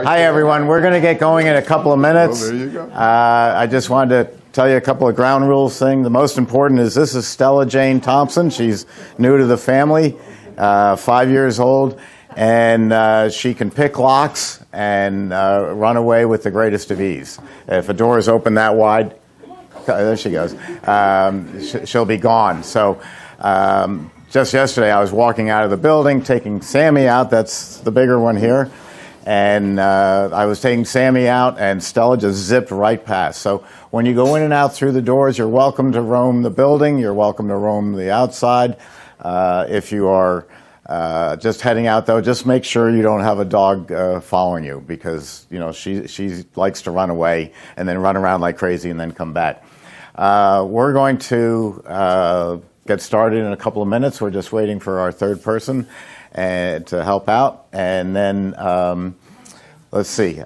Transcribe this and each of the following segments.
Hi, everyone. We're going to get going in a couple of minutes. Well, there you go. I just wanted to tell you a couple of ground rules thing. The most important is this is Stella Jane Thompson. She's new to the family, 5 years old, and she can pick locks and run away with the greatest of ease. If a door is open that wide, there she goes, she'll be gone. So just yesterday I was walking out of the building, taking Sammy out, that's the bigger one here, and I was taking Sammy out and Stella just zipped right past. So when you go in and out through the doors, you're welcome to roam the building, you're welcome to roam the outside. If you are just heading out, though, just make sure you don't have a dog following you, because you know she likes to run away and then run around like crazy and then come back. We're going to get started in a couple of minutes. We're just waiting for our third person to help out, and then let's see.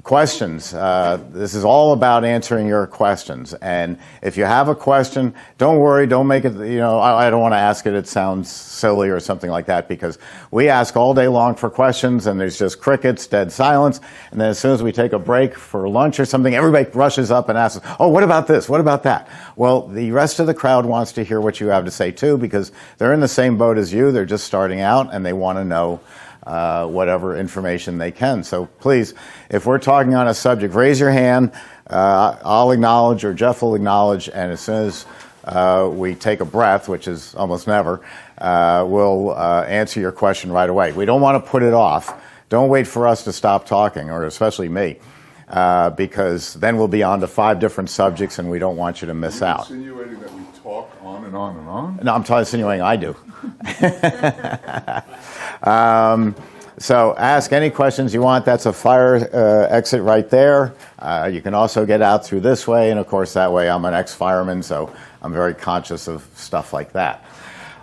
Questions. This is all about answering your questions. And if you have a question, don't worry, don't make it, you know, I don't want to ask it sounds silly or something like that, because we ask all day long for questions and there's just crickets, dead silence. And then as soon as we take a break for lunch or something, everybody rushes up and asks, oh, what about this? What about that? Well, the rest of the crowd wants to hear what you have to say too, because they're in the same boat as you. They're just starting out and they want to know whatever information they can. So please, if we're talking on a subject, raise your hand. I'll acknowledge, or Jeff will acknowledge, and as soon as we take a breath, which is almost never, we'll answer your question right away. We don't want to put it off. Don't wait for us to stop talking, or especially me, because then we'll be on to 5 different subjects and we don't want you to miss out. Insinuating that we talk on and on and on? No, I'm insinuating I do. So ask any questions you want. That's a fire exit right there. You can also get out through this way, and of course that way I'm an ex-fireman, so I'm very conscious of stuff like that.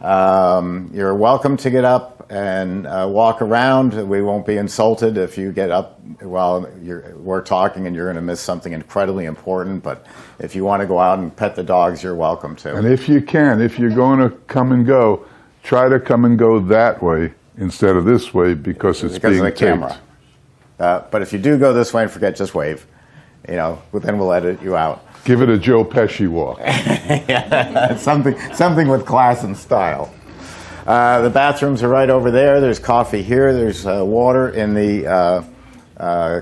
You're welcome to get up and walk around. We won't be insulted if you get up while we're talking and you're going to miss something incredibly important, but if you want to go out and pet the dogs, you're welcome to. And if you can, if you're going to come and go, try to come and go that way instead of this way, because it's being of the taped. camera. But if you do go this way and forget, just wave. You know, then we'll edit you out. Give it a Joe Pesci walk. Yeah, something with class and style. The bathrooms are right over there. There's coffee here. There's water in the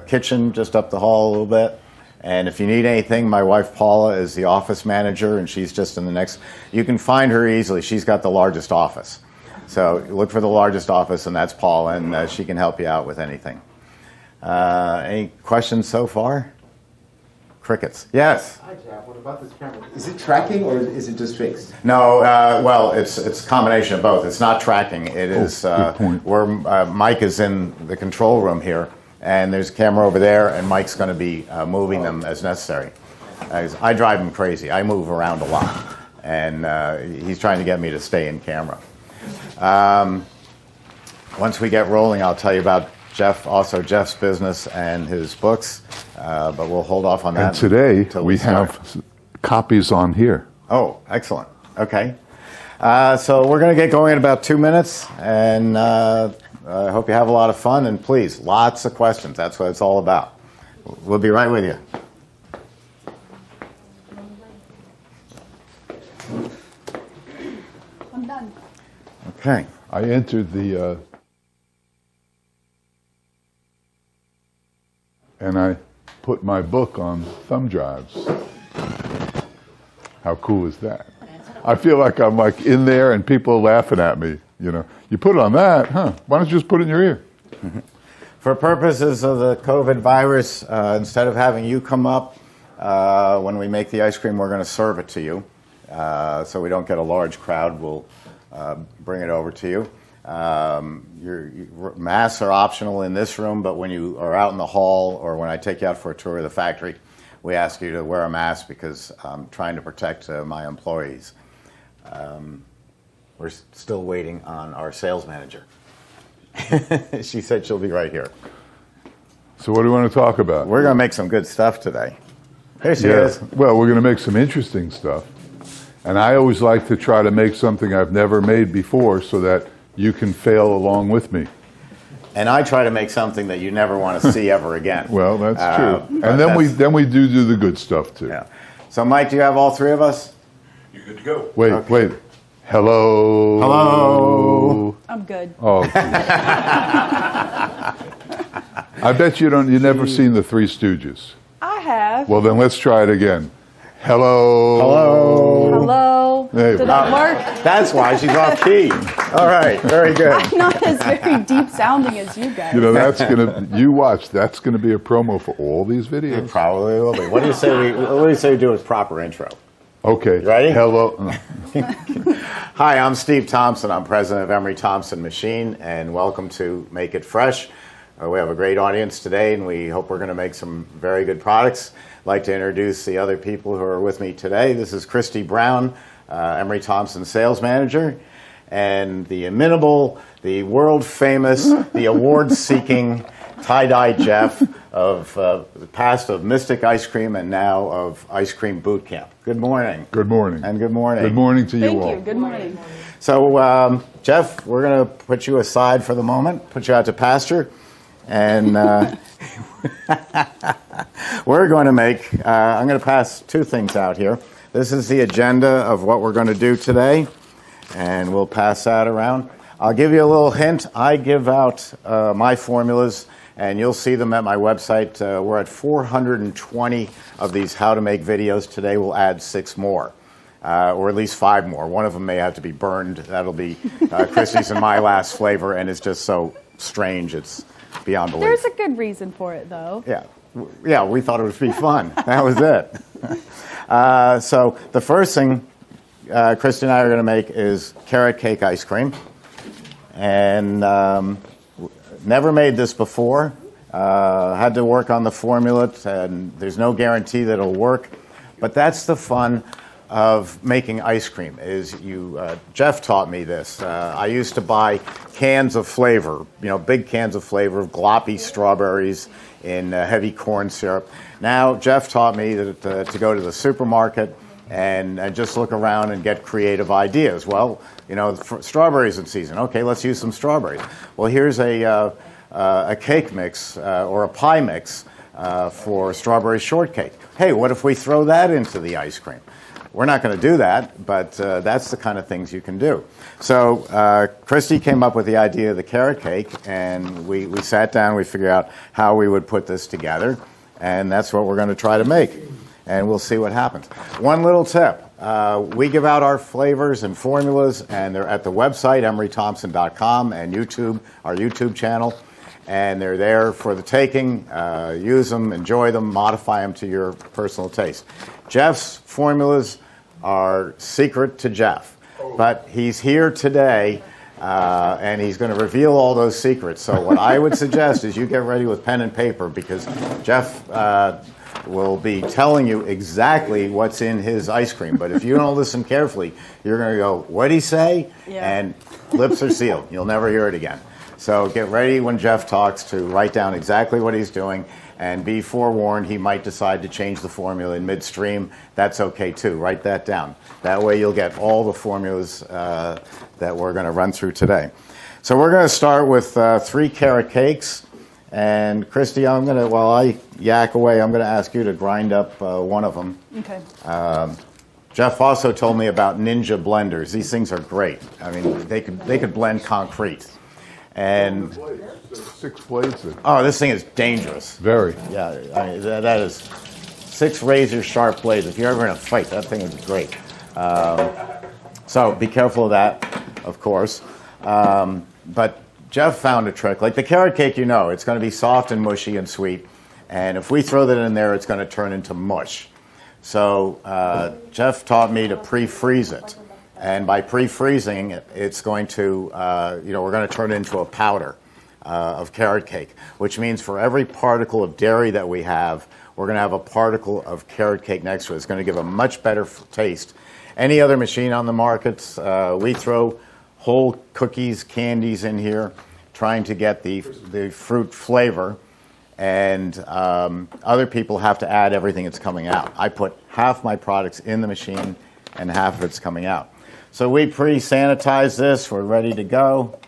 kitchen just up the hall a little bit. And if you need anything, my wife Paula is the office manager, and she's just in the next. You can find her easily. She's got the largest office. So look for the largest office, and that's Paula, and she can help you out with anything. Any questions so far? Crickets. Yes? Hi, Jeff. What about this camera? Is it tracking or is it just fixed? No, well, it's a combination of both. It's not tracking. It is where Mike is in the control room here, and there's a camera over there, and Mike's going to be moving them as necessary. I drive him crazy. I move around a lot, and he's trying to get me to stay in camera. Once we get rolling, I'll tell you about Jeff's business and his books, but we'll hold off on that. And today we have copies on here. Oh, excellent. Okay. So we're going to get going in about 2 minutes, and I hope you have a lot of fun, and please, lots of questions. That's what it's all about. We'll be right with you. I'm done. Okay. I entered the and I put my book on thumb drives. How cool is that? I feel like I'm like in there and people are laughing at me. You know, you put it on that, huh? Why don't you just put it in your ear? For purposes of the COVID virus, instead of having you come up, when we make the ice cream, we're going to serve it to you. So we don't get a large crowd, we'll bring it over to you. Your masks are optional in this room, but when you are out in the hall or when I take you out for a tour of the factory, we ask you to wear a mask because I'm trying to protect my employees. We're still waiting on our sales manager. She said she'll be right here. So what do we want to talk about? We're going to make some good stuff today. Here she is. Well, we're going to make some interesting stuff. And I always like to try to make something I've never made before so that you can fail along with me. And I try to make something that you never want to see ever again. Well, that's true. but And then we do the good stuff too. Yeah. So, Mike, do you have all three of us? You're good to go. Wait. Hello. Hello. I'm good. Oh. I bet you never seen the Three Stooges. I have. Well, then let's try it again. Hello. Hello. Hello. Hey, Did that work? That's why she's off key. All right, very good. I'm not as very deep sounding as you guys. You know, that's gonna be a promo for all these videos. Probably will be. What do you say we do a proper intro? Okay. Ready? Hello. Hi, I'm Steve Thompson. I'm president of Emery Thompson Machine, and welcome to Make It Fresh. We have a great audience today, and we hope we're going to make some very good products. I'd like to introduce the other people who are with me today. This is Christi Brown, Emery Thompson sales manager, and the inimitable, the world famous, the award-seeking tie-dye Jeff of the past of Mystic Ice Cream and now of Ice Cream Boot Camp. Good morning. Good morning. And good morning. Good morning to you Thank all. you. Good morning. So, Jeff, we're going to put you aside for the moment, put you out to pasture, and we're going to make, I'm going to pass two things out here. This is the agenda of what we're going to do today, and we'll pass that around. I'll give you a little hint. I give out my formulas, and you'll see them at my website. We're at 420 of these how to make videos. Today we'll add 6 more. Or at least 5 more. One of them may have to be burned. That'll be Christi's and my last flavor, and it's just so strange. It's beyond belief. There's a good reason for it, though. Yeah, we thought it would be fun. That was it. So the first thing Christi and I are going to make is carrot cake ice cream. And never made this before. Had to work on the formula, and there's no guarantee that it'll work. But that's the fun of making ice cream. Jeff taught me this. I used to buy cans of flavor, big cans of flavor of gloppy strawberries in heavy corn syrup. Now Jeff taught me that to go to the supermarket and just look around and get creative ideas. Well, strawberries in season. Okay, let's use some strawberries. Well, here's a cake mix or a pie mix for strawberry shortcake. Hey, what if we throw that into the ice cream? We're not going to do that, but that's the kind of things you can do. So Christi came up with the idea of the carrot cake, and we sat down, we figured out how we would put this together, and that's what we're going to try to make. And we'll see what happens. One little tip. We give out our flavors and formulas, and they're at the website, emerythompson.com, and YouTube, our YouTube channel. And they're there for the taking. Use them, enjoy them, modify them to your personal taste. Jeff's formulas are secret to Jeff. But he's here today, and he's going to reveal all those secrets. So what I would suggest is you get ready with pen and paper, because Jeff will be telling you exactly what's in his ice cream. But if you don't listen carefully, you're going to go, what'd he say? Yeah. And lips are sealed. You'll never hear it again. So get ready when Jeff talks to write down exactly what he's doing, and be forewarned, he might decide to change the formula in midstream. That's okay too. Write that down. That way you'll get all the formulas that we're going to run through today. So we're going to start with 3 carrot cakes. And Christi, while I yak away, I'm going to ask you to grind up one of them. Okay. Jeff also told me about Ninja blenders. These things are great. I mean, they could blend concrete. And 6 blades. oh, this thing is dangerous. Very. Yeah, I mean, that is 6 razor sharp blades. If you're ever in a fight, that thing is great. So be careful of that, of course. But Jeff found a trick. Like the carrot cake, it's going to be soft and mushy and sweet. And if we throw that in there, it's going to turn into mush. So Jeff taught me to pre-freeze it. And by pre-freezing it, it's going to, we're going to turn it into a powder of carrot cake, which means for every particle of dairy that we have, we're going to have a particle of carrot cake next to it. It's going to give a much better taste. Any other machine on the market, we throw whole cookies, candies in here, trying to get the fruit flavor, and other people have to add everything that's coming out. I put half my products in the machine, and half of it's coming out. So we pre-sanitize this. We're ready to go.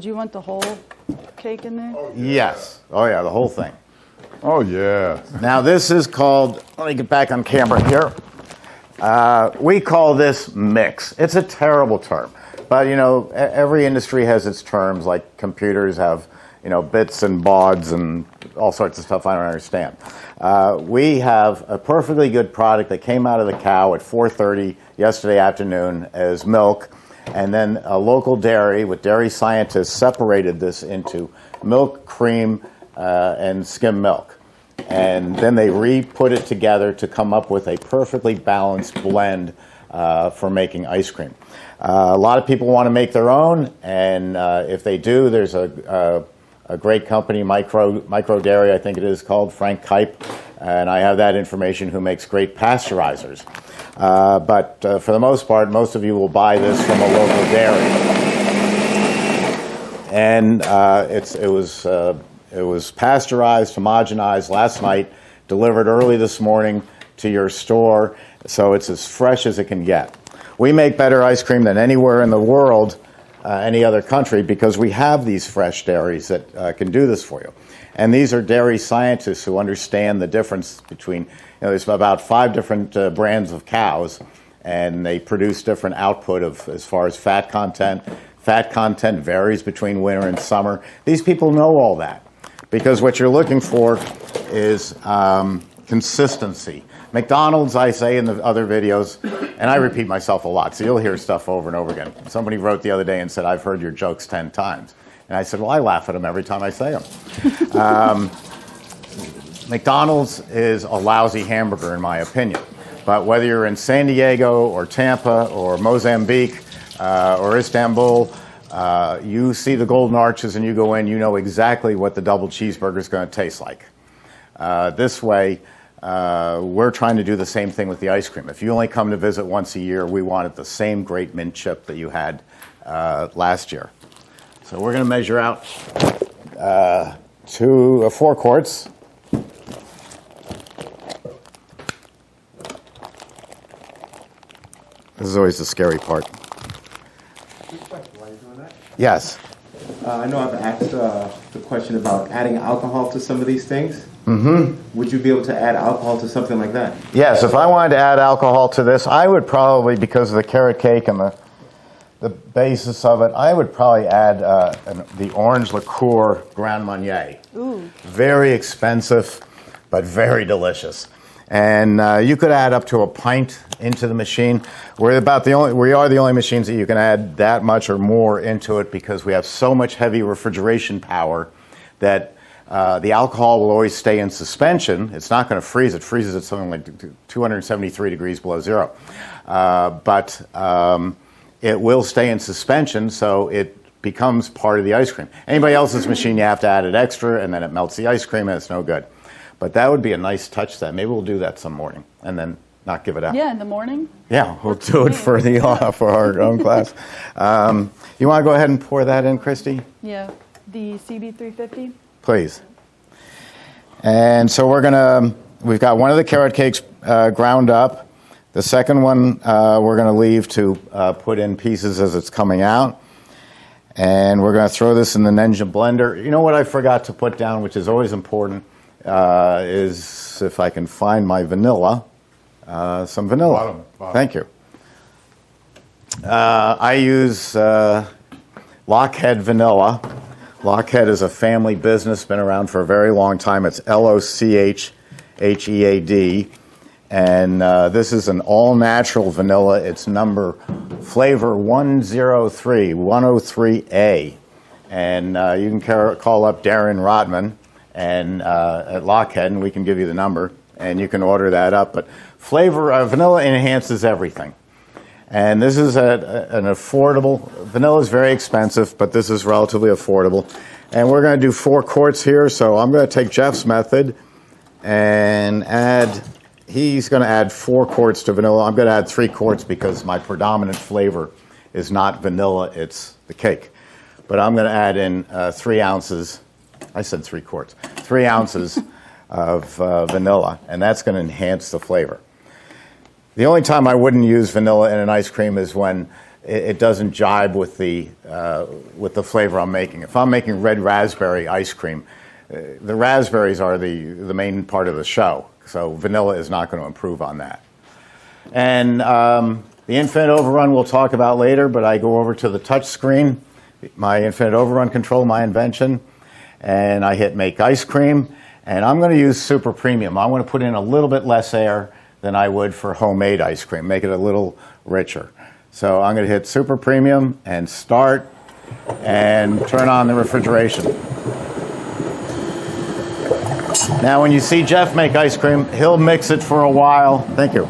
Did you want the whole cake in there? Yes. Oh, yeah, the whole thing. Oh, yeah. Now, this is called, let me get back on camera here. We call this mix. It's a terrible term. But, you know, every industry has its terms, like computers have, you know, bits and bauds and all sorts of stuff I don't understand. We have a perfectly good product that came out of the cow at 4:30 yesterday afternoon as milk. And then a local dairy with dairy scientists separated this into milk, cream, and skim milk. And then they re-put it together to come up with a perfectly balanced blend for making ice cream. A lot of people want to make their own, and if they do, there's a great company, Micro Dairy, I think it is called, Frank Kipe, and I have that information, who makes great pasteurizers. But for the most part, most of you will buy this from a local dairy. And it was pasteurized, homogenized last night, delivered early this morning to your store, so it's as fresh as it can get. We make better ice cream than anywhere in the world, any other country, because we have these fresh dairies that can do this for you. And these are dairy scientists who understand the difference between, you know, there's about 5 different brands of cows, and they produce different output of as far as fat content. Fat content varies between winter and summer. These people know all that, because what you're looking for is consistency. McDonald's, I say in the other videos, and I repeat myself a lot, so you'll hear stuff over and over again. Somebody wrote the other day and said, I've heard your jokes 10 times. And I said, well, I laugh at them every time I say them. McDonald's is a lousy hamburger, in my opinion. But whether you're in San Diego or Tampa or Mozambique or Istanbul, you see the golden arches and you go in, you know exactly what the double cheeseburger is going to taste like. This way, we're trying to do the same thing with the ice cream. If you only come to visit once a year, we wanted the same great mint chip that you had last year. So we're going to measure out 4 quarts. This is always the scary part. Quick question while you're doing that. Yes. I know I've asked the question about adding alcohol to some of these things. Mm-hmm. Would you be able to add alcohol to something like that? Yes, if I wanted to add alcohol to this, I would probably, because of the carrot cake and the basis of it, I would probably add the orange liqueur Grand Marnier. Ooh. Very expensive, but very delicious. And you could add up to a pint into the machine. We are the only machines that you can add that much or more into it, because we have so much heavy refrigeration power that the alcohol will always stay in suspension. It's not going to freeze. It freezes at something like 273 degrees below zero. But it will stay in suspension, so it becomes part of the ice cream. Anybody else's machine, you have to add it extra, and then it melts the ice cream, and it's no good. But that would be a nice touch to that. Maybe we'll do that some morning, and then not give it out. Yeah, in the morning? Yeah, we'll do it for for our own class. You want to go ahead and pour that in, Christi? Yeah, the CB350? Please. And so we've got one of the carrot cakes ground up. The second one we're going to leave to put in pieces as it's coming out. And we're going to throw this in the Ninja blender. You know what I forgot to put down, which is always important, is if I can find my vanilla. Some vanilla. Bottom. Thank you. I use Lockheed vanilla. Lockheed is a family business, been around for a very long time. It's Lochhead. And this is an all-natural vanilla. It's flavor 103A. And you can call up Darren Rodman and at Lockheed, and we can give you the number, and you can order that up. But vanilla enhances everything. And this is an affordable, vanilla is very expensive, but this is relatively affordable. And we're going to do 4 quarts here, so I'm going to take Jeff's method and he's going to add 4 quarts to vanilla. I'm going to add 3 quarts because my predominant flavor is not vanilla, it's the cake. But I'm going to add in 3 ounces, I said 3 quarts, 3 ounces of vanilla, and that's going to enhance the flavor. The only time I wouldn't use vanilla in an ice cream is when it doesn't jibe with the flavor I'm making. If I'm making red raspberry ice cream, the raspberries are the main part of the show, so vanilla is not going to improve on that. And the Infinite Overrun we'll talk about later, but I go over to the touch screen, my Infinite Overrun control, my invention, and I hit Make Ice Cream, and I'm going to use Super Premium. I'm going to put in a little bit less air than I would for homemade ice cream, make it a little richer. So I'm going to hit Super Premium and start and turn on the refrigeration. Now when you see Jeff make ice cream, he'll mix it for a while. Thank you.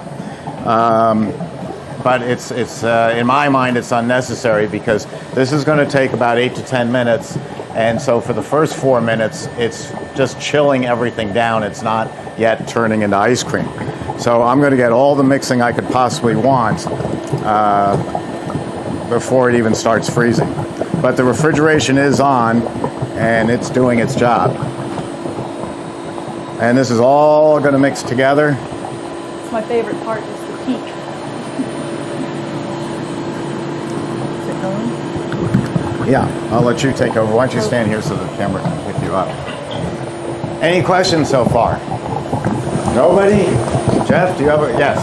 But it's in my mind, it's unnecessary because this is going to take about 8 to 10 minutes. And so for the first 4 minutes, it's just chilling everything down. It's not yet turning into ice cream. So I'm going to get all the mixing I could possibly want before it even starts freezing. But the refrigeration is on, and it's doing its job. And this is all going to mix together. It's my favorite part, is the peak. Is it going? Yeah, I'll let you take over. Why don't you stand here so the camera can pick you up. Any questions so far? Nobody? Jeff, do you have a... Yes.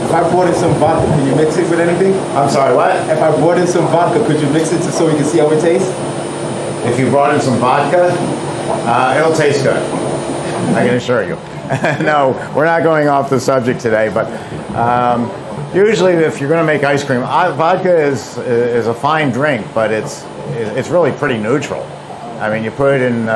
If I brought in some vodka, can you mix it with anything? I'm sorry, what? If I brought in some vodka, could you mix it so we can see how it tastes? If you brought in some vodka, it'll taste good. I can assure you. No, we're not going off the subject today, but usually if you're going to make ice cream, vodka is a fine drink, but it's really pretty neutral. I mean, you put it in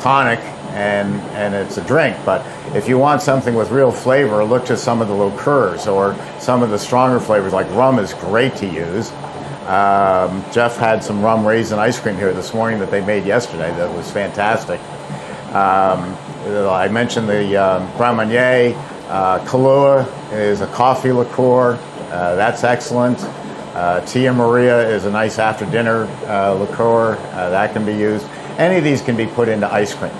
tonic and it's a drink, but if you want something with real flavor, look to some of the liqueurs or some of the stronger flavors, like rum is great to use. Jeff had some rum raisin ice cream here this morning that they made yesterday that was fantastic. I mentioned the Grand Marnier. Kahlua is a coffee liqueur. That's excellent. Tia Maria is a nice after-dinner liqueur. That can be used. Any of these can be put into ice cream.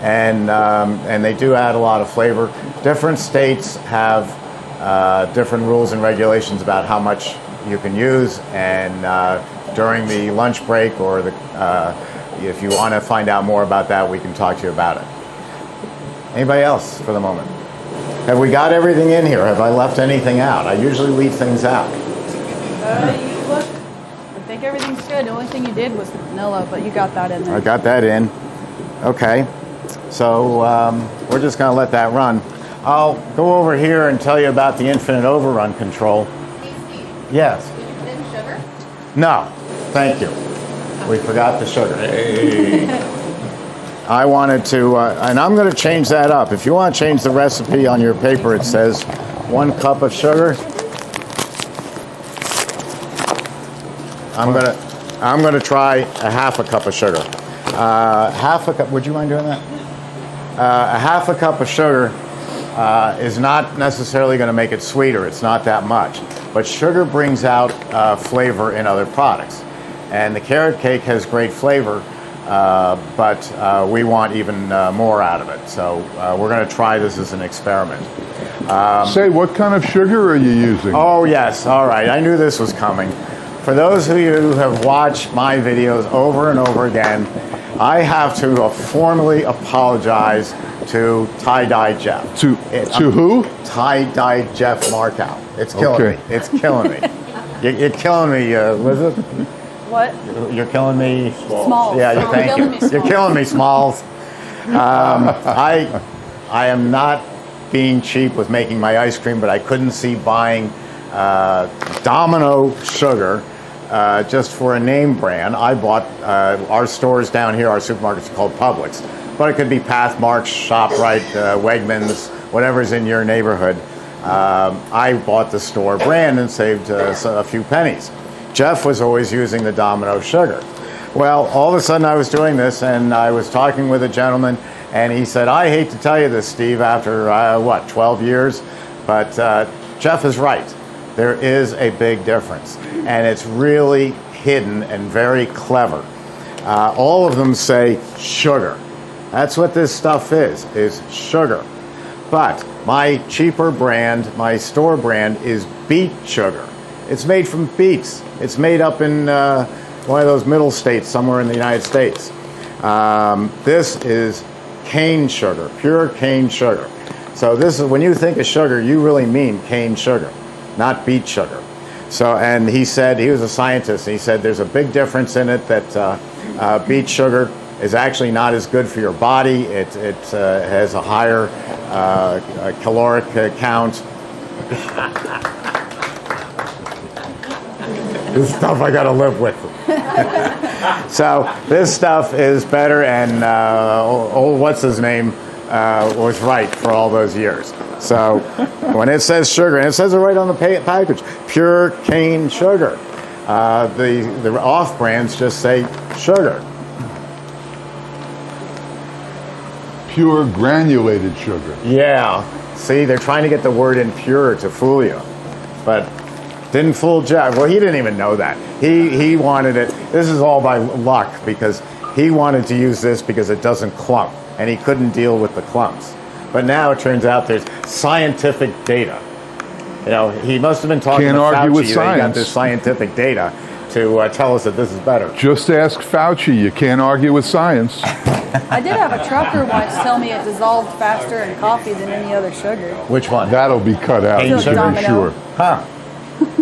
And they do add a lot of flavor. Different states have different rules and regulations about how much you can use. And during the lunch break or if you want to find out more about that, we can talk to you about it. Anybody else for the moment? Have we got everything in here? Have I left anything out? I usually leave things out. You look. I think everything's good. The only thing you did was the vanilla, but you got that in there. I got that in. Okay. So we're just going to let that run. I'll go over here and tell you about the Infinite Overrun control. Hey Steve, Yes. did you put in sugar? No. Thank you. We forgot the sugar. Hey. I wanted to, and I'm going to change that up. If you want to change the recipe on your paper, it says 1 cup of sugar. I'm going to try a half a cup of sugar. Half a cup. Would you mind doing that? A half a cup of sugar is not necessarily going to make it sweeter. It's not that much, but sugar brings out flavor in other products. And the carrot cake has great flavor, but we want even more out of it. So we're going to try this as an experiment. Say, what kind of sugar are you using? Oh, yes. All right. I knew this was coming. For those of you who have watched my videos over and over again, I have to formally apologize to Tie-Dye Jeff. To who? Tie-Dye Jeff Markow. It's killing Okay. me. It's killing me. You're killing me, Elizabeth. What? You're killing me. Smalls. Yeah, You're thank killing you. me, Smalls. You're killing me, Smalls. I am not being cheap with making my ice cream, but I couldn't see buying Domino sugar just for a name brand. I bought our stores down here, our supermarkets are called Publix, but it could be Pathmark, ShopRite, Wegmans, whatever's in your neighborhood. I bought the store brand and saved a few pennies. Jeff was always using the Domino sugar. Well, all of a sudden I was doing this and I was talking with a gentleman and he said, I hate to tell you this, Steve, after 12 years, but Jeff is right. There is a big difference and it's really hidden and very clever. All of them say sugar. That's what this stuff is sugar. But my cheaper brand, my store brand, is beet sugar. It's made from beets. It's made up in one of those middle states somewhere in the United States. This is cane sugar, pure cane sugar. So this is, when you think of sugar, you really mean cane sugar, not beet sugar. So, and he said, he was a scientist, and he said there's a big difference in it that beet sugar is actually not as good for your body. It has a higher caloric count. This stuff I gotta live with. So this stuff is better, and old what's his name was right for all those years. So when it says sugar, and it says it right on the package, pure cane sugar. The off brands just say sugar. Pure granulated sugar. Yeah. See, they're trying to get the word in pure to fool you, but didn't fool Jack. Well, he didn't even know that. He wanted it. This is all by luck, because he wanted to use this because it doesn't clump, and he couldn't deal with the clumps. But now it turns out there's scientific data. You know, he must have been talking Can't to argue Fauci. with He got science. this scientific data to tell us that this is better. Just ask Fauci. You can't argue with science. I did have a trucker once tell me it dissolved faster in coffee than any other sugar. Which one? That'll be cut out, Cane to sugar. be sure. Huh.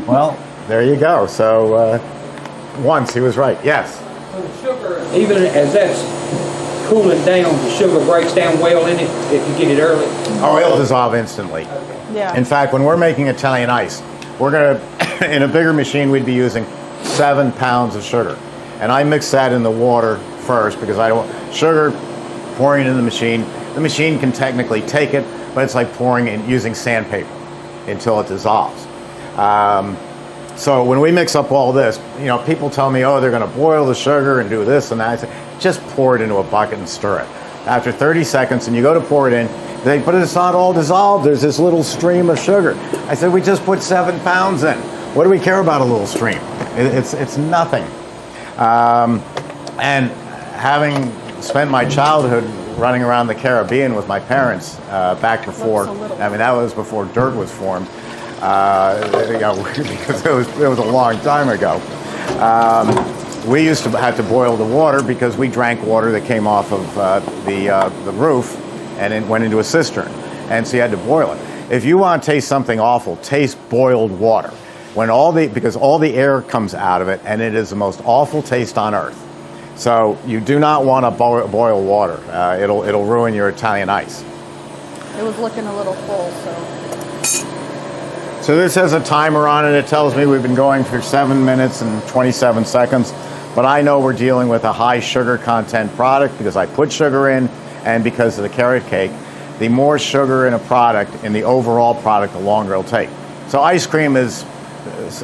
Well, there you go. So once he was right. Yes. Sugar, even as that's cooling down, the sugar breaks down well in it if you get it early. Oh, it'll dissolve instantly. Yeah. In fact, when we're making Italian ice, we're gonna, in a bigger machine, we'd be using 7 pounds of sugar. And I mix that in the water first, because I don't want sugar pouring it in the machine. The machine can technically take it, but it's like pouring and using sandpaper until it dissolves. So when we mix up all this, you know, people tell me, oh, they're going to boil the sugar and do this and that. I say, just pour it into a bucket and stir it. After 30 seconds, and you go to pour it in, they, but it's not all dissolved. There's this little stream of sugar. I said, we just put 7 pounds in. What do we care about a little stream? It's nothing. And having spent my childhood running around the Caribbean with my parents back before, I mean, that was before dirt was formed, you know, because it was a long time ago. We used to have to boil the water because we drank water that came off of the roof and it went into a cistern, and so you had to boil it. If you want to taste something awful, taste boiled water. Because all the air comes out of it, and it is the most awful taste on earth. So you do not want to boil water. It'll ruin your Italian ice. It was looking a little full, so. So this has a timer on it. It tells me we've been going for 7 minutes and 27 seconds. But I know we're dealing with a high sugar content product because I put sugar in, and because of the carrot cake. The more sugar in a product, in the overall product, the longer it'll take. So ice cream is,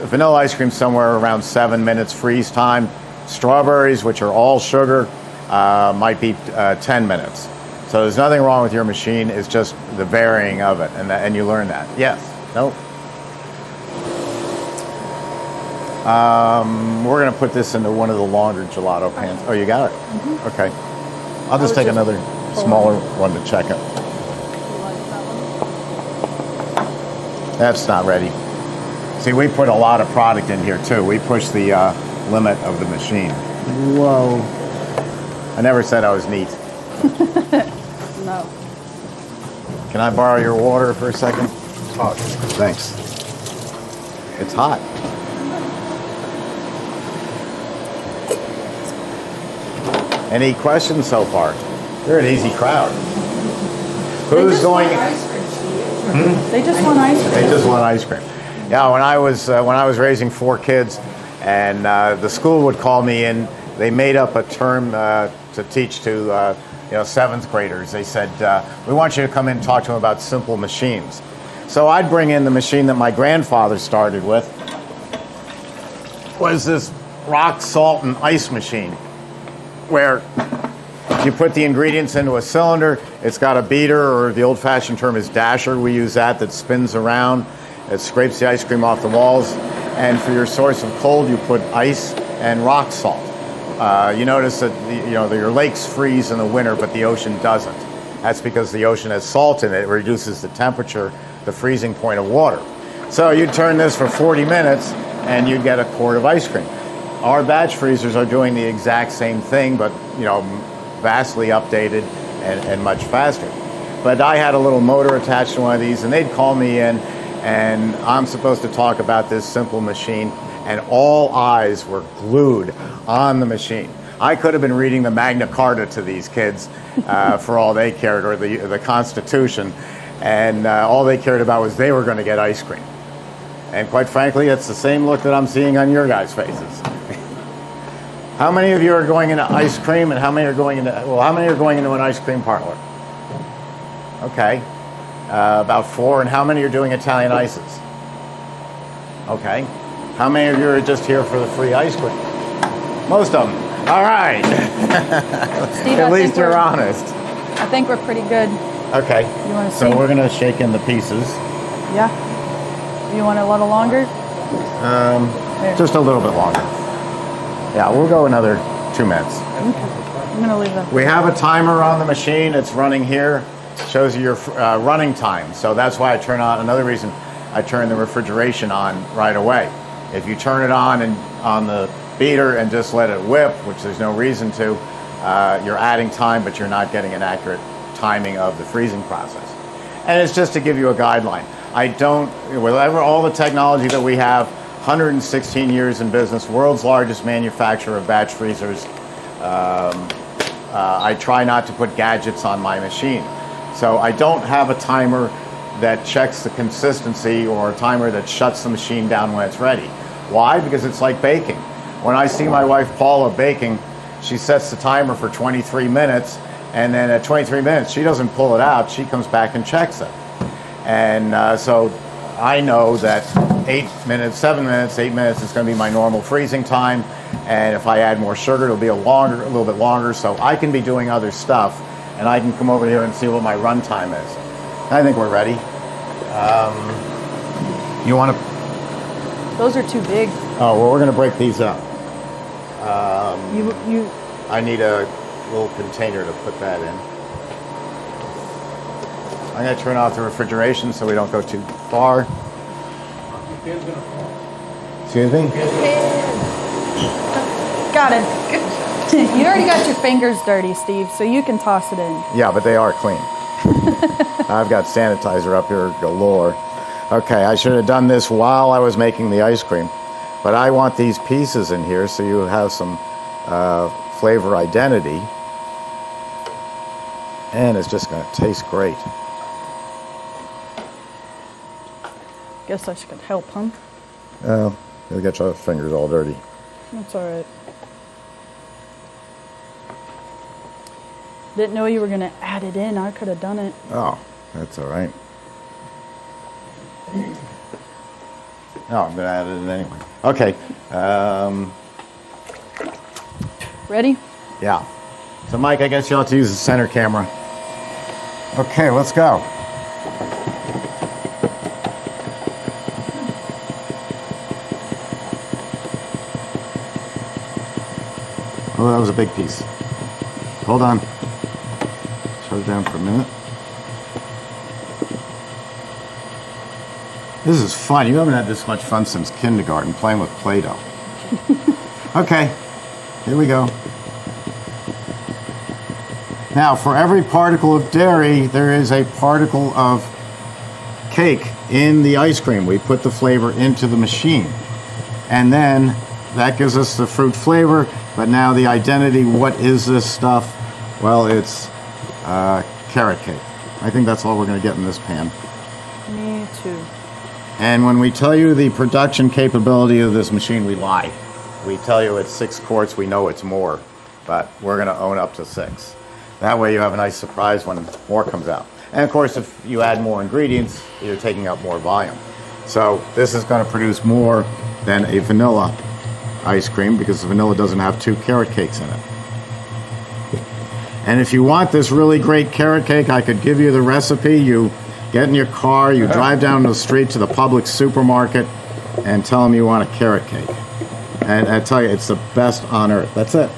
vanilla ice cream somewhere around 7 minutes freeze time. Strawberries, which are all sugar, might be 10 minutes. So there's nothing wrong with your machine. It's just the varying of it, and you learn that. Yes. Nope. We're going to put this into one of the longer gelato pans. Oh, you got it? Mm-hmm. Okay. I'll just take another smaller one to check it. That's not ready. See, we put a lot of product in here, too. We push the limit of the machine. Whoa. I never said I was neat. No. Can I borrow your water for a second? Oh, thanks. It's hot. Any questions so far? You're an easy crowd. Who's going? They just want ice cream. They just want ice cream. Yeah, when I was raising 4 kids, and the school would call me in, they made up a term to teach to 7th graders. They said, "We want you to come in and talk to them about simple machines." So I'd bring in the machine that my grandfather started with. Was this rock, salt, and ice machine, where you put the ingredients into a cylinder. It's got a beater, or the old-fashioned term is dasher. We use that spins around. It scrapes the ice cream off the walls. And for your source of cold, you put ice and rock salt. You notice that your lakes freeze in the winter, but the ocean doesn't. That's because the ocean has salt in it. It reduces the temperature, the freezing point of water. So you turn this for 40 minutes, and you'd get a quart of ice cream. Our batch freezers are doing the exact same thing, but vastly updated and much faster. But I had a little motor attached to one of these, and they'd call me in, and I'm supposed to talk about this simple machine, and all eyes were glued on the machine. I could have been reading the Magna Carta to these kids for all they cared, or the Constitution, and all they cared about was they were going to get ice cream. And quite frankly, it's the same look that I'm seeing on your guys' faces. How many of you are going into ice cream, and how many are going into an ice cream parlor? Okay, about 4. And how many are doing Italian ices? Okay. How many of you are just here for the free ice cream? Most of them. All right. Steve, At least you're honest. I think we're pretty good. Okay. You want to So see? we're going to shake in the pieces. Yeah. You want a little longer? Just a little bit longer. Yeah, we'll go another 2 minutes. I'm going to leave them. We have a timer on the machine. It's running here. Shows you your running time. So that's why I turn on. Another reason I turn the refrigeration on right away. If you turn it on the beater and just let it whip, which there's no reason to, you're adding time, but you're not getting an accurate timing of the freezing process. And it's just to give you a guideline. Whatever all the technology that we have, 116 years in business, world's largest manufacturer of batch freezers. I try not to put gadgets on my machine. So I don't have a timer that checks the consistency or a timer that shuts the machine down when it's ready. Why? Because it's like baking. When I see my wife Paula baking, she sets the timer for 23 minutes, and then at 23 minutes, she doesn't pull it out. She comes back and checks it. And so I know that 8 minutes, 7 minutes, 8 minutes is going to be my normal freezing time. And if I add more sugar, it'll be a little bit longer. So I can be doing other stuff, and I can come over here and see what my run time is. I think we're ready. You want to? Those are too big. Oh, well, we're going to break these up. You. I need a little container to put that in. I'm going to turn off the refrigeration so we don't go too far. Excuse me? Got it. You already got your fingers dirty, Steve, so you can toss it in. Yeah, but they are clean. I've got sanitizer up here galore. Okay, I should have done this while I was making the ice cream. But I want these pieces in here so you have some flavor identity. And it's just going to taste great. Guess I should help, huh? Oh, you'll get your fingers all dirty. That's all right. Didn't know you were going to add it in. I could have done it. Oh, that's all right. No, I'm going to add it in anyway. Okay. Ready? Yeah. So, Mike, I guess you'll have to use the center camera. Okay, let's go. Oh, that was a big piece. Hold on. Shut it down for a minute. This is fun. You haven't had this much fun since kindergarten, playing with Play-Doh. Okay, here we go. Now, for every particle of dairy, there is a particle of cake in the ice cream. We put the flavor into the machine. And then that gives us the fruit flavor, but now the identity, what is this stuff? Well, it's carrot cake. I think that's all we're going to get in this pan. Me too. And when we tell you the production capability of this machine, we lie. We tell you it's 6 quarts, we know it's more, but we're going to own up to 6. That way you have a nice surprise when more comes out. And of course, if you add more ingredients, you're taking up more volume. So this is going to produce more than a vanilla ice cream because the vanilla doesn't have 2 carrot cakes in it. And if you want this really great carrot cake, I could give you the recipe. You get in your car, you drive down the street to the public supermarket and tell them you want a carrot cake. And I tell you, it's the best on earth. That's it.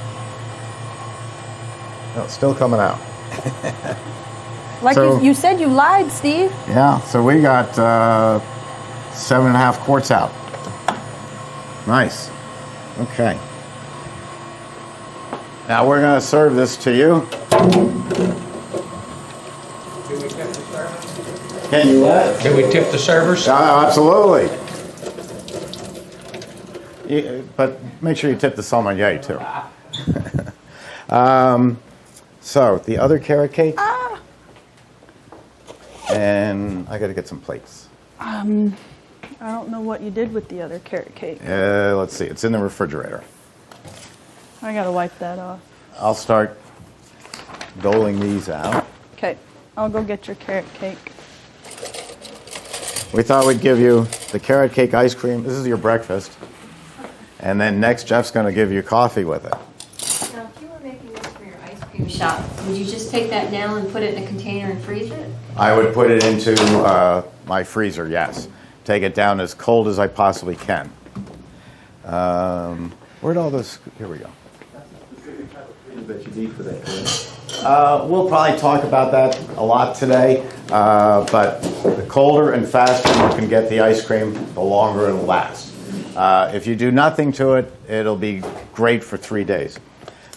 Oh, it's still coming out. Like So- you said, you lied, Steve. Yeah, so we got 7.5 quarts out. Nice. Okay. Now we're going to serve this to you. Can you what? Do we tip the servers? Absolutely. But make sure you tip the sommelier too. So the other carrot cake. And I got to get some plates. I don't know what you did with the other carrot cake. Let's see. It's in the refrigerator. I gotta wipe that off. I'll start doling these out. Okay, I'll go get your carrot cake. We thought we'd give you the carrot cake ice cream. This is your breakfast. And then next, Jeff's going to give you coffee with it. Now, if you were making this for your ice cream shop, would you just take that now and put it in a container and freeze it? I would put it into my freezer, yes. Take it down as cold as I possibly can. Where'd all this... Here we go. That you need for that. We'll probably talk about that a lot today, but the colder and faster you can get the ice cream, the longer it'll last. If you do nothing to it, it'll be great for 3 days.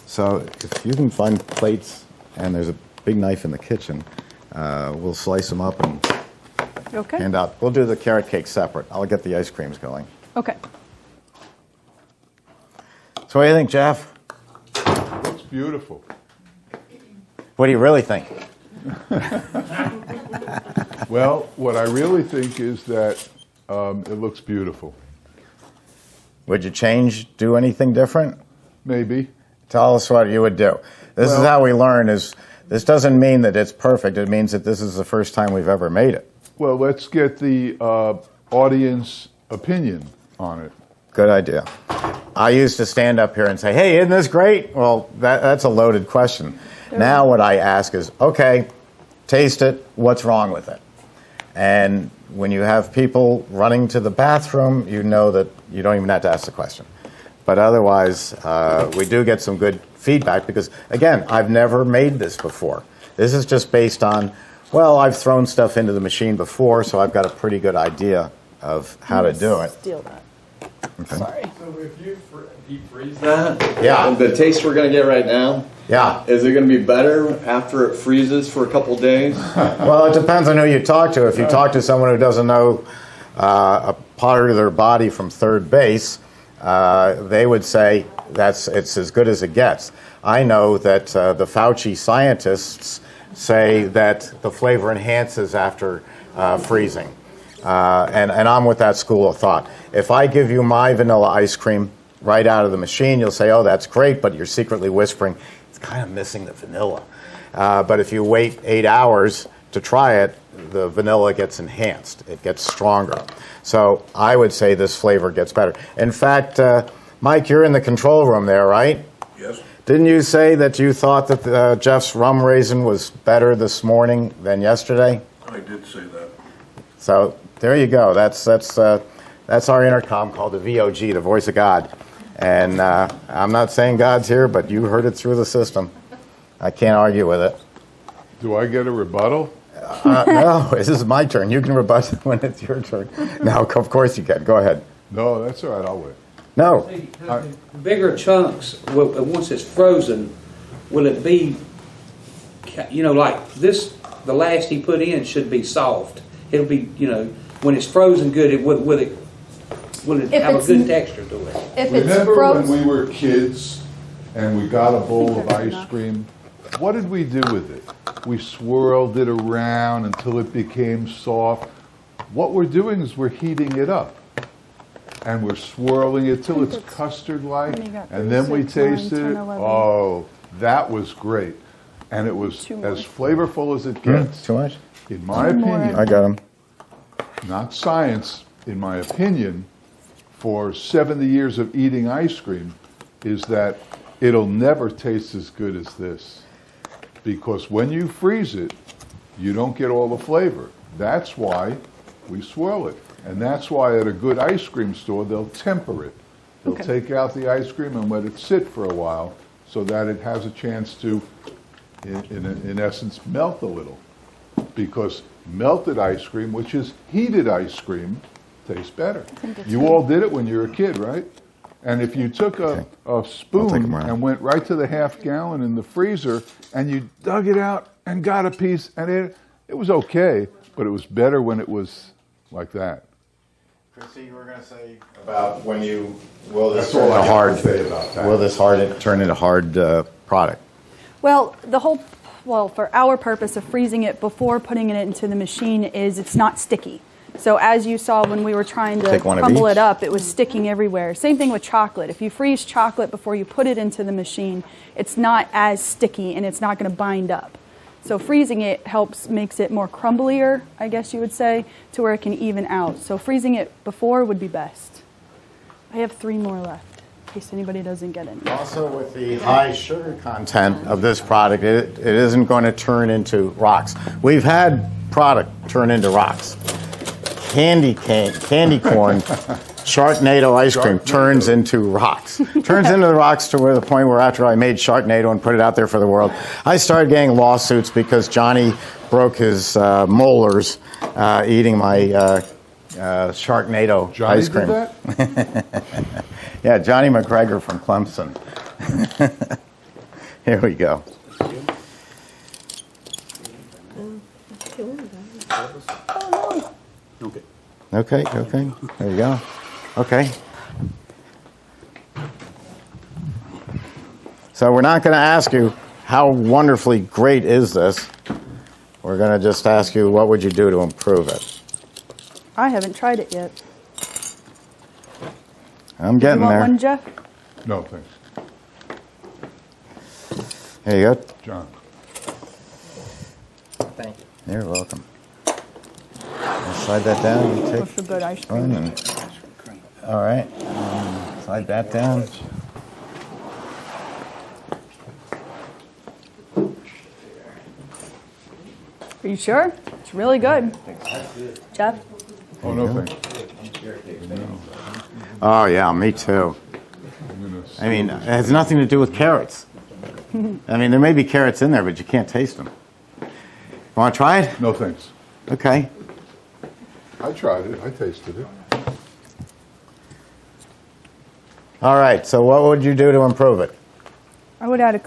So if you can find plates, and there's a big knife in the kitchen, we'll slice them up and Okay. hand out. We'll do the carrot cake separate. I'll get the ice creams going. Okay. So what do you think, Jeff? It's beautiful. What do you really think? Well, what I really think is that it looks beautiful. Would you do anything different? Maybe. Tell us what you would do. This is Well- how we learn is, this doesn't mean that it's perfect. It means that this is the first time we've ever made it. Well, let's get the audience opinion on it. Good idea. I used to stand up here and say, hey, isn't this great? Well, that's a loaded question. Now what I ask is, okay, taste it. What's wrong with it? And when you have people running to the bathroom, you know that you don't even have to ask the question. But otherwise, we do get some good feedback because, again, I've never made this before. This is just based on, well, I've thrown stuff into the machine before, so I've got a pretty good idea of how to do it. Steal that. Okay. Sorry. So if you deep freeze that, Yeah. the taste we're gonna get right now, Yeah. is it gonna be better after it freezes for a couple days? Well, it depends on who you talk to. If you talk to someone who doesn't know a part of their body from third base, they would say it's as good as it gets. I know that the Fauci scientists say that the flavor enhances after freezing. And I'm with that school of thought. If I give you my vanilla ice cream right out of the machine, you'll say, oh, that's great, but you're secretly whispering, it's kind of missing the vanilla. But if you wait 8 hours to try it, the vanilla gets enhanced. It gets stronger. So I would say this flavor gets better. In fact, Mike, you're in the control room there, right? Yes. Didn't you say that you thought that Jeff's rum raisin was better this morning than yesterday? I did say that. So there you go. That's our intercom called the VOG, the voice of God. And I'm not saying God's here, but you heard it through the system. I can't argue with it. Do I get a rebuttal? No, this is my turn. You can rebut when it's your turn. No, of course you can. Go ahead. No, that's all right. I'll wait. No. Bigger chunks, once it's frozen, will it be, like this, the last he put in should be soft. It'll be, when it's frozen good, will it If have a it's good n- texture to it? If it's Remember when frozen, we were kids and we got a bowl of ice cream? What did we do with it? We swirled it around until it became soft. What we're doing is we're heating it up. And we're swirling it till it's custard-like. when you got And then we 6, 9, tasted 10, it. 11. Oh, that was great. And it was Two more. as flavorful as it gets. Too much? In my Two more. opinion, I got him. not science, in my opinion, for 70 years of eating ice cream, is that it'll never taste as good as this. Because when you freeze it, you don't get all the flavor. That's why we swirl it. And that's why at a good ice cream store, they'll temper it. They'll Okay. take out the ice cream and let it sit for a while so that it has a chance to, in essence, melt a little. Because melted ice cream, which is heated ice cream, tastes better. it's You good. all did it when you were a kid, right? And if you took a take spoon 'em around. and went right to the half gallon in the freezer and you dug it out and got a piece, and it was okay, but it was better when it was like that. Christi, you were going to say about when you will this That's all turn I into have hard. to say about that. Will this turn into hard product? Well, for our purpose of freezing it before putting it into the machine is it's not sticky. So as you saw when we were trying to Take one of crumble each. it up, it was sticking everywhere. Same thing with chocolate. If you freeze chocolate before you put it into the machine, it's not as sticky and it's not going to bind up. So freezing it makes it more crumblier, I guess you would say, to where it can even out. So freezing it before would be best. I have 3 more left, in case anybody doesn't get any. Also, with the high sugar content of this product, it isn't going to turn into rocks. We've had product turn into rocks. Candy corn, Sharknado ice cream turns into rocks. Turns into the rocks to where the point where after I made Sharknado and put it out there for the world, I started getting lawsuits because Johnny broke his molars eating my Sharknado Johnny ice cream. did that? Yeah, Johnny McGregor from Clemson. Here we go. Okay. There you go. Okay. So we're not going to ask you how wonderfully great is this. We're going to just ask you what would you do to improve it. I haven't tried it yet. I'm You getting want there. one, Jeff? No, thanks. There you go. John. Thank you. You're welcome. I'll slide that down. You take What's the good ice cream? one and, all right. Slide that down. Are you sure? It's really good. Jeff? Oh, no, thanks. Oh yeah, me too. I mean, it has nothing to do with carrots. I mean, there may be carrots in there, but you can't taste them. Want to try it? No, thanks. Okay. I tried it. I tasted it. All right. So, what would you do to improve it? I would add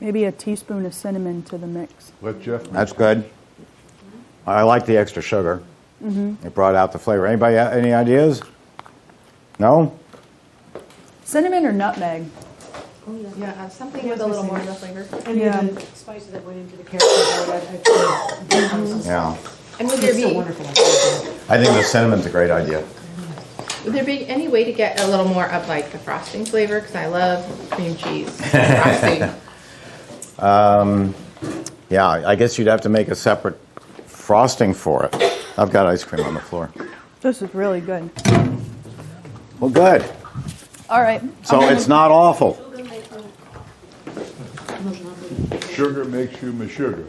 maybe a teaspoon of cinnamon to the mix. Let Jeff know. That's good. I like the extra sugar. It brought out the flavor. Anybody have any ideas? No? Cinnamon or nutmeg? Yeah, something with a little more flavor. Any Yeah. of the spices that went into the carrot cake, Yeah. And would there it's so be wonderful. I think the cinnamon's a great idea. would there be any way to get a little more of like the frosting flavor? Because I love cream cheese frosting. Yeah, I guess you'd have to make a separate frosting for it. I've got ice cream on the floor. This is really good. Well, good. All right. So it's not awful. Sugar makes you my sugar.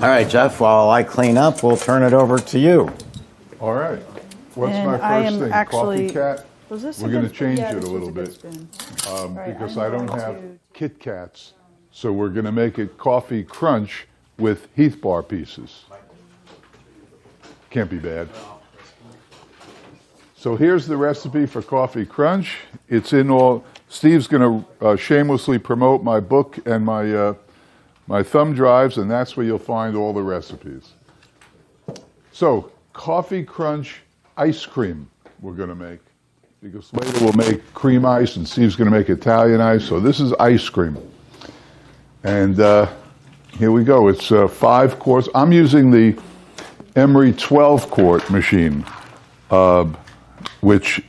All right, Jeff, while I clean up, we'll turn it over to you. All right. What's And my I first am thing? actually- Coffee cat? Was this a We're going to good spoon? change Yeah, it a this was little good bit spoon. because right, I I'm don't going have to- Kit Kats. So we're going to make it coffee crunch with Heath bar pieces. Can't be bad. So here's the recipe for coffee crunch. It's in all. Steve's going to shamelessly promote my book and my thumb drives, and that's where you'll find all the recipes. So coffee crunch ice cream we're going to make, because later we'll make cream ice and Steve's going to make Italian ice. So this is ice cream. And here we go. It's 5 quarts. I'm using the Emery 12-quart machine, which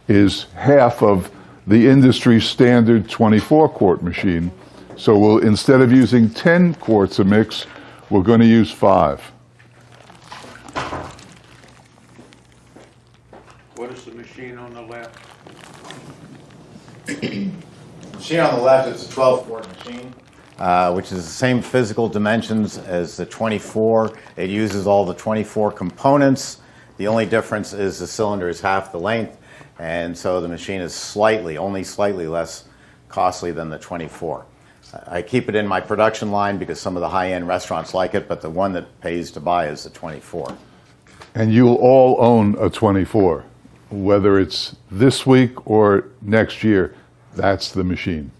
is half of the industry standard 24-quart machine. So we'll, instead of using 10 quarts of mix, we're going to use 5. What is the machine on the left? The machine on the left is a 12-quart machine, which is the same physical dimensions as the 24. It uses all the 24 components. The only difference is the cylinder is half the length, and so the machine is only slightly less costly than the 24. I keep it in my production line because some of the high-end restaurants like it, but the one that pays to buy is the 24. And you'll all own a 24, whether it's this week or next year. That's the machine.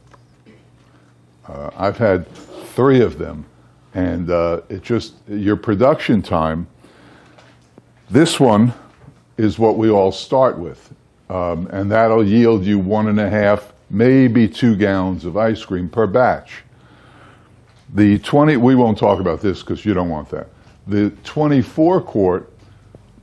I've had 3 of them, and it just, your production time, this one is what we all start with, and that'll yield you 1.5, maybe 2 gallons of ice cream per batch. The 20, we won't talk about this because you don't want that. The 24 quart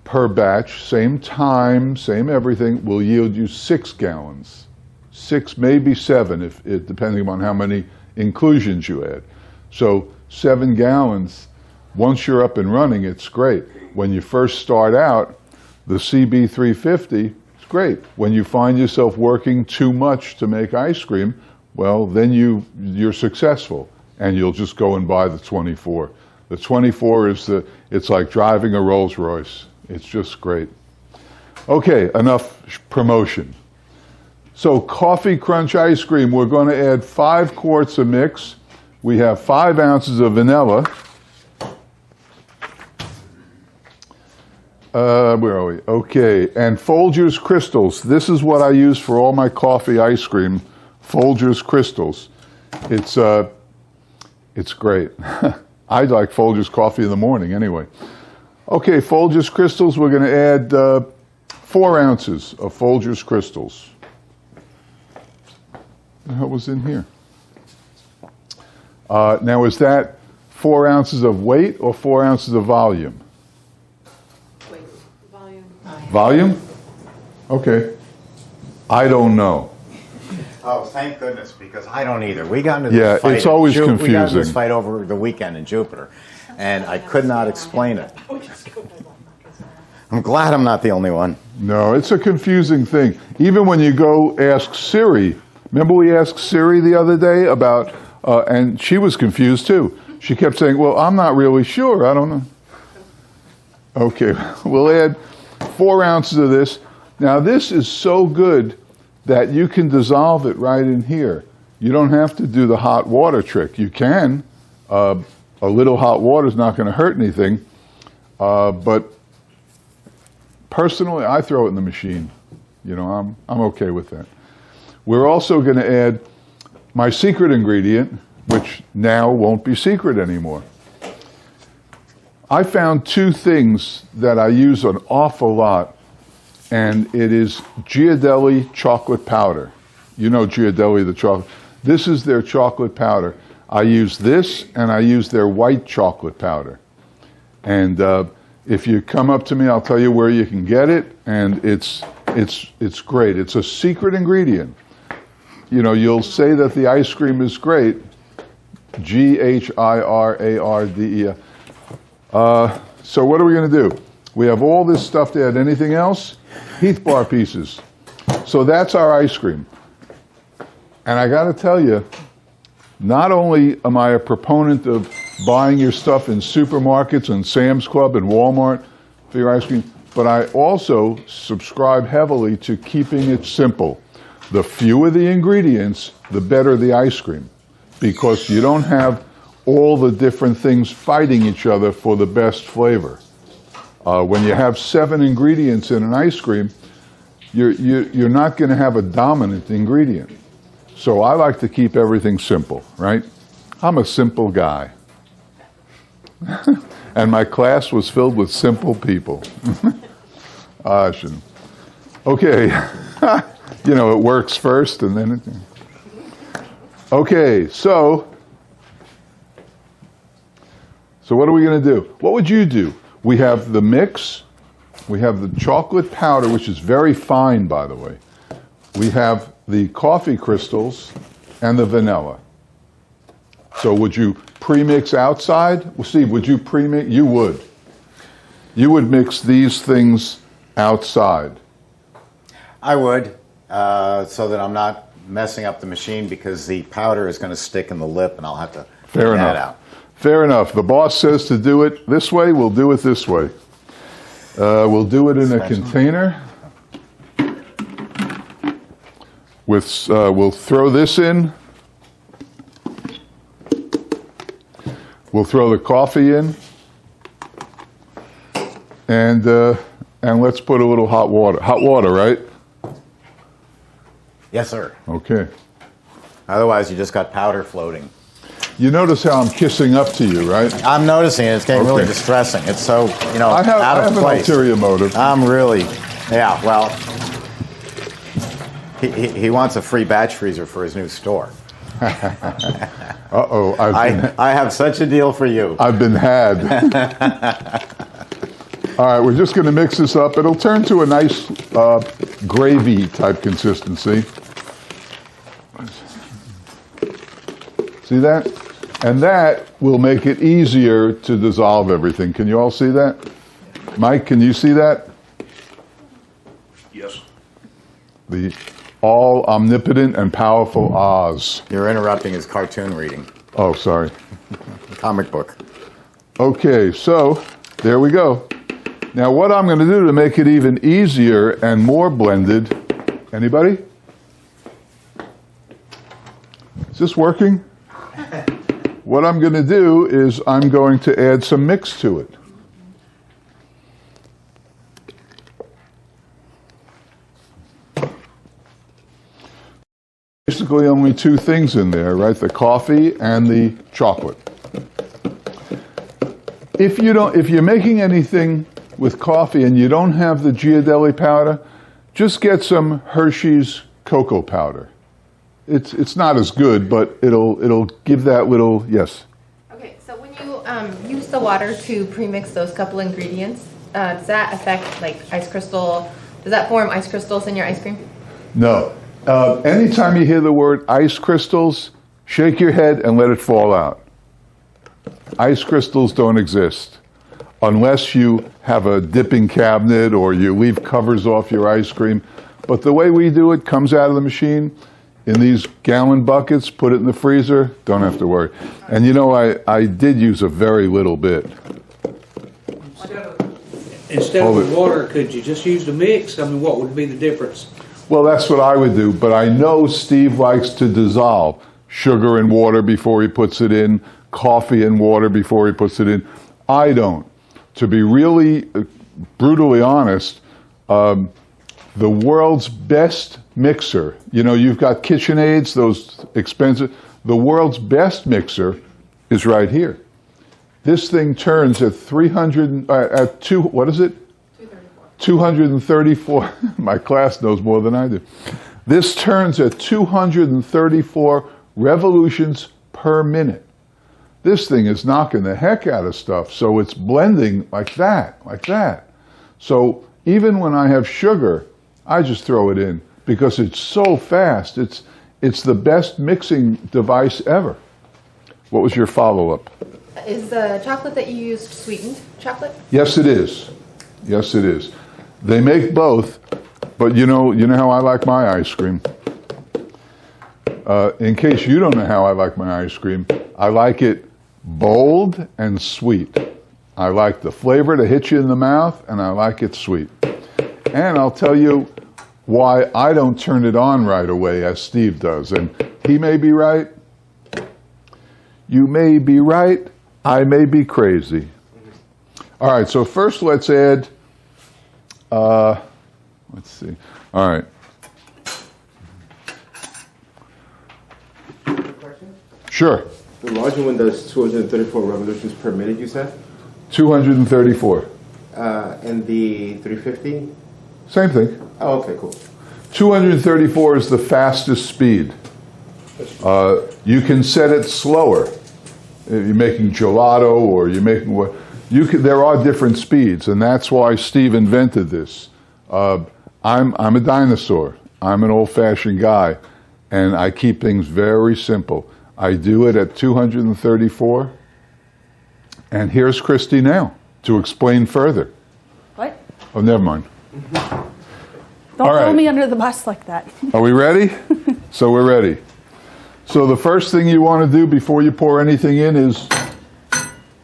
per batch, same time, same everything, will yield you 6 gallons. 6, maybe 7, if it, depending on how many inclusions you add. So 7 gallons, once you're up and running, it's great. When you first start out, the CB350 is great. When you find yourself working too much to make ice cream, well, then you're successful, and you'll just go and buy the 24. The 24 is it's like driving a Rolls Royce. It's just great. Okay, enough promotion. So Coffee Crunch ice cream, we're going to add 5 quarts of mix. We have 5 ounces of vanilla. Where are we? Okay, and Folgers crystals. This is what I use for all my coffee ice cream. Folgers crystals. It's great. I like Folgers coffee in the morning anyway. Okay, Folgers crystals. We're going to add 4 ounces of Folgers crystals. What the hell was in here? Now, is that 4 ounces of weight or 4 ounces of volume? Wait, volume. Volume? Okay. I don't know. Oh, thank goodness, because I don't either. We got into Yeah, this fight. it's always We got into confusing. this fight over the weekend in Jupiter, and I could not explain it. I'm glad I'm not the only one. No, it's a confusing thing. Even when you go ask Siri, remember we asked Siri the other day about, and she was confused too. She kept saying, well, I'm not really sure. I don't know. Okay, we'll add 4 ounces of this. Now, this is so good that you can dissolve it right in here. You don't have to do the hot water trick. You can. A little hot water is not going to hurt anything. But personally, I throw it in the machine. You know, I'm okay with that. We're also going to add my secret ingredient, which now won't be secret anymore. I found 2 things that I use an awful lot, and it is Ghirardelli chocolate powder. You know Ghirardelli, the chocolate. This is their chocolate powder. I use this, and I use their white chocolate powder. And if you come up to me, I'll tell you where you can get it, and it's great. It's a secret ingredient. You know, you'll say that the ice cream is great. Ghirarde. So what are we going to do? We have all this stuff to add. Anything else? Heath bar pieces. So that's our ice cream. And I got to tell you, not only am I a proponent of buying your stuff in supermarkets and Sam's Club and Walmart for your ice cream, but I also subscribe heavily to keeping it simple. The fewer the ingredients, the better the ice cream, because you don't have all the different things fighting each other for the best flavor. When you have 7 ingredients in an ice cream, you're not going to have a dominant ingredient. So I like to keep everything simple, right? I'm a simple guy. And my class was filled with simple people. I shouldn't. Okay. You know, it works first and then it... Okay, so what are we going to do? What would you do? We have the mix. We have the chocolate powder, which is very fine, by the way. We have the coffee crystals and the vanilla. So would you pre-mix outside? Well, Steve, would you pre-mix? You would. You would mix these things outside. I would, so that I'm not messing up the machine, because the powder is going to stick in the lip and I'll have to Fair clean enough. that out. Fair enough. The boss says to do it this way, we'll do it this way. We'll do it in a container. We'll throw this in. We'll throw the coffee in, and let's put a little hot water. Hot water, right? Yes, sir. Okay. Otherwise, you just got powder floating. You notice how I'm kissing up to you, right? I'm noticing it. It's getting really Okay. distressing. It's so, I have out of an place. ulterior motive. I'm really, yeah, well, he wants a free batch freezer for his new store. Uh-oh, I have such a deal for you. I've been had. All right, we're just going to mix this up. It'll turn to a nice gravy type consistency. See that? And that will make it easier to dissolve everything. Can you all see that? Mike, can you see that? Yes. The all omnipotent and powerful Oz. You're interrupting his cartoon reading. Oh, sorry. Comic book. Okay, so there we go. Now what I'm going to do to make it even easier and more blended, anybody? Is this working? What I'm going to do is I'm going to add some mix to it. Basically only two things in there, right? The coffee and the chocolate. If you're making anything with coffee and you don't have the Ghirardelli powder, just get some Hershey's cocoa powder. It's not as good, but it'll give that little, yes. Okay, so when you use the water to premix those couple ingredients, does that affect like ice crystal? Does that form ice crystals in your ice cream? No. Anytime you hear the word ice crystals, shake your head and let it fall out. Ice crystals don't exist unless you have a dipping cabinet or you leave covers off your ice cream. But the way we do it comes out of the machine in these gallon buckets, put it in the freezer, don't have to worry. And you know, I did use a very little bit. Instead of water, could you just use the mix? I mean, what would be the difference? Well, that's what I would do, but I know Steve likes to dissolve sugar and water before he puts it in, coffee and water before he puts it in. I don't. To be really brutally honest, the world's best mixer, you know, you've got KitchenAids, those expensive, the world's best mixer is right here. This thing turns at 234. My class knows more than I do. This turns at 234 revolutions per minute. This thing is knocking the heck out of stuff, so it's blending like that, like that. So even when I have sugar, I just throw it in because it's so fast. It's the best mixing device ever. What was your follow-up? Is the chocolate that you used sweetened chocolate? Yes, it is. Yes, it is. They make both, but you know how I like my ice cream. In case you don't know how I like my ice cream, I like it bold and sweet. I like the flavor to hit you in the mouth, and I like it sweet. And I'll tell you why I don't turn it on right away as Steve does. And he may be right. You may be right. I may be crazy. All right, so first let's add, let's see. All right. Sure. The larger one does 234 revolutions per minute, you said? 234. And the 350? Same thing. Oh, okay, cool. 234 is the fastest speed. You can set it slower. If you're making gelato or you're making what, there are different speeds, and that's why Steve invented this. I'm a dinosaur. I'm an old-fashioned guy, and I keep things very simple. I do it at 234, and here's Christi now to explain further. What? Oh, never mind. Don't throw me under the bus like that. Are we ready? So we're ready. So the first thing you want to do before you pour anything in is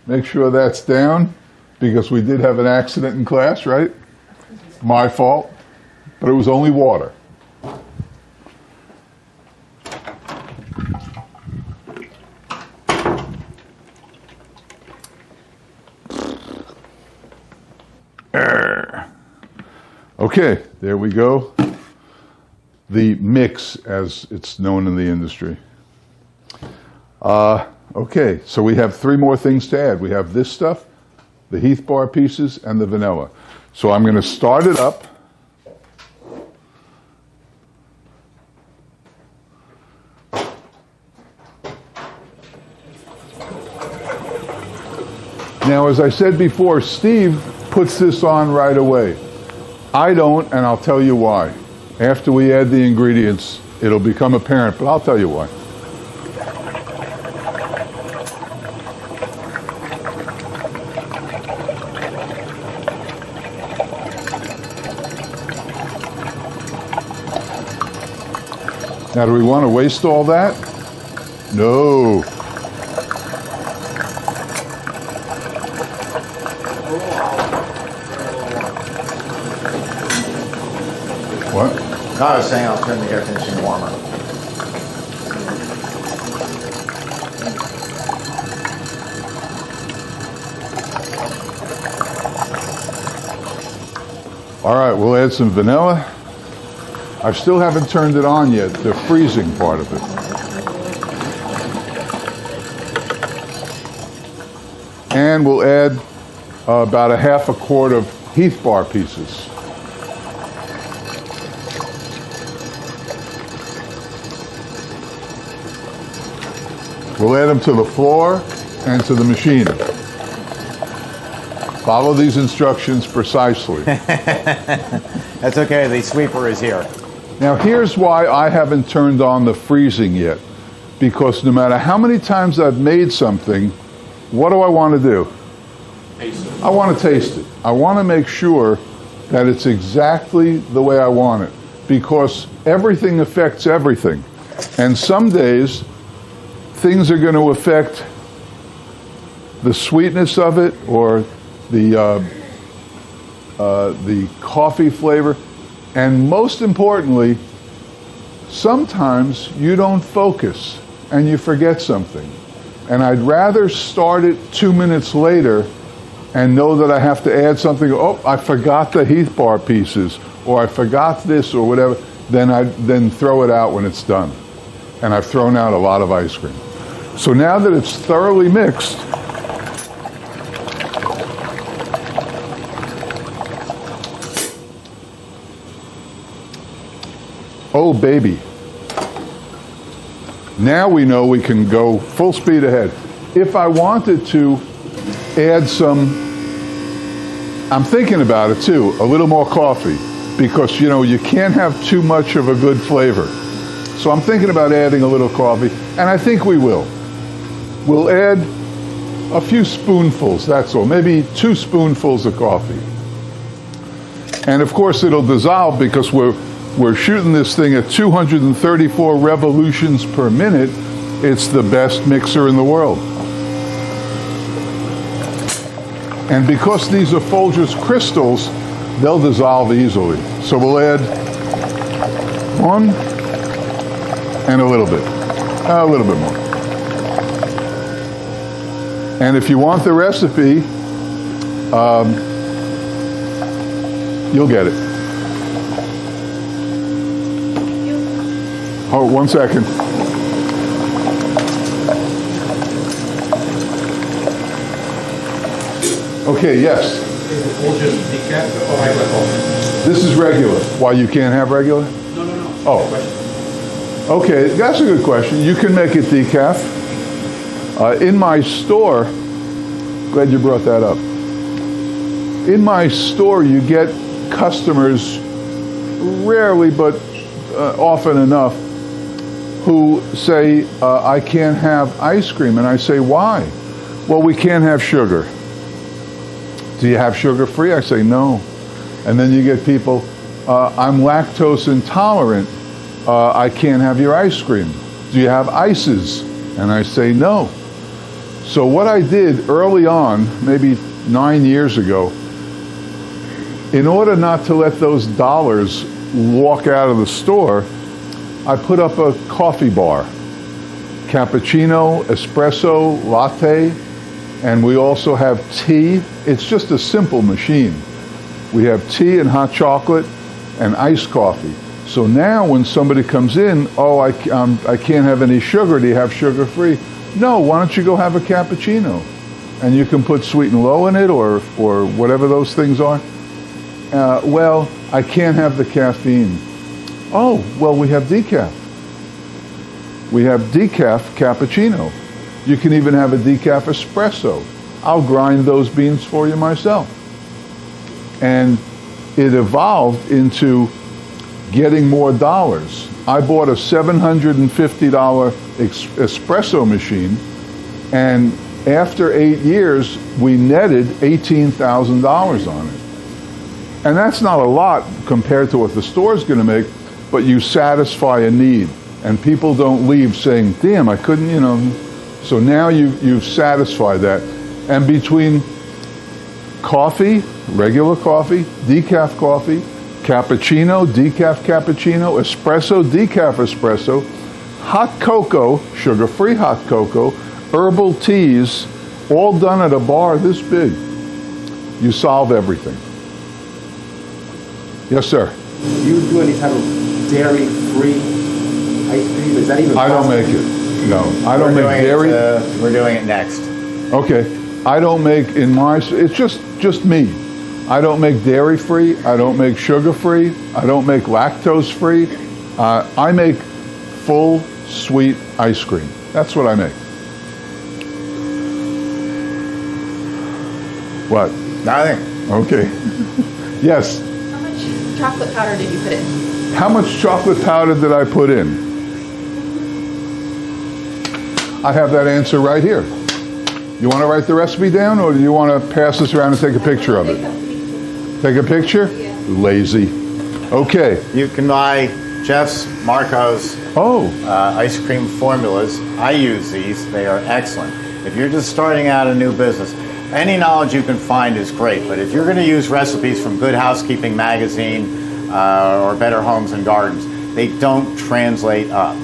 make sure that's down, because we did have an accident in class, right? My fault, but it was only water. Okay, there we go. The mix, as it's known in the industry. Okay, so we have 3 more things to add. We have this stuff, the Heath bar pieces, and the vanilla. So I'm going to start it up. Now, as I said before, Steve puts this on right away. I don't, and I'll tell you why. After we add the ingredients, it'll become apparent, but I'll tell you why. Now, do we want to waste all that? No. What? No, I was saying I'll turn the air conditioning warmer. All right, we'll add some vanilla. I still haven't turned it on yet, the freezing part of it. And we'll add about a half a quart of Heath bar pieces. We'll add them to the floor and to the machine. Follow these instructions precisely. That's okay, the sweeper is here. Now here's why I haven't turned on the freezing yet. Because no matter how many times I've made something, what do I want to do? Taste it. I want to taste it. I want to make sure that it's exactly the way I want it. Because everything affects everything. And some days, things are going to affect the sweetness of it or the coffee flavor. And most importantly, sometimes you don't focus and you forget something. And I'd rather start it 2 minutes later and know that I have to add something. Oh, I forgot the Heath bar pieces, or I forgot this, or whatever. Then throw it out when it's done. And I've thrown out a lot of ice cream. So now that it's thoroughly mixed, oh baby. Now we know we can go full speed ahead. If I wanted to add some, I'm thinking about it too, a little more coffee, because you can't have too much of a good flavor. So I'm thinking about adding a little coffee, and I think we will. We'll add a few spoonfuls, that's all, maybe 2 spoonfuls of coffee. And of course it'll dissolve because we're shooting this thing at 234 revolutions per minute. It's the best mixer in the world. And because these are Folgers crystals, they'll dissolve easily. So we'll add 1 and a little bit more. And if you want the recipe, you'll get it. Oh, 1 second. Okay, yes. This is regular. Why, you can't have regular? No. Oh. Okay, that's a good question. You can make it decaf. In my store, glad you brought that up. In my store, you get customers, rarely but often enough, who say, I can't have ice cream. And I say, why? Well, we can't have sugar. Do you have sugar free? I say, no. And then you get people, I'm lactose intolerant. I can't have your ice cream. Do you have ices? And I say, no. So what I did early on, maybe 9 years ago, in order not to let those dollars walk out of the store, I put up a coffee bar, cappuccino, espresso, latte, and we also have tea. It's just a simple machine. We have tea and hot chocolate and iced coffee. So now when somebody comes in, oh, I can't have any sugar. Do you have sugar-free? No, why don't you go have a cappuccino? And you can put sweet and low in it or whatever those things are. Well, I can't have the caffeine. Oh, well, we have decaf. We have decaf cappuccino. You can even have a decaf espresso. I'll grind those beans for you myself. And it evolved into getting more dollars. I bought a $750 espresso machine, and after 8 years, we netted $18,000 on it. And that's not a lot compared to what the store's going to make, but you satisfy a need. And people don't leave saying, damn, I couldn't, you know. So now you've satisfied that. And between coffee, regular coffee, decaf coffee, cappuccino, decaf cappuccino, espresso, decaf espresso, hot cocoa, sugar-free hot cocoa, herbal teas, all done at a bar this big. You solve everything. Yes, sir. Do you do any type of dairy-free ice cream? Is that even I don't possible? make it. No, I don't make dairy. We're doing it next. Okay. I don't make in my, it's just me. I don't make dairy-free. I don't make sugar-free. I don't make lactose-free. I make full sweet ice cream. That's what I make. What? Nothing. Okay. Yes. How much chocolate powder did you put in? How much chocolate powder did I put in? I have that answer right here. You want to write the recipe down, or do you want to pass this around and take a picture of it? Take a picture? Yeah. Lazy. Okay. You can buy Jeff's, Markow's ice cream formulas. I use these. They are excellent. If you're just starting out a new business, any knowledge you can find is great, but if you're going to use recipes from Good Housekeeping magazine or Better Homes and Gardens, they don't translate up.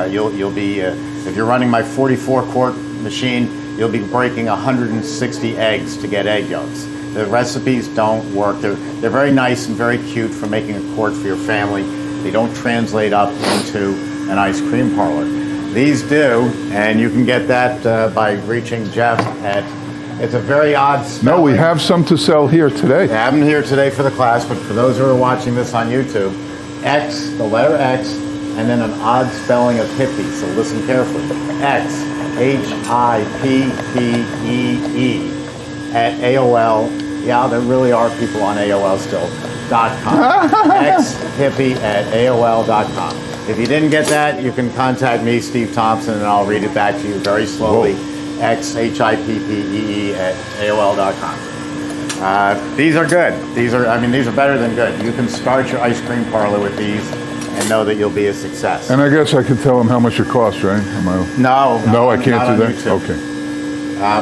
You'll be, if you're running my 44 quart machine, you'll be breaking 160 eggs to get egg yolks. The recipes don't work. They're very nice and very cute for making a quart for your family. They don't translate up into an ice cream parlor. These do, and you can get that by reaching Jeff at, it's a very odd spelling. No, we have some to sell here today. I have them here today for the class, but for those who are watching this on YouTube, X, the letter X, and then an odd spelling of hippie, so listen carefully. X, Hippee at AOL. Yeah, there really are people on AOL still. .com. Xhippie at AOL.com. If you didn't get that, you can contact me, Steve Thompson, and I'll read it back to you very slowly. Xhippee at AOL.com. These are good. These are better than good. You can start your ice cream parlor with these and know that you'll be a success. And I guess I could tell them how much it costs, right? No, I can't do that? YouTube. Okay.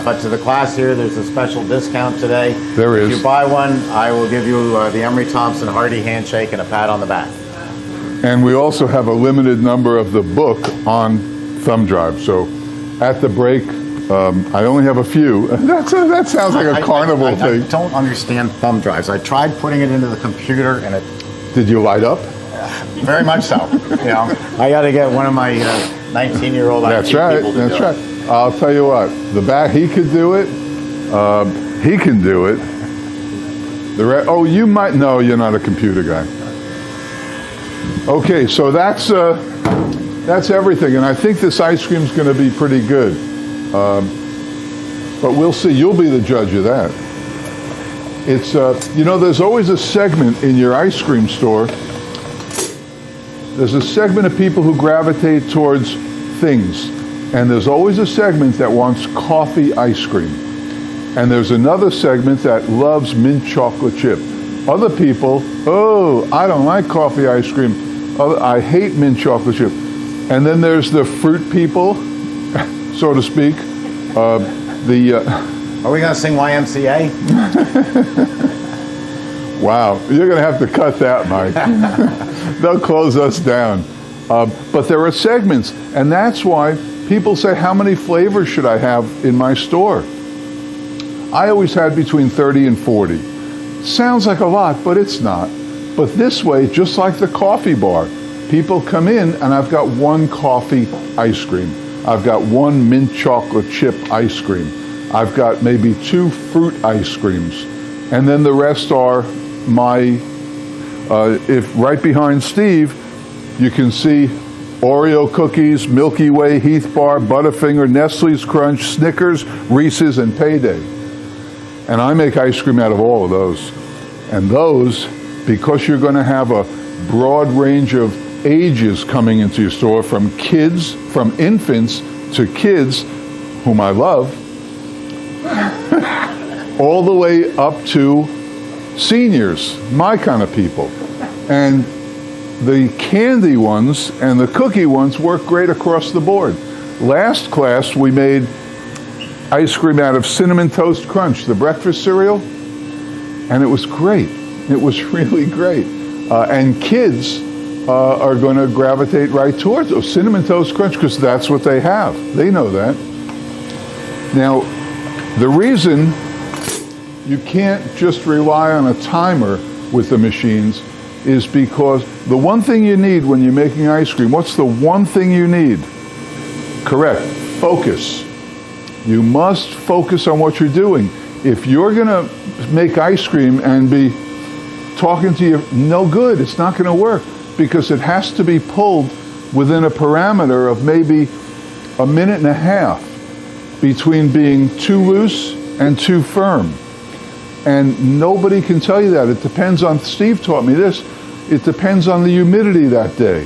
But to the class here, there's a special discount today. There is. If you buy one, I will give you the Emery Thompson hearty handshake and a pat on the back. And we also have a limited number of the book on thumb drive. So at the break, I only have a few. That sounds like a carnival thing. I don't understand thumb drives. I tried putting it into the computer and it... Did you light up? Very much so. You know, I got to get one of my 19-year-old IT people to do it. I'll tell you what. The back, he could do it. He can do it. You might. No, you're not a computer guy. Okay, so that's everything, and I think this ice cream's going to be pretty good. But we'll see. You'll be the judge of that. It's there's always a segment in your ice cream store. There's a segment of people who gravitate towards things, and there's always a segment that wants coffee ice cream, and there's another segment that loves mint chocolate chip. Other people, I don't like coffee ice cream. I hate mint chocolate chip. And then there's the fruit people, so to speak. Are we going to sing YMCA? Wow, you're going to have to cut that, Mike. They'll close us down. But there are segments, and that's why people say, how many flavors should I have in my store? I always had between 30 and 40. Sounds like a lot, but it's not. But this way, just like the coffee bar, people come in and I've got one coffee ice cream. I've got one mint chocolate chip ice cream. I've got maybe 2 fruit ice creams. And then the rest are my, if right behind Steve, you can see Oreo cookies, Milky Way, Heath Bar, Butterfinger, Nestle's Crunch, Snickers, Reese's, and Payday. And I make ice cream out of all of those. And those, because you're going to have a broad range of ages coming into your store, from kids, from infants to kids, whom I love, all the way up to seniors, my kind of people. And the candy ones and the cookie ones work great across the board. Last class, we made ice cream out of Cinnamon Toast Crunch, the breakfast cereal, and it was great. It was really great. And kids are going to gravitate right towards Cinnamon Toast Crunch because that's what they have. They know that. Now, the reason you can't just rely on a timer with the machines is because the one thing you need when you're making ice cream, what's the one thing you need? Correct, focus. You must focus on what you're doing. If you're going to make ice cream and be talking to you, no good, it's not going to work, because it has to be pulled within a parameter of maybe a minute and a half between being too loose and too firm. And nobody can tell you that. It depends on, Steve taught me this, it depends on the humidity that day.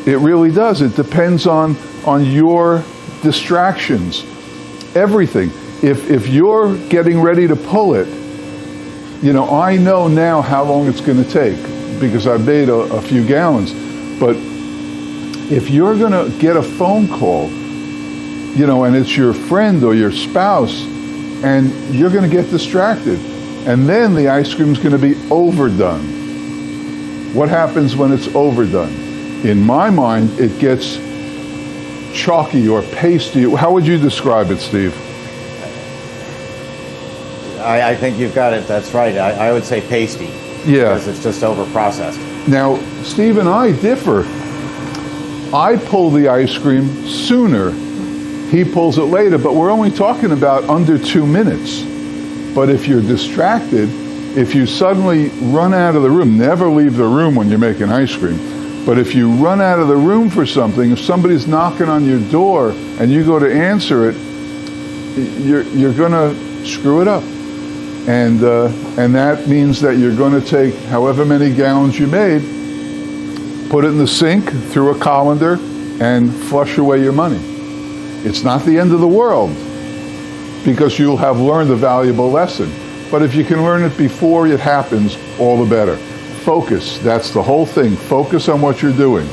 It really does. It depends on your distractions, everything. If you're getting ready to pull it, you know, I know now how long it's going to take because I've made a few gallons. But if you're going to get a phone call, you know, and it's your friend or your spouse, and you're going to get distracted, and then the ice cream is going to be overdone. What happens when it's overdone? In my mind, it gets chalky or pasty. How would you describe it, Steve? I think you've got it. That's right. I would say pasty. Yeah. Because it's just over-processed. Now, Steve and I differ. I pull the ice cream sooner. He pulls it later, but we're only talking about under 2 minutes. But if you're distracted, if you suddenly run out of the room, never leave the room when you're making ice cream, but if you run out of the room for something, if somebody's knocking on your door and you go to answer it, you're going to screw it up. And that means that you're going to take however many gallons you made, put it in the sink through a colander, and flush away your money. It's not the end of the world, because you'll have learned a valuable lesson. But if you can learn it before it happens, all the better. Focus, that's the whole thing. Focus on what you're doing.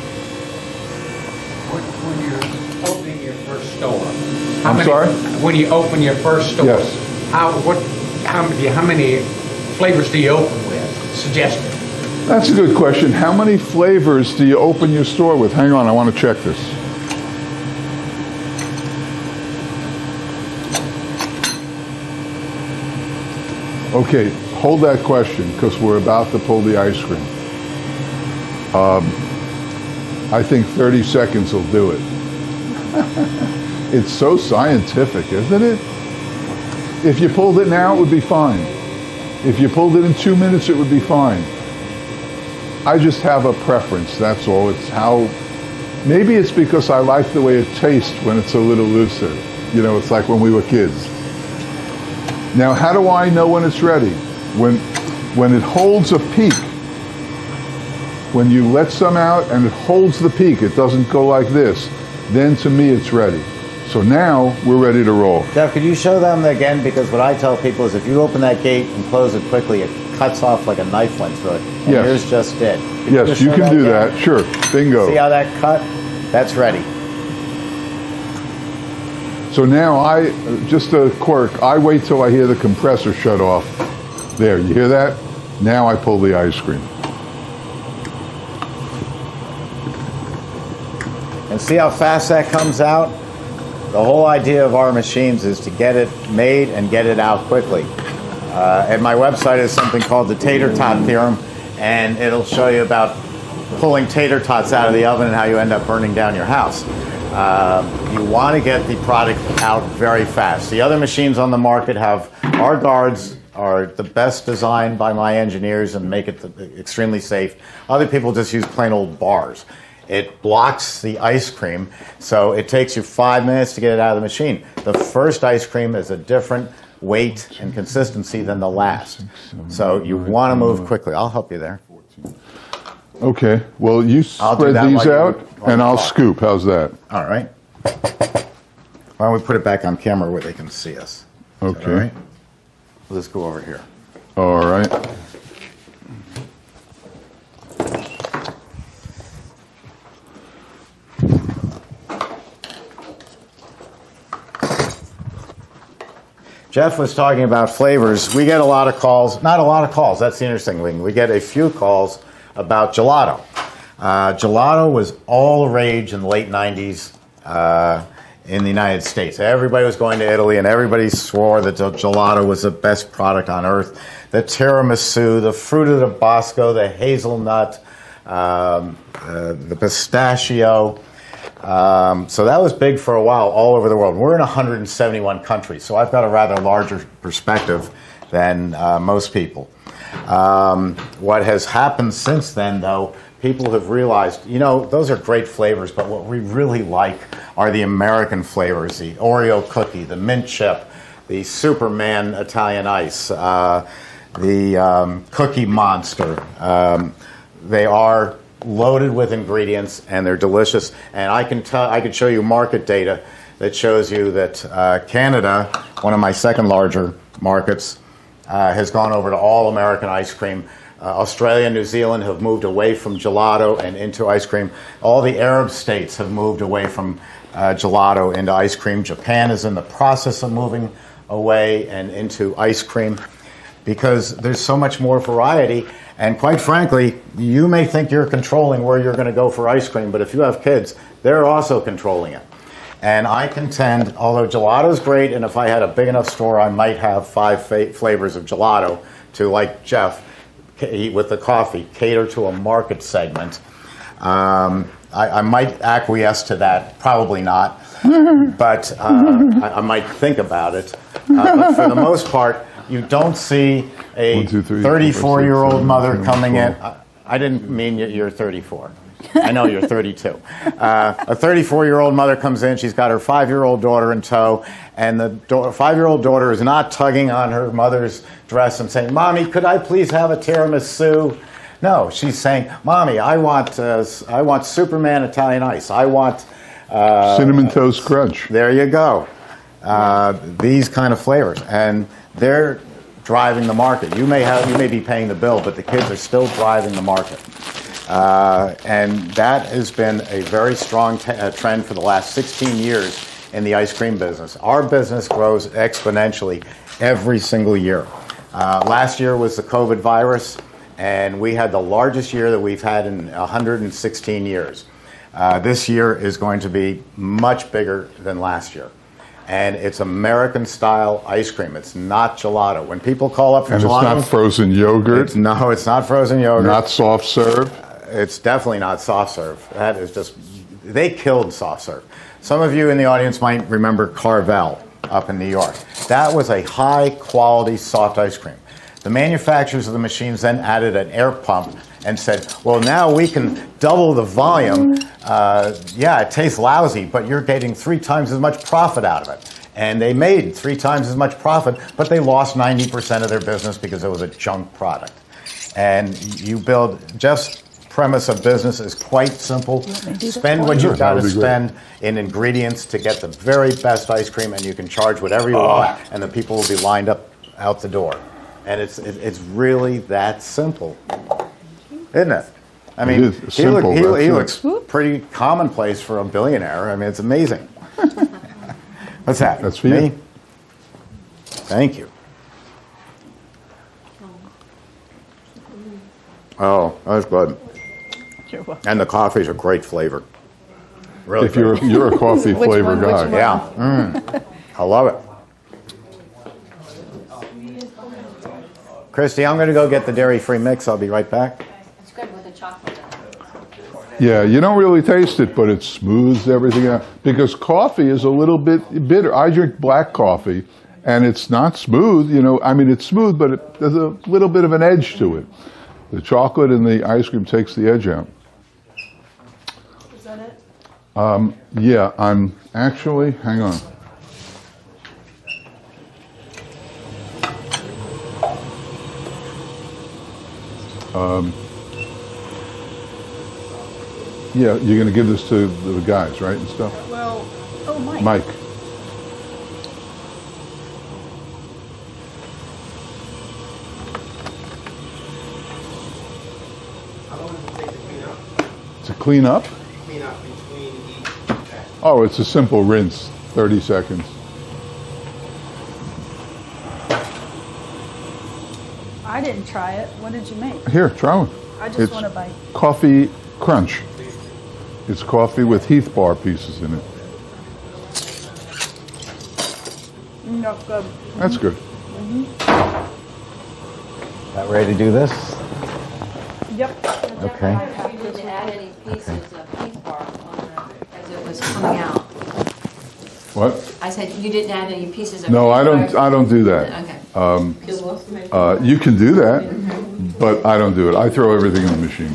When you're opening your first store, Sorry? When you open your first store, Yes. how many flavors do you open with? Suggested. That's a good question. How many flavors do you open your store with? Hang on, I want to check this. Okay, hold that question, because we're about to pull the ice cream. I think 30 seconds will do it. It's so scientific, isn't it? If you pulled it now, it would be fine. If you pulled it in 2 minutes, it would be fine. I just have a preference, that's all. It's how, maybe it's because I like the way it tastes when it's a little looser. You know, it's like when we were kids. Now, how do I know when it's ready? When it holds a peak, when you let some out and it holds the peak, it doesn't go like this, then to me it's ready. So now we're ready to roll. Jeff, could you show them again? Because what I tell people is if you open that gate and close it quickly, it cuts off like a knife went through it. And Yes. yours just did. Could Yes, just you show can do again? that. Sure. Bingo. See how that cut? That's ready. So now just a quirk, I wait till I hear the compressor shut off. There, you hear that? Now I pull the ice cream. And see how fast that comes out? The whole idea of our machines is to get it made and get it out quickly. And my website is something called the Tater Tot Theorem, and it'll show you about pulling tater tots out of the oven and how you end up burning down your house. You want to get the product out very fast. The other machines on the market our guards are the best designed by my engineers and make it extremely safe. Other people just use plain old bars. It blocks the ice cream, so it takes you 5 minutes to get it out of the machine. The first ice cream is a different weight and consistency than the last. So you want to move quickly. I'll help you there. Okay. Well, you spread these out, and I'll scoop. How's that? All right. Why don't we put it back on camera where they can see us? Okay. All right. Let's go over here. All right. Jeff was talking about flavors. We get a lot of calls. Not a lot of calls. That's the interesting thing. We get a few calls about gelato. Gelato was all the rage in the late 90s in the United States. Everybody was going to Italy, and everybody swore that gelato was the best product on earth. The tiramisu, the fruit of the Bosco, the hazelnut, the pistachio. So that was big for a while all over the world. We're in 171 countries, so I've got a rather larger perspective than most people. What has happened since then, though, people have realized, those are great flavors, but what we really like are the American flavors, the Oreo cookie, the mint chip, the Superman Italian ice, the Cookie Monster. They are loaded with ingredients, and they're delicious. And I can show you market data that shows you that Canada, one of my second larger markets, has gone over to all American ice cream. Australia and New Zealand have moved away from gelato and into ice cream. All the Arab states have moved away from gelato into ice cream. Japan is in the process of moving away and into ice cream because there's so much more variety. And quite frankly, you may think you're controlling where you're going to go for ice cream, but if you have kids, they're also controlling it. And I contend, although gelato is great, and if I had a big enough store, I might have 5 flavors of gelato to, like Jeff, eat with the coffee, cater to a market segment. I might acquiesce to that, probably not, but I might think about it. But for the most part, you don't see a 34-year-old mother coming in. I didn't mean you're 34. I know you're 32. A 34-year-old mother comes in. She's got her 5-year-old daughter in tow, and the 5-year-old daughter is not tugging on her mother's dress and saying, "Mommy, could I please have a tiramisu?" No, she's saying, "Mommy, I want Superman Italian ice. I want Cinnamon Toast Crunch." There you go. These kind of flavors, and they're driving the market. You may be paying the bill, but the kids are still driving the market. And that has been a very strong trend for the last 16 years in the ice cream business. Our business grows exponentially every single year. Last year was the COVID virus, and we had the largest year that we've had in 116 years. This year is going to be much bigger than last year. And it's American-style ice cream. It's not gelato. When people call up for and gelato... it's not frozen yogurt? No, it's not frozen yogurt. Not soft serve? It's definitely not soft serve. That is just... They killed soft serve. Some of you in the audience might remember Carvel up in New York. That was a high-quality soft ice cream. The manufacturers of the machines then added an air pump and said, well, now we can double the volume. Yeah, it tastes lousy, but you're getting 3 times as much profit out of it. And they made 3 times as much profit, but they lost 90% of their business because it was a junk product. And you build, Jeff's premise of business is quite simple. Spend what you've got to spend in ingredients to get the very best ice cream, and you can charge whatever you want, and the people will be lined up out the door. And it's really that simple. Isn't it? I mean, he looks pretty commonplace for a billionaire. I mean, it's amazing. What's that? That's for you. Thank you. Oh, that's good. You're welcome. And the coffee's a great flavor. Really. If you're a coffee flavor guy. Yeah. I love it. Christi, I'm going to go get the dairy-free mix. I'll be right back. It's good with the chocolate. Yeah, you don't really taste it, but it smooths everything out. Because coffee is a little bit bitter. I drink black coffee, and it's not smooth. You know, I mean, it's smooth, but there's a little bit of an edge to it. The chocolate and the ice cream takes the edge out. Is that it? Yeah, I'm actually, hang on. Yeah, you're going to give this to the guys, right, and stuff? Well, oh, Mike. Mike. How long does it take to clean up? To clean up? Clean up between each batch. Oh, it's a simple rinse, 30 seconds. I didn't try it. What did you make? Here, try one. I just It's want a bite. coffee Krunch. It's coffee with Heath bar pieces in it. That's good. That's good. About ready to do this? Yep. Okay. You didn't add any pieces of beef bar on there as it was coming out. What? I said you didn't add any pieces of No, beef I don't. bar. I don't do that. Okay. You can do that, but I don't do it. I throw everything in the machine.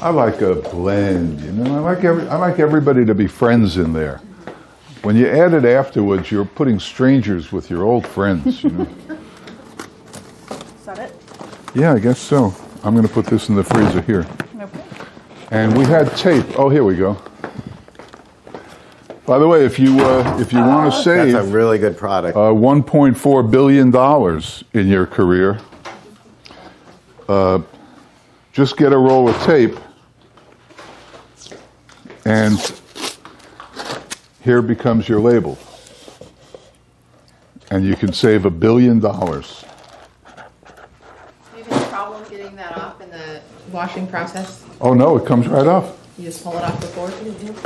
I like a blend, you know. I like everybody to be friends in there. When you add it afterwards, you're putting strangers with your old friends, you know. Is that it? Yeah, I guess so. I'm going to put this in the freezer here. Okay. And we had tape. Oh, here we go. By the way, if you want to save That's a really good product. $1.4 billion in your career, just get a roll of tape, and here becomes your label. And you can save $1 billion. Do you have any problem getting that off in the washing process? Oh, no, it comes right off. You just pull it off before?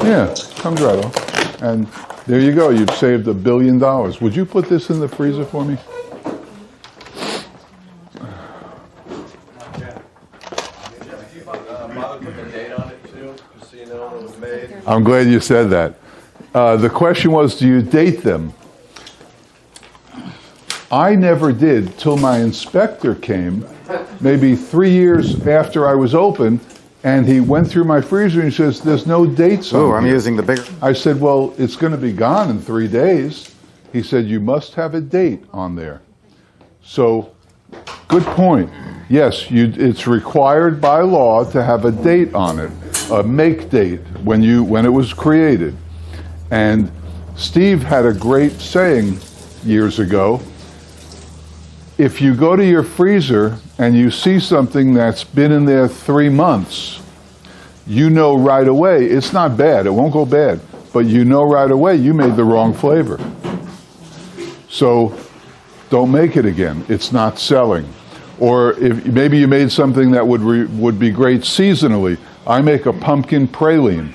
Yeah, it comes right off. And there you go. You've saved $1 billion. Would you put this in the freezer for me? I'm glad you said that. The question was, do you date them? I never did till my inspector came, maybe 3 years after I was open, and he went through my freezer and he says, there's no dates on Oh, I'm here. using the bigger. I said, well, it's going to be gone in 3 days. He said, you must have a date on there. So, good point. Yes, it's required by law to have a date on it, a make date when it was created. And Steve had a great saying years ago. If you go to your freezer and you see something that's been in there 3 months, you know right away, it's not bad, it won't go bad, but you know right away you made the wrong flavor. So don't make it again, it's not selling. Or if maybe you made something that would be great seasonally. I make a pumpkin praline,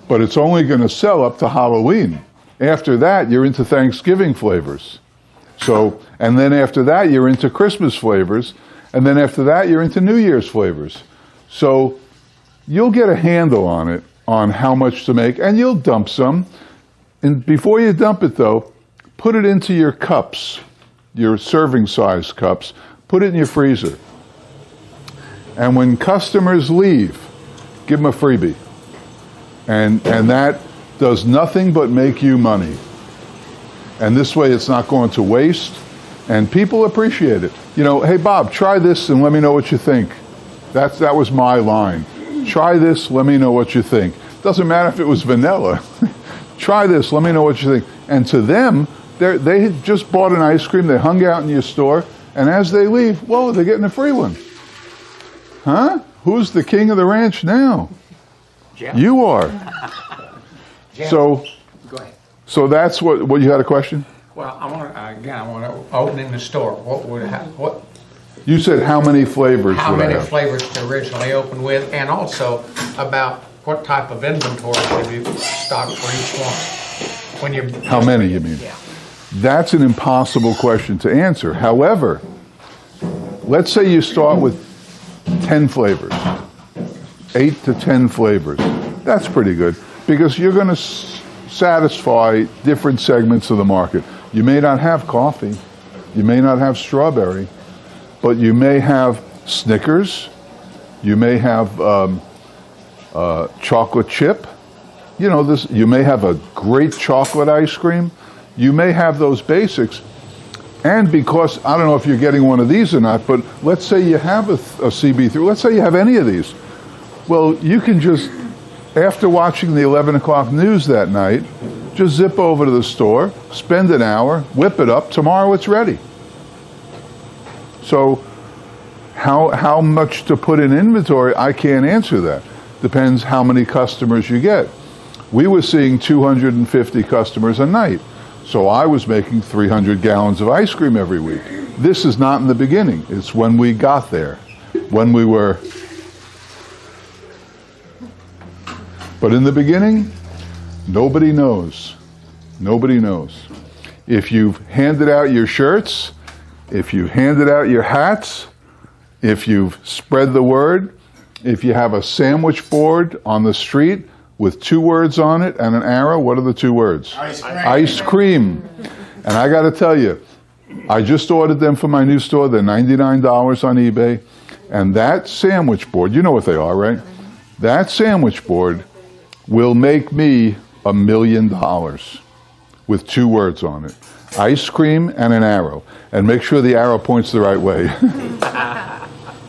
but it's only going to sell up to Halloween. After that, you're into Thanksgiving flavors. So, and then after that, you're into Christmas flavors, and then after that, you're into New Year's flavors. So, you'll get a handle on it, on how much to make, and you'll dump some. And before you dump it, though, put it into your cups, your serving size cups. Put it in your freezer. And when customers leave, give them a freebie. And that does nothing but make you money. And this way it's not going to waste, and people appreciate it. You know, hey Bob, try this and let me know what you think. That was my line. Try this, let me know what you think. Doesn't matter if it was vanilla. Try this, let me know what you think. And to them, they had just bought an ice cream, they hung out in your store, and as they leave, whoa, they're getting a free one. Huh? Who's the king of the ranch now? Jeff. You are. Jeff. So, Go ahead. so that's what you had a question? Well, I want to open in the store. What You said how many flavors how would I many have? flavors to originally open with, and also about what type of inventory should you stock for each one. When you How many, you mean? Yeah. That's an impossible question to answer. However, let's say you start with 10 flavors, 8 to 10 flavors. That's pretty good because you're going to satisfy different segments of the market. You may not have coffee, you may not have strawberry, but you may have Snickers, you may have chocolate chip. You know, you may have a great chocolate ice cream. You may have those basics. And because, I don't know if you're getting one of these or not, but let's say you have a CB3, let's say you have any of these. Well, you can just, after watching the 11 o'clock news that night, just zip over to the store, spend an hour, whip it up, tomorrow it's ready. So how much to put in inventory, I can't answer that. Depends how many customers you get. We were seeing 250 customers a night. So I was making 300 gallons of ice cream every week. This is not in the beginning. It's when we got there. When we were... But in the beginning, nobody knows. Nobody knows. If you've handed out your shirts, if you've handed out your hats, if you've spread the word, if you have a sandwich board on the street with 2 words on it and an arrow, what are the 2 words? Ice cream. Ice cream. And I got to tell you, I just ordered them for my new store. They're $99 on eBay. And that sandwich board, you know what they are, right? That sandwich board will make me $1 million with 2 words on it. Ice cream and an arrow. And make sure the arrow points the right way.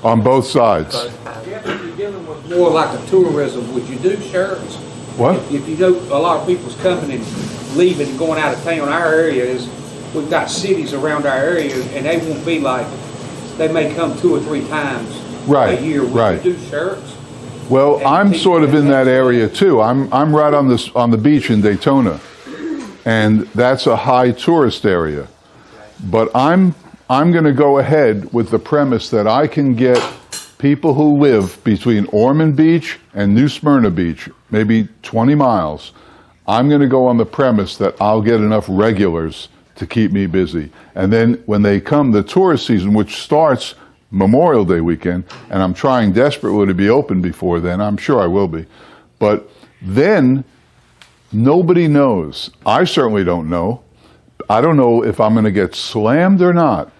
On both sides. If you're dealing with more like a tourism, would you do shirts? What? If you know a lot of people's coming and leaving and going out of town, our area is, we've got cities around our area, and they won't be like, they may come 2 or 3 times a year. Would you do shirts? Well, I'm sort of in that area too. I'm right on the beach in Daytona, and that's a high tourist area. But I'm going to go ahead with the premise that I can get people who live between Ormond Beach and New Smyrna Beach, maybe 20 miles. I'm going to go on the premise that I'll get enough regulars to keep me busy. And then when they come, the tourist season, which starts Memorial Day weekend, and I'm trying desperately to be open before then. I'm sure I will be. But then nobody knows. I certainly don't know. I don't know if I'm going to get slammed or not,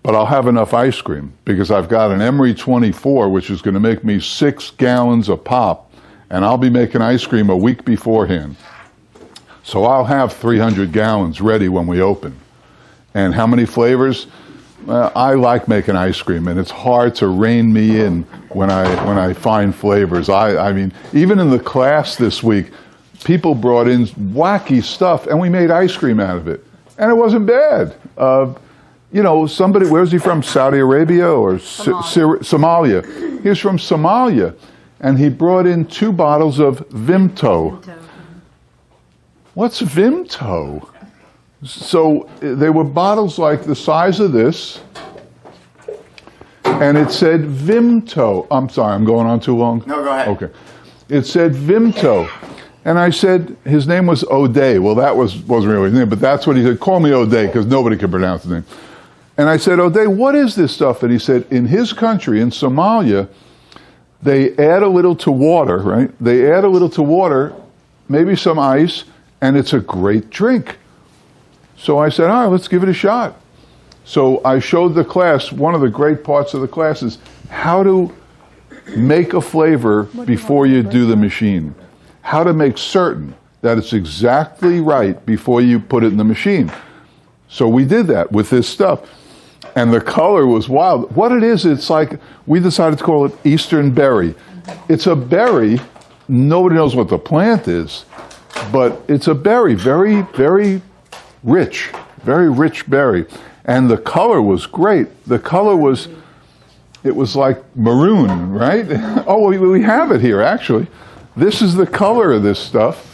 but I'll have enough ice cream because I've got an Emery 24, which is going to make me 6 gallons a pop, and I'll be making ice cream a week beforehand. So I'll have 300 gallons ready when we open. And how many flavors? I like making ice cream, and it's hard to rein me in when I find flavors. I mean, even in the class this week, people brought in wacky stuff, and we made ice cream out of it. And it wasn't bad. You know, somebody, where's he from? Saudi Arabia or Somalia? He was from Somalia, and he brought in 2 bottles of Vimto. What's Vimto? So they were bottles like the size of this, and it said Vimto. I'm sorry, I'm going on too long? No, go ahead. Okay. It said Vimto. And I said, his name was O'Day. Well, that wasn't really his name, but that's what he said. Call me O'Day, because nobody can pronounce his name. And I said, O'Day, what is this stuff? And he said, in his country, in Somalia, they add a little to water, right? They add a little to water, maybe some ice, and it's a great drink. So I said, all right, let's give it a shot. So I showed the class, one of the great parts of the class is how to make a flavor before you do the machine. How to make certain that it's exactly right before you put it in the machine. So we did that with this stuff. And the color was wild. What it is, it's like, we decided to call it Eastern berry. It's a berry, nobody knows what the plant is, but it's a berry, very, very rich berry. And the color was great. The color was, it was like maroon, right? Oh, we have it here, actually. This is the color of this stuff.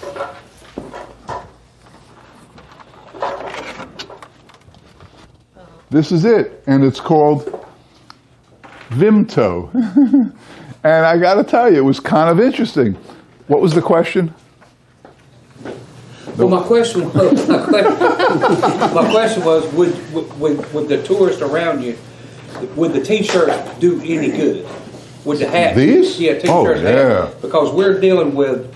This is it, and it's called Vimto. And I got to tell you, it was kind of interesting. What was the question? Well, my question was, would the tourists around you, would the t-shirts do any good? Would the hat? These? Yeah, t-shirts. Oh, yeah. hats. Because we're dealing with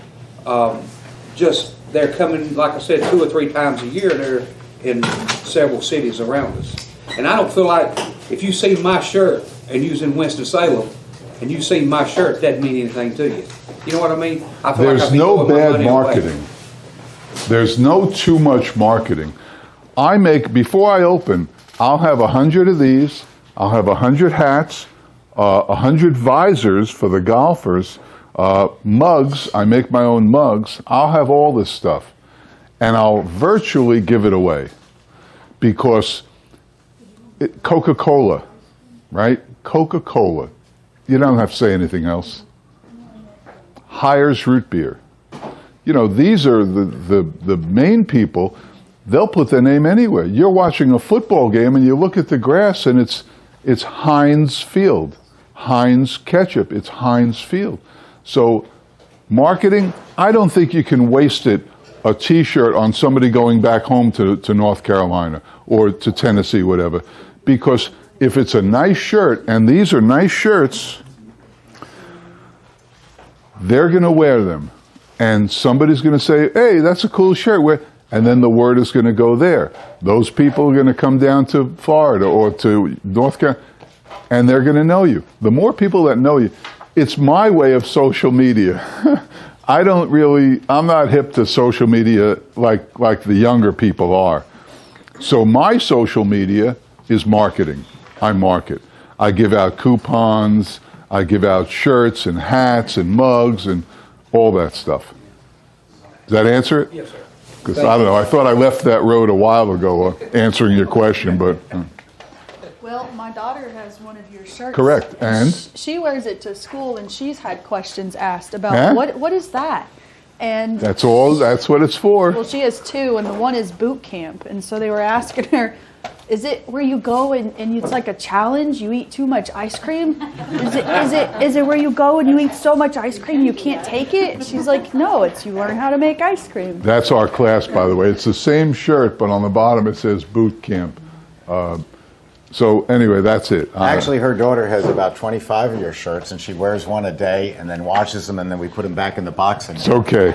just, they're coming, like I said, 2 or 3 times a year. They're in several cities around us. And I don't feel like, if you see my shirt and you's in Winston-Salem, and you see my shirt, that doesn't mean anything to you. You know what I mean? I feel There's like I'd be no throwing my bad money away. marketing. There's no too much marketing. Before I open, I'll have 100 of these, I'll have 100 hats, 100 visors for the golfers, mugs, I make my own mugs, I'll have all this stuff. And I'll virtually give it away. Because Coca-Cola, right? Coca-Cola. You don't have to say anything else. Hires root beer. You know, these are the main people. They'll put their name anywhere. You're watching a football game and you look at the grass and it's Heinz Field. Heinz ketchup, it's Heinz Field. So marketing, I don't think you can waste a t-shirt on somebody going back home to North Carolina or to Tennessee, whatever. Because if it's a nice shirt, and these are nice shirts, they're going to wear them. And somebody's going to say, hey, that's a cool shirt. And then the word is going to go there. Those people are going to come down to Florida or to North Carolina, and they're going to know you. The more people that know you, it's my way of social media. I'm not hip to social media like the younger people are. So my social media is marketing. I market. I give out coupons, I give out shirts and hats and mugs and all that stuff. Does that answer it? Yes, sir. Because I don't know, I thought I left that road a while ago answering your question, but... Well, my daughter has one of your shirts. Correct, and? She wears it to school, and she's had questions asked about, Huh? what is that? And That's what it's for. well, she has 2, and the one is boot camp. And so they were asking her, is it where you go and it's like a challenge? You eat too much ice cream? Is it where you go and you eat so much ice cream you can't take it? She's like, no, it's you learn how to make ice cream. That's our class, by the way. It's the same shirt, but on the bottom it says boot camp. So anyway, that's it. Actually, her daughter has about 25 of your shirts, and she wears one a day and then washes them, and then we put them back in the box. And It's okay.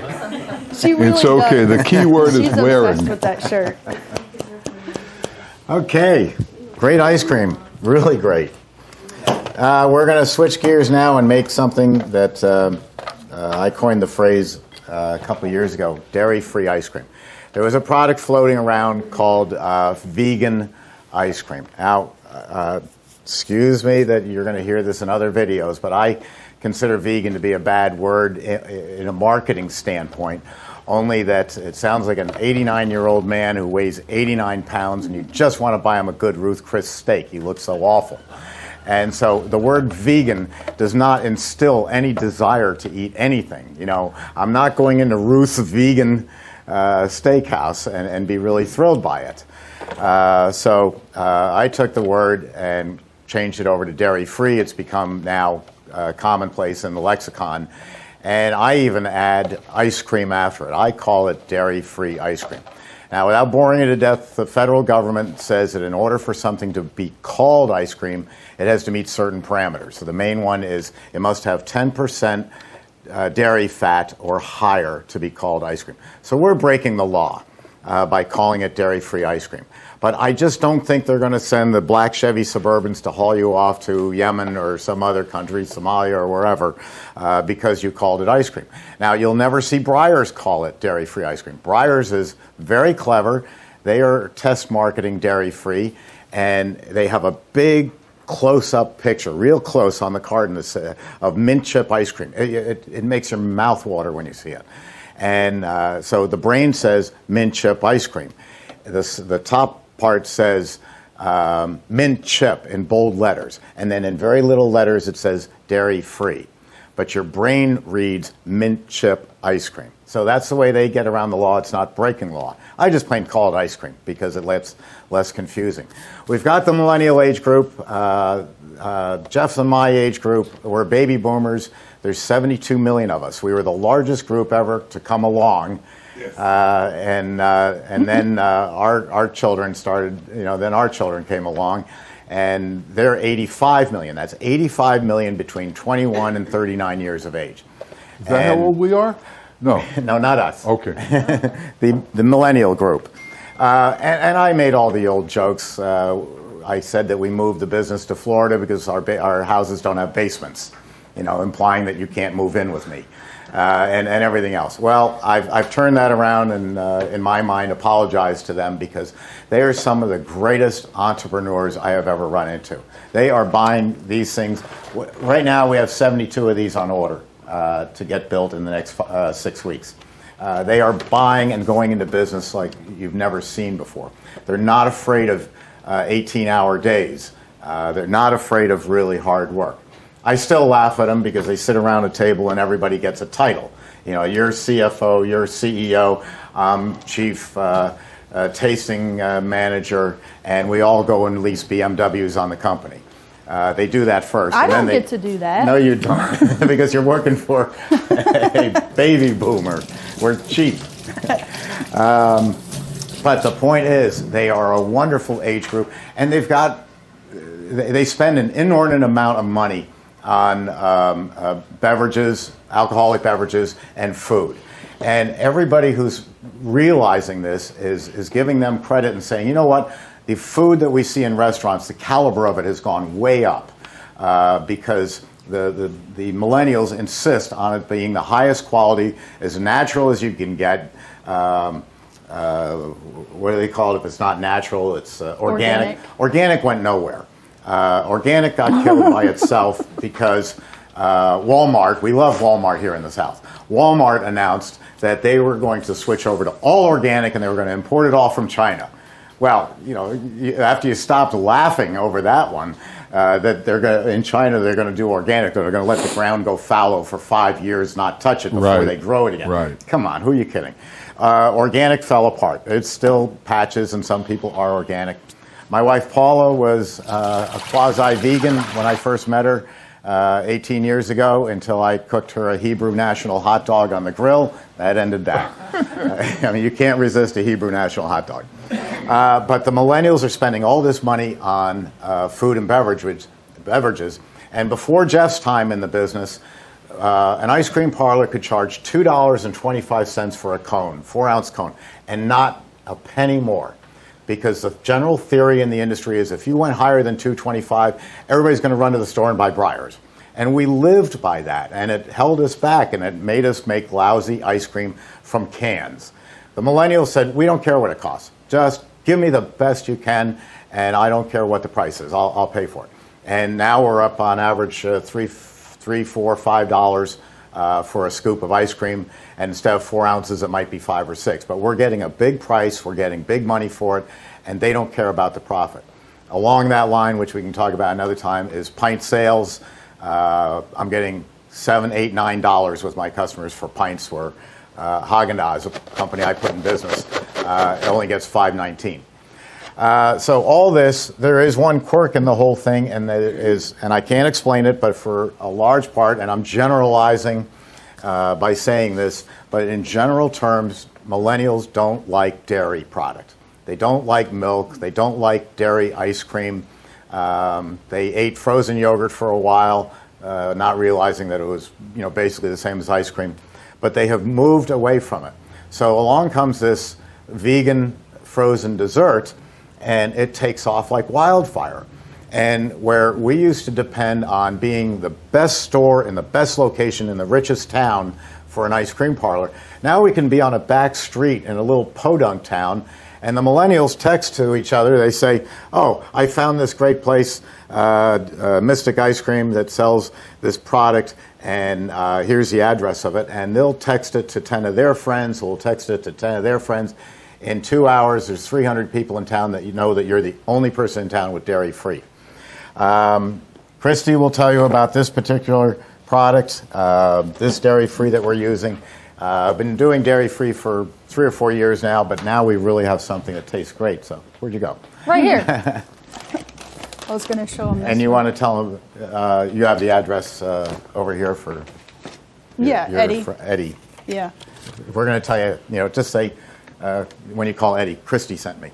She really It's okay. does. The key word is She's wearing. obsessed with that shirt. Okay, great ice cream, really great. We're going to switch gears now and make something that I coined the phrase a couple of years ago, dairy-free ice cream. There was a product floating around called vegan ice cream. Now, excuse me that you're going to hear this in other videos, but I consider vegan to be a bad word in a marketing standpoint. Only that it sounds like an 89-year-old man who weighs 89 pounds and you just want to buy him a good Ruth Chris steak. He looks so awful. And so the word vegan does not instill any desire to eat anything. You know, I'm not going into Ruth's Vegan Steakhouse and be really thrilled by it. So I took the word and changed it over to dairy-free. It's become now commonplace in the lexicon. And I even add ice cream after it. I call it dairy-free ice cream. Now, without boring you to death, the federal government says that in order for something to be called ice cream, it has to meet certain parameters. So the main one is it must have 10% dairy fat or higher to be called ice cream. So we're breaking the law by calling it dairy-free ice cream. But I just don't think they're going to send the black Chevy Suburbans to haul you off to Yemen or some other country, Somalia or wherever, because you called it ice cream. Now, you'll never see Breyers call it dairy-free ice cream. Breyers is very clever. They are test marketing dairy-free, and they have a big close-up picture, real close on the carton of mint chip ice cream. It makes your mouth water when you see it. And so the brain says mint chip ice cream. The top part says mint chip in bold letters, and then in very little letters it says dairy-free. But your brain reads mint chip ice cream. So that's the way they get around the law. It's not breaking law. I just plain call it ice cream because it lets less confusing. We've got the millennial age group. Jeff's and my age group. We're baby boomers. There's 72 million of us. We were the largest group ever to come along. Yes. And then our children started, then our children came along. and they're 85 million. That's 85 million between 21 and 39 years of age. Is that how old we are? No. No, not us. Okay. The millennial group. And I made all the old jokes. I said that we moved the business to Florida because our houses don't have basements, implying that you can't move in with me, and everything else. Well, I've turned that around and, in my mind, apologized to them because they are some of the greatest entrepreneurs I have ever run into. They are buying these things. Right now, we have 72 of these on order to get built in the next 6 weeks. They are buying and going into business like you've never seen before. They're not afraid of 18-hour days. They're not afraid of really hard work. I still laugh at them because they sit around a table and everybody gets a title. You're CFO, you're CEO, chief tasting manager, and we all go and lease BMWs on the company. They do that first. I don't get to do that. No, you don't, because you're working for a baby boomer. We're cheap. But the point is, they are a wonderful age group, and they spend an inordinate amount of money on beverages, alcoholic beverages, and food. And everybody who's realizing this is giving them credit and saying, you know what, the food that we see in restaurants, the caliber of it has gone way up because the millennials insist on it being the highest quality, as natural as you can get. What do they call it if it's not natural? It's organic. Organic went nowhere. Organic got killed by itself because Walmart, we love Walmart here in the South, Walmart announced that they were going to switch over to all organic and they were going to import it all from China. Well, after you stopped laughing over that one, that in China they're going to do organic, they're going to let the ground go fallow for 5 years, not touch it before they grow it again. Right. Come on, who are you kidding? Organic fell apart. It's still patches, and some people are organic. My wife Paula was a quasi-vegan when I first met her 18 years ago, until I cooked her a Hebrew National hot dog on the grill. That ended that. I mean, you can't resist a Hebrew National hot dog. But the millennials are spending all this money on food and beverages. And before Jeff's time in the business, an ice cream parlor could charge $2.25 for a cone, 4-ounce cone, and not a penny more. Because the general theory in the industry is if you went higher than $2.25, everybody's going to run to the store and buy Breyers. And we lived by that, and it held us back, and it made us make lousy ice cream from cans. The millennials said, we don't care what it costs. Just give me the best you can, and I don't care what the price is. I'll pay for it. And now we're up on average $3, $4, $5 for a scoop of ice cream, and instead of 4 ounces, it might be 5 or 6. But we're getting a big price, we're getting big money for it, and they don't care about the profit. Along that line, which we can talk about another time, is pint sales. I'm getting $7, $8, $9 with my customers for pints, where Haagen-Dazs, a company I put in business, only gets $5.19. So all this, there is one quirk in the whole thing, and that is, and I can't explain it, but for a large part, and I'm generalizing by saying this, but in general terms, millennials don't like dairy product. They don't like milk. They don't like dairy ice cream. They ate frozen yogurt for a while, not realizing that it was, basically the same as ice cream. But they have moved away from it. So along comes this vegan frozen dessert, and it takes off like wildfire. And where we used to depend on being the best store in the best location in the richest town for an ice cream parlor, now we can be on a back street in a little podunk town, and the millennials text to each other. They say, oh, I found this great place, Mystic Ice Cream, that sells this product, and here's the address of it. And they'll text it to 10 of their friends, who will text it to 10 of their friends. In 2 hours, there's 300 people in town that know that you're the only person in town with dairy-free. Christi will tell you about this particular product, this dairy-free that we're using. I've been doing dairy-free for 3 or 4 years now, but now we really have something that tastes great. So where'd you go? Right here. I was going to show them this. And you want to tell them, you have the address over here for Eddie. Eddie. Yeah. We're going to tell you, just say, when you call Eddie, Christi sent me.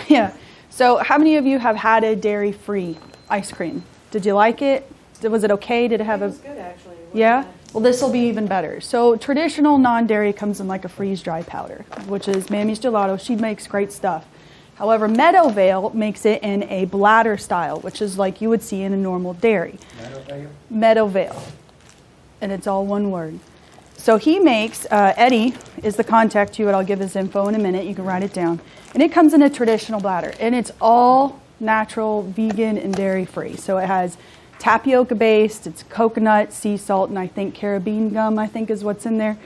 Yeah. So how many of you have had a dairy-free ice cream? Did you like it? Was it okay? Did it have It a... was good, actually. It wasn't Yeah? bad. Well, this will be even better. So traditional non-dairy comes in like a freeze-dry powder, which is Mammy's Gelato. She makes great stuff. However, Meadowvale makes it in a bladder style, which is like you would see in a normal dairy. Meadowvale. And it's all one word. So he makes, Eddie is the contact you, and I'll give his info in a minute. You can write it down. And it comes in a traditional bladder. And it's all natural, vegan, and dairy-free. So it has tapioca based, it's coconut, sea salt, and I think carabine gum, I think is what's in there.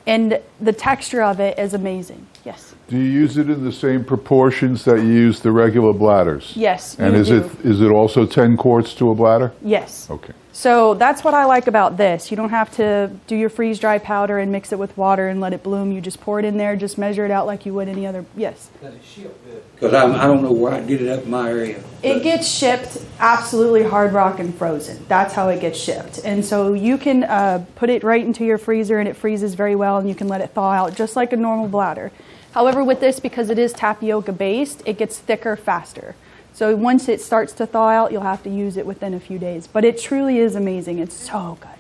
And the texture of it is amazing. Yes. Do you use it in the same proportions that you use the regular bladders? Yes. And you is do. it also 10 quarts to a bladder? Yes. Okay. So that's what I like about this. You don't have to do your freeze-dry powder and mix it with water and let it bloom. You just pour it in there, just measure it out like you would any other. Yes. Because I don't know where I get it up in my area. It gets shipped absolutely hard rock and frozen. That's how it gets shipped. And so you can put it right into your freezer and it freezes very well, and you can let it thaw out just like a normal bladder. However, with this, because it is tapioca based, it gets thicker faster. So once it starts to thaw out, you'll have to use it within a few days. But it truly is amazing. It's so good.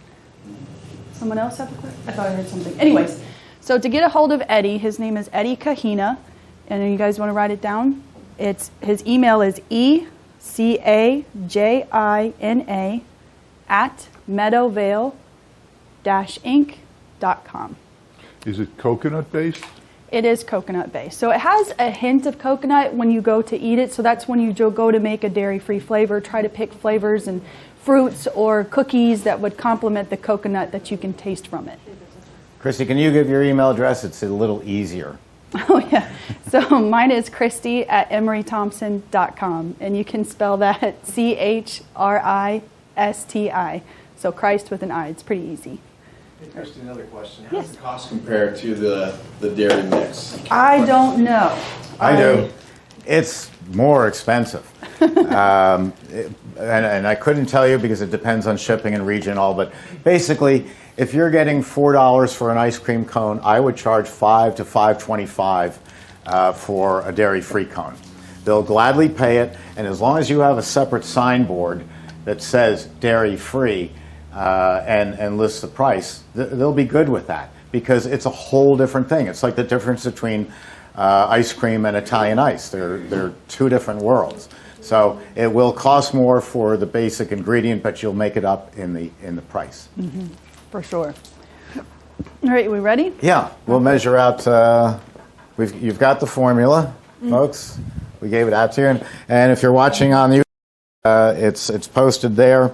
Someone else have a question? I thought I heard something. Anyways, so to get a hold of Eddie, his name is Eddie Kahina. And you guys want to write it down? His email is ECAJINA @meadowvale-inc.com. Is it coconut based? It is coconut based. So it has a hint of coconut when you go to eat it. So that's when you go to make a dairy-free flavor. Try to pick flavors and fruits or cookies that would complement the coconut that you can taste from it. Christi, can you give your email address? It's a little easier. Oh, yeah. So mine is Christi @emerythompson.com. And you can spell that CHRISTI. So Christ with an I. It's pretty easy. Hey, Christi, another question. How Yes. does the cost compare to the dairy mix? I don't know. I do. It's more expensive. And I couldn't tell you because it depends on shipping and region and all, but basically, if you're getting $4 for an ice cream cone, I would charge $5 to $5.25 for a dairy-free cone. They'll gladly pay it, and as long as you have a separate signboard that says dairy-free and lists the price, they'll be good with that because it's a whole different thing. It's like the difference between ice cream and Italian ice. They're two different worlds. So it will cost more for the basic ingredient, but you'll make it up in the price. Mm-hmm. For sure. All right, we ready? Yeah, we'll measure out. You've got the formula, folks. We gave it out to you, and if you're watching on YouTube, it's posted there.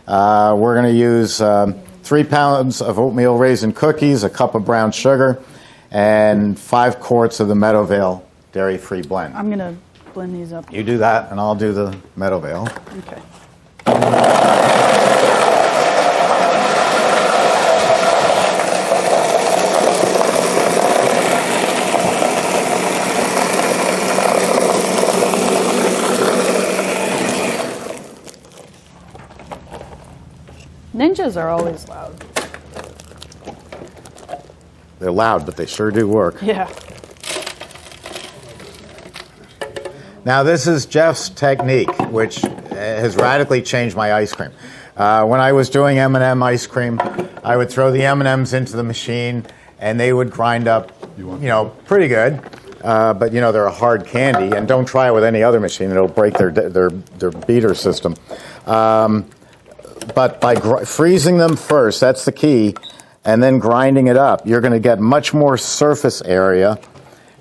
We're going to use 3 pounds of oatmeal raisin cookies, a cup of brown sugar, and 5 quarts of the Meadowvale dairy-free blend. I'm going to blend these up. You do that, and I'll do the Meadowvale. Okay. Ninjas are always loud. They're loud, but they sure do work. Yeah. Now, this is Jeff's technique, which has radically changed my ice cream. When I was doing M&M ice cream, I would throw the M&Ms into the machine, and they would grind up, pretty good. But, they're a hard candy, and don't try it with any other machine. It'll break their beater system. But by freezing them first, that's the key, and then grinding it up, you're going to get much more surface area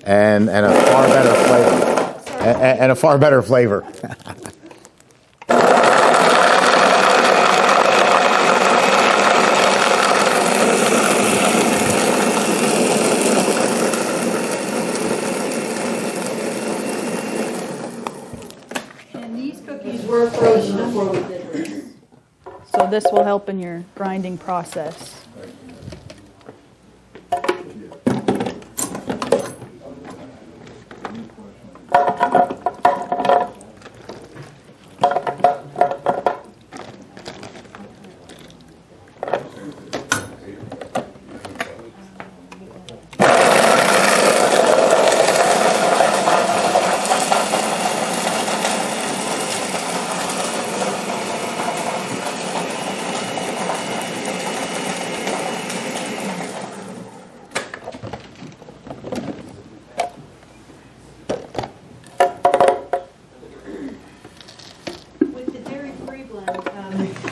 and a far better flavor. And a far better flavor. And these cookies were frozen before we did this. So this will help in your grinding process.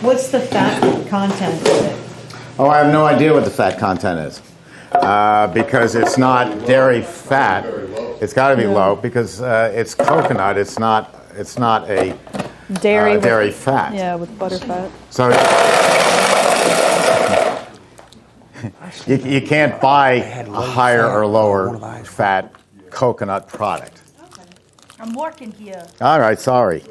What's the fat content of it? Oh, I have no idea what the fat content is because it's not dairy fat. It's got to be low because it's coconut. It's not a dairy fat. Yeah, with butter fat. So you can't buy a higher or lower fat coconut product. I'm working here. All right, sorry.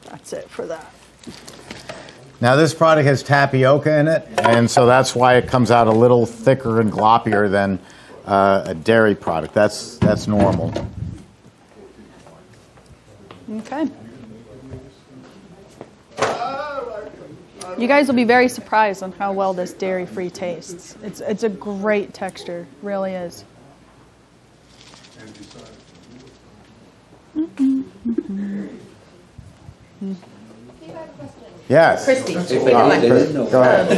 That's it for that. Now this product has tapioca in it, and so that's why it comes out a little thicker and gloppier than a dairy product. That's normal. Okay. You guys will be very surprised on how well this dairy-free tastes. It's a great texture, really is. Yes. Christi, If Pickle they Line. didn't know. Go ahead.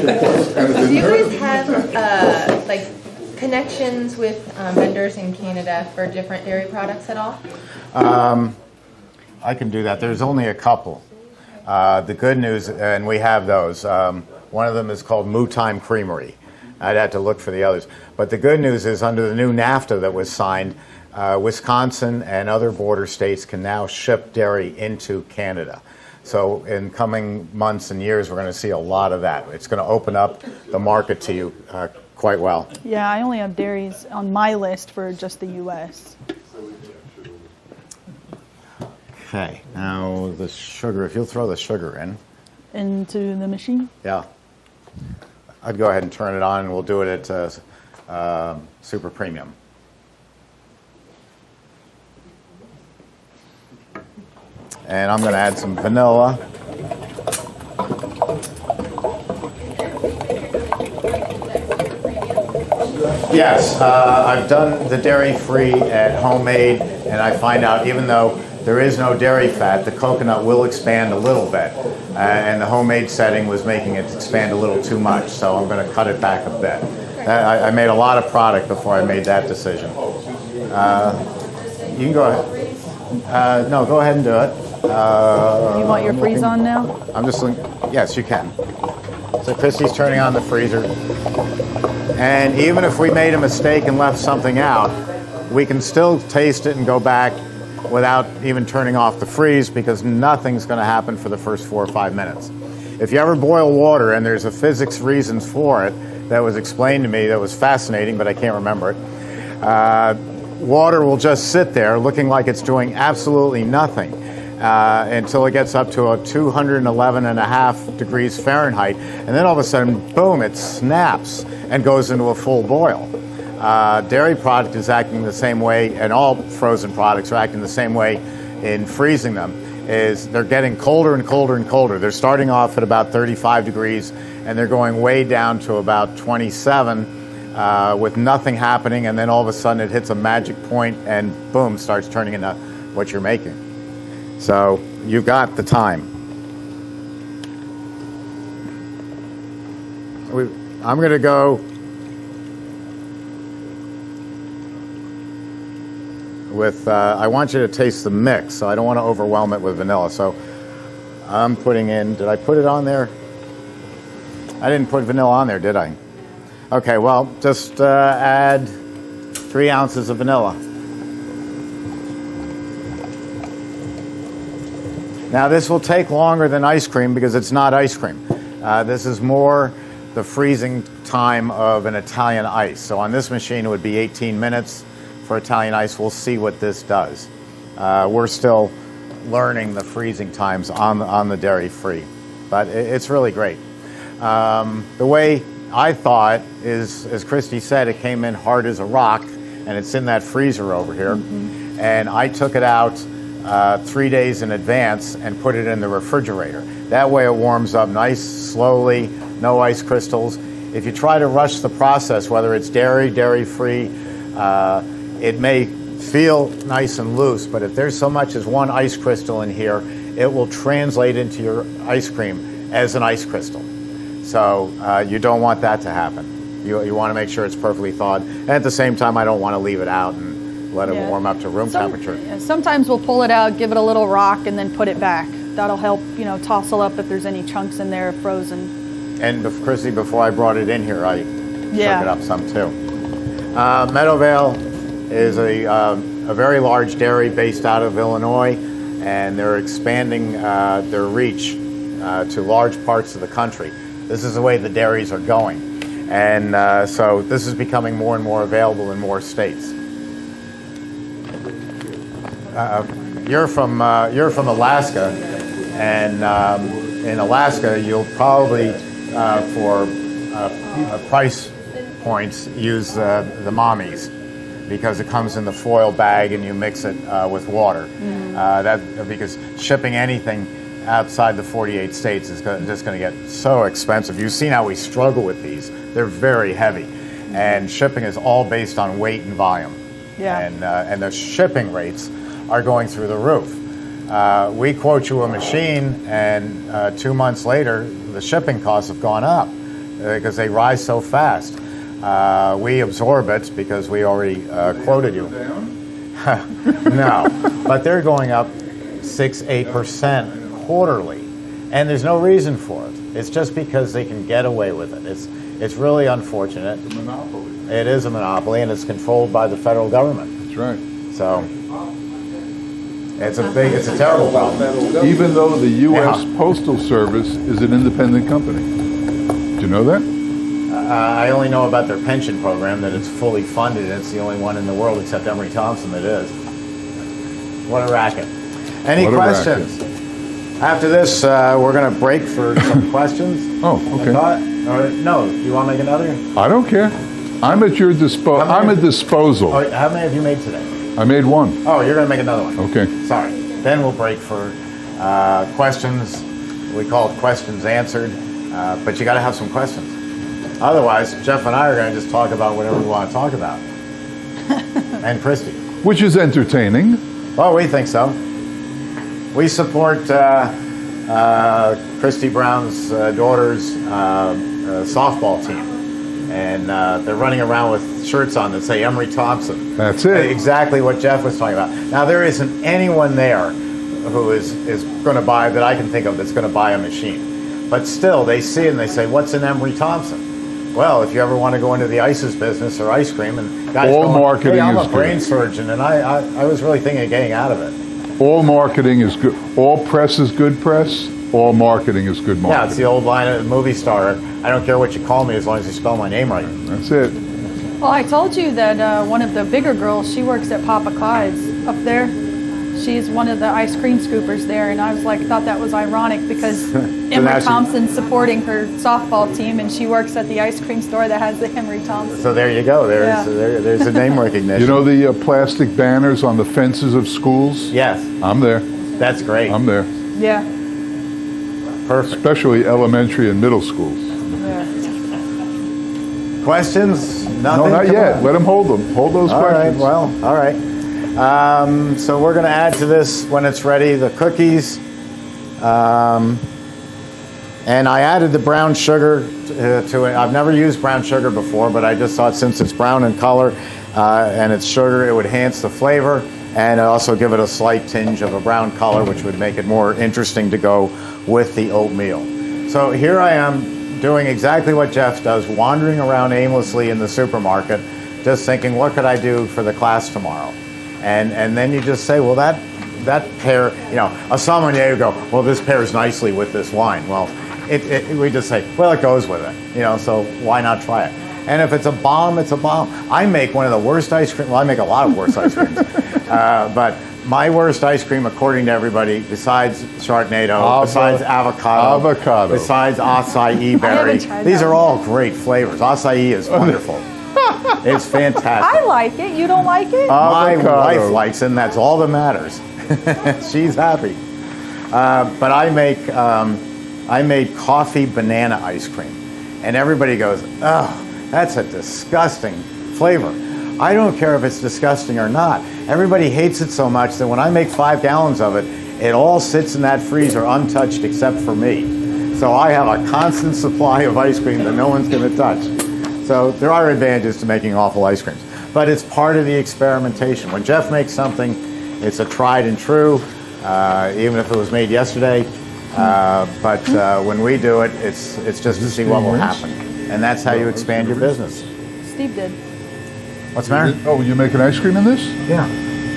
Do you guys have like connections with vendors in Canada for different dairy products at all? I can do that. There's only a couple. The good news, and we have those. One of them is called Moo Time Creamery. I'd have to look for the others. But the good news is under the new NAFTA that was signed, Wisconsin and other border states can now ship dairy into Canada. So in coming months and years, we're going to see a lot of that. It's going to open up the market to you quite well. Yeah, I only have dairies on my list for just the U.S. Okay, now the sugar, if you'll throw the sugar in. Into the machine. Yeah. I'd go ahead and turn it on, and we'll do it at super premium. And I'm going to add some vanilla. Yes, I've done the dairy-free at Homemade, and I find out even though there is no dairy fat, the coconut will expand a little bit. And the Homemade setting was making it expand a little too much, so I'm going to cut it back a bit. I made a lot of product before I made that decision. You can go ahead. No, go ahead and do it. You want your freeze on now? I'm just looking. Yes, you can. So Christy's turning on the freezer. And even if we made a mistake and left something out, we can still taste it and go back without even turning off the freeze because nothing's going to happen for the first 4 or 5 minutes. If you ever boil water, and there's a physics reasons for it that was explained to me that was fascinating, but I can't remember it, water will just sit there looking like it's doing absolutely nothing until it gets up to a 211.5 degrees Fahrenheit, and then all of a sudden, boom, it snaps and goes into a full boil. Dairy product is acting the same way, and all frozen products are acting the same way in freezing them, is they're getting colder and colder and colder. They're starting off at about 35 degrees, and they're going way down to about 27 with nothing happening, and then all of a sudden it hits a magic point and boom, starts turning into what you're making. So you've got the time. I'm going to go with, I want you to taste the mix, so I don't want to overwhelm it with vanilla. So I'm putting in, did I put it on there? I didn't put vanilla on there, did I? Okay, well, just add 3 ounces of vanilla. Now this will take longer than ice cream because it's not ice cream. This is more the freezing time of an Italian ice. So on this machine it would be 18 minutes for Italian ice. We'll see what this does. We're still learning the freezing times on the dairy free, but it's really great. The way I thought is, as Christy said, it came in hard as a rock, and it's in that freezer over here. Mm-hmm. And I took it out 3 days in advance and put it in the refrigerator. That way it warms up nice, slowly, no ice crystals. If you try to rush the process, whether it's dairy-free, it may feel nice and loose, but if there's so much as one ice crystal in here, it will translate into your ice cream as an ice crystal. So you don't want that to happen. You want to make sure it's perfectly thawed. And at the same time, I don't want to leave it out and let it Yeah. warm up to room temperature. Sometimes we'll pull it out, give it a little rock, and then put it back. That'll help, tousle up if there's any chunks in there frozen. And Christy, before I brought it in here, I shook Yeah. it up some too. Meadowvale is a very large dairy based out of Illinois, and they're expanding their reach to large parts of the country. This is the way the dairies are going. And so this is becoming more and more available in more states. You're from Alaska, and in Alaska you'll probably for price points use the mommies, because it comes in the foil bag and you mix it with water. Because shipping anything outside the 48 states is just going to get so expensive. You've seen how we struggle with these. They're very heavy, and shipping is all based on weight and volume. Yeah. And the shipping rates are going through the roof. We quote you a machine, and 2 months later, the shipping costs have gone up because they rise so fast. We absorb it because we already quoted you. No, but they're going up 6-8% quarterly, and there's no reason for it. It's just because they can get away with it. It's really unfortunate. It's a monopoly. It is a monopoly, and it's controlled by the federal government. That's right. So it's a terrible problem. Even though the U.S. Postal Service is an independent company. Do you know that? I only know about their pension program, that it's fully funded, and it's the only one in the world except Emery Thompson that is. What a racket. Any What a questions? After this, we're going to break for some questions. Oh, okay. No, you want to make another? I don't care. I'm at your disposal. I'm at disposal. Oh, how many have you made today? I made one. Oh, you're going to make another one. Okay. Sorry. Then we'll break for questions. We call it questions answered, but you got to have some questions. Otherwise, Jeff and I are going to just talk about whatever we want to talk about. And Christi. Which is entertaining. Well, we think so. We support Christi Brown's daughter's softball team. And they're running around with shirts on that say Emery Thompson. That's it. Exactly what Jeff was talking about. Now, there isn't anyone there who is going to buy, that I can think of, that's going to buy a machine. But still, they see it and they say, what's an Emery Thompson? Well, if you ever want to go into the ices business or ice cream, and guys All going, marketing hey, I'm is a brain surgeon, and I was really thinking of getting out of it. All marketing is good. All press is good press. All marketing is good marketing. Yeah, it's the old line of the movie star. I don't care what you call me as long as you spell my name right. That's it. Well, I told you that one of the bigger girls, she works at Papa Clyde's up there. She's one of the ice cream scoopers there, and I was like, thought that was ironic because Emery Thompson's supporting her softball team, and she works at the ice cream store that has the Emery Thompson. So there you go. There's a name recognition. You know the plastic banners on the fences of schools? Yes. I'm there. That's great. I'm there. Yeah. Perfect. Especially elementary and middle schools. Yeah. Questions? Nothing? No, not Come yet. on. Let them hold them. Hold those All questions. right. Well, all right. So we're going to add to this when it's ready the cookies. And I added the brown sugar to it. I've never used brown sugar before, but I just thought since it's brown in color and it's sugar, it would enhance the flavor and also give it a slight tinge of a brown color, which would make it more interesting to go with the oatmeal. So here I am doing exactly what Jeff does, wandering around aimlessly in the supermarket, just thinking, what could I do for the class tomorrow? And then you just say, well, that pair, a sommelier would go, well, this pairs nicely with this wine. Well, we just say, well, it goes with it, so why not try it? And if it's a bomb, it's a bomb. I make one of the worst ice cream. Well, I make a lot of worst ice creams. But my worst ice cream, according to everybody, besides Sharknado, besides avocado, besides acai berry, these are all great flavors. Acai is wonderful. It's fantastic. I like it. You don't like it? My wife likes it, and that's all that matters. She's happy. But I made coffee banana ice cream, and everybody goes, "Oh, that's a disgusting flavor." I don't care if it's disgusting or not. Everybody hates it so much that when I make 5 gallons of it, it all sits in that freezer untouched except for me. So I have a constant supply of ice cream that no one's going to touch. So there are advantages to making awful ice creams. But it's part of the experimentation. When Jeff makes something, it's a tried and true, even if it was made yesterday. But when we do it, it's just to see what will happen. And that's how you expand your business. Steve did. What's the matter? Oh, you making ice cream in this? Yeah.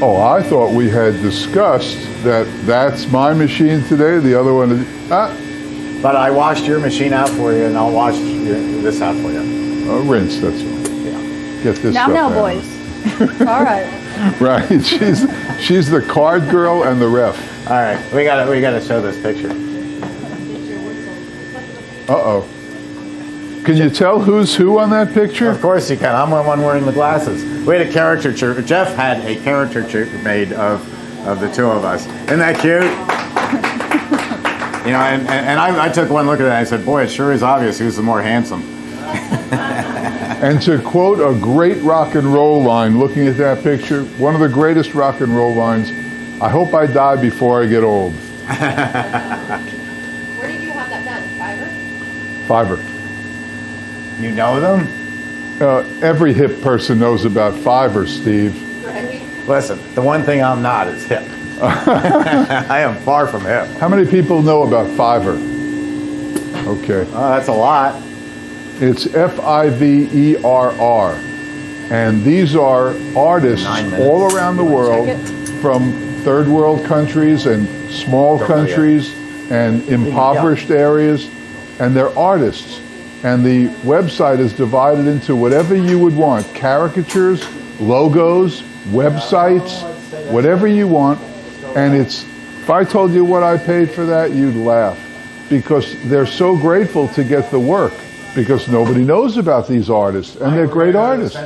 Oh, I thought we had discussed that's my machine today, the other one is... But I washed your machine out for you, and I'll wash this out for you. Rinse, that's all. Yeah. Get this Now, stuff now, out. boys. All right. Right, she's the card girl and the ref. All right, we gotta show this picture. Uh-oh. Can you tell who's who on that picture? Of course you can. I'm the one wearing the glasses. We had a caricature. Jeff had a caricature made of the two of us. Isn't that cute? You know, and I took one look at it and I said, boy, it sure is obvious who's the more handsome. And to quote a great rock and roll line, looking at that picture, one of the greatest rock and roll lines, I hope I die before I get old. Where did you have that done? Fiverr. You know them? Every hip person knows about Fiverr, Steve. Right. Listen, the one thing I'm not is hip. I am far from hip. How many people know about Fiverr? Okay. Oh, that's a lot. It's Fiverr. And these are artists 9 minutes. all around the world, check from third world countries and small countries and impoverished areas. And they're artists. And the website is divided into whatever you would want. Caricatures, logos, websites, whatever you want. And if I told you what I paid for that, you'd laugh. Because they're so grateful to get the work. Because nobody knows about these artists. And they're great artists.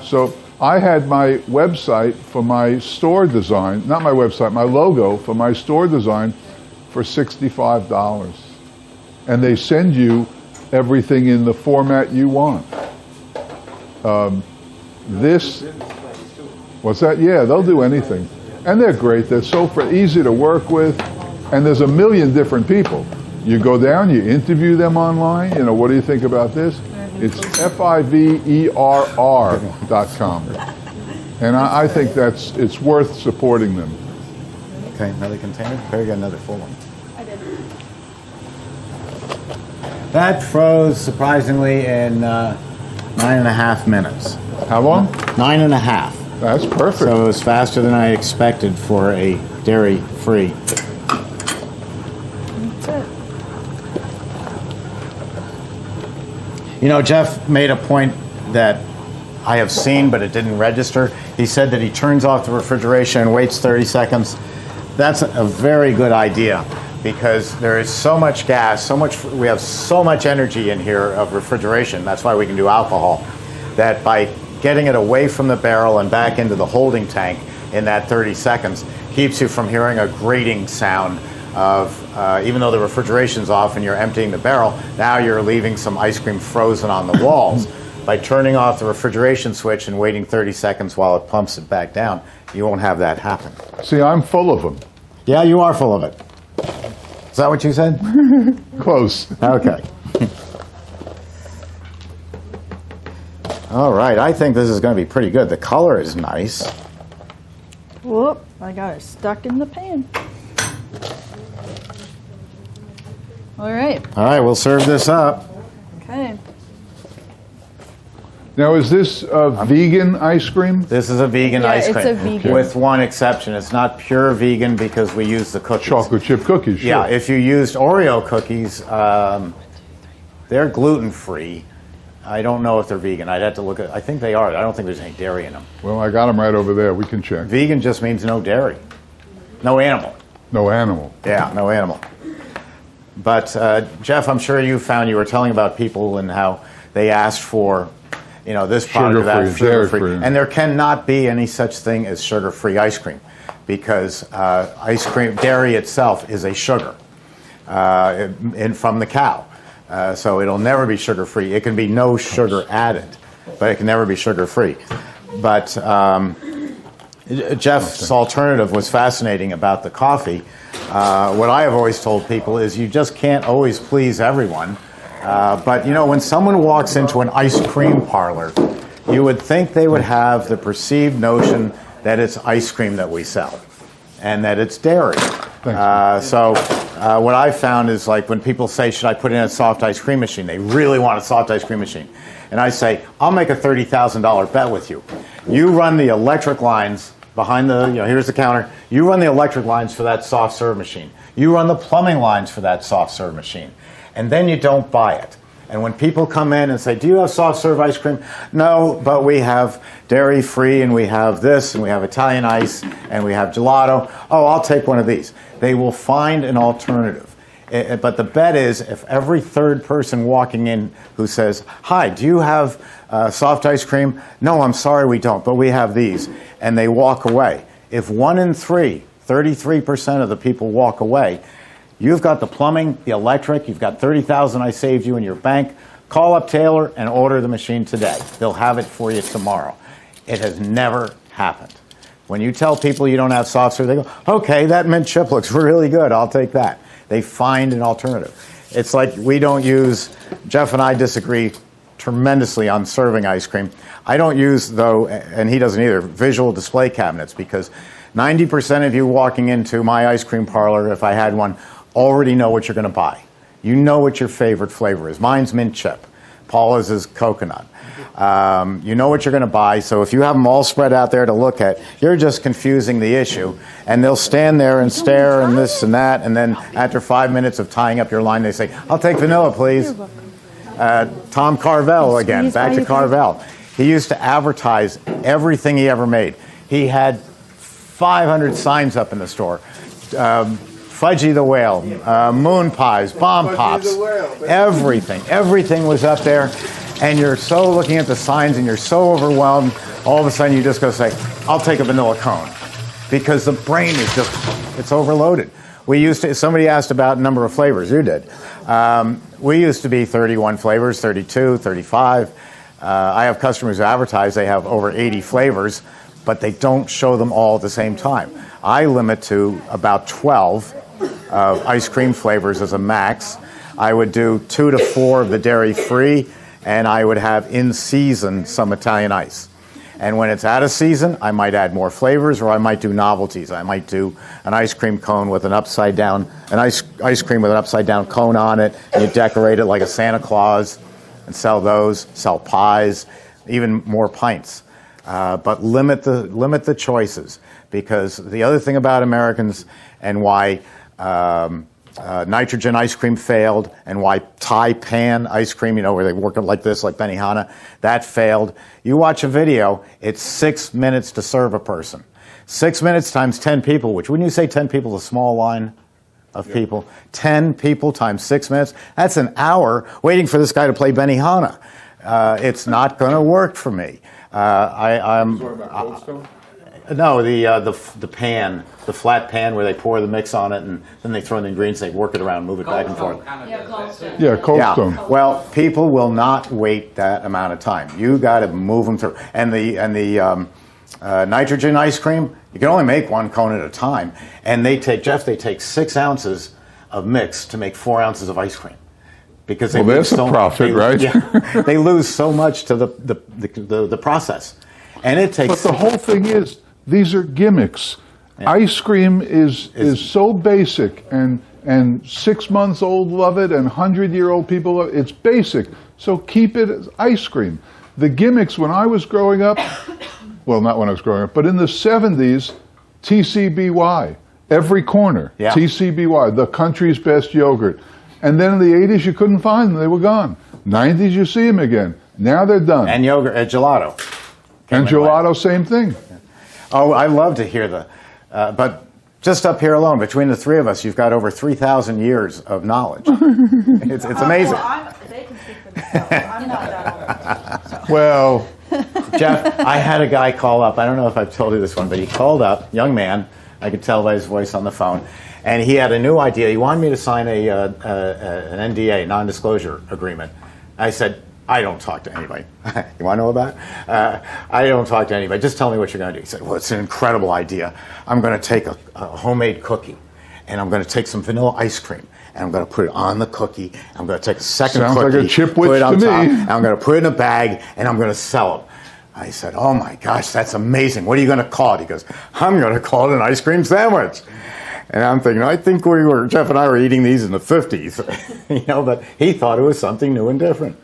So I had my website for my store design, not my website, my logo for my store design for $65. And they send you everything in the format you want. What's that? Yeah, they'll do anything. And they're great. They're so easy to work with. And there's a million different people. You go down, you interview them online. You know, what do you think about this? It's Fiverr.com. And I think it's worth supporting them. Okay, another container? There you got another full one. I did. That froze surprisingly in 9.5 minutes. How long? 9.5. That's perfect. So it was faster than I expected for a dairy-free. That's it. You know, Jeff made a point that I have seen, but it didn't register. He said that he turns off the refrigeration and waits 30 seconds. That's a very good idea because there is so much gas, we have so much energy in here of refrigeration. That's why we can do alcohol. That by getting it away from the barrel and back into the holding tank in that 30 seconds keeps you from hearing a grating sound of, even though the refrigeration's off and you're emptying the barrel, now you're leaving some ice cream frozen on the walls. By turning off the refrigeration switch and waiting 30 seconds while it pumps it back down, you won't have that happen. See, I'm full of them. Yeah, you are full of it. Is that what you said? Close. Okay. All right, I think this is going to be pretty good. The color is nice. Whoop, I got it stuck in the pan. All right. All right, we'll serve this up. Okay. Now, is this vegan ice cream? This is a vegan Yeah, ice it's cream. a vegan. With one exception. It's not pure vegan because we use the cookies. Chocolate chip cookies, sure. Yeah, if you used Oreo cookies, they're gluten-free. I don't know if they're vegan. I'd have to look at. I think they are. I don't think there's any dairy in them. Well, I got them right over there. We can check. Vegan just means no dairy. No animal. No animal. Yeah, no animal. But, Jeff, I'm sure you found you were telling about people and how they asked for, you know, this product or that, sugar-free, sugar-free. And there cannot be any such thing as sugar-free ice cream because ice cream, dairy itself is a sugar from the cow. So it'll never be sugar-free. It can be no sugar added, but it can never be sugar-free. But Jeff's alternative was fascinating about the coffee. what I have always told people is you just can't always please everyone. But when someone walks into an ice cream parlor, you would think they would have the perceived notion that it's ice cream that we sell and that it's dairy. So what I've found is, like, when people say, should I put in a soft ice cream machine? They really want a soft ice cream machine. And I say, I'll make a $30,000 bet with you. You run the electric lines behind the, here's the counter. You run the electric lines for that soft serve machine. You run the plumbing lines for that soft serve machine. And then you don't buy it. And when people come in and say, do you have soft serve ice cream? No, but we have dairy free, and we have this, and we have Italian ice, and we have gelato. Oh, I'll take one of these. They will find an alternative. But the bet is, if every third person walking in who says, hi, do you have soft ice cream? No, I'm sorry, we don't, but we have these. And they walk away. If 1 in 3, 33% of the people walk away, you've got the plumbing, the electric, you've got $30,000 I saved you in your bank. Call up Taylor and order the machine today. They'll have it for you tomorrow. It has never happened. When you tell people you don't have soft serve, they go, okay, that mint chip looks really good, I'll take that. They find an alternative. It's like Jeff and I disagree tremendously on serving ice cream. I don't use, though, and he doesn't either, visual display cabinets, because 90% of you walking into my ice cream parlor, if I had one, already know what you're going to buy. You know what your favorite flavor is. Mine's mint chip. Paula's is coconut. You know what you're going to buy, so if you have them all spread out there to look at, you're just confusing the issue. And they'll stand there and stare and this and that, and then after 5 minutes of tying up your line, they say, I'll take vanilla, please. Tom Carvel again, back to Carvel. He used to advertise everything he ever made. He had 500 signs up in the store. Fudgy the Whale, moon pies, bomb pops, everything was up there, and you're so looking at the signs and you're so overwhelmed, all of a sudden you just go say, I'll take a vanilla cone, because the brain is it's overloaded. Somebody asked about number of flavors, you did. We used to be 31 flavors, 32, 35. I have customers who advertise they have over 80 flavors, but they don't show them all at the same time. I limit to about 12 ice cream flavors as a max. I would do 2 to 4 of the dairy-free, and I would have in season some Italian ice. And when it's out of season, I might add more flavors, or I might do novelties. I might do an ice cream cone with an ice cream with an upside down cone on it, and you decorate it like a Santa Claus, and sell those, sell pies, even more pints. But limit the choices, because the other thing about Americans and why nitrogen ice cream failed, and why Thai pan ice cream, where they work it like this, like Benihana, that failed. You watch a video, it's 6 minutes to serve a person. 6 minutes times 10 people, which when you say 10 people is a small line of people, 10 people times 6 minutes, that's an hour waiting for this guy to play Benihana. It's not going to work for me. I'm talking about Cold Stone? No, the pan, the flat pan where they pour the mix on it, and then they throw in the ingredients, they work it around, move it back and forth. Yeah, Cold Stone. Well, people will not wait that amount of time. You got to move them through. And the nitrogen ice cream, you can only make 1 cone at a time, and they take 6 ounces of mix to make 4 ounces of ice cream. Because there's a profit, right? Yeah, they lose so much to the process, and it takes. But the whole thing is, these are gimmicks. Yeah. Ice cream is so basic, and 6 months old love it, and 100-year-old people love it. It's basic, so keep it as ice cream. The gimmicks when I was growing up, well, not when I was growing up, but in the 70s, TCBY, every corner, yeah. TCBY, the country's best yogurt. And then in the 80s, you couldn't find them. They were gone. 90s, you see them again. Now they're done. And yogurt, gelato. And gelato, same thing. Oh, I love to hear but just up here alone, between the three of us, you've got over 3,000 years of knowledge. It's amazing. Well, they can speak for themselves. I'm not that old. So. Well, Jeff, I had a guy call up. I don't know if I've told you this one, but he called up, young man. I could tell by his voice on the phone. And he had a new idea. He wanted me to sign an NDA, non-disclosure agreement. I said, I don't talk to anybody. You want to know about it? I don't talk to anybody. Just tell me what you're going to do. He said, well, it's an incredible idea. I'm going to take a homemade cookie, and I'm going to take some vanilla ice cream, and I'm going to put it on the cookie. I'm going to take a second Sounds cookie, like a chip put witch it on to top, me. and I'm going to put it in a bag, and I'm going to sell them. I said, oh my gosh, that's amazing. What are you going to call it? He goes, I'm going to call it an ice cream sandwich. And I'm thinking, I think Jeff and I were eating these in the 50s, but he thought it was something new and different.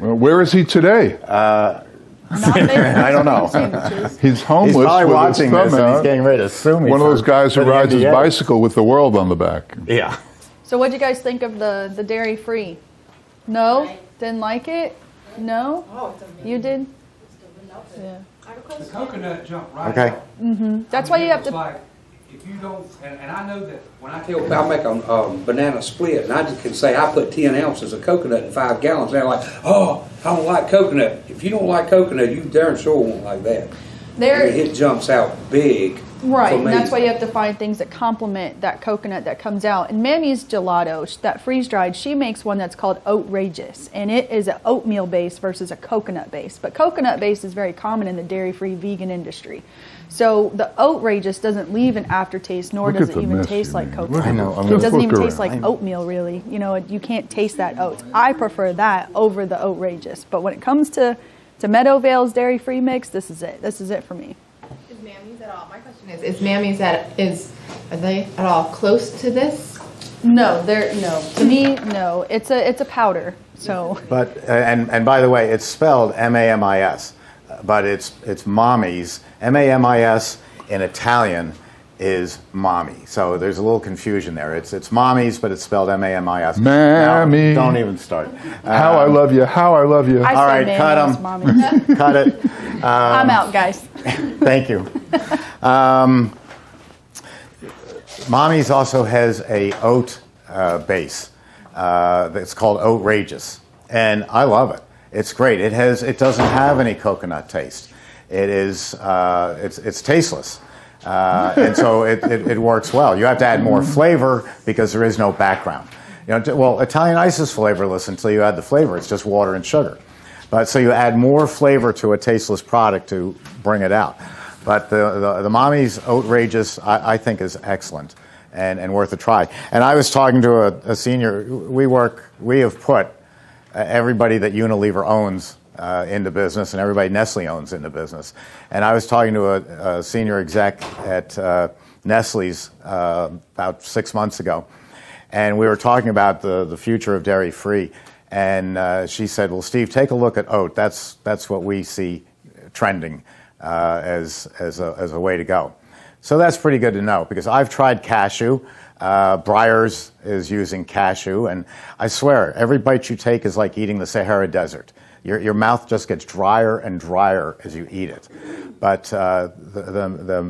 Well, where is he today? I don't know. He's homeless. He's probably with watching his thumb this and he's out. getting ready to sue me. One of those guys who for the rides his NDA. bicycle with the world on the back. Yeah. So what'd you guys think of the dairy free? No? Didn't like it? No? Oh, it's amazing. You did? Yeah. The coconut jumped right Okay. out. That's why you have It's to. like, if you don't, and I know that when I tell, I'll make a banana split, and I just can say I put 10 ounces of coconut in 5 gallons, and they're like, oh, I don't like coconut. If you don't like coconut, you darn sure won't like that. It jumps out big. Right, for and me. that's why you have to find things that complement that coconut that comes out. And Mammy's gelato, that freeze dried, she makes one that's called Outrageous, and it is an oatmeal base versus a coconut base. But coconut base is very common in the dairy-free vegan industry. So the Outrageous doesn't leave an aftertaste, nor Look does at it the even mess taste you like made. coconut. I know. It doesn't even taste around. like oatmeal, really. You can't taste that oats. I prefer that over the Outrageous. But when it comes to Meadowvale's dairy-free mix, this is it. This is it for me. Is Mammy's at all? My question is Mammy's are they at all close to this? No, no. To me, no. It's a powder. So. But and by the way, it's spelled M-A-M-I-S, but it's Mommy's. M-A-M-I-S in Italian is mommy. So there's a little confusion there. It's Mommy's, but it's spelled M-A-M-I-S. Mammy. Now, don't even start. How I love you. How I love you. I All said right, cut Mammy's, 'em. Mommy. Cut it. I'm out, guys. Thank you. Mommy's also has a oat base. It's called Outrageous, and I love it. It's great. It doesn't have any coconut taste. It's tasteless, and so it works well. You have to add more flavor because there is no background. Italian ice is flavorless until you add the flavor. It's just water and sugar. But so you add more flavor to a tasteless product to bring it out. But the Mommy's Outrageous, I think, is excellent and worth a try. And I was talking to a senior. We have put everybody that Unilever owns into business, and everybody Nestle owns into business. And I was talking to a senior exec at Nestle's about 6 months ago, and we were talking about the future of dairy free. And she said, "Well, Steve, take a look at oat. That's what we see trending as a way to go." So that's pretty good to know, because I've tried cashew. Breyers is using cashew, and I swear, every bite you take is like eating the Sahara Desert. Your mouth just gets drier and drier as you eat it. But the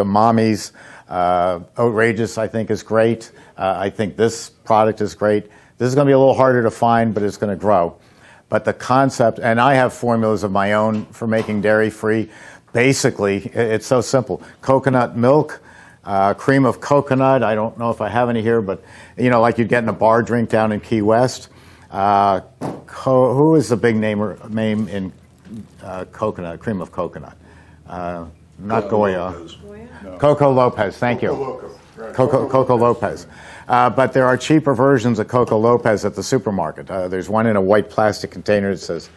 Mommy's Outrageous, I think, is great. I think this product is great. This is going to be a little harder to find, but it's going to grow. But the concept, and I have formulas of my own for making dairy-free. Basically, it's so simple. Coconut milk, cream of coconut. I don't know if I have any here, but, like you'd get in a bar drink down in Key West. Who is the big name in coconut, cream of coconut? Not Goya. Coco Lopez, thank you. Coco Lopez. But there are cheaper versions of Coco Lopez at the supermarket. There's one in a white plastic container that says,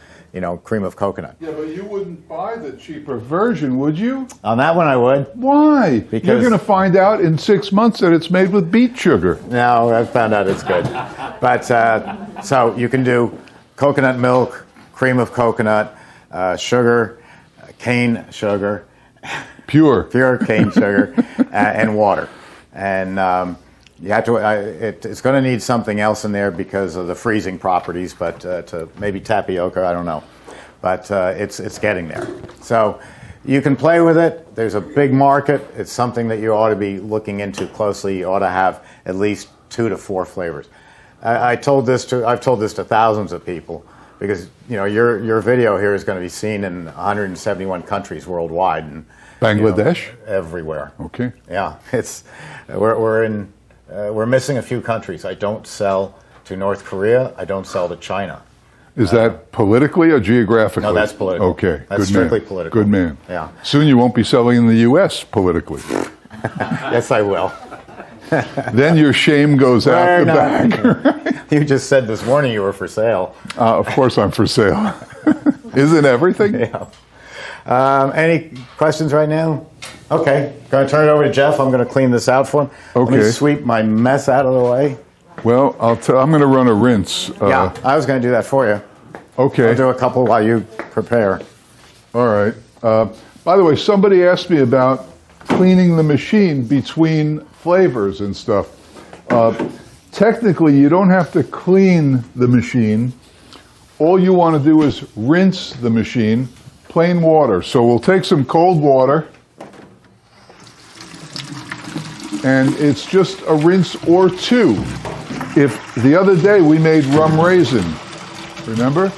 cream of coconut. Yeah, but you wouldn't buy the cheaper version, would you? On that one I would. Why? Because you're going to find out in 6 months that it's made with beet sugar. No, I found out it's good. But so you can do coconut milk, cream of coconut, sugar, cane sugar, pure cane sugar, and water. And you have to. It's going to need something else in there because of the freezing properties, but to maybe tapioca, I don't know. But it's getting there. So you can play with it. There's a big market. It's something that you ought to be looking into closely. You ought to have at least 2 to 4 flavors. I've told this to thousands of people, because your video here is going to be seen in 171 countries worldwide, and Bangladesh, everywhere. Okay. Yeah, we're missing a few countries. I don't sell to North Korea. I don't sell to China. Is that politically or geographically? No, that's political. Okay, that's good strictly man. political. Good man. Yeah. Soon you won't be selling in the U.S. politically. Yes, I will. then your shame goes out the back. You just said this morning you were for sale. Of course I'm for sale. Isn't everything? Yeah. Any questions right now? Okay. Going to turn it over to Jeff. I'm going to clean this out for him. Okay. Let me sweep my mess out of the way. Well, I'm going to run a rinse. Yeah, I was going to do that for you. Okay. I'll do a couple while you prepare. All right. By the way, somebody asked me about cleaning the machine between flavors and stuff. Technically, you don't have to clean the machine. All you want to do is rinse the machine, plain water. So we'll take some cold water, and it's just a rinse or two. If the other day we made rum raisin, remember?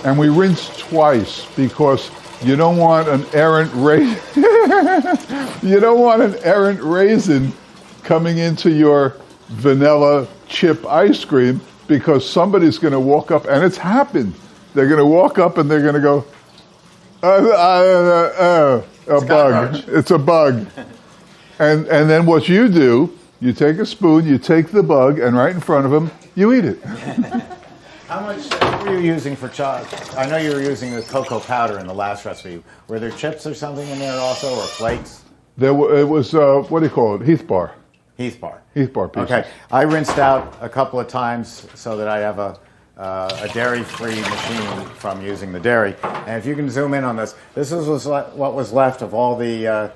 And we rinsed twice because you don't want an errant raisin. You don't want an errant raisin coming into your vanilla chip ice cream, because somebody's going to walk up, and it's happened. They're going to walk up and they're going to go, a bug. It's a bug. And then what you do, you take a spoon, you take the bug, and right in front of them, you eat it. How much were you using for chocolate? I know you were using the cocoa powder in the last recipe. Were there chips or something in there also, or flakes? It was, what do you call it, Heath bar. Heath bar. Heath bar pieces. Okay. I rinsed out a couple of times so that I have a dairy-free machine from using the dairy. And if you can zoom in on this, this was what was left of all the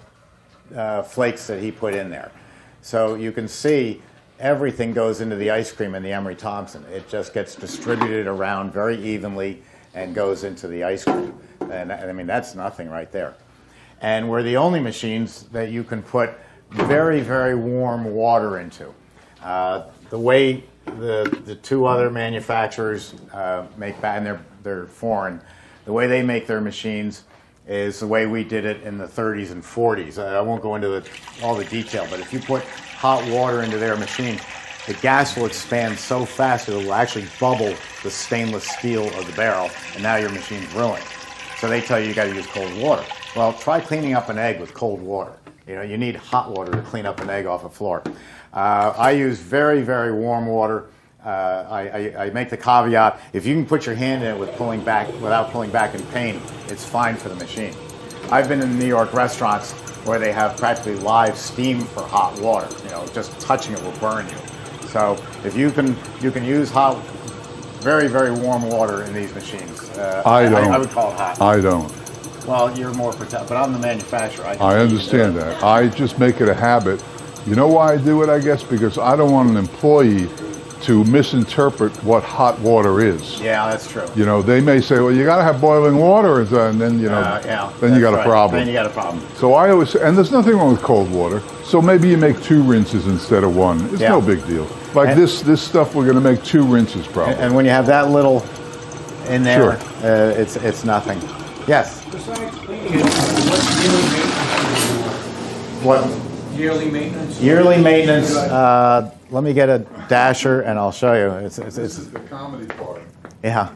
flakes that he put in there. So you can see everything goes into the ice cream in the Emery Thompson. It just gets distributed around very evenly and goes into the ice cream. And I mean, that's nothing right there. And we're the only machines that you can put very, very warm water into. The way the two other manufacturers make that, and they're foreign, the way they make their machines is the way we did it in the 30s and 40s. I won't go into all the detail, but if you put hot water into their machine, the gas will expand so fast it will actually bubble the stainless steel of the barrel, and now your machine's ruined. So they tell you got to use cold water. Well, try cleaning up an egg with cold water. You know, you need hot water to clean up an egg off a floor. I use very, very warm water. I make the caveat, if you can put your hand in it without pulling back in pain, it's fine for the machine. I've been in New York restaurants where they have practically live steam for hot water. You know, just touching it will burn you. So if you can use hot, very, very warm water in these machines. I don't. I would call it hot. I don't. Well, you're more protected, but I'm the manufacturer. I understand that. I just make it a habit. You know why I do it, I guess? Because I don't want an employee to misinterpret what hot water is. Yeah, that's true. You know, they may say, well, you got to have boiling water, and then, you know, then you got a problem. Then you got a problem. So I always, and there's nothing wrong with cold water, so maybe you make 2 rinses instead of 1. It's no big deal. Like this stuff, we're going to make 2 rinses probably. And when you have that little in there, Sure. It's nothing. Yes? Besides cleaning it, what's yearly maintenance? What? Yearly maintenance? Yearly maintenance, let me get a dasher and I'll show you. This is the comedy part. Yeah.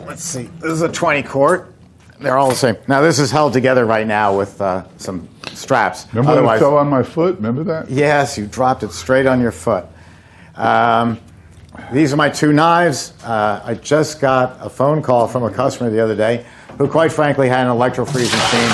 Let's see. This is a 20 quart. They're all the same. Now this is held together right now with some straps. Remember that it fell on my foot? Remember that? Yes, you dropped it straight on your foot. These are my 2 knives. I just got a phone call from a customer the other day who quite frankly had an electro-freeze machine,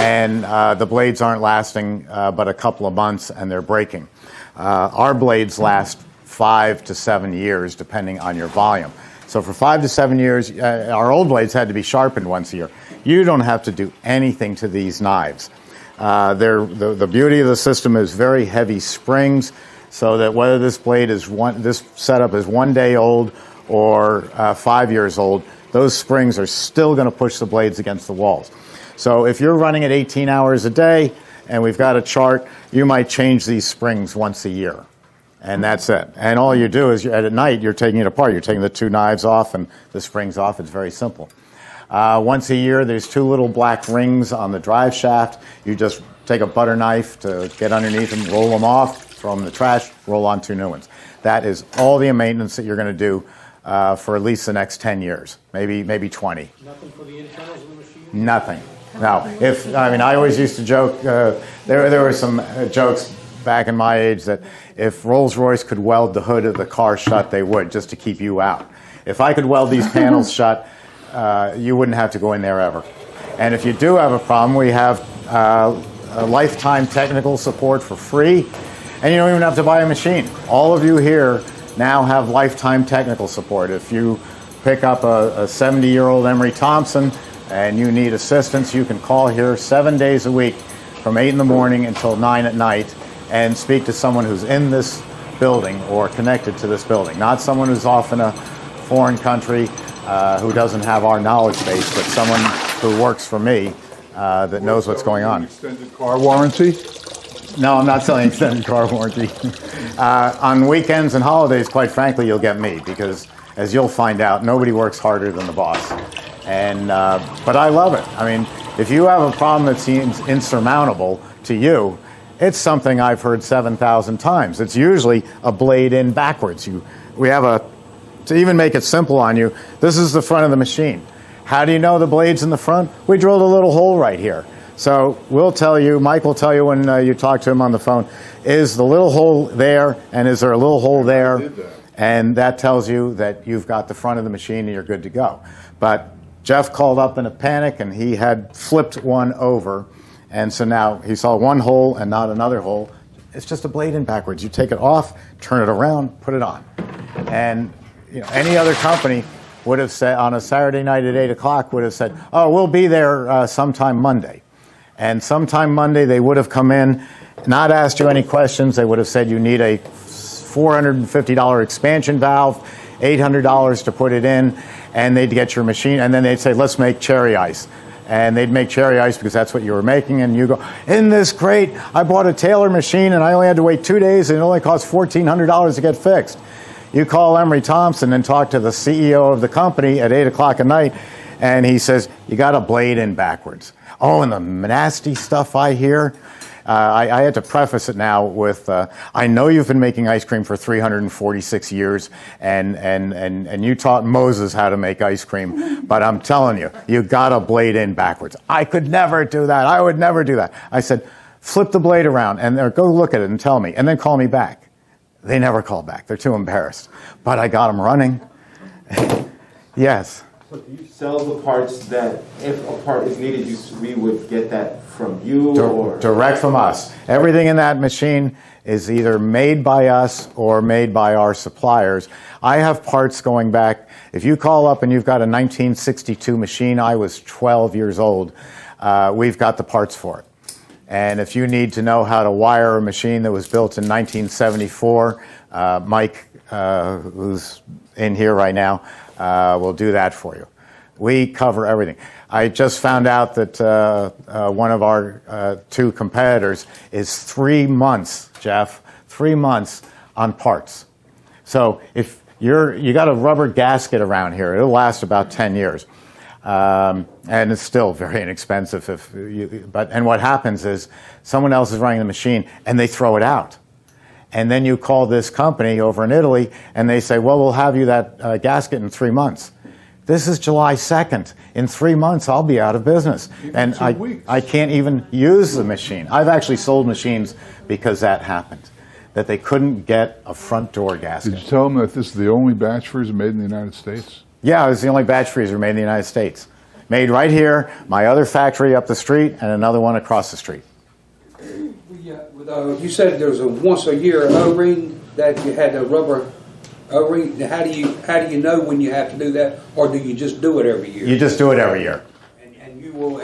and the blades aren't lasting but a couple of months, and they're breaking. Our blades last 5 to 7 years, depending on your volume. So for 5 to 7 years, our old blades had to be sharpened once a year. You don't have to do anything to these knives. The beauty of the system is very heavy springs, so that whether this blade is this setup is 1 day old or 5 years old, those springs are still going to push the blades against the walls. So if you're running it 18 hours a day, and we've got a chart, you might change these springs once a year. And that's it. And all you do is, at night, you're taking it apart. You're taking the 2 knives off and the springs off. It's very simple. Once a year, there's 2 little black rings on the drive shaft. You just take a butter knife to get underneath them, roll them off, throw them in the trash, roll on 2 new ones. That is all the maintenance that you're going to do for at least the next 10 years, maybe 20. Nothing for the internals of the machine? Nothing. No, I always used to joke, there were some jokes back in my age that if Rolls-Royce could weld the hood of the car shut, they would, just to keep you out. If I could weld these panels shut, you wouldn't have to go in there ever. And if you do have a problem, we have a lifetime technical support for free, and you don't even have to buy a machine. All of you here now have lifetime technical support. If you pick up a 70-year-old Emery Thompson and you need assistance, you can call here 7 days a week from 8 in the morning until 9 at night and speak to someone who's in this building or connected to this building. Not someone who's off in a foreign country who doesn't have our knowledge base, but someone who works for me that knows what's going on. Extended car warranty? No, I'm not selling extended car warranty. On weekends and holidays, quite frankly, you'll get me because, as you'll find out, nobody works harder than the boss. And but I love it. I mean, if you have a problem that seems insurmountable to you, it's something I've heard 7,000 times. It's usually a blade in backwards. To even make it simple on you, this is the front of the machine. How do you know the blade's in the front? We drilled a little hole right here. So we'll tell you, Mike will tell you when you talk to him on the phone, is the little hole there and is there a little hole there? And that tells you that you've got the front of the machine and you're good to go. But Jeff called up in a panic and he had flipped one over. And so now he saw one hole and not another hole. It's just a blade in backwards. You take it off, turn it around, put it on. And any other company would have said on a Saturday night at 8 o'clock would have said, oh, we'll be there sometime Monday. And sometime Monday they would have come in, not asked you any questions. They would have said you need a $450 expansion valve, $800 to put it in, and they'd get your machine. And then they'd say, let's make cherry ice. And they'd make cherry ice because that's what you were making. And you go, isn't this great? I bought a Taylor machine and I only had to wait 2 days and it only cost $1,400 to get fixed. You call Emery Thompson and talk to the CEO of the company at 8 o'clock at night, and he says, you got a blade in backwards. Oh, and the nasty stuff I hear. I had to preface it now with, I know you've been making ice cream for 346 years, and you taught Moses how to make ice cream, but I'm telling you, you got a blade in backwards. I could never do that. I would never do that. I said, flip the blade around, and go look at it and tell me, and then call me back. They never call back. They're too embarrassed. But I got them running. Yes. So do you sell the parts that, if a part is needed, we would get that from you? Or direct from us. Everything in that machine is either made by us or made by our suppliers. I have parts going back. If you call up and you've got a 1962 machine, I was 12 years old, we've got the parts for it. And if you need to know how to wire a machine that was built in 1974, Mike, who's in here right now, will do that for you. We cover everything. I just found out that one of our two competitors is 3 months, Jeff, 3 months on parts. So if you got a rubber gasket around here, it'll last about 10 years. And it's still very inexpensive. And what happens is someone else is running the machine and they throw it out. And then you call this company over in Italy and they say, well, we'll have you that gasket in 3 months. This is July 2nd. In 3 months, I'll be out of business. And I can't even use the machine. I've actually sold machines because that happened, that they couldn't get a front door gasket. Did you tell them that this is the only batch freezer made in the United States? Yeah, it was the only batch freezer made in the United States. Made right here, my other factory up the street, and another one across the street. Yeah, you said there was a once a year O-ring that you had a rubber O-ring. How do you know when you have to do that, or do you just do it every year? You just do it every year. And you will,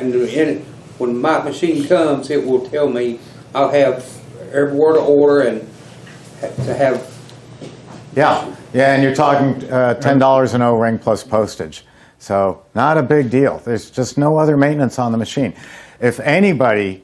when my machine comes, it will tell me I'll have everywhere to order and to have. Yeah, and you're talking $10 an O-ring plus postage. So not a big deal. There's just no other maintenance on the machine. If anybody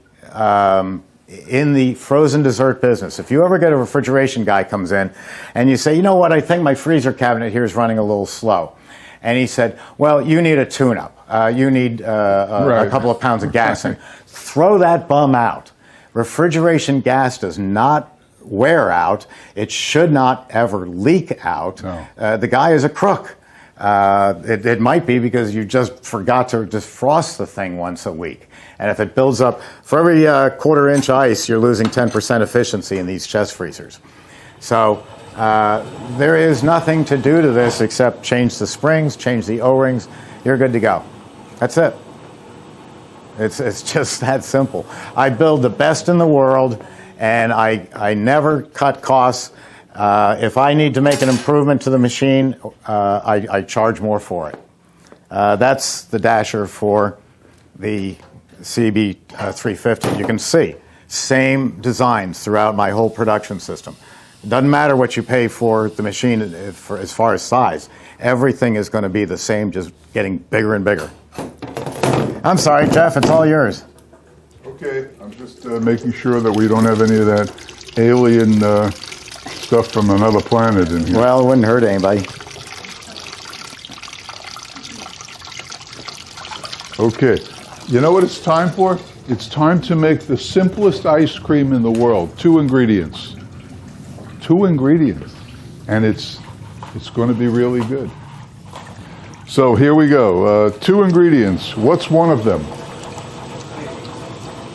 in the frozen dessert business, if you ever get a refrigeration guy comes in and you say, you know what, I think my freezer cabinet here is running a little slow. And he said, well, you need a tune-up. You need a couple of pounds of gas. And throw that bum out. Refrigeration gas does not wear out. It should not ever leak out. No. The guy is a crook. It might be because you just forgot to defrost the thing once a week. And if it builds up, for every quarter-inch ice, you're losing 10% efficiency in these chest freezers. So there is nothing to do to this except change the springs, change the O-rings. You're good to go. That's it. It's just that simple. I build the best in the world, and I never cut costs. If I need to make an improvement to the machine, I charge more for it. That's the dasher for the CB 350. You can see same designs throughout my whole production system. It doesn't matter what you pay for the machine as far as size. Everything is going to be the same, just getting bigger and bigger. I'm sorry, Jeff, it's all yours. Okay, I'm just making sure that we don't have any of that alien stuff from another planet in here. Well, it wouldn't hurt anybody. Okay, you know what it's time for? It's time to make the simplest ice cream in the world. 2 ingredients. 2 ingredients. And it's going to be really good. So here we go. 2 ingredients. What's one of them?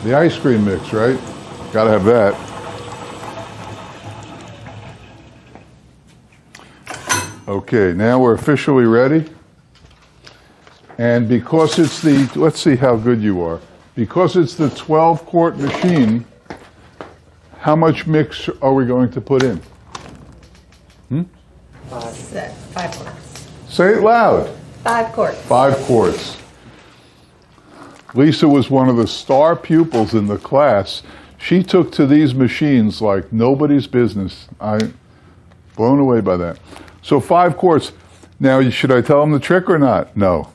The ice cream mix, right? Gotta have that. Okay, now we're officially ready. And because it's the, let's see how good you are. Because it's the 12-quart machine, how much mix are we going to put in? 5 quarts. Say it loud. 5 quarts. 5 quarts. Lisa was one of the star pupils in the class. She took to these machines like nobody's business. I'm blown away by that. So 5 quarts. Now, should I tell them the trick or not? No.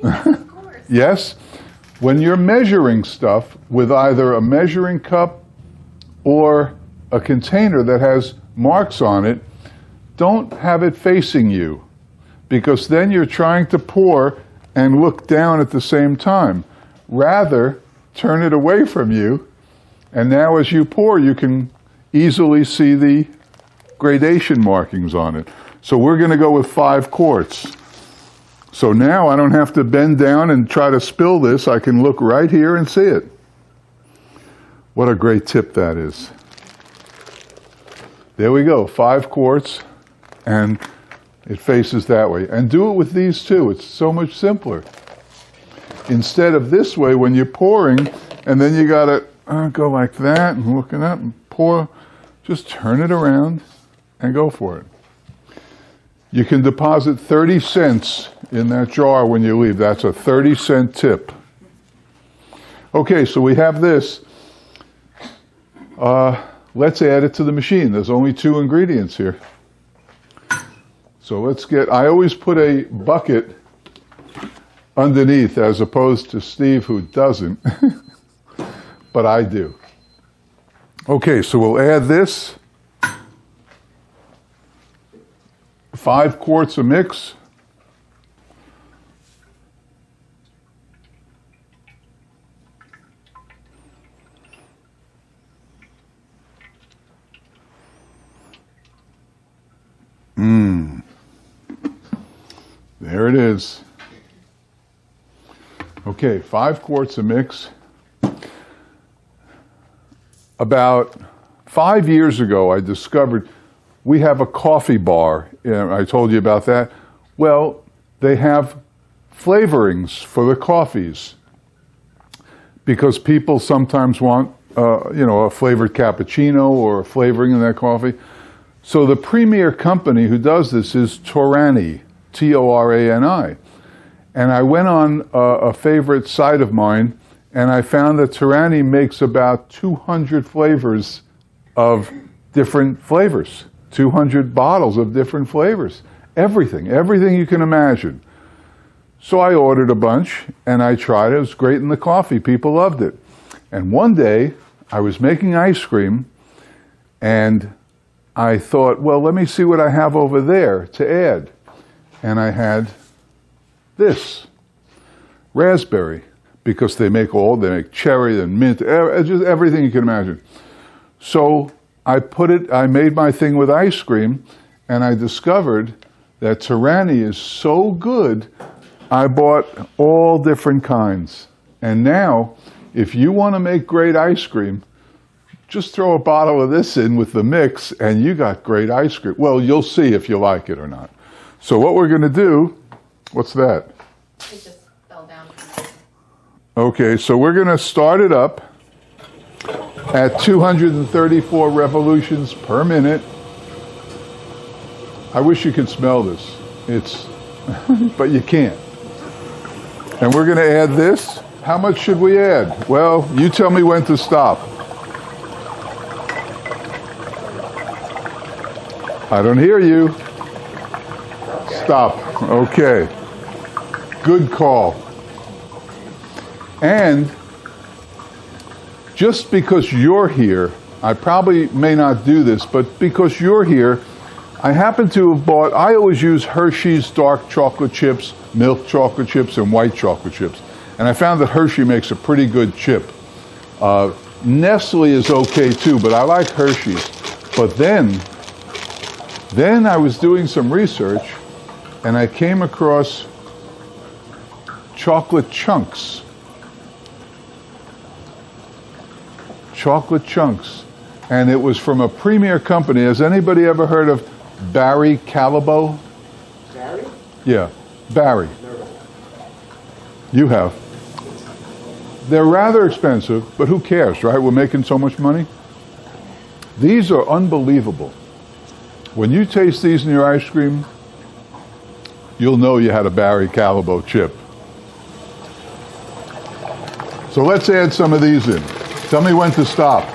Of course. Yes? When you're measuring stuff with either a measuring cup or a container that has marks on it, don't have it facing you, because then you're trying to pour and look down at the same time. Rather, turn it away from you, and now as you pour, you can easily see the gradation markings on it. So we're going to go with 5 quarts. So now I don't have to bend down and try to spill this. I can look right here and see it. What a great tip that is. There we go, 5 quarts, and it faces that way. And do it with these too. It's so much simpler. Instead of this way when you're pouring, and then you got to go like that and look it up and pour, just turn it around and go for it. You can deposit 30 cents in that jar when you leave. That's a 30-cent tip. Okay, so we have this. Let's add it to the machine. There's only 2 ingredients here. So let's get, I always put a bucket underneath as opposed to Steve who doesn't, but I do. Okay, so we'll add this. 5 quarts of mix. There it is. Okay, 5 quarts of mix. About 5 years ago, I discovered we have a coffee bar. I told you about that. Well, they have flavorings for the coffees because people sometimes want, a flavored cappuccino or a flavoring in their coffee. So the premier company who does this is Torani, Torani. And I went on a favorite site of mine, and I found that Torani makes about 200 flavors of different flavors. 200 bottles of different flavors. Everything you can imagine. So I ordered a bunch, and I tried it. It was great in the coffee. People loved it. And one day, I was making ice cream, and I thought, well, let me see what I have over there to add. And I had this, raspberry, because they make cherry and mint, just everything you can imagine. So I made my thing with ice cream, and I discovered that Tyranny is so good, I bought all different kinds. And now, if you want to make great ice cream, just throw a bottle of this in with the mix and you got great ice cream. Well, you'll see if you like it or not. So what we're going to do, what's that? It just fell down. Okay, so we're going to start it up at 234 revolutions per minute. I wish you could smell this. It's, but you can't. And we're going to add this. How much should we add? Well, you tell me when to stop. I don't hear you. Stop. Okay. Good call. And just because you're here, I probably may not do this, but because you're here, I happen to have bought, I always use Hershey's dark chocolate chips, milk chocolate chips, and white chocolate chips. And I found that Hershey makes a pretty good chip. Nestle is okay too, but I like Hershey's. But then I was doing some research and I came across chocolate chunks. Chocolate chunks. And it was from a premier company. Has anybody ever heard of Barry Callebaut? Barry? Yeah, Barry. You have. They're rather expensive, but who cares, right? We're making so much money. These are unbelievable. When you taste these in your ice cream, you'll know you had a Barry Callebaut chip. So let's add some of these in. Tell me when to stop.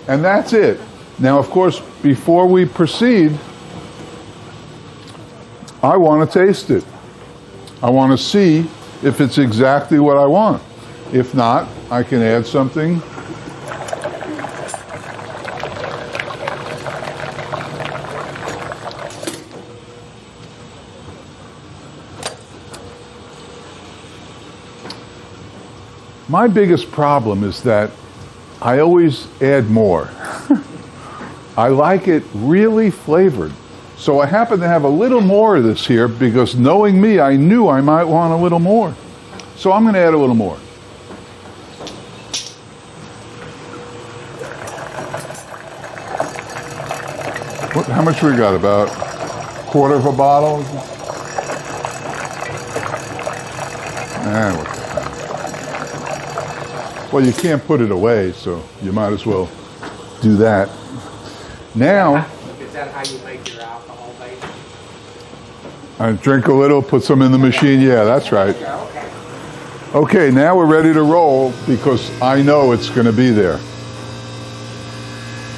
And that's it. Now, of course, before we proceed, I want to taste it. I want to see if it's exactly what I want. If not, I can add something. My biggest problem is that I always add more. I like it really flavored. So I happen to have a little more of this here because knowing me, I knew I might want a little more. So I'm going to add a little more. How much we got? About a quarter of a bottle? Well, you can't put it away, so you might as well do that. Now, is that how you make your alcohol base? I drink a little, put some in the machine. Yeah, that's right. Okay, now we're ready to roll because I know it's going to be there.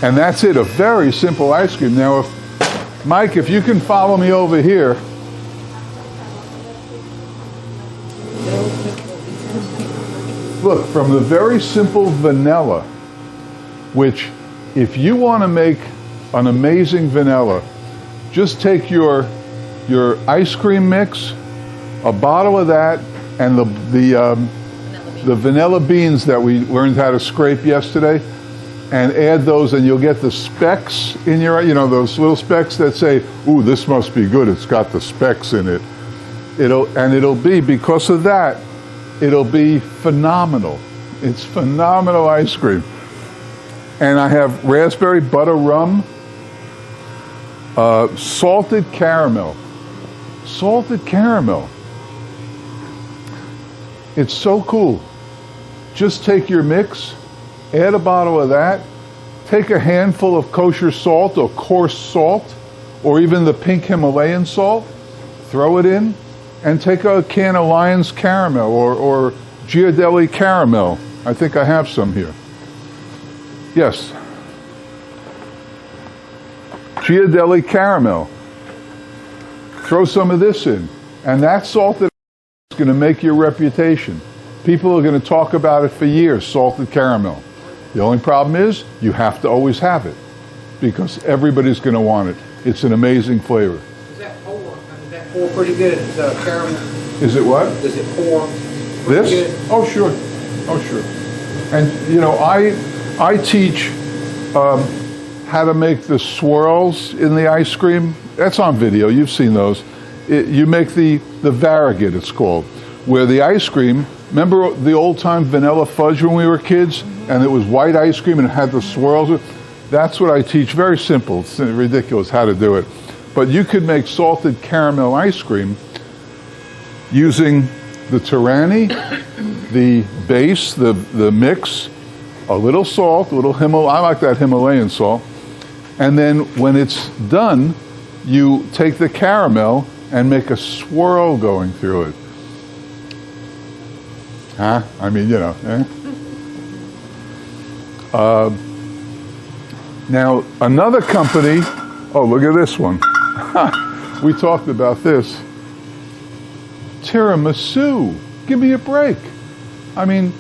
And that's it, a very simple ice cream. Now, if Mike, if you can follow me over here. Look, from the very simple vanilla, which if you want to make an amazing vanilla, just take your ice cream mix, a bottle of that, and the vanilla beans that we learned how to scrape yesterday, and add those, and you'll get the specks in your, those little specks that say, ooh, this must be good, it's got the specks in it. It'll be, because of that, it'll be phenomenal. It's phenomenal ice cream. And I have raspberry butter rum, salted caramel. Salted caramel. It's so cool. Just take your mix, add a bottle of that, take a handful of kosher salt or coarse salt, or even the pink Himalayan salt, throw it in, and take a can of Lion's Caramel or Ghirardelli Caramel. I think I have some here. Yes. Ghirardelli Caramel. Throw some of this in. And that salted is going to make your reputation. People are going to talk about it for years, salted caramel. The only problem is you have to always have it because everybody's going to want it. It's an amazing flavor. Does that pour pretty good, caramel? Is it what? Does it pour This? good? Oh, sure. Oh, sure. And, I teach how to make the swirls in the ice cream that's on video. You've seen those. You make the variegate, it's called, where the ice cream. Remember the old time vanilla fudge when we were kids, and it was white ice cream and it had the swirls. That's what I teach. Very simple. It's ridiculous how to do it, but you could make salted caramel ice cream using the Tyranny, the base, the mix, a little salt, a little I like that Himalayan salt. And then when it's done, you take the caramel and make a swirl going through it. Huh? I mean, you know. Now, another company, oh, look at this one. We talked about this. Tiramisu. Give me a break. I mean,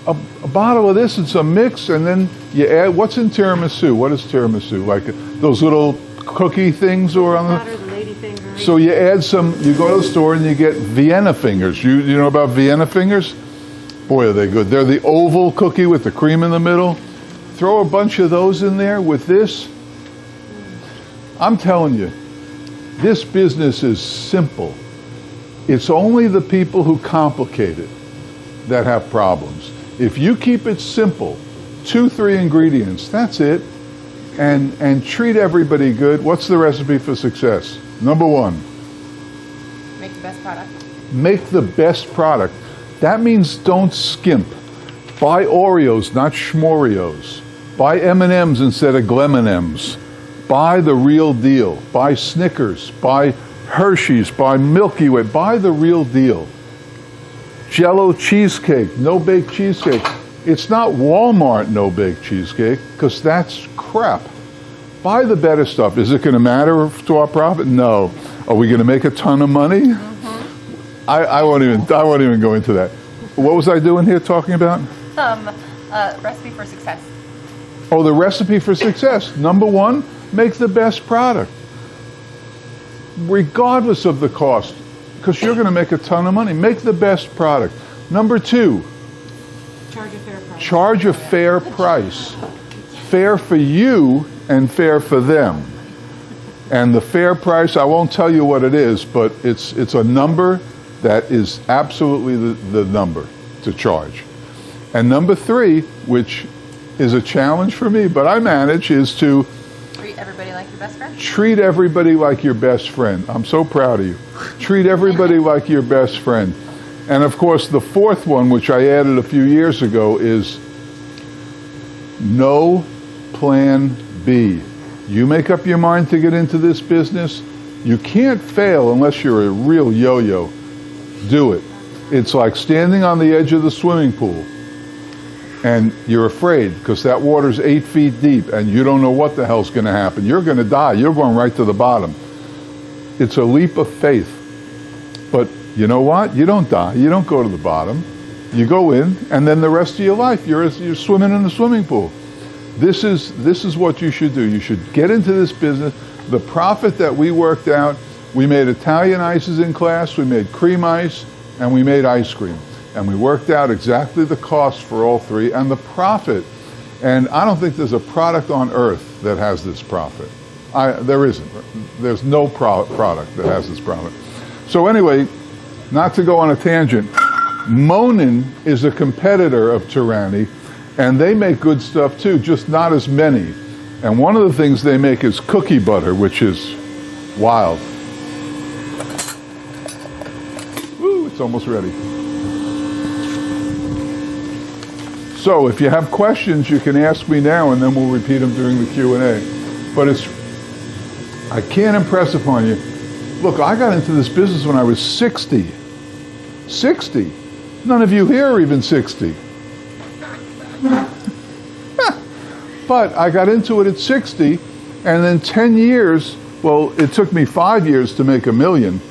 a bottle of this, it's a mix, and then you add, what's in tiramisu? What is tiramisu? Like those little cookie things or on Powder, the lady finger. So you add some, you go to the store and you get Vienna fingers. You know about Vienna fingers? Boy, are they good. They're the oval cookie with the cream in the middle. Throw a bunch of those in there with this. I'm telling you, this business is simple. It's only the people who complicate it that have problems. If you keep it simple, 2-3 ingredients, that's it, and treat everybody good, what's the recipe for success? Number 1. Make the best product. Make the best product. That means don't skimp. Buy Oreos, not Schmoreos. Buy M&Ms instead of Glemonms. Buy the real deal. Buy Snickers. Buy Hershey's. Buy Milky Way. Buy the real deal. Jell-O cheesecake, no-bake cheesecake. It's not Walmart no-bake cheesecake, because that's crap. Buy the better stuff. Is it going to matter to our profit? No. Are we going to make a ton of money? Mm-hmm. I won't even go into that. What was I doing here talking about? Recipe for success. Oh, the recipe for success. Number 1, make the best product, regardless of the cost, because you're going to make a ton of money. Make the best product. Number 2, Charge a fair price. charge a fair price. Fair for you and fair for them. And the fair price, I won't tell you what it is, but it's a number that is absolutely the number to charge. And number 3, which is a challenge for me, but I manage, is to Treat everybody like your best friend. treat everybody like your best friend. I'm so proud of you. Treat everybody like your best friend. And of course, the 4th one, which I added a few years ago, is no plan B. You make up your mind to get into this business, you can't fail unless you're a real yo-yo. Do it. It's like standing on the edge of the swimming pool and you're afraid because that water's 8 feet deep and you don't know what the hell's going to happen. You're going to die. You're going right to the bottom. It's a leap of faith. But you know what? You don't die. You don't go to the bottom. You go in, and then the rest of your life, you're swimming in the swimming pool. This is what you should do. You should get into this business. The profit that we worked out, we made Italian ices in class, we made cream ice, and we made ice cream. And we worked out exactly the cost for all 3 and the profit. And I don't think there's a product on earth that has this profit. There isn't. There's no product that has this profit. So anyway, not to go on a tangent, Monin is a competitor of Tyranny, and they make good stuff too, just not as many. And one of the things they make is cookie butter, which is wild. Woo, it's almost ready. So if you have questions, you can ask me now, and then we'll repeat them during the Q&A. But I can't impress upon you. Look, I got into this business when I was 60. 60. None of you here are even 60. But I got into it at 60, and then 10 years, well, it took me 5 years to make $1 million,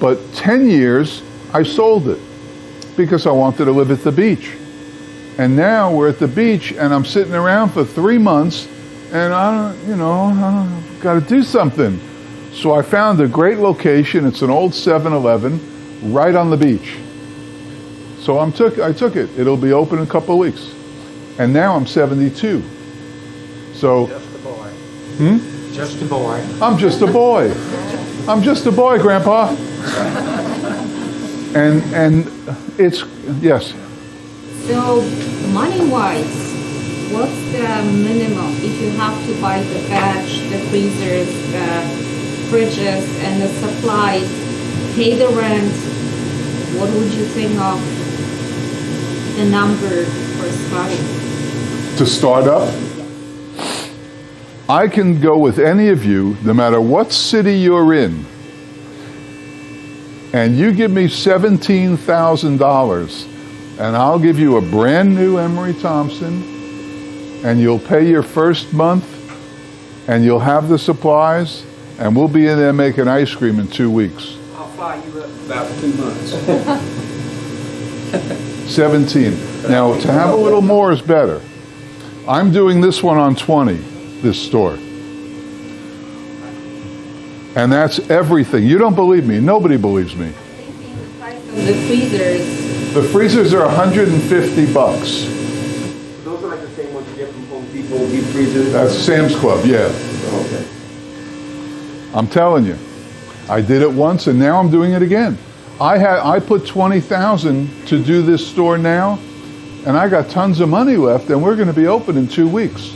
but 10 years, I sold it because I wanted to live at the beach. And now we're at the beach, and I'm sitting around for 3 months, and I've got to do something. So I found a great location. It's an old 7-Eleven right on the beach. So I took it. It'll be open in a couple of weeks. And now I'm 72. So, Just a boy. Just a boy. I'm just a boy. I'm just a boy, Grandpa. And it's, yes. So, money-wise, what's the minimum if you have to buy the batch, the freezers, the fridges, and the supplies, pay the rent? What would you think of the number for starting? To start up? I can go with any of you, no matter what city you're in, and you give me $17,000, and I'll give you a brand new Emery Thompson, and you'll pay your first month, and you'll have the supplies, and we'll be in there making ice cream in 2 weeks. I'll fly you up about 2 months. 17. Now, to have a little more is better. I'm doing this one on 20, this store. And that's everything. You don't believe me. Nobody believes me. The freezers. The freezers are $150. Those are like the same ones you get from Home Depot, deep freezers? That's Sam's Club, yeah. Okay. I'm telling you. I did it once and now I'm doing it again. I put $20,000 to do this store now, and I got tons of money left, and we're going to be open in 2 weeks.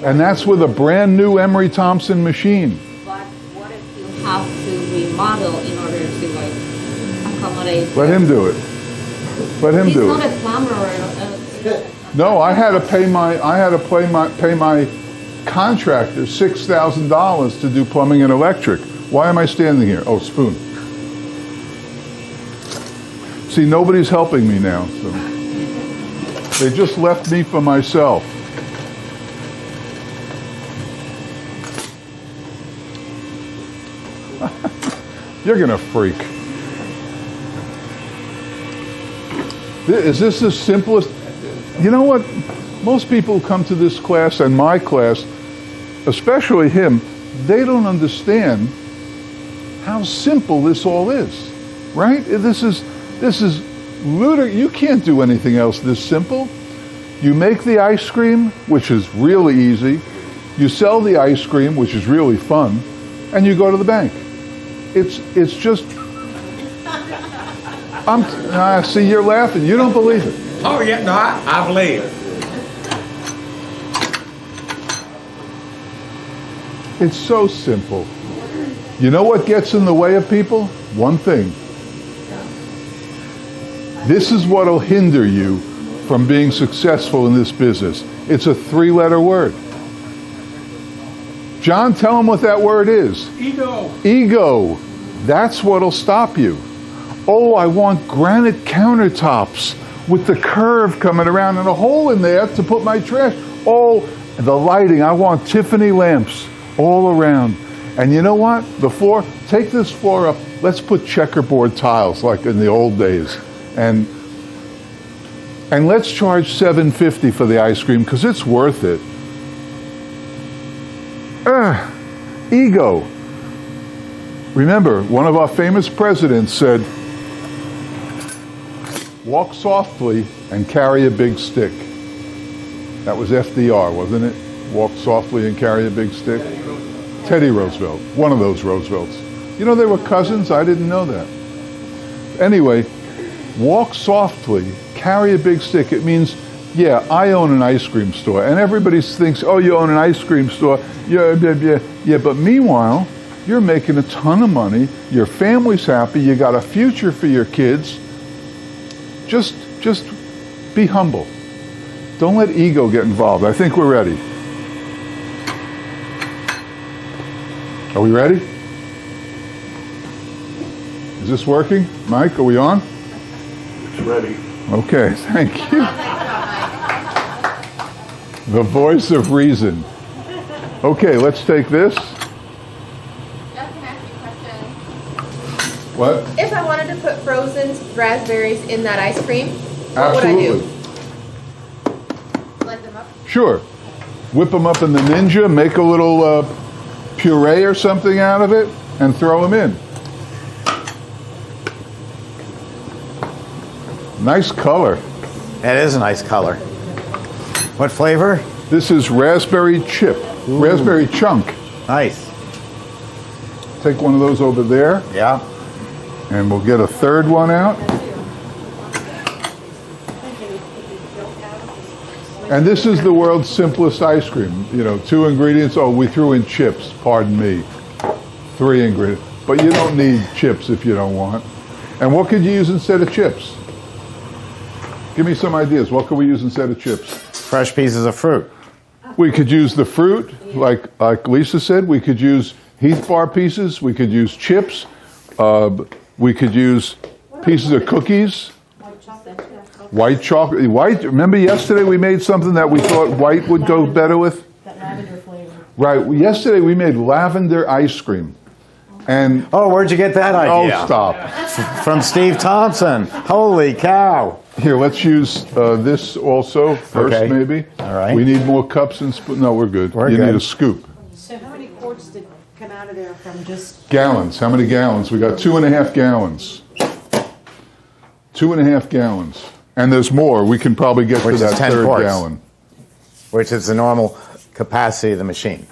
And that's with a brand new Emery Thompson machine. But what if you have to remodel in order to accommodate? Let him do it. Let him do He's it. not a plumber. No, I had to pay my contractor $6,000 to do plumbing and electric. Why am I standing here? Oh, spoon. See, nobody's helping me now, so they just left me for myself. You're gonna freak. Is this the simplest? You know what? Most people who come to this class and my class, especially him, they don't understand how simple this all is, right? This is ludicrous. You can't do anything else this simple. You make the ice cream, which is really easy. You sell the ice cream, which is really fun, and you go to the bank. It's just. See, you're laughing. You don't believe it. Oh, yeah, no, I believe it. It's so simple. You know what gets in the way of people? One thing. This is what will hinder you from being successful in this business. It's a 3-letter word. John, tell them what that word is. Ego. Ego. That's what'll stop you. Oh, I want granite countertops with the curve coming around and a hole in there to put my trash. Oh, the lighting. I want Tiffany lamps all around. And you know what? The floor, take this floor up. Let's put checkerboard tiles like in the old days. And let's charge $7.50 for the ice cream because it's worth it. Ego. Remember, one of our famous presidents said, walk softly and carry a big stick. That was FDR, wasn't it? Walk softly and carry a big stick. Teddy Roosevelt, one of those Roosevelts. You know, they were cousins. I didn't know that. Anyway, walk softly, carry a big stick. It means, yeah, I own an ice cream store. And everybody thinks, oh, you own an ice cream store. Yeah, but meanwhile, you're making a ton of money. Your family's happy. You got a future for your kids. Just be humble. Don't let ego get involved. I think we're ready. Are we ready? Is this working? Mike, are we on? It's ready. Okay, thank you. The voice of reason. Okay, let's take this. What? If I wanted to put frozen raspberries in that ice cream, what would I do? Blend them up? Sure. Whip them up in the Ninja, make a little puree or something out of it, and throw them in. Nice color. It is a nice color. What flavor? This is raspberry chip, raspberry chunk. Nice. Take one of those over there, Yeah. and we'll get a third one out. And this is the world's simplest ice cream. You know, 2 ingredients. Oh, we threw in chips, pardon me. 3 ingredients. But you don't need chips if you don't want. And what could you use instead of chips? Give me some ideas. What could we use instead of chips? Fresh pieces of fruit. We could use the fruit, like Lisa said. We could use Heath bar pieces. We could use chips. We could use pieces of cookies. White chocolate. White. Remember yesterday we made something that we thought white would go better with? That lavender flavor. Right. Yesterday we made lavender ice cream. And Oh, where'd you get that idea? oh, stop. From Steve Thompson. Holy cow. Here, let's use this also first, Okay. maybe. All right. We need more cups and spoons. No, we're good. We're you good. need a scoop. So how many quarts did come out of there from just? Gallons. How many gallons? We got 2.5 gallons. 2.5 gallons. And there's more. We can probably get Which to is that 10 third quarts. gallon. Which is the normal capacity of the machine.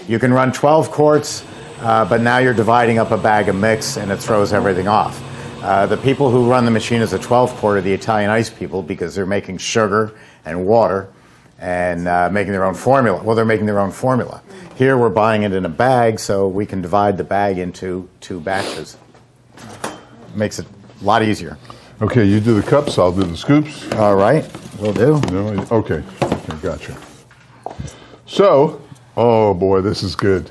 You can run 12 quarts, but now you're dividing up a bag of mix and it throws everything off. The people who run the machine as a 12 quart are the Italian ice people because they're making sugar and water and making their own formula. Well, they're making their own formula. Here we're buying it in a bag so we can divide the bag into 2 batches. Makes it a lot easier. Okay, you do the cups, I'll do the scoops. All right, will do. No, okay, gotcha. So, oh boy, this is good.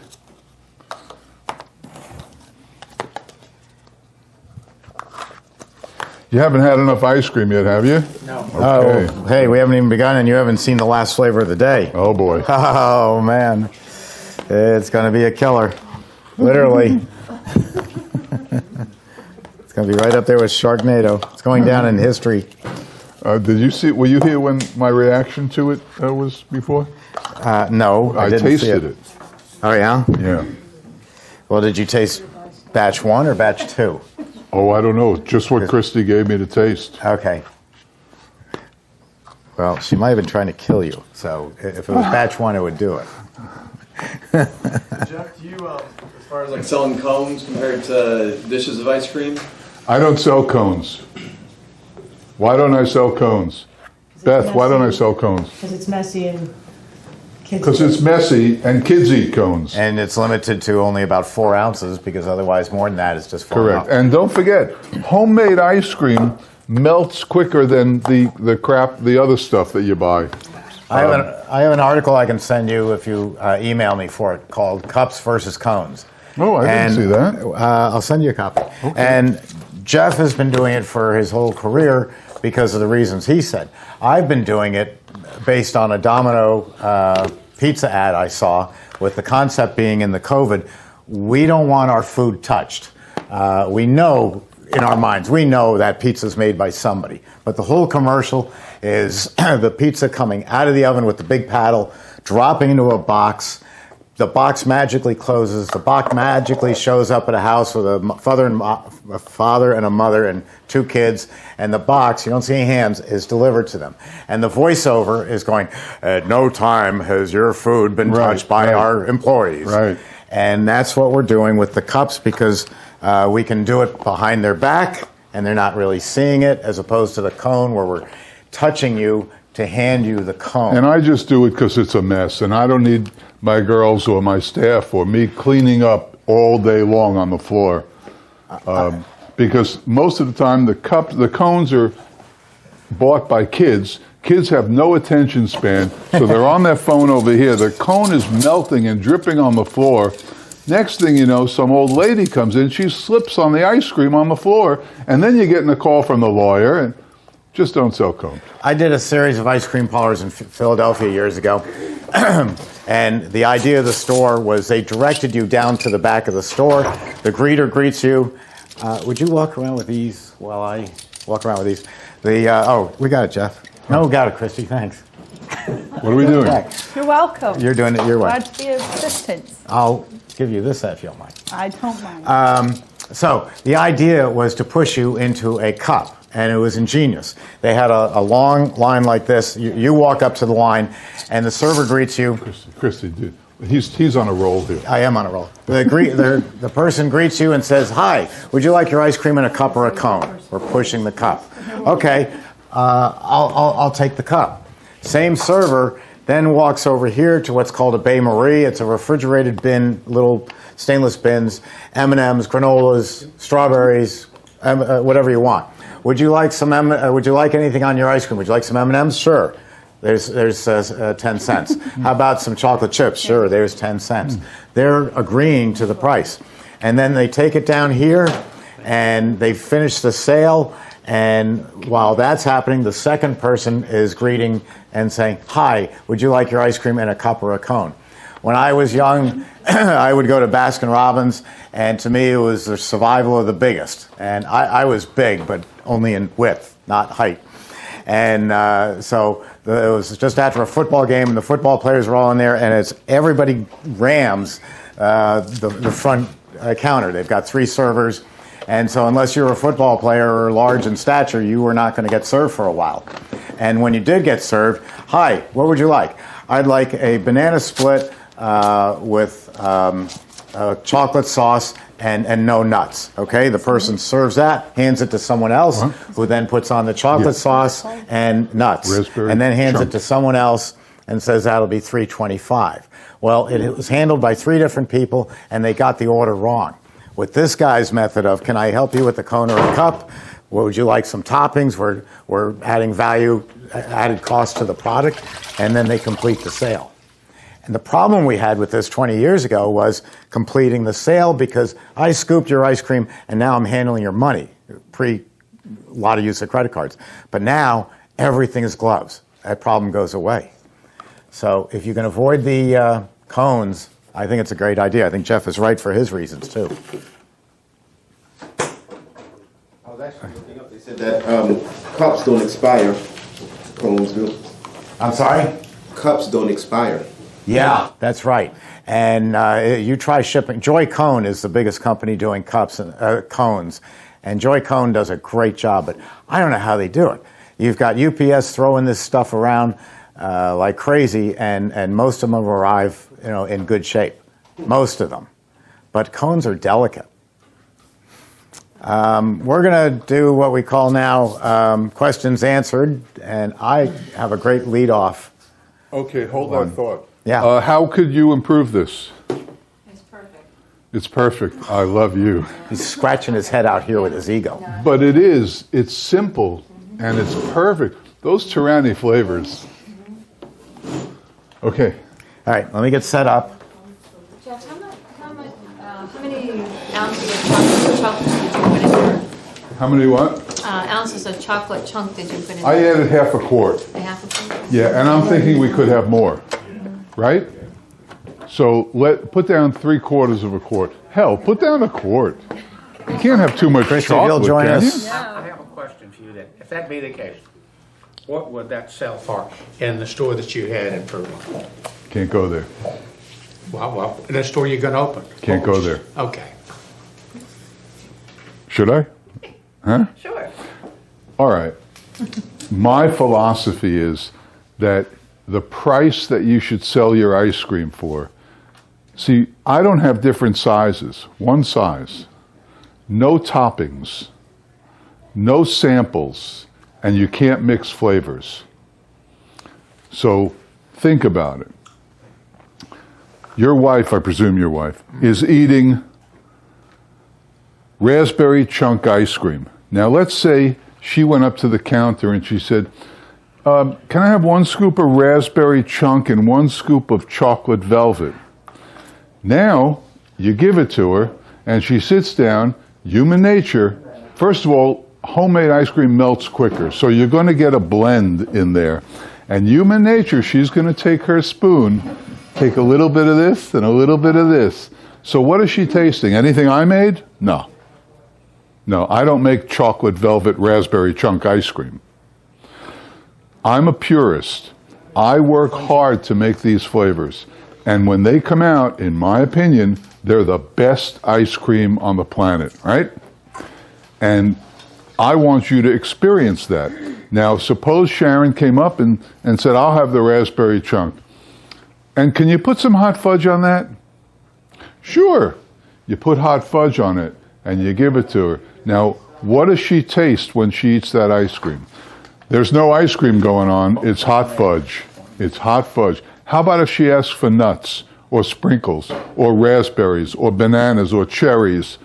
You haven't had enough ice cream yet, have you? No. Okay. Oh, hey, we haven't even begun and you haven't seen the last flavor of the day. Oh boy. Oh, man. It's going to be a killer. Literally. It's going to be right up there with Sharknado. It's going down in history. Did you see? Were you here when my reaction to it was before? No, I didn't tasted see it. Oh, yeah? Yeah. Well, did you taste batch 1 or batch 2? Oh, I don't know. Just what Christi gave me to taste. Okay. Well, she might have been trying to kill you. So if it was batch 1, it would do it. Jeff, do you, as far as like selling cones compared to dishes of ice cream? I don't sell cones. Why don't I sell cones? Beth, why don't I sell cones? Because it's messy and kids. Because it's messy and kids eat cones. And it's limited to only about 4 ounces because otherwise more than that is just falling Correct. off. And don't forget, homemade ice cream melts quicker than the other stuff that you buy. I have an article I can send you if you email me for it called Cups versus Cones. Oh, I didn't see that. I'll send you a copy. Okay. And Jeff has been doing it for his whole career because of the reasons he said. I've been doing it based on a Domino pizza ad I saw with the concept being in the COVID, we don't want our food touched. We know in our minds, we know that pizza's made by somebody. But the whole commercial is the pizza coming out of the oven with the big paddle, dropping into a box. The box magically closes. The box magically shows up at a house with a father and a mother and 2 kids. And the box, you don't see any hands, is delivered to them. And the voiceover is going, at no time has your food been touched by our employees. Right. And that's what we're doing with the cups because we can do it behind their back and they're not really seeing it as opposed to the cone where we're touching you to hand you the cone. And I just do it because it's a mess, and I don't need my girls or my staff or me cleaning up all day long on the floor. Because most of the time the cones are bought by kids. Kids have no attention span, so they're on their phone over here. The cone is melting and dripping on the floor. Next thing you know, some old lady comes in, she slips on the ice cream on the floor, and then you're getting a call from the lawyer, and just don't sell cones. I did a series of ice cream parlors in Philadelphia years ago, and the idea of the store was they directed you down to the back of the store. The greeter greets you. Would you walk around with these while I walk around with these? Oh, we got it, Jeff. No, we got it, Christi. Thanks. What are we doing? You're welcome. You're doing it your way. Glad to be of assistance. I'll give you this if you don't mind. I don't mind. So the idea was to push you into a cup, and it was ingenious. They had a long line like this. You walk up to the line, and the server greets you. Christi, dude, he's on a roll here. I am on a roll. The person greets you and says, "Hi, would you like your ice cream in a cup or a cone?" We're pushing the cup. Okay, I'll take the cup. Same server then walks over here to what's called a Bain Marie. It's a refrigerated bin, little stainless bins, M&Ms, granolas, strawberries, whatever you want. Would you like would you like anything on your ice cream? Would you like some M&Ms? Sure. There's 10 cents. How about some chocolate chips? Sure, there's 10 cents. They're agreeing to the price. And then they take it down here, and they finish the sale. And while that's happening, the second person is greeting and saying, "Hi, would you like your ice cream in a cup or a cone?" When I was young, I would go to Baskin-Robbins, and to me it was the survival of the biggest. And I was big, but only in width, not height. And so it was just after a football game, and the football players were all in there, and it's everybody rams the front counter. They've got 3 servers. And so unless you're a football player or large in stature, you were not going to get served for a while. And when you did get served, "Hi, what would you like?" "I'd like a banana split with chocolate sauce and no nuts." Okay, the person serves that, hands it to someone else, who then puts on the chocolate sauce and nuts, Raspberry and then hands chunk. it to someone else and says that'll be $3.25. Well, it was handled by 3 different people, and they got the order wrong. With this guy's method of, "Can I help you with a cone or a cup? What would you like some toppings?" We're adding value, added cost to the product, and then they complete the sale. And the problem we had with this 20 years ago was completing the sale, because I scooped your ice cream and now I'm handling your money, a lot of use of credit cards. But now everything is gloves. That problem goes away. So if you can avoid the cones, I think it's a great idea. I think Jeff is right for his reasons, too. I was actually looking up. They said that cups don't expire. Cones do. I'm sorry? Cups don't expire. Yeah, that's right. And you try shipping. Joy Cone is the biggest company doing cups and cones. And Joy Cone does a great job, but I don't know how they do it. You've got UPS throwing this stuff around like crazy, and most of them arrive in good shape. Most of them. But cones are delicate. We're going to do what we call now questions answered, and I have a great lead off. Okay, hold that thought. Yeah. How could you improve this? It's perfect. It's perfect. I love you. He's scratching his head out here with his ego. But it's simple, and it's perfect. Those Tyranny flavors. Okay. All right, let me get set up. Jeff, how many ounces of chocolate did you put in there? How many what? Ounces of chocolate chunk did you put in there? I added half a quart. A half a quart? Yeah, and I'm thinking we could have more. Right? So put down 3/4 of a quart. Hell, put down a quart. You can't have too much Christi, chocolate, you'll join can you? us. I have a question for you then. If that be the case, what would that sell for in the store that you had in Peru? Can't go there. Well, in the store you're going to open? Can't go there. Okay. Should I? Huh? Sure. All right. My philosophy is that the price that you should sell your ice cream for, see, I don't have different sizes. One size. No toppings. No samples. And you can't mix flavors. So think about it. Your wife, I presume your wife, is eating raspberry chunk ice cream. Now let's say she went up to the counter and she said, "Can I have 1 scoop of raspberry chunk and 1 scoop of chocolate velvet?" Now you give it to her and she sits down. Human nature, first of all, homemade ice cream melts quicker, so you're going to get a blend in there. And human nature, she's going to take her spoon, take a little bit of this and a little bit of this. So what is she tasting? Anything I made? No. No, I don't make chocolate velvet raspberry chunk ice cream. I'm a purist. I work hard to make these flavors. And when they come out, in my opinion, They're the best ice cream on the planet, right? And I want you to experience that. Now, suppose Sharon came up and said, I'll have the raspberry chunk. And can you put some hot fudge on that? Sure. You put hot fudge on it and you give it to her. Now, what does she taste when she eats that ice cream? There's no ice cream going on. It's hot fudge. It's hot fudge. How about if she asks for nuts or sprinkles or raspberries or bananas or cherries?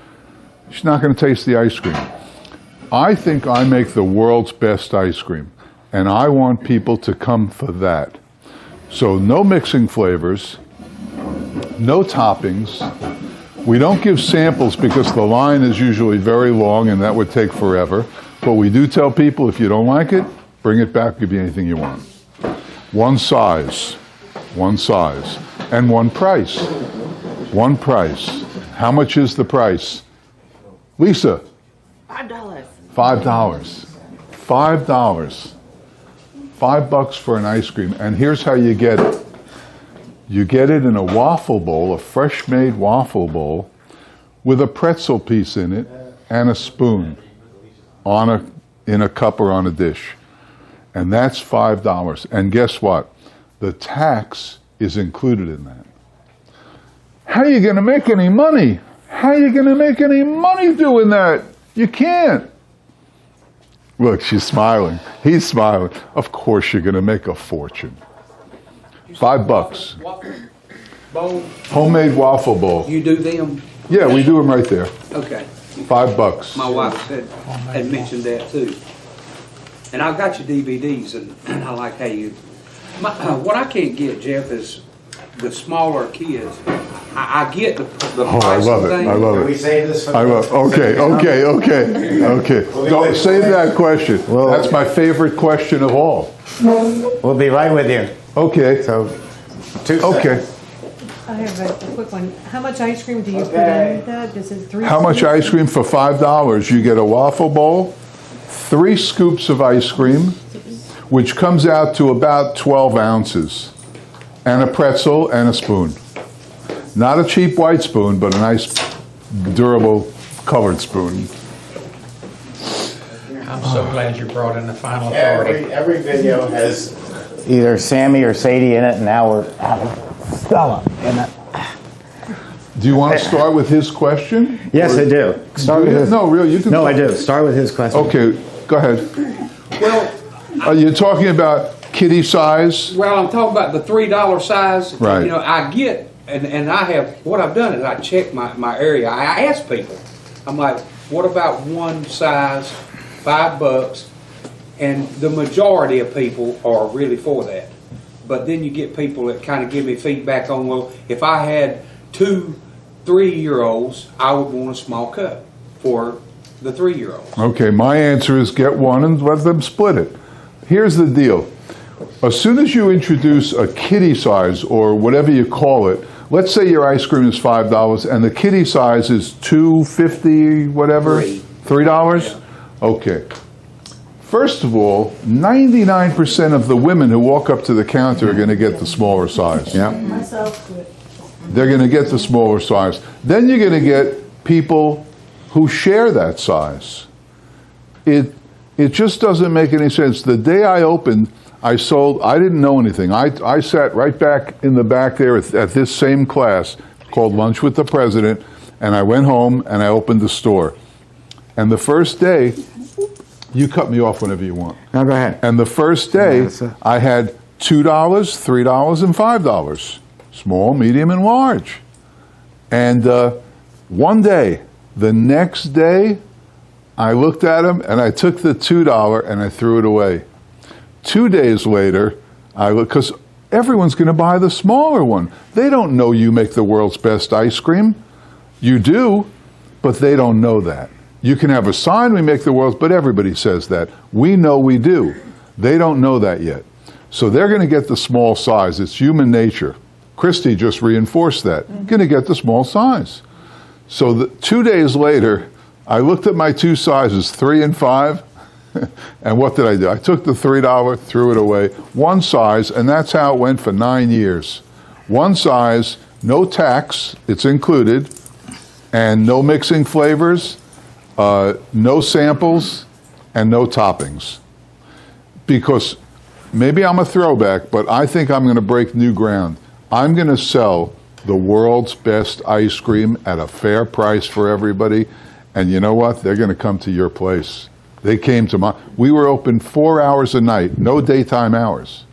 She's not going to taste the ice cream. I think I make the world's best ice cream, and I want people to come for that. So no mixing flavors, no toppings. We don't give samples because the line is usually very long and that would take forever. But we do tell people if you don't like it, bring it back, give you anything you want. One size, and one price. One price. How much is the price? Lisa? $5. $5. $5. $5 for an ice cream. And here's how you get it. You get it in a waffle bowl, a fresh-made waffle bowl, with a pretzel piece in it and a spoon in a cup or on a dish. And that's $5. And guess what? The tax is included in that. How are you going to make any money? How are you going to make any money doing that? You can't. Look, she's smiling. He's smiling. Of course you're going to make a fortune. $5. Waffle bowl? Homemade waffle bowl. You do them? Yeah, we do them right there. Okay. $5. My wife had mentioned that too. And I've got your DVDs, and I like how you... what I can't get, Jeff, is the smaller kids. I get the price I love it. thing. I love Can it. we save this for Okay. Don't save that question. That's my favorite question of all. We'll be right with you. Okay. So, 2 seconds. Okay. I have a quick one. How much ice cream do you put in that? Does it 3 How much scoops? ice cream for $5? You get a waffle bowl, 3 scoops of ice cream, which comes out to about 12 ounces, and a pretzel and a spoon. Not a cheap white spoon, but a nice, durable, colored spoon. I'm so glad you brought in the final authority. Every video has either Sammy or Sadie in it, and now we're having Stella in it. Do you want to start with his question? Yes, I do. Start with his. No, really, you can. No, I do. Start with his question. Okay, go ahead. Well, Are you talking about kitty size? well, I'm talking about the $3 size. Right. You know, I get, and I have, what I've done is I check my area. I ask people. I'm like, what about one size, $5? And the majority of people are really for that. But then you get people that kind of give me feedback on, well, if I had 2 3-year-olds, I would want a small cup for the 3-year-olds. Okay, my answer is get one and let them split it. Here's the deal. As soon as you introduce a kitty size or whatever you call it, let's say your ice cream is $5 and the kitty size is $2.50, whatever? $3? Okay. First of all, 99% of the women who walk up to the counter are going to get the smaller size. Yeah. Myself, good. They're going to get the smaller size. Then you're going to get people who share that size. It just doesn't make any sense. The day I opened, I didn't know anything. I sat right back in the back there at this same class called Lunch with the President, and I went home and I opened the store. And the first day, you cut me off whenever you want. No, go ahead. And the first day, I had $2, $3, and $5. Small, medium, and large. And one day, the next day, I looked at them and I took the $2 and I threw it away. 2 days later, because everyone's going to buy the smaller one. They don't know you make the world's best ice cream. You do, but they don't know that. You can have a sign, we make the world's, but everybody says that. We know we do. They don't know that yet. So they're going to get the small size. It's human nature. Christi just reinforced that. Going to get the small size. So 2 days later, I looked at my 2 sizes, 3 and 5, and what did I do? I took the $3, threw it away. One size, and that's how it went for 9 years. One size, no tax, it's included, and no mixing flavors, no samples, and no toppings. Because maybe I'm a throwback, but I think I'm going to break new ground. I'm going to sell the world's best ice cream at a fair price for everybody. And you know what? They're going to come to your place. They came to my... We were open 4 hours a night, no daytime hours.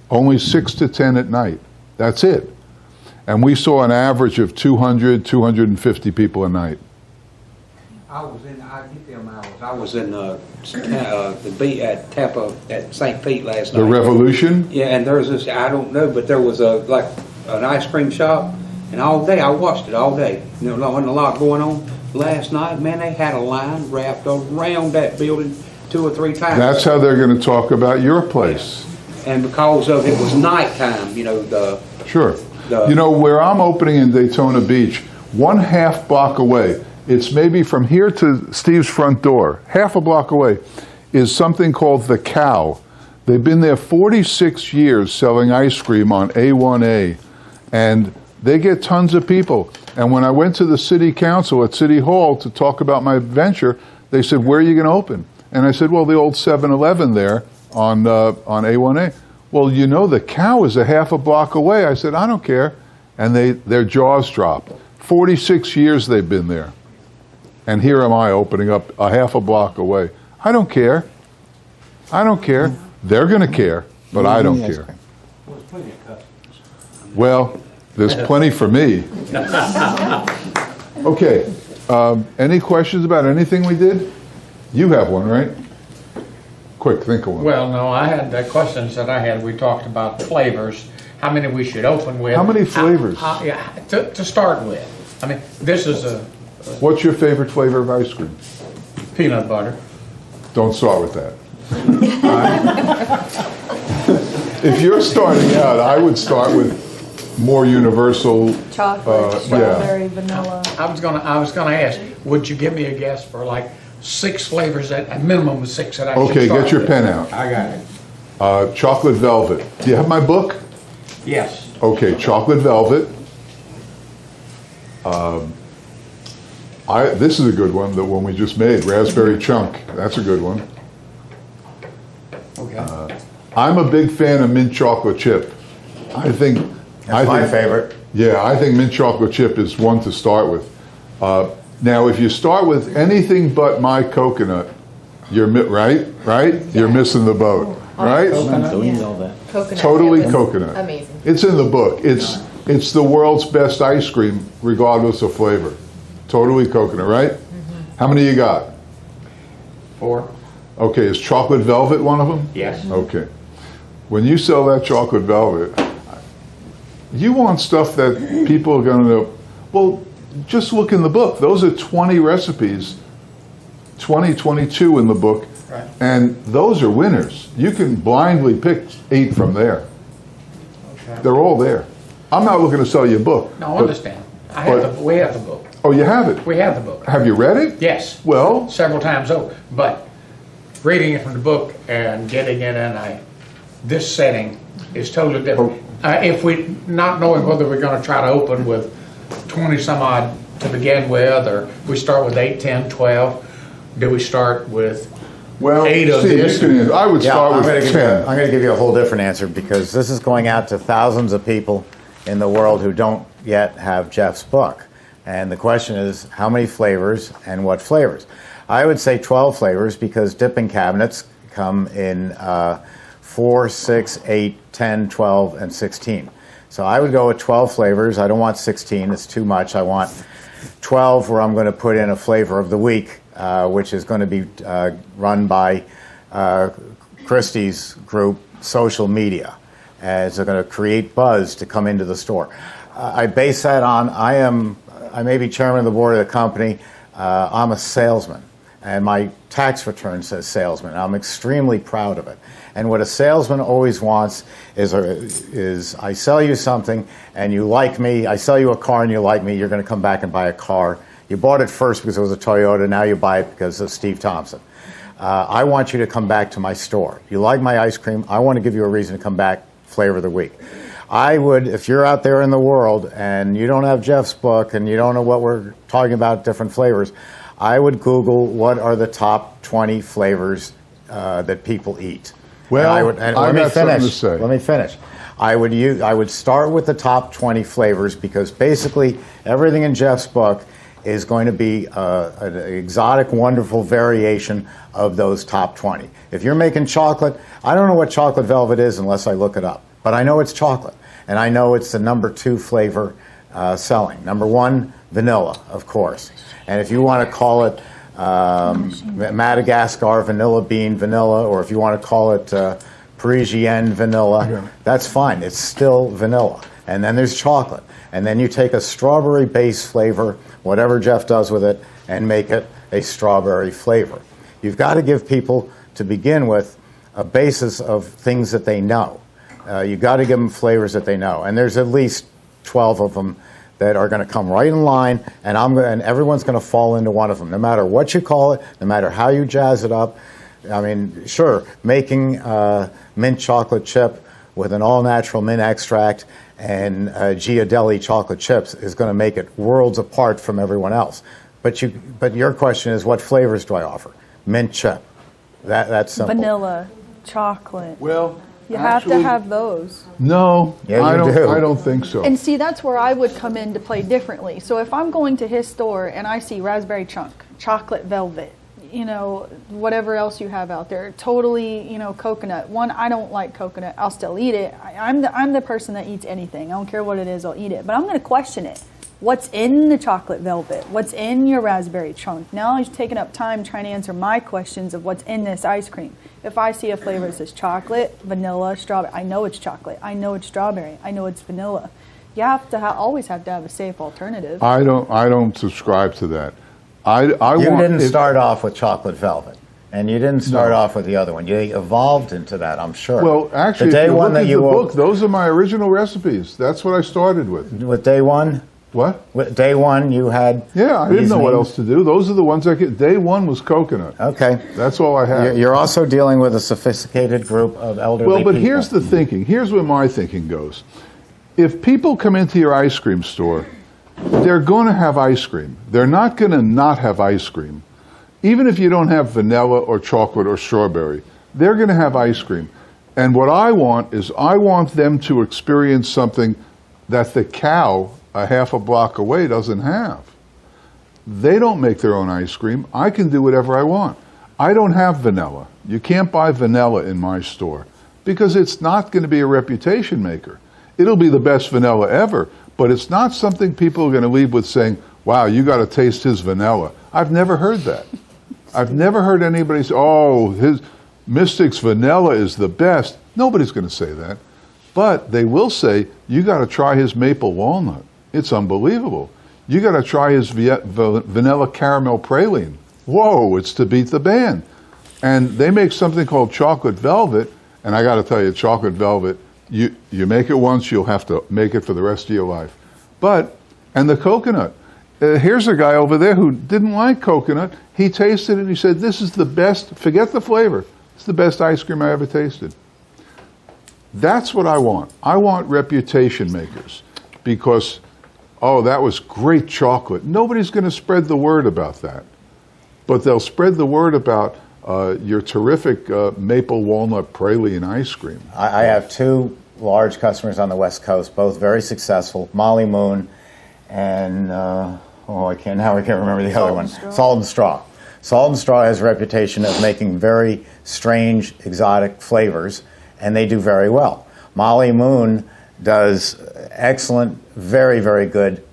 Only 6 to 10 at night. That's it. And we saw an average of 200, 250 people a night. I was in the beat at Tampa at St. Pete last night. The Revolution? Yeah, and there's this, I don't know, but there was like an ice cream shop, and all day, I watched it all day. You know, there wasn't a lot going on. Last night, man, they had a line wrapped around that building 2 or 3 times. That's how they're going to talk about your place. And because of it was nighttime, you know, Sure. You know, where I'm opening in Daytona Beach, 1/2 block away, it's maybe from here to Steve's front door, half a block away, is something called The Cow. They've been there 46 years selling ice cream on A1A, and they get tons of people. And when I went to the city council at City Hall to talk about my venture, they said, where are you going to open? And I said, well, the old 7-Eleven there on A1A. Well, you know, The Cow is a half a block away. I said, I don't care. And their jaws dropped. 46 years they've been there. And here am I opening up a half a block away. I don't care. I don't care. They're going to care, but I don't care. Well, there's plenty for me. Okay. Any questions about anything we did? You have one, right? Quick, think of one. Well, no, I had the questions that I had. We talked about flavors, how many we should open with. How many flavors? Yeah, to start with. I mean, this is a... What's your favorite flavor of ice cream? Peanut butter. Don't start with that. If you're starting out, I would start with more universal... Chocolate, strawberry, vanilla. I was gonna ask, would you give me a guess for like 6 flavors, at a minimum of 6 that I should Okay, start get your with? pen out. I got it. Chocolate velvet. Do you have my book? Yes. Okay, chocolate velvet. This is a good one, the one we just made, raspberry chunk. That's a good one. Okay. I'm a big fan of mint chocolate chip. I think my favorite. Yeah, I think mint chocolate chip is one to start with. Now, if you start with anything but my coconut, you're right. You're missing the boat, right? Coconut. Totally It was coconut. Amazing. It's in the book. It's the world's best ice cream, regardless of flavor. Totally coconut, right? How many you got? 4. Okay, is chocolate velvet one of them? Yes. Okay. When you sell that chocolate velvet, you want stuff that people are going to know. Well, just look in the book. Those are 20 recipes, 22 in the book, right. And those are winners. You can blindly pick 8 from there. Okay. They're all there. I'm not looking to sell you a book. No, I understand. We have the book. Oh, you have it? We have the book. Have you read it? Yes. Well? Several times over. But reading it from the book and getting it in this setting is totally different. If we, not knowing whether we're going to try to open with 20 some odd to begin with, or we start with 8, 10, 12, do we start with 8 of Steve, this? I would start with 10. I'm going to give you a whole different answer, because this is going out to thousands of people in the world who don't yet have Jeff's book. And the question is, how many flavors and what flavors? I would say 12 flavors, because dipping cabinets come in 4, 6, 8, 10, 12, and 16. So I would go with 12 flavors. I don't want 16. It's too much. I want 12 where I'm going to put in a flavor of the week, which is going to be run by Christi's group, Social Media. As they're going to create buzz to come into the store. I base that on, I may be chairman of the board of the company. I'm a salesman, and my tax return says salesman. I'm extremely proud of it. And what a salesman always wants is I sell you something and you like me. I sell you a car and you like me. You're going to come back and buy a car. You bought it first because it was a Toyota. Now you buy it because of Steve Thompson. I want you to come back to my store. You like my ice cream. I want to give you a reason to come back. Flavor of the week. I would, if you're out there in the world and you don't have Jeff's book and you don't know what we're talking about, different flavors, I would Google what are the top 20 flavors that people eat. Well, let me finish. I would start with the top 20 flavors because basically everything in Jeff's book is going to be an exotic, wonderful variation of those top 20. If you're making chocolate, I don't know what chocolate velvet is unless I look it up, but I know it's chocolate, and I know it's the number 2 flavor selling. Number 1, vanilla, of course. And if you want to call it Madagascar vanilla bean vanilla, or if you want to call it Parisienne vanilla, that's fine. It's still vanilla. And then there's chocolate. And then you take a strawberry base flavor, whatever Jeff does with it, and make it a strawberry flavor. You've got to give people, to begin with, a basis of things that they know. You've got to give them flavors that they know. And there's at least 12 of them that are going to come right in line, and everyone's going to fall into one of them, no matter what you call it, no matter how you jazz it up. I mean, sure, making mint chocolate chip with an all-natural mint extract and Ghirardelli chocolate chips is going to make it worlds apart from everyone else. But your question is, what flavors do I offer? Mint chip. That's simple. Vanilla, chocolate. Well, you have to have those. No, yeah, I don't think so. And see, that's where I would come in to play differently. So if I'm going to his store and I see raspberry chunk, chocolate velvet, whatever else you have out there, totally, coconut. One, I don't like coconut. I'll still eat it. I'm the person that eats anything. I don't care what it is, I'll eat it. But I'm going to question it. What's in the chocolate velvet? What's in your raspberry chunk? Now he's taking up time trying to answer my questions of what's in this ice cream. If I see a flavor that says chocolate, vanilla, strawberry, I know it's chocolate. I know it's strawberry. I know it's vanilla. You have to always have to have a safe alternative. I don't subscribe to that. You didn't start off with chocolate velvet, and you didn't start off with the other one. You evolved into that, I'm sure. Well, actually, the day if you one look that at you the book, those are my original recipes. That's what I started with. With day one? What? With day one, you had. Yeah, I didn't know what else to do. Those are the ones I get. Day one was coconut. Okay. That's all I had. You're also dealing with a sophisticated group of elderly people. Well, but people. here's the thinking. Here's where my thinking goes. If people come into your ice cream store, they're going to have ice cream. They're not going to not have ice cream. Even if you don't have vanilla or chocolate or strawberry, they're going to have ice cream. And what I want is I want them to experience something that the cow a half a block away doesn't have. They don't make their own ice cream. I can do whatever I want. I don't have vanilla. You can't buy vanilla in my store because it's not going to be a reputation maker. It'll be the best vanilla ever, but it's not something people are going to leave with saying, wow, you got to taste his vanilla. I've never heard that. I've never heard anybody say, oh, his Mystic's vanilla is the best. Nobody's going to say that. But they will say, you got to try his maple walnut. It's unbelievable. You got to try his vanilla caramel praline. Whoa, it's to beat the band. And they make something called chocolate velvet, and I got to tell you, chocolate velvet, you make it once, you'll have to make it for the rest of your life. And the coconut. Here's a guy over there who didn't like coconut. He tasted it and he said, this is the best, forget the flavor, it's the best ice cream I ever tasted. That's what I want. I want reputation makers because, oh, that was great chocolate. Nobody's going to spread the word about that. But they'll spread the word about your terrific maple walnut praline ice cream. I have two large customers on the West Coast, both very successful, Molly Moon and, I can't remember the other one, Salt and Straw. Salt and Straw has a reputation of making very strange, exotic flavors, and they do very well. Molly Moon does excellent, very, very good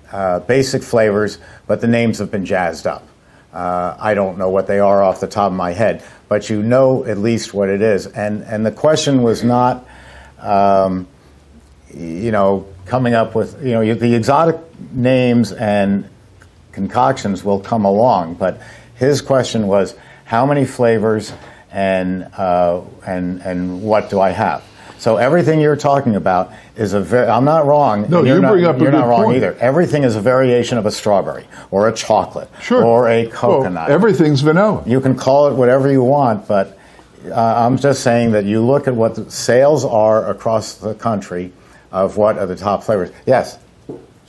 basic flavors, but the names have been jazzed up. I don't know what they are off the top of my head, but you know at least what it is. And the question was not, coming up with, the exotic names and concoctions will come along, but his question was, how many flavors and what do I have? So everything you're talking about is I'm not wrong. No, you bring up a good point. You're not wrong either. Everything is a variation of a strawberry or a chocolate or a coconut. Well, everything's vanilla. You can call it whatever you want, but I'm just saying that you look at what the sales are across the country of what are the top flavors. Yes.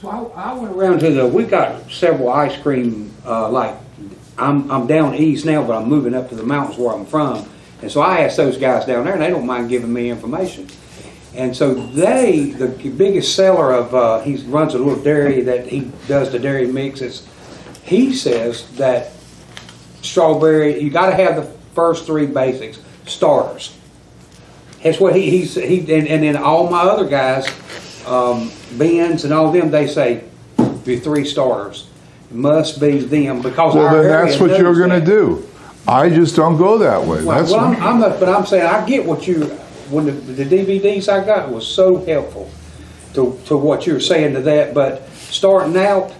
So I went around to we got several ice cream, like, I'm down east now, but I'm moving up to the mountains where I'm from. And so I asked those guys down there, and they don't mind giving me information. And so the biggest seller of, he runs a little dairy that he does the dairy mixes. He says that strawberry, you got to have the first three basics, starters. That's what and then all my other guys, Ben's and all them, they say the three starters must be them because well, then that's what you're going to do. I just don't go that way. But I'm saying I get what when the DVDs I got was so helpful to what you're saying to that. But starting out,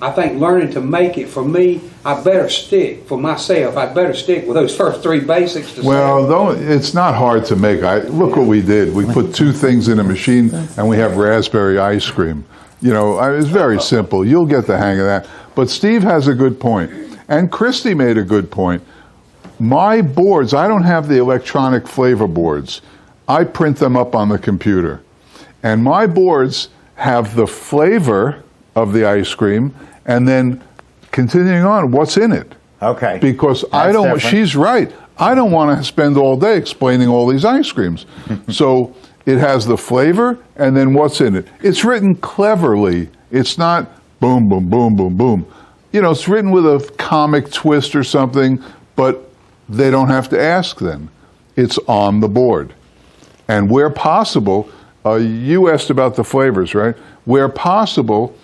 I think learning to make it for me, I better stick for myself. I better stick with those first three basics. It's not hard to make. Look what we did. We put two things in a machine, and we have raspberry ice cream. It's very simple. You'll get the hang of that. But Steve has a good point, and Christi made a good point. My boards, I don't have the electronic flavor boards. I print them up on the computer. And my boards have the flavor of the ice cream and then continuing on, what's in it. Okay. Because she's right. I don't want to spend all day explaining all these ice creams. So it has the flavor and then what's in it. It's written cleverly. It's not boom, boom, boom, boom, boom. It's written with a comic twist or something, but they don't have to ask then. It's on the board. And where possible, you asked about the flavors, right? Where possible,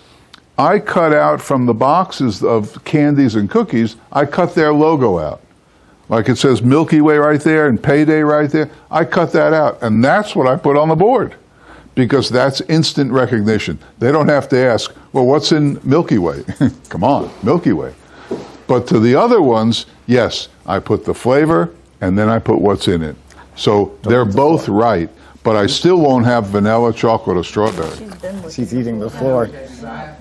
I cut out from the boxes of candies and cookies, I cut their logo out. Like it says Milky Way right there and Payday right there. I cut that out, and that's what I put on the board because that's instant recognition. They don't have to ask, well, what's in Milky Way? Come on, Milky Way. But to the other ones, yes, I put the flavor and then I put what's in it. So they're both right, but I still won't have vanilla, chocolate, or strawberry. She's eating the floor. I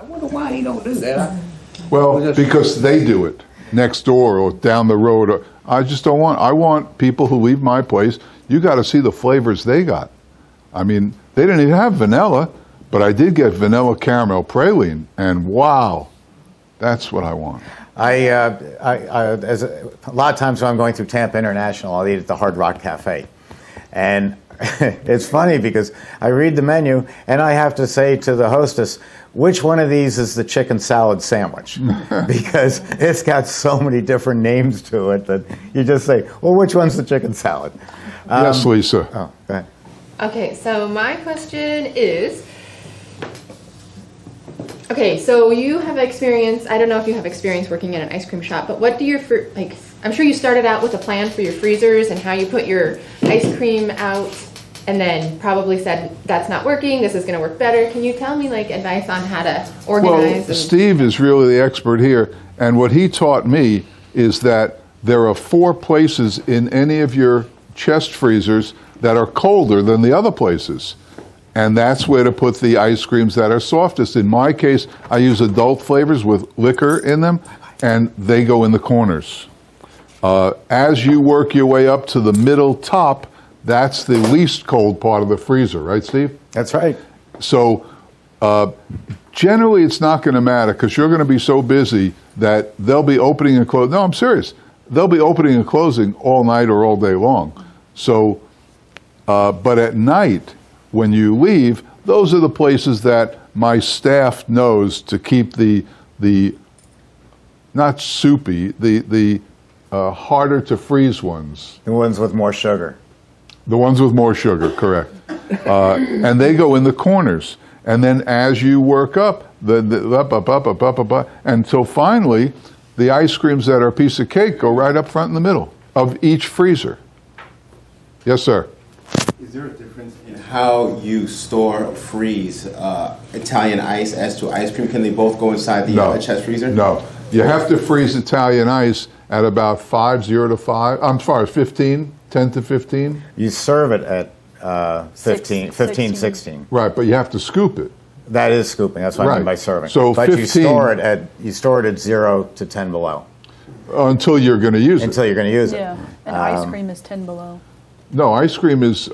wonder why he don't do that. Well, because they do it next door or down the road. I just don't want. I want people who leave my place. You got to see the flavors they got. I mean, they didn't even have vanilla, but I did get vanilla caramel praline, and wow, that's what I want. A lot of times when I'm going through Tampa International, I'll eat at the Hard Rock Cafe. And it's funny because I read the menu and I have to say to the hostess, which one of these is the chicken salad sandwich? Because it's got so many different names to it that you just say, well, which one's the chicken salad? Yes, Lisa. Oh, go ahead. Okay, so my question is, okay, so you have experience, I don't know if you have experience working in an ice cream shop, but what do your, I'm sure you started out with a plan for your freezers and how you put your ice cream out and then probably said, that's not working, this is going to work better. Can you tell me advice on how to organize? Well, Steve is really the expert here, and what he taught me is that there are 4 places in any of your chest freezers that are colder than the other places. And that's where to put the ice creams that are softest. In my case, I use adult flavors with liquor in them, and they go in the corners. As you work your way up to the middle top, that's the least cold part of the freezer, right, Steve? That's right. So generally it's not going to matter because you're going to be so busy that they'll be opening and closing. No, I'm serious. They'll be opening and closing all night or all day long. So, but at night, when you leave, those are the places that my staff knows to keep the not soupy, the harder to freeze ones. The ones with more sugar. The ones with more sugar, correct. And they go in the corners. And then as you work up, up, until finally, the ice creams that are a piece of cake go right up front in the middle of each freezer. Yes, sir. Is there a difference in how you store or freeze Italian ice as to ice cream? Can they both go inside the chest freezer? No. You have to freeze Italian ice at about 15, 10 to 15. You serve it at 15, 16. Right, but you have to scoop it. That is scooping. That's what I mean by serving. So but 15, you store it at 0 to 10 below. Until you're going to use it. Until you're going to use it. Yeah, and ice cream is 10 below. No, ice cream is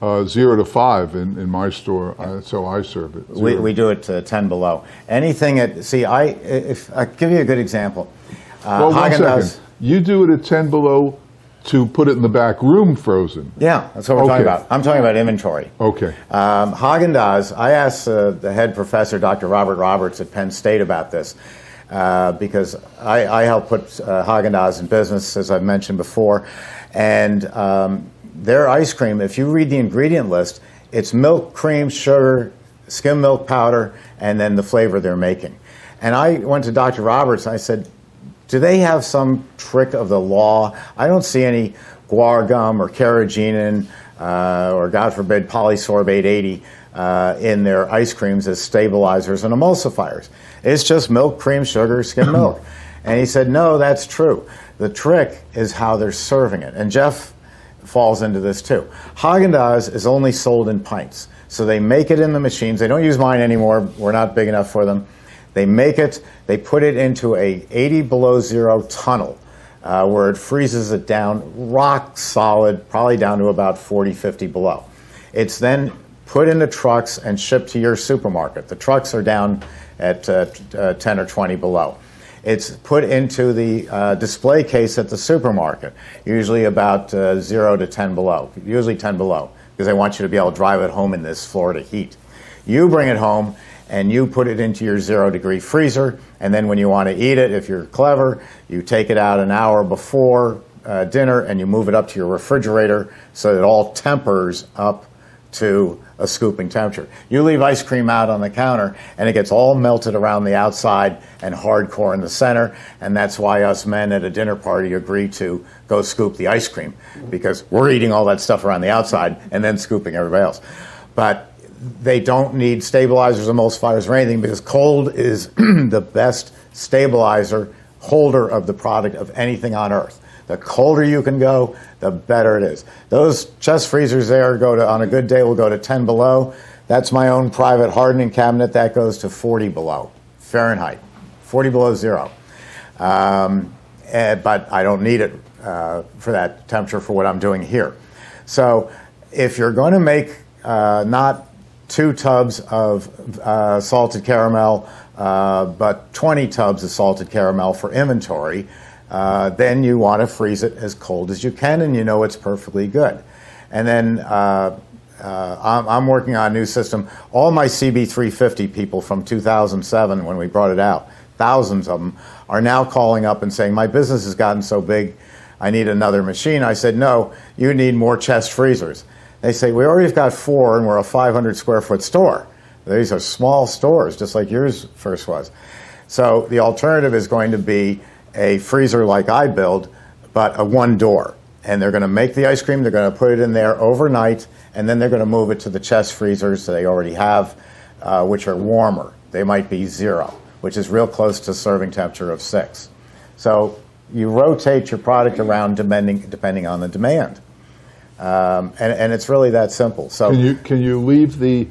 0 to 5 in my store. That's how I serve it. We do it 10 below. Anything at, see, if I give you a good example. Well, one second. You do it at 10 below to put it in the back room frozen. Yeah, that's what we're talking about. I'm talking about inventory. Okay. Haagen-Dazs, I asked the head professor, Dr. Robert Roberts at Penn State about this because I helped put Haagen-Dazs in business, as I've mentioned before. And their ice cream, if you read the ingredient list, it's milk, cream, sugar, skim milk powder, and then the flavor they're making. And I went to Dr. Roberts and I said, do they have some trick of the law? I don't see any guar gum or carrageenan or, God forbid, polysorbate 80 in their ice creams as stabilizers and emulsifiers. It's just milk, cream, sugar, skim milk. And he said, no, that's true. The trick is how they're serving it. And Jeff falls into this too. Haagen-Dazs is only sold in pints. So they make it in the machines. They don't use mine anymore. We're not big enough for them. They make it, they put it into a 80 below zero tunnel where it freezes it down rock solid, probably down to about 40, 50 below. It's then put into trucks and shipped to your supermarket. The trucks are down at 10 or 20 below. It's put into the display case at the supermarket, usually about 0 to 10 below, usually 10 below, because they want you to be able to drive it home in this Florida heat. You bring it home, and you put it into your 0-degree freezer, and then when you want to eat it, if you're clever, you take it out an hour before dinner and you move it up to your refrigerator so it all tempers up to a scooping temperature. You leave ice cream out on the counter and it gets all melted around the outside and hardcore in the center, and that's why us men at a dinner party agree to go scoop the ice cream, because we're eating all that stuff around the outside and then scooping everybody else. But they don't need stabilizers, emulsifiers, or anything, because cold is the best stabilizer holder of the product of anything on earth. The colder you can go, the better it is. Those chest freezers there go to, on a good day, will go to 10 below. That's my own private hardening cabinet. That goes to 40 below Fahrenheit, 40 below zero. But I don't need it for that temperature for what I'm doing here. So if you're going to make not 2 tubs of salted caramel, but 20 tubs of salted caramel for inventory, then you want to freeze it as cold as you can, and you know it's perfectly good. And then I'm working on a new system. All my CB350 people from 2007, when we brought it out, thousands of them, are now calling up and saying, my business has gotten so big, I need another machine. I said, no, you need more chest freezers. They say, we already have got 4 and we're a 500 square foot store. These are small stores, just like yours first was. So the alternative is going to be a freezer like I build, but a 1 door. And they're going to make the ice cream, they're going to put it in there overnight, and then they're going to move it to the chest freezers that they already have, which are warmer. They might be 0, which is real close to serving temperature of 6. So you rotate your product around depending on the demand. And it's really that simple. So can you leave the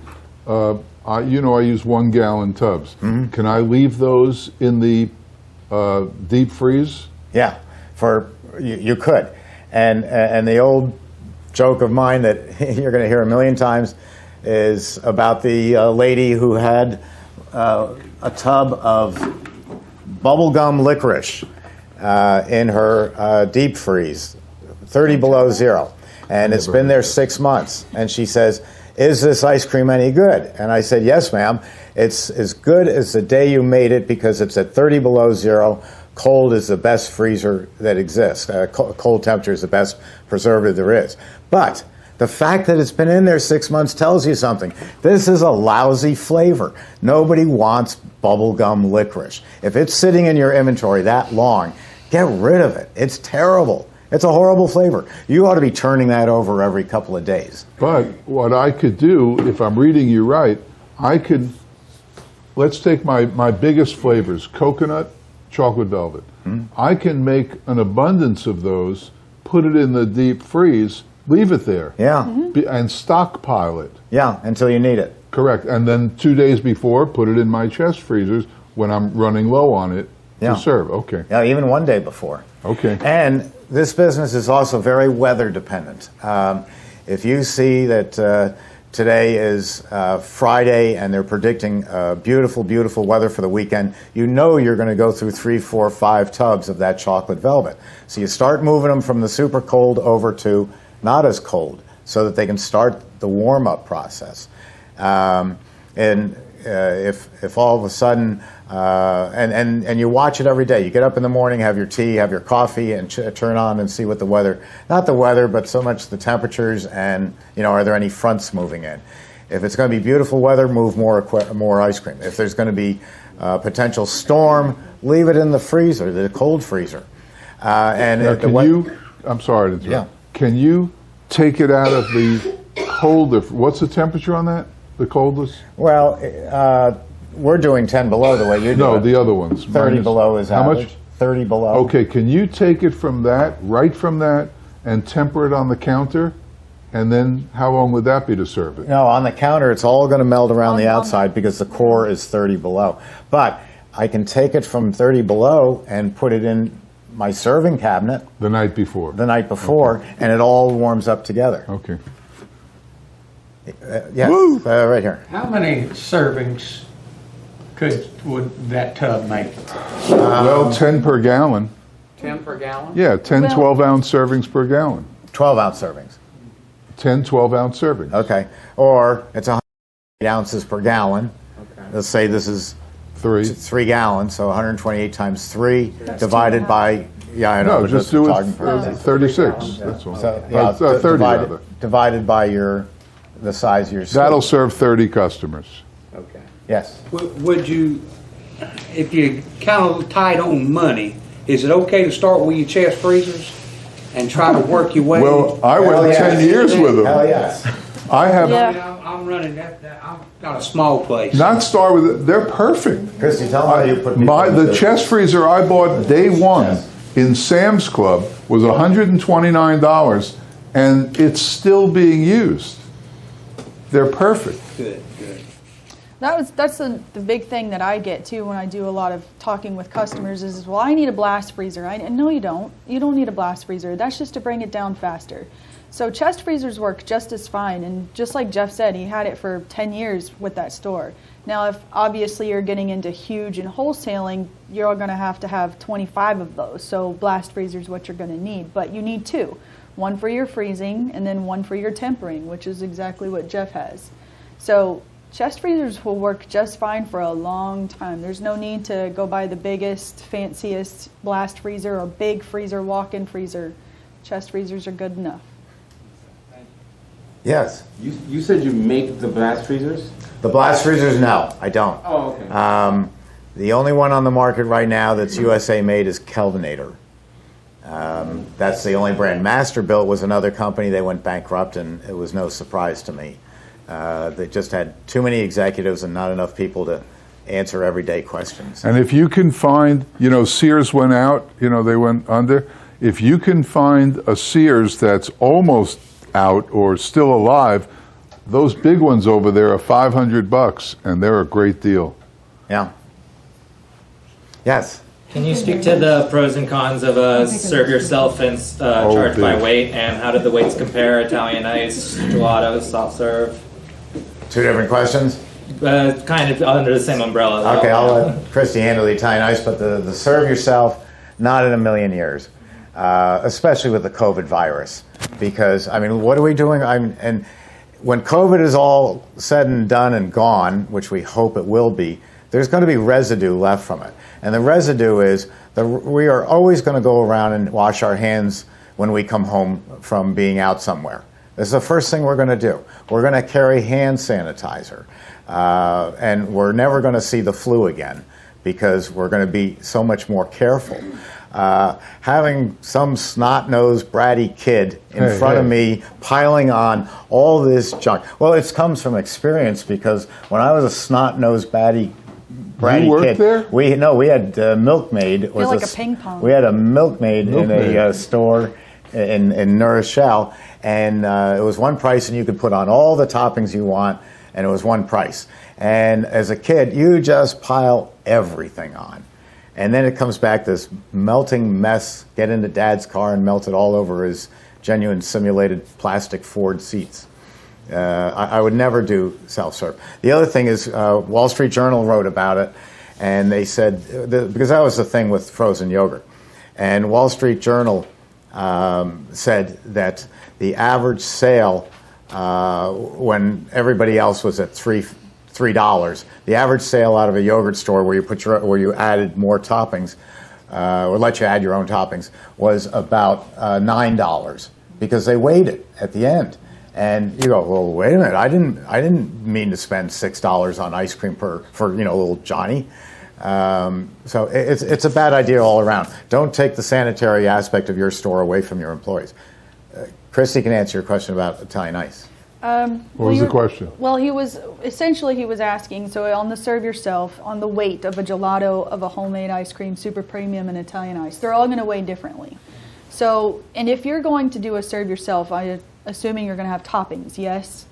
I use 1 gallon tubs. Mm-hmm. Can I leave those in the deep freeze? Yeah, you could. And the old joke of mine that you're going to hear a million times is about the lady who had a tub of bubblegum licorice in her deep freeze, 30 below zero. And it's been there 6 months. And she says, is this ice cream any good? And I said, yes, ma'am. It's as good as the day you made it because it's at 30 below zero. Cold is the best freezer that exists. Cold temperature is the best preservative there is. But the fact that it's been in there 6 months tells you something. This is a lousy flavor. Nobody wants bubblegum licorice. If it's sitting in your inventory that long, get rid of it. It's terrible. It's a horrible flavor. You ought to be turning that over every couple of days. But what I could do, if I'm reading you right, let's take my biggest flavors, coconut, chocolate velvet. Mm-hmm. I can make an abundance of those, put it in the deep freeze, leave it there. Yeah. Mm-hmm. And stockpile it. Yeah, until you need it. Correct. And then 2 days before, put it in my chest freezers when I'm running low on it to serve. Okay. Yeah, even 1 day before. Okay. And this business is also very weather dependent. If you see that today is Friday and they're predicting beautiful, beautiful weather for the weekend, you know you're going to go through 3, 4, 5 tubs of that chocolate velvet. So you start moving them from the super cold over to not as cold so that they can start the warm-up process. If all of a sudden, and you watch it every day. You get up in the morning, have your tea, have your coffee, and turn on and see what the weather, not the weather, but so much the temperatures and, are there any fronts moving in? If it's going to be beautiful weather, move more ice cream. If there's going to be potential storm, leave it in the freezer, the cold freezer. I'm sorry to interrupt. Yeah. Can you take it out of the colder, what's the temperature on that? The coldest? Well, we're doing 10 below the way you do it. No, the other ones. 30 below is how average. much? 30 below. Okay, can you take it from that, right from that, and temper it on the counter? And then how long would that be to serve it? No, on the counter, it's all going to melt around the outside because the core is 30 below. But I can take it from 30 below and put it in my serving cabinet. The night before. Okay. And it all warms up together. Okay. Yes, right here. How many servings would that tub make? Well, 10 per gallon. 10 per gallon? Yeah, 10, 12-ounce servings per gallon. 12-ounce servings. 10, 12-ounce servings. Okay. Or it's 100 ounces per gallon. Okay. Let's say this is 3 gallons, so 128 times 3 divided by, I know. No, just do it 36. That's all. So, 30 rather. Divided by the size of your scoop. That'll serve 30 customers. Okay. Yes. Would you, if you're kind of tight on money, is it okay to start with your chest freezers and try to work your way? Well, I went 10 years with them. Hell yes. I have I'm running I've got a small place. not start with it. They're perfect. Christi, tell me how you put The chest freezer I bought day one in Sam's Club was $129, and it's still being used. They're perfect. Good. That's the big thing that I get too when I do a lot of talking with customers is, well, I need a blast freezer. No, you don't. You don't need a blast freezer. That's just to bring it down faster. So chest freezers work just as fine. And just like Jeff said, he had it for 10 years with that store. Now, if obviously you're getting into huge and wholesaling, you're going to have 25 of those. So blast freezer is what you're going to need. But you need 2. One for your freezing and then one for your tempering, which is exactly what Jeff has. So chest freezers will work just fine for a long time. There's no need to go buy the biggest, fanciest blast freezer or big freezer, walk-in freezer. Chest freezers are good enough. Yes. You said you make the blast freezers? The blast freezers, no, I don't. Oh, okay. The only one on the market right now that's USA made is Kelvinator. That's the only brand. Masterbuilt was another company. They went bankrupt, and it was no surprise to me. They just had too many executives and not enough people to answer everyday questions. And if you can find, Sears went out, they went under. If you can find a Sears that's almost out or still alive, those big ones over there are $500, and they're a great deal. Yeah. Yes. Can you speak to the pros and cons of serve yourself and charge by weight, and how did the weights compare? Italian ice, gelato, soft serve? 2 different questions? Kind of under the same umbrella. Okay, I'll let Christi handle the Italian ice, but the serve yourself, not in a million years, especially with the COVID virus. Because, what are we doing? And when COVID is all said and done and gone, which we hope it will be, there's going to be residue left from it. And the residue is we are always going to go around and wash our hands when we come home from being out somewhere. This is the first thing we're going to do. We're going to carry hand sanitizer. And we're never going to see the flu again because we're going to be so much more careful. Having some snot-nosed, bratty kid in front of me piling on all this junk. Well, it comes from experience because when I was a snot-nosed, bratty you worked kid, there? we had milkmaid. I feel like a ping pong. We had a milkmaid in a store in New Rochelle, and it was one price, and you could put on all the toppings you want, and it was one price. And as a kid, you just pile everything on. And then it comes back this melting mess, get into Dad's car and melt it all over his genuine simulated plastic Ford seats. I would never do self-serve. The other thing is Wall Street Journal wrote about it, and they said, because that was the thing with frozen yogurt, and Wall Street Journal said that the average sale when everybody else was at $3, the average sale out of a yogurt store where you added more toppings, or let you add your own toppings, was about $9 because they weighed it at the end. And you go, well, wait a minute, I didn't mean to spend $6 on ice cream for little Johnny. So it's a bad idea all around. Don't take the sanitary aspect of your store away from your employees. Christi can answer your question about Italian ice. What was the question? Well, he was asking, so on the serve yourself, on the weight of a gelato, of a homemade ice cream, super premium, and Italian ice, they're all going to weigh differently. So, and if you're going to do a serve yourself, assuming you're going to have toppings, yes?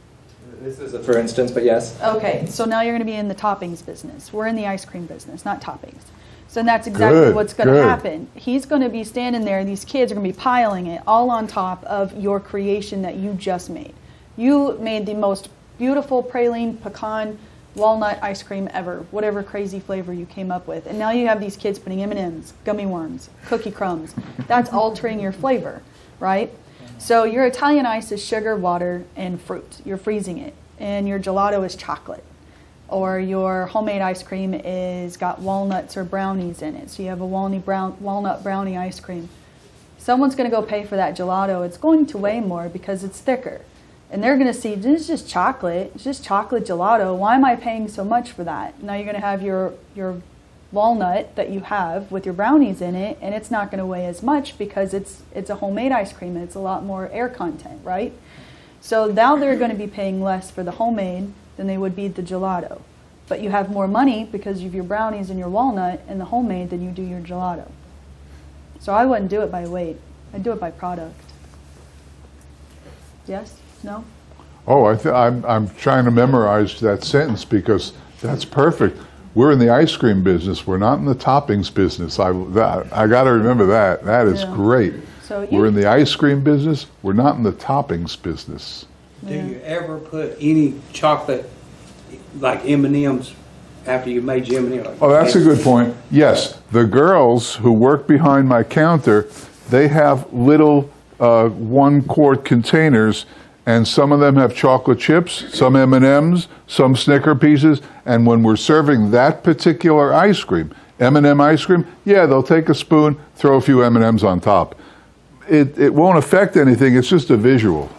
This is a for instance, but yes. Okay, so now you're going to be in the toppings business. We're in the ice cream business, not toppings. So that's exactly what's going to happen. He's going to be standing there, these kids are going to be piling it all on top of your creation that you just made. You made the most beautiful praline, pecan, walnut ice cream ever, whatever crazy flavor you came up with. And now you have these kids putting M&Ms, gummy worms, cookie crumbs. That's altering your flavor, right? So your Italian ice is sugar, water, and fruit. You're freezing it. And your gelato is chocolate. Or your homemade ice cream is got walnuts or brownies in it. So you have a walnut brownie ice cream. Someone's going to go pay for that gelato. It's going to weigh more because it's thicker. And they're going to see, this is just chocolate. It's just chocolate gelato. Why am I paying so much for that? Now you're going to have your walnut that you have with your brownies in it, and it's not going to weigh as much because it's a homemade ice cream and it's a lot more air content, right? So now they're going to be paying less for the homemade than they would be the gelato. But you have more money because of your brownies and your walnut and the homemade than you do your gelato. So I wouldn't do it by weight. I'd do it by product. Yes? No? Oh, I'm trying to memorize that sentence because that's perfect. We're in the ice cream business. We're not in the toppings business. I got to remember that. That is great. So we're in the ice cream business. We're not in the toppings business. Do you ever put any chocolate, like M&Ms, after you made your M&Ms? Oh, that's a good point. Yes, the girls who work behind my counter, they have little 1-quart containers, and some of them have chocolate chips, some M&Ms, some Snicker pieces, and when we're serving that particular ice cream, M&M ice cream, yeah, they'll take a spoon, throw a few M&Ms on top. It won't affect anything, it's just a visual.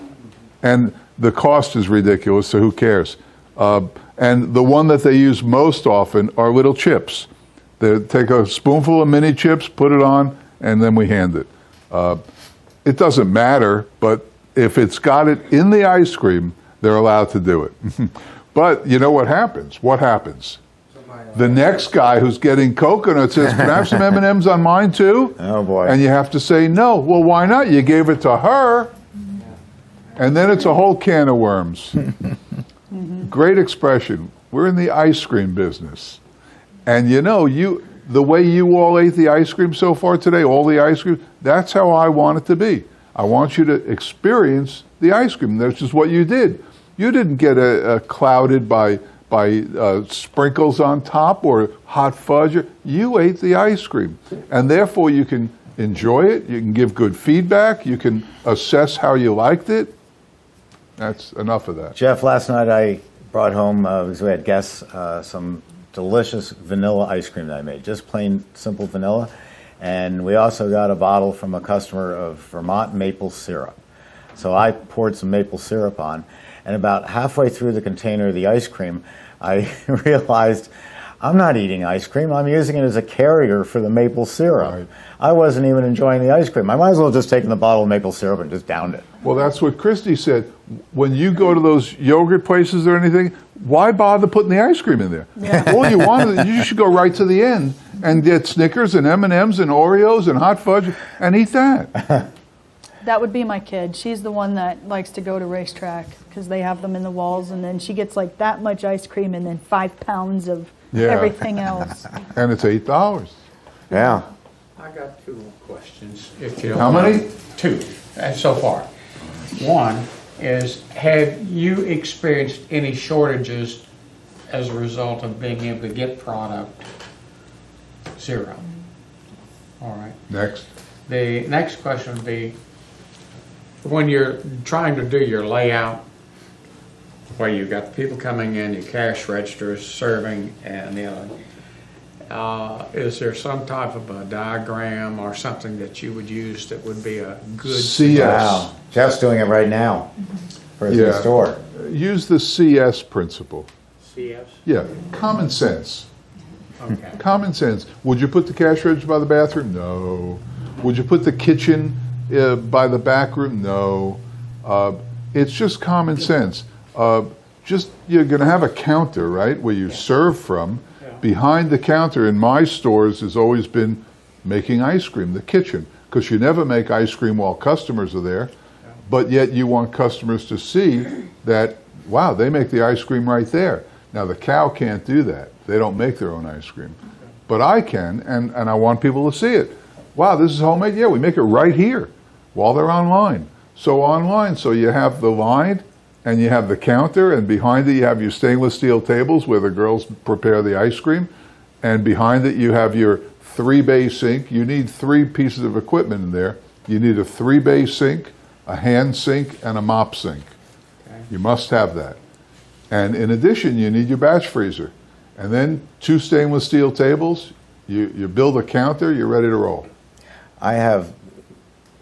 And the cost is ridiculous, so who cares? And the one that they use most often are little chips. They take a spoonful of mini chips, put it on, and then we hand it. It doesn't matter, but if it's got it in the ice cream, they're allowed to do it. But you know what happens? What happens? The next guy who's getting coconut says, can I have some M&Ms on mine too? Oh boy. And you have to say no. Well, why not? You gave it to her. And then it's a whole can of worms. Great expression. We're in the ice cream business. And you know, the way you all ate the ice cream so far today, all the ice cream, that's how I want it to be. I want you to experience the ice cream. That's just what you did. You didn't get clouded by sprinkles on top or hot fudge. You ate the ice cream. And therefore you can enjoy it. You can give good feedback. You can assess how you liked it. That's enough of that. Jeff, last night I brought home, because we had guests, some delicious vanilla ice cream that I made. Just plain, simple vanilla. And we also got a bottle from a customer of Vermont maple syrup. So I poured some maple syrup on, and about halfway through the container of the ice cream, I realized I'm not eating ice cream. I'm using it as a carrier for the maple syrup. Right. I wasn't even enjoying the ice cream. I might as well have just taken the bottle of maple syrup and just downed it. Well, that's what Christi said. When you go to those yogurt places or anything, why bother putting the ice cream in there? Yeah. All you want, you should go right to the end and get Snickers and M&Ms and Oreos and hot fudge and eat that. That would be my kid. She's the one that likes to go to racetrack because they have them in the walls, and then she gets like that much ice cream and then 5 pounds of everything else. And it's $8. Yeah. I got 2 more questions. If you How many? 2. and so far. One is, have you experienced any shortages as a result of being able to get product? Zero. All right. Next. The next question would be, when you're trying to do your layout, where you've got the people coming in, your cash registers, serving, and the other, is there some type of a diagram or something that you would use that would be a good... CS. Wow. Jeff's doing it right now for his new store. Use the CS principle. CS? Yeah, common sense. Okay. Common sense. Would you put the cash register by the bathroom? No. Would you put the kitchen by the back room? No. It's just common sense. You're going to have a counter, right, where you serve from. Yeah. Behind the counter in my stores has always been making ice cream, the kitchen, because you never make ice cream while customers are there, but yet you want customers to see that, wow, they make the ice cream right there. Now, the cow can't do that. They don't make their own ice cream. But I can, and I want people to see it. Wow, this is homemade? Yeah, we make it right here while they're online. So you have the line, and you have the counter, and behind it you have your stainless steel tables where the girls prepare the ice cream, and behind it you have your 3-bay sink. You need 3 pieces of equipment in there. You need a 3-bay sink, a hand sink, and a mop sink. Okay. You must have that. And in addition, you need your batch freezer. And then 2 stainless steel tables, you build a counter, you're ready to roll. I have,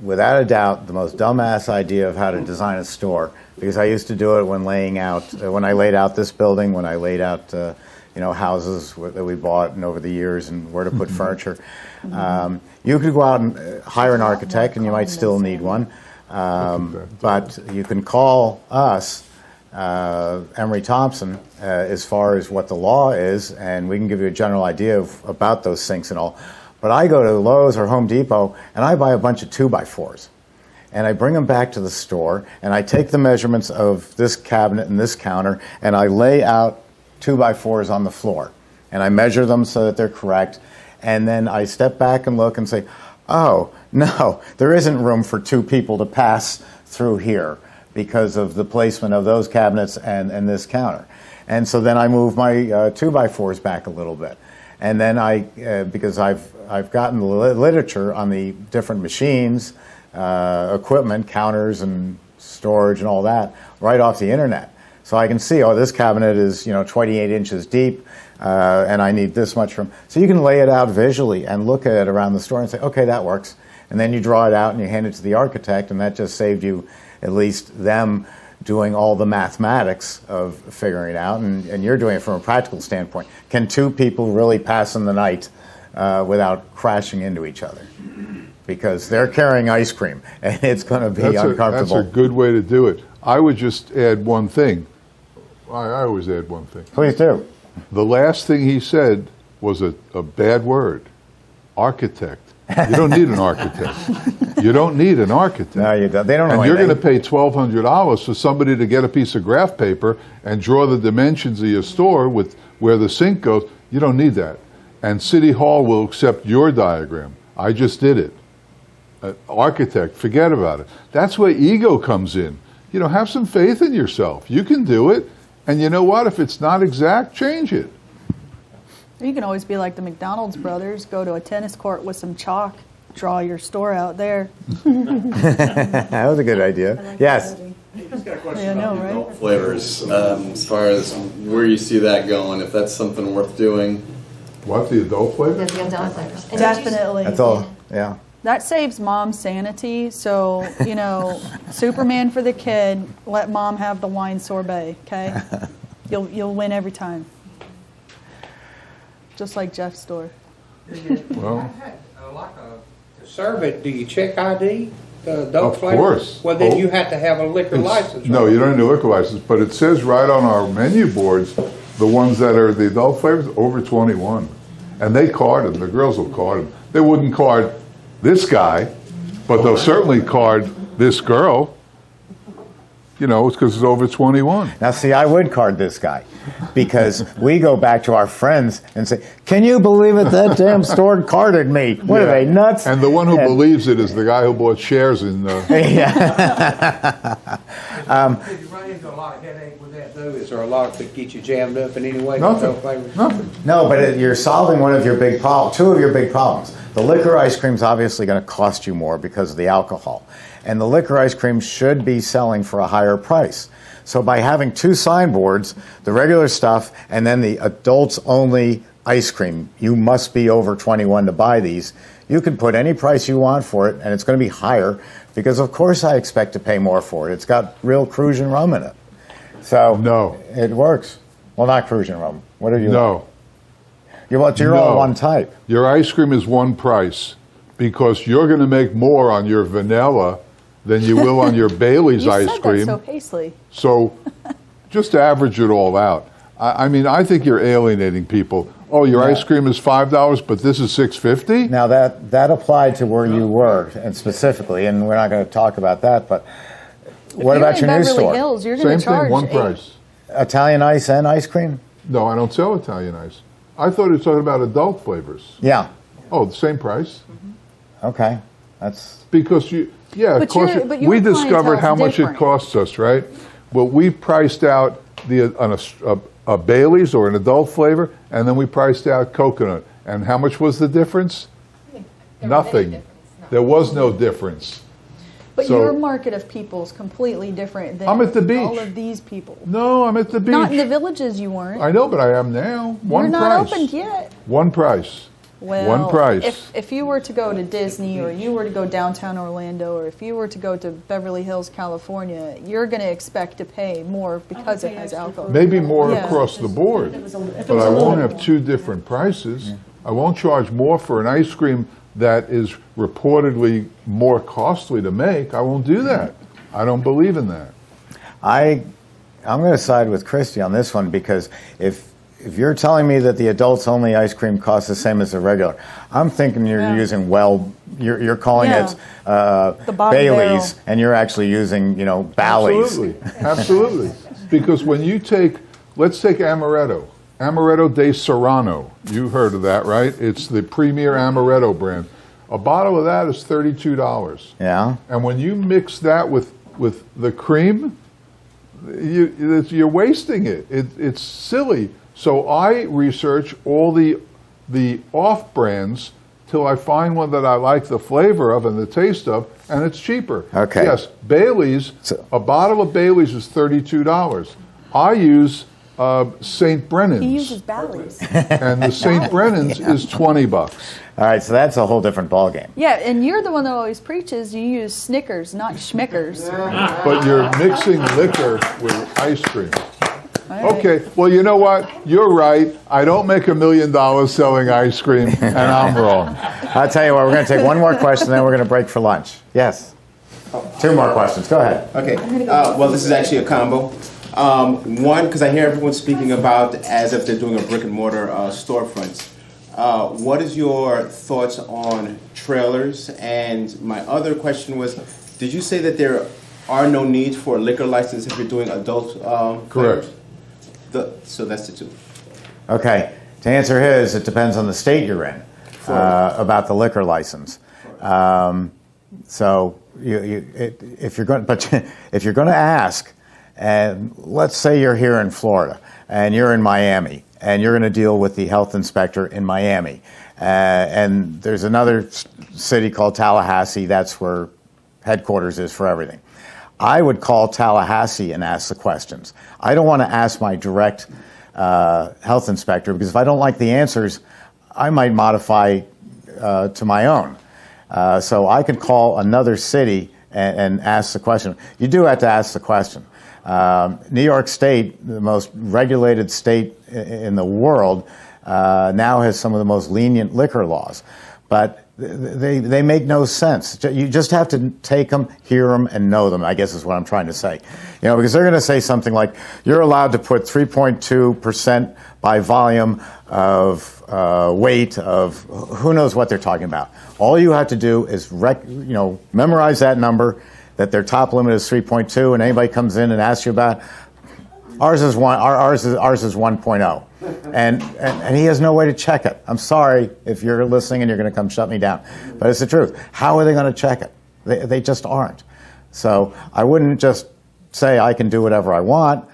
without a doubt, the most dumbass idea of how to design a store, because I used to do it when I laid out this building, when I laid out houses that we bought and over the years and where to put furniture. You could go out and hire an architect, and you might still need one, but you can call us, Emery Thompson, as far as what the law is, and we can give you a general idea about those sinks and all. But I go to Lowe's or Home Depot and I buy a bunch of 2x4s, and I bring them back to the store, and I take the measurements of this cabinet and this counter, and I lay out 2x4s on the floor, and I measure them so that they're correct, and then I step back and look and say, oh, no, there isn't room for 2 people to pass through here because of the placement of those cabinets and this counter. And so then I move my 2x4s back a little bit. And then because I've gotten the literature on the different machines, equipment, counters and storage and all that right off the internet. So I can see, oh, this cabinet is 28 inches deep, and I need this much room. So you can lay it out visually and look at it around the store and say, okay, that works. And then you draw it out and you hand it to the architect, and that just saved you at least them doing all the mathematics of figuring it out, and you're doing it from a practical standpoint. Can 2 people really pass in the night without crashing into each other? Because they're carrying ice cream, and it's going to be uncomfortable. That's a good way to do it. I would just add one thing. I always add one thing. Please do. The last thing he said was a bad word. Architect. You don't need an architect. You don't need an architect. No, you don't. They don't know And you're anything. going to pay $1,200 for somebody to get a piece of graph paper and draw the dimensions of your store with where the sink goes. You don't need that. And City Hall will accept your diagram. I just did it. Architect, forget about it. That's where ego comes in. Have some faith in yourself. You can do it. And you know what? If it's not exact, change it. You can always be like the McDonald's brothers, go to a tennis court with some chalk, draw your store out there. That was a good idea. Yes. Just got a question Yeah, I know, about right? adult flavors, as far as where you see that going, if that's something worth doing. What, the adult flavor? The adult flavors. And Definitely. That's all. Yeah. That saves mom's sanity. So, Superman for the kid, let mom have the wine sorbet, okay? You'll win every time. Just like Jeff's store. Well, To serve it, do you check ID? The adult Of flavor? course. Well, then you have to have a liquor license. No, right? you don't need a liquor license, but it says right on our menu boards, the ones that are the adult flavors, over 21. And they card them. The girls will card them. They wouldn't card this guy, but they'll certainly card this girl. it's because it's over 21. Now, see, I would card this guy because we go back to our friends and say, can you believe it? That damn store carded me. What are they, nuts? And the one who believes it is the guy who bought shares in Did you run into a lot of headache with that, though? Is there a lot that get you jammed up in any way? Nothing. No, but you're solving one of your big problems, two of your big problems. The liquor ice cream is obviously going to cost you more because of the alcohol. And the liquor ice cream should be selling for a higher price. So by having two signboards, the regular stuff and then the adults only ice cream, you must be over 21 to buy these. You can put any price you want for it and it's going to be higher because of course I expect to pay more for it. It's got real Crucian rum in it. So no, it works. Well, not Crucian rum. What are you? No. You're all one type. Your ice cream is one price because you're going to make more on your vanilla than you will on your Bailey's you ice said cream. That so hastily. So just average it all out. I mean, I think you're alienating people. Oh, your ice cream is $5, but this is $6.50? Now that applied to where you were, and specifically, and we're not going to talk about that, but what about your new store? Hills, you're going to Same charge thing, one price. Italian ice and ice cream? No, I don't sell Italian ice. I thought you were talking about adult flavors. Yeah. Oh, the same price. Okay. That's because of course, we discovered how much it costs us, right? Well, we priced out a Bailey's or an adult flavor, and then we priced out coconut. And how much was the difference? Nothing. There was no difference. But So- your market of people is completely different than I'm at the beach. all of these people. No, I'm at the beach. Not in the villages you weren't. I know, but I am now. One You're price. not opened yet. One price. Well, One price. If you were to go to Disney, or you were to go downtown Orlando, or if you were to go to Beverly Hills, California, you're going to expect to pay more because it has alcohol. Maybe more Yeah. across the board, but I won't have two different prices. I won't charge more for an ice cream that is reportedly more costly to make. I won't do that. I don't believe in that. I'm going to side with Christi on this one because if you're telling me that the adults only ice cream costs the same as the regular, I'm thinking you're using you're calling it Bailey's, and you're actually using Bally's. Absolutely. Because when you let's take Amaretto de Serrano. You heard of that, right? It's the premier Amaretto brand. A bottle of that is $32. Yeah. And when you mix that with the cream, you're wasting it. It's silly. So I research all the off brands till I find one that I like the flavor of and the taste of, and it's cheaper. Okay. Yes, Bailey's. A bottle of Bailey's is $32. I use St. Brennan's. He uses Bally's. And the St. Brennan's is $20. All right, so that's a whole different ballgame. Yeah, and you're the one that always preaches you use Snickers, not Schmickers. But you're mixing liquor with ice cream. Okay, well, you know what? You're right. I don't make $1 million selling ice cream, and I'm wrong. I'll tell you what, we're going to take one more question, then we're going to break for lunch. Yes. Two more questions. Go ahead. Okay. Well, this is actually a combo. One, because I hear everyone speaking about as if they're doing a brick and mortar storefronts. What is your thoughts on trailers? And my other question was, did you say that there are no needs for a liquor license if you're doing adult Correct. flavors? So that's the two. Okay. To answer his, it depends on the state you're in about the liquor license. So if you're going to ask, and let's say you're here in Florida and you're in Miami and you're going to deal with the health inspector in Miami, and there's another city called Tallahassee. That's where headquarters is for everything. I would call Tallahassee and ask the questions. I don't want to ask my direct health inspector because if I don't like the answers, I might modify to my own. So I could call another city and ask the question. You do have to ask the question. New York State, the most regulated state in the world, now has some of the most lenient liquor laws. But they make no sense. You just have to take them, hear them, and know them, I guess is what I'm trying to say. Because they're going to say something like, you're allowed to put 3.2% by volume of weight of who knows what they're talking about. All you have to do is memorize that number, that their top limit is 3.2, and anybody comes in and asks you about, ours is 1.0, and he has no way to check it. I'm sorry if you're listening and you're going to come shut me down, but it's the truth. How are they going to check it? They just aren't. So I wouldn't just say I can do whatever I want.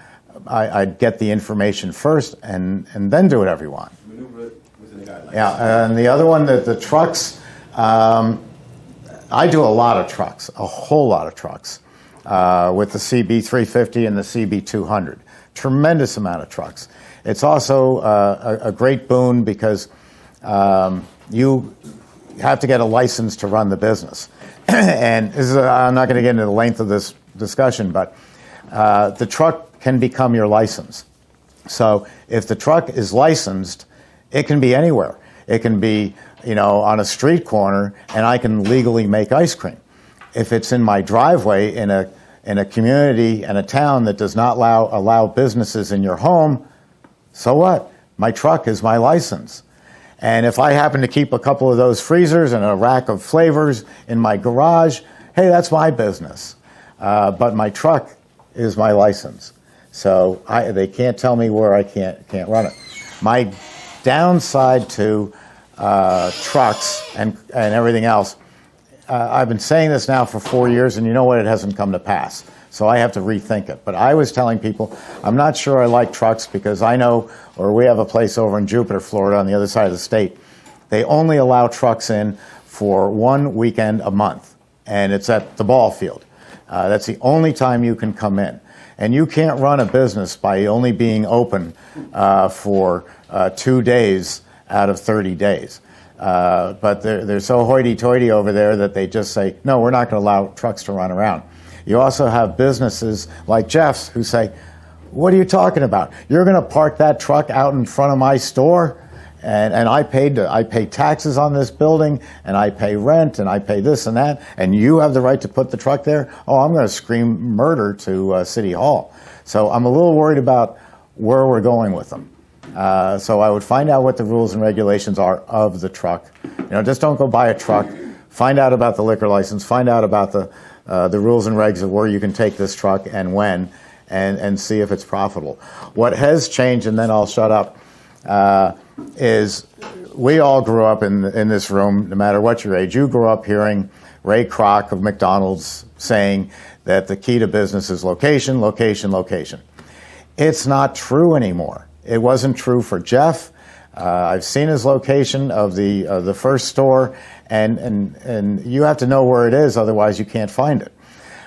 I'd get the information first and then do whatever you want. Yeah, and the other one, the trucks, I do a lot of trucks, a whole lot of trucks, with the CB350 and the CB200. Tremendous amount of trucks. It's also a great boon because you have to get a license to run the business. And this is, I'm not going to get into the length of this discussion, but the truck can become your license. So if the truck is licensed, it can be anywhere. It can be, on a street corner, and I can legally make ice cream. If it's in my driveway in a community and a town that does not allow businesses in your home, so what? My truck is my license. And if I happen to keep a couple of those freezers and a rack of flavors in my garage, hey, that's my business. But my truck is my license. So they can't tell me where I can't run it. My downside to trucks and everything else, I've been saying this now for 4 years, and you know what? It hasn't come to pass. So I have to rethink it. But I was telling people, I'm not sure I like trucks because I know, or we have a place over in Jupiter, Florida, on the other side of the state. They only allow trucks in for 1 weekend a month, and it's at the ball field. That's the only time you can come in. And you can't run a business by only being open for 2 days out of 30 days. But they're so hoity-toity over there that they just say, no, we're not going to allow trucks to run around. You also have businesses like Jeff's who say, what are you talking about? You're going to park that truck out in front of my store? And I pay taxes on this building, and I pay rent, and I pay this and that, and you have the right to put the truck there? Oh, I'm going to scream murder to City Hall. So I'm a little worried about where we're going with them. So I would find out what the rules and regulations are of the truck. Just don't go buy a truck. Find out about the liquor license. Find out about the rules and regs of where you can take this truck and when, and see if it's profitable. What has changed, and then I'll shut up, is we all grew up in this room, no matter what your age. You grew up hearing Ray Kroc of McDonald's saying that the key to business is location, location, location. It's not true anymore. It wasn't true for Jeff. I've seen his location of the first store, and you have to know where it is, otherwise you can't find it.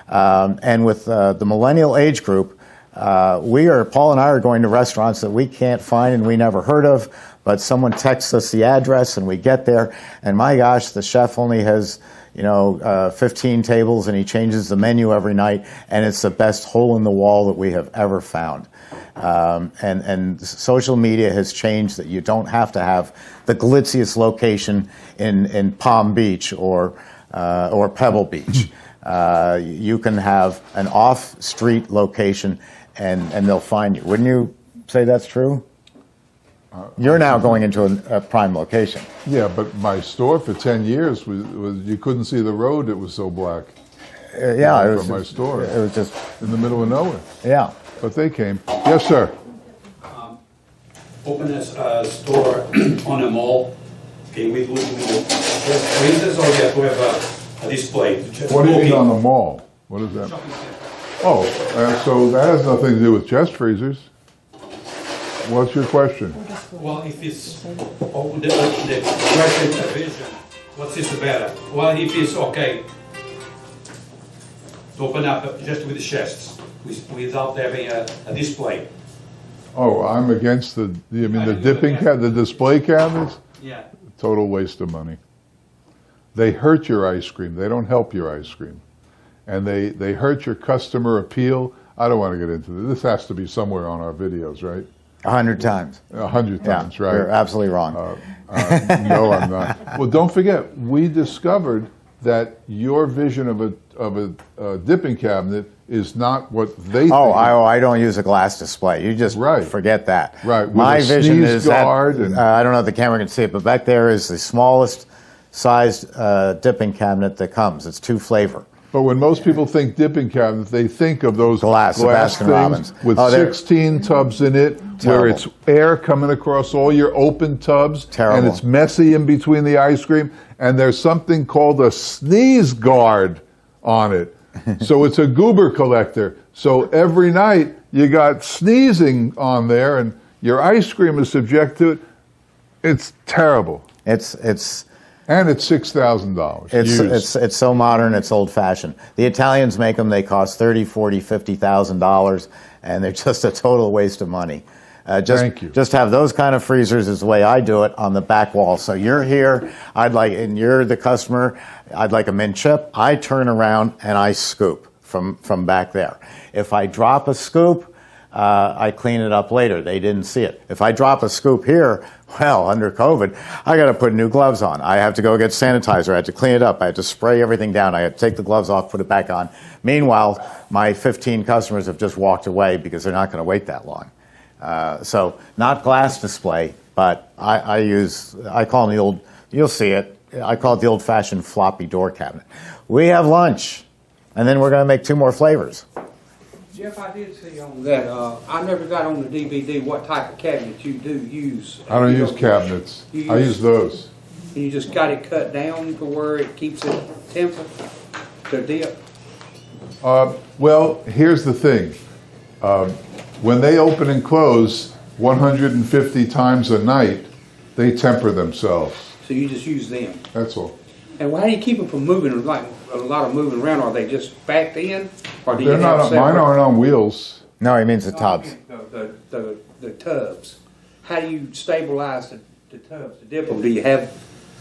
And with the millennial age group, Paul and I are going to restaurants that we can't find and we never heard of, but someone texts us the address and we get there, and my gosh, the chef only has 15 tables and he changes the menu every night, and it's the best hole in the wall that we have ever found. And social media has changed that you don't have to have the glitziest location in Palm Beach or Pebble Beach. You can have an off-street location and they'll find you. Wouldn't you say that's true? You're now going into a prime location. Yeah, but my store for 10 years was you couldn't see the road. It was so black. Yeah, it was from my store. It was just in the middle of nowhere. Yeah, but they came. Yes, sir. Open a store on a mall. Can we do just freezers, or you have to have a display? What do you mean on the mall? What is that? Oh, so that has nothing to do with chest freezers. What's your question? Well, if it's the question vision, what is better? Well, if it's okay to open up just with the chests without having a display. Oh, I'm against the the display cabinets? Yeah. Total waste of money. They hurt your ice cream. They don't help your ice cream. And they hurt your customer appeal. I don't want to get into this. This has to be somewhere on our videos, right? 100 times. 100 times, yeah, right? You're absolutely wrong. No, I'm not. Well, don't forget, we discovered that your vision of a dipping cabinet is not what they think. I don't use a glass display. You just forget that. Right. With My vision is that, and I don't know if the camera can see it, but back there is the smallest sized dipping cabinet that comes. It's 2 flavor. But when most people think dipping cabinet, they think of those Glass, the glass Baskin things Robbins. with Oh, they're 16 tubs in it, where terrible. it's air coming across all your open tubs, Terrible. and it's messy in between the ice cream, and there's something called a sneeze guard on it. So it's a goober collector. So every night you got sneezing on there, and your ice cream is subject to it. It's terrible. And it's $6,000. It's so modern, it's old-fashioned. The Italians make them, they cost $30,000, $40,000, $50,000, and they're just a total waste of money. Thank you. Just have those kind of freezers is the way I do it on the back wall. So you're here, and you're the customer, I'd like a mint chip. I turn around and I scoop from back there. If I drop a scoop, I clean it up later. They didn't see it. If I drop a scoop here, well, under COVID, I got to put new gloves on. I have to go get sanitizer. I had to clean it up. I had to spray everything down. I had to take the gloves off, put it back on. Meanwhile, my 15 customers have just walked away because they're not going to wait that long. So not glass display, but I call them the old, you'll see it, I call it the old-fashioned floppy door cabinet. We have lunch, and then we're going to make 2 more flavors. Jeff, I did see on that, I never got on the DVD what type of cabinet you do use. I don't use cabinets. I use those. You just got it cut down to where it keeps it tempered to dip? Well, here's the thing. When they open and close 150 times a night, they temper themselves. So you just use them? That's all. And how do you keep them from moving, like a lot of moving around? Are they just backed in? Or do you They're not. Mine aren't on wheels. No, he means the tubs. The tubs. How do you stabilize the tubs to dip them? Do you have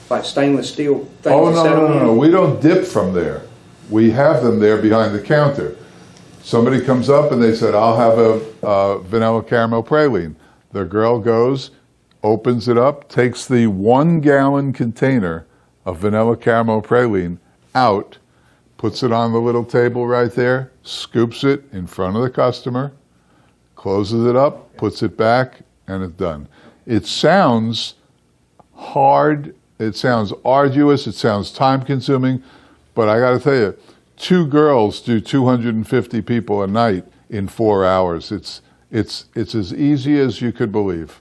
like stainless steel things? Oh, to set them in? no. We don't dip from there. We have them there behind the counter. Somebody comes up and they said, I'll have a vanilla caramel praline. The girl goes, opens it up, takes the 1-gallon container of vanilla caramel praline out, puts it on the little table right there, scoops it in front of the customer, closes it up, puts it back, and it's done. It sounds hard, it sounds arduous, it sounds time-consuming, but I got to tell you, 2 girls do 250 people a night in 4 hours. It's as easy as you could believe.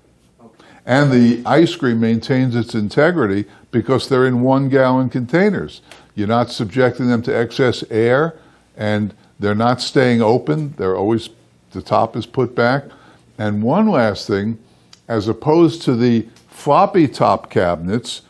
And the ice cream maintains its integrity because they're in 1-gallon containers. You're not subjecting them to excess air, and they're not staying open. They're always, the top is put back. And one last thing, as opposed to the floppy top cabinets,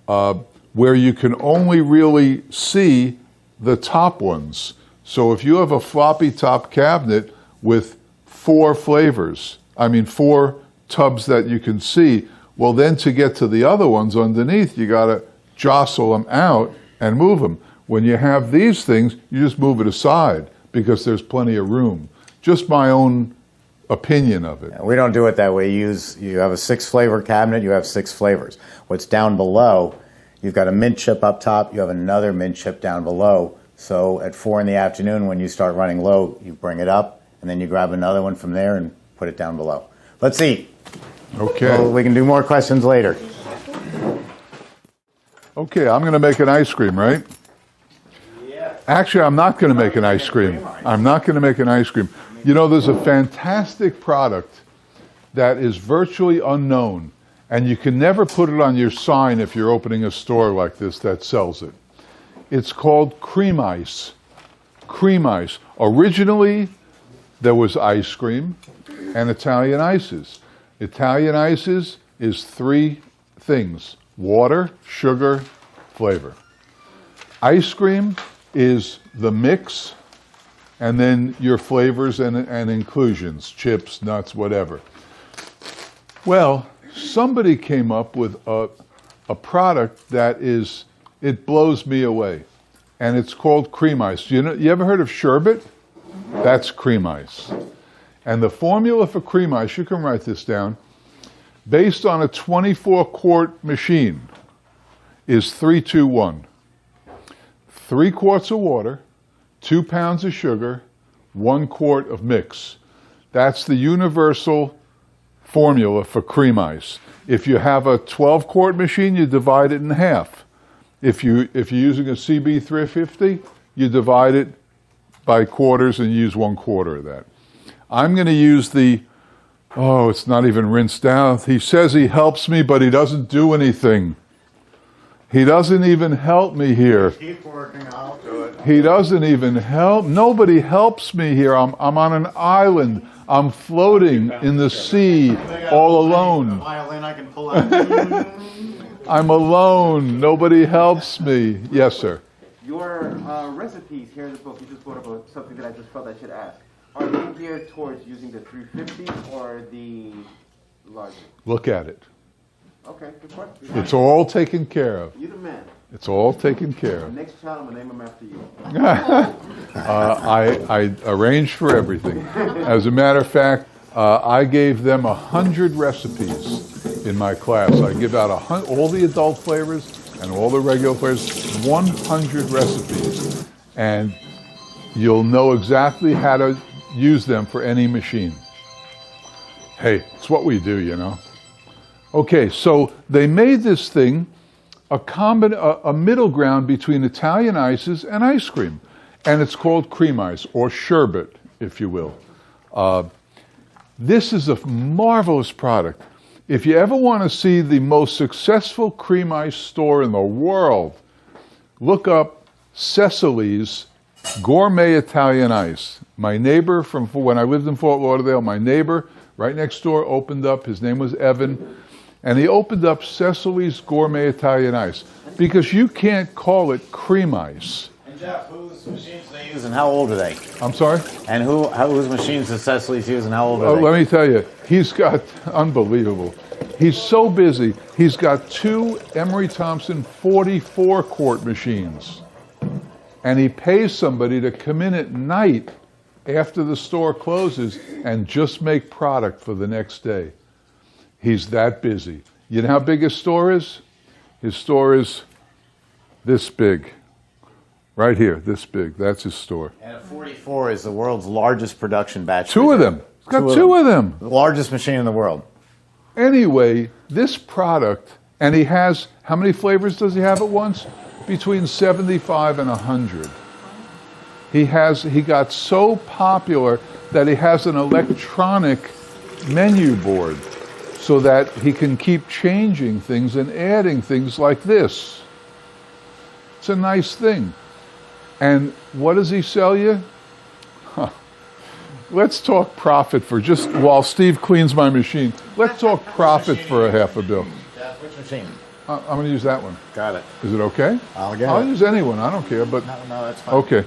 where you can only really see the top ones. So if you have a floppy top cabinet with 4 flavors, 4 tubs that you can see, well then to get to the other ones underneath, you got to jostle them out and move them. When you have these things, you just move it aside because there's plenty of room. Just my own opinion of it. We don't do it that way. You have a 6-flavor cabinet, you have 6 flavors. What's down below, you've got a mint chip up top, you have another mint chip down below. So at 4 in the afternoon, when you start running low, you bring it up, and then you grab another one from there and put it down below. Let's eat. Okay. Well, we can do more questions later. Okay, I'm going to make an ice cream, right? Yeah. Actually, I'm not going to make an ice cream. I'm not going to make an ice cream. You know, there's a fantastic product that is virtually unknown, and you can never put it on your sign if you're opening a store like this that sells it. It's called cream ice. Cream ice. Originally, there was ice cream and Italian ices. Italian ices is 3 things: water, sugar, flavor. Ice cream is the mix, and then your flavors and inclusions, chips, nuts, whatever. Well, somebody came up with a product that is, it blows me away, and it's called cream ice. You ever heard of sherbet? That's cream ice. And the formula for cream ice, you can write this down, based on a 24-quart machine, is 3-2-1. 3 quarts of water, 2 pounds of sugar, 1 quart of mix. That's the universal formula for cream ice. If you have a 12-quart machine, you divide it in half. If you're using a CB350, you divide it by quarters and use 1/4 of that. I'm going to use it's not even rinsed out. He says he helps me, but he doesn't do anything. He doesn't even help me here. Keep working, I'll do it. He doesn't even help. Nobody helps me here. I'm on an island. I'm floating in the sea all alone. Violin I can pull out. I'm alone. Nobody helps me. Yes, sir. Your recipes here in the book, you just brought up something that I just felt I should ask. Are they geared towards using the 350 or the larger? Look at it. Okay, good question. It's all taken care of. You the man. It's all taken care of. Next child, I'm going to name him after you. I arranged for everything. As a matter of fact, I gave them 100 recipes in my class. I give out all the adult flavors and all the regular flavors, 100 recipes. And you'll know exactly how to use them for any machine. Hey, it's what we do, you know. Okay, so they made this thing a middle ground between Italian ices and ice cream. And it's called cream ice, or sherbet, if you will. This is a marvelous product. If you ever want to see the most successful cream ice store in the world, look up Cecily's Gourmet Italian Ice. My neighbor from when I lived in Fort Lauderdale, my neighbor right next door opened up, his name was Evan, and he opened up Cecily's Gourmet Italian Ice because you can't call it cream ice. And Jeff, whose machines do they use and how old are they? I'm sorry? And whose machines does Cecily's use and how old are they? Let me tell you, he's got, unbelievable. He's so busy, he's got 2 Emery Thompson 44 quart machines. And he pays somebody to come in at night after the store closes and just make product for the next day. He's that busy. You know how big his store is? His store is this big. Right here, this big. That's his store. And a 44 is the world's largest production batch. 2 of them. He's got 2 of them. The largest machine in the world. Anyway, this product, and he has, how many flavors does he have at once? Between 75 and 100. He got so popular that he has an electronic menu board so that he can keep changing things and adding things like this. It's a nice thing. And what does he sell you? Let's talk profit for just while Steve cleans my machine. Let's talk profit for a half a bill. Which machine? I'm going to use that one. Got it. Is it okay? I'll use any one. I don't care. But no, that's fine. Okay.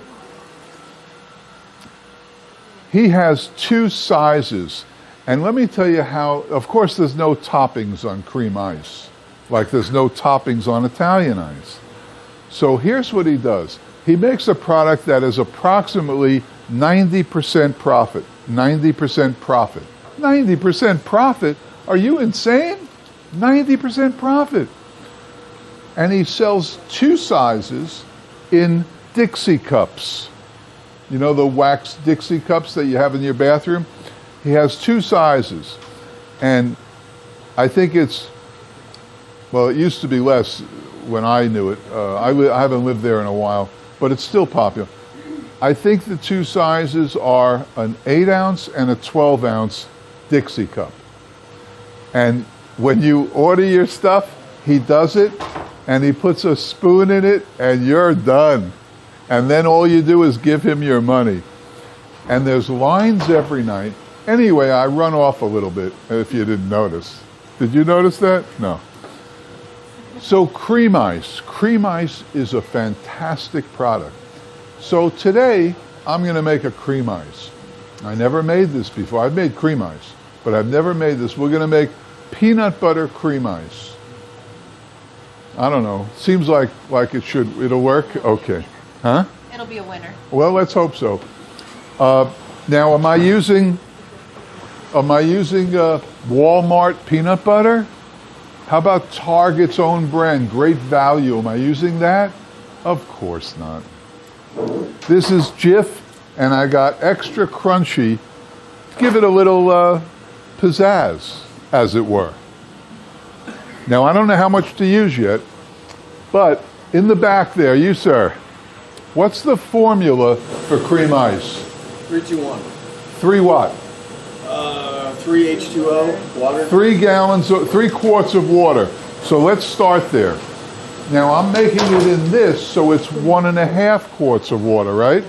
He has 2 sizes. And let me tell you how, of course, there's no toppings on cream ice, like there's no toppings on Italian ice. So here's what he does. He makes a product that is approximately 90% profit. 90% profit. 90% profit? Are you insane? 90% profit. And he sells 2 sizes in Dixie cups. You know the wax Dixie cups that you have in your bathroom? He has 2 sizes. And I think it used to be less when I knew it. I haven't lived there in a while, but it's still popular. I think the 2 sizes are an 8-ounce and a 12-ounce Dixie cup. And when you order your stuff, he does it, and he puts a spoon in it, and you're done. And then all you do is give him your money. And there's lines every night. Anyway, I run off a little bit, if you didn't notice. Did you notice that? No. So cream ice. Cream ice is a fantastic product. So today, I'm going to make a cream ice. I never made this before. I've made cream ice, but I've never made this. We're going to make peanut butter cream ice. I don't know. Seems like it'll work? Okay. Huh? It'll be a winner. Well, let's hope so. Now, am I using Walmart peanut butter? How about Target's own brand, Great Value? Am I using that? Of course not. This is Jif, and I got extra crunchy. Give it a little pizzazz, as it were. Now, I don't know how much to use yet, but in the back there, you, sir, What's the formula for cream ice? 321. 3 what? 3 H2O water. 3 quarts of water. So let's start there. Now I'm making it in this, so it's 1.5 quarts of water, right?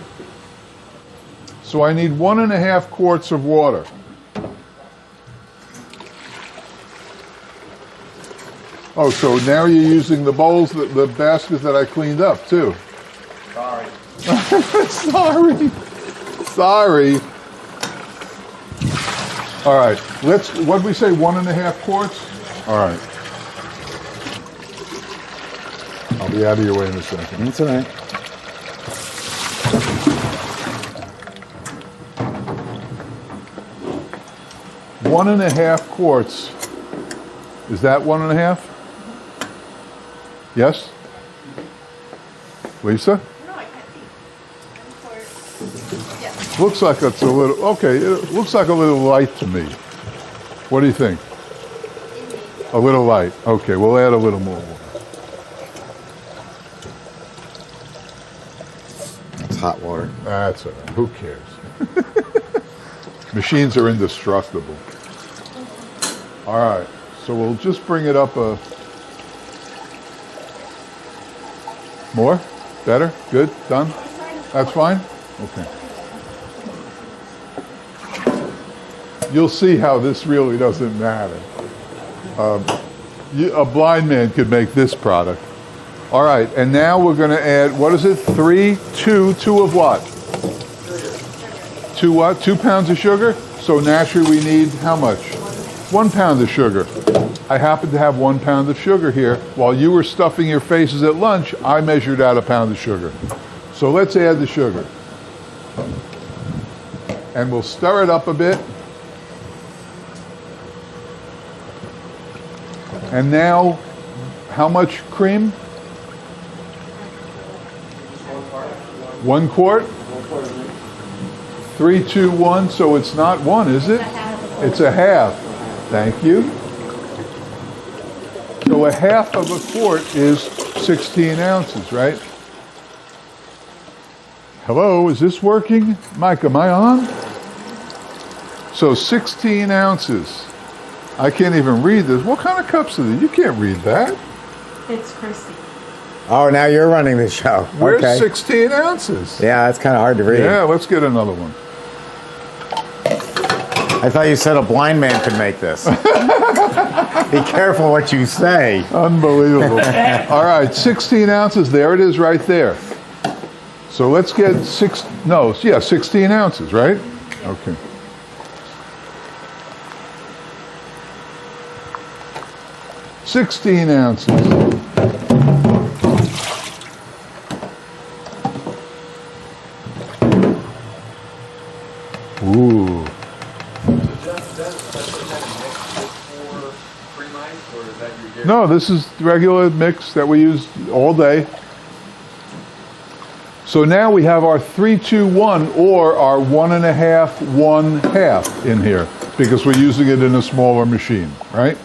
So I need 1.5 quarts of water. Oh, so now you're using the bowls, the baskets that I cleaned up too. Sorry. Sorry. All right, what did we say, 1.5 quarts? All right. I'll be out of your way in a second. That's all right. One and a half quarts. Is that 1.5? Yes? Lisa? No, I can't see. Looks like it's a little, okay, it looks like a little light to me. What do you think? A little light. Okay, we'll add a little more water. It's hot water. That's all right. Who cares? Machines are indestructible. All right, so we'll just bring it up a... More? Better? Good? Done? That's fine? Okay. You'll see how this really doesn't matter. A blind man could make this product. All right, and now we're going to add, what is it? 2 of what? 2 what? 2 pounds of sugar? So naturally we need how much? 1 pound of sugar. I happen to have 1 pound of sugar here. While you were stuffing your faces at lunch, I measured out 1 pound of sugar. So let's add the sugar. And we'll stir it up a bit. And now, how much cream? 1 quart? 3, 2, 1, so it's not 1, is it? It's a half. Thank you. So a half of a quart is 16 ounces, right? Hello, is this working? Mike, am I on? So 16 ounces. I can't even read this. What kind of cups are these? You can't read that. It's Christi. Oh, now you're running the show. Where's Okay. 16 ounces? Yeah, that's kind of hard to read. Yeah, let's get another one. I thought you said a blind man could make this. Be careful what you say. Unbelievable. All right, 16 ounces. There it is right there. So let's get 16 ounces, right? Okay. $16 ounces. Ooh. No, this is the regular mix that we use all day. So now we have our 3, 2, 1 or our 1.5, 1/2 in here because we're using it in a smaller machine, right?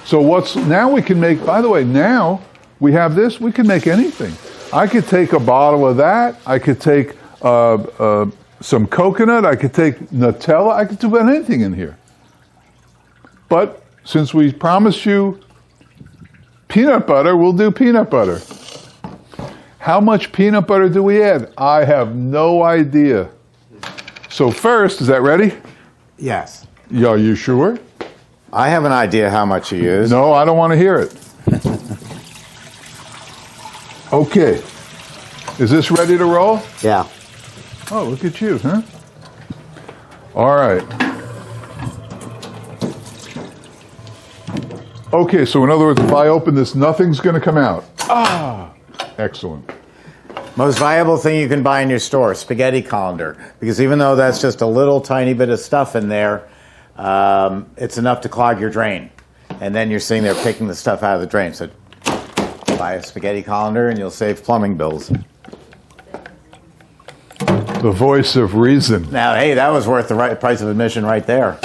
So now we can make, by the way, now we have this, we can make anything. I could take a bottle of that, I could take some coconut, I could take Nutella, I could do anything in here. But since we promised you peanut butter, we'll do peanut butter. How much peanut butter do we add? I have no idea. So first, is that ready? Yes. Are you sure? I have an idea how much you use. No, I don't want to hear it. Okay. Is this ready to roll? Yeah. Oh, look at you, huh? All right. Okay, so in other words, if I open this, nothing's going to come out. Ah, excellent. Most valuable thing you can buy in your store, spaghetti colander. Because even though that's just a little tiny bit of stuff in there, it's enough to clog your drain. And then you're sitting there picking the stuff out of the drain. So buy a spaghetti colander and you'll save plumbing bills. The voice of reason. Now, hey, that was worth the right price of admission right there.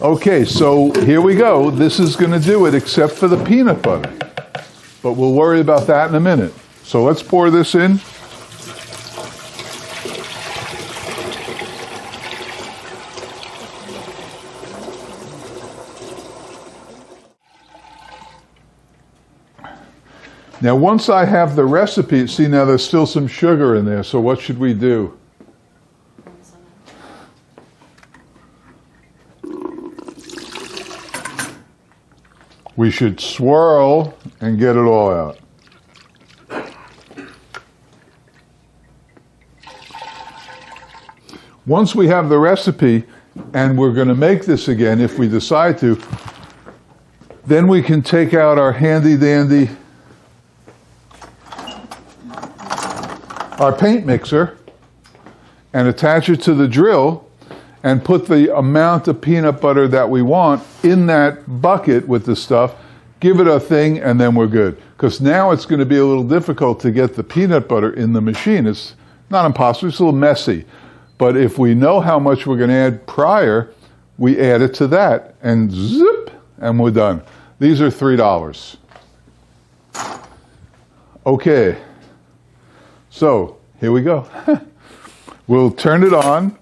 Okay, so here we go. This is going to do it except for the peanut butter. But we'll worry about that in a minute. So let's pour this in. Now, once I have the recipe, see now there's still some sugar in there, so what should we do? We should swirl and get it all out. Once we have the recipe, and we're going to make this again if we decide to, then we can take out our handy-dandy our paint mixer and attach it to the drill and put the amount of peanut butter that we want in that bucket with the stuff, give it a thing, and then we're good. Because now it's going to be a little difficult to get the peanut butter in the machine. It's not impossible, it's a little messy. But if we know how much we're going to add prior, we add it to that, and zip, and we're done. These are $3. Okay. So, here we go. We'll turn it on,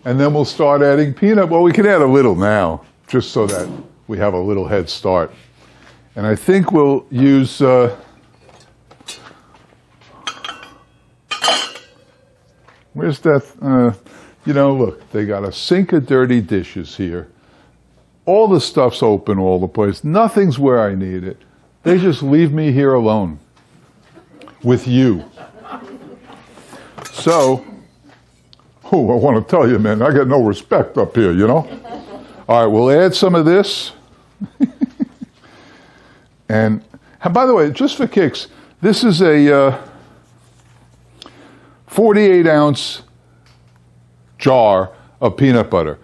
and then we'll start adding peanut. Well, we can add a little now, just so that we have a little head start. And I think we'll use... where's that? You know, look, they got a sink of dirty dishes here. All the stuff's open all the place. Nothing's where I need it. They just leave me here alone with you. So, I want to tell you, man, I got no respect up here, you know? All right, we'll add some of this. And by the way, just for kicks, this is a 48-ounce jar of peanut butter.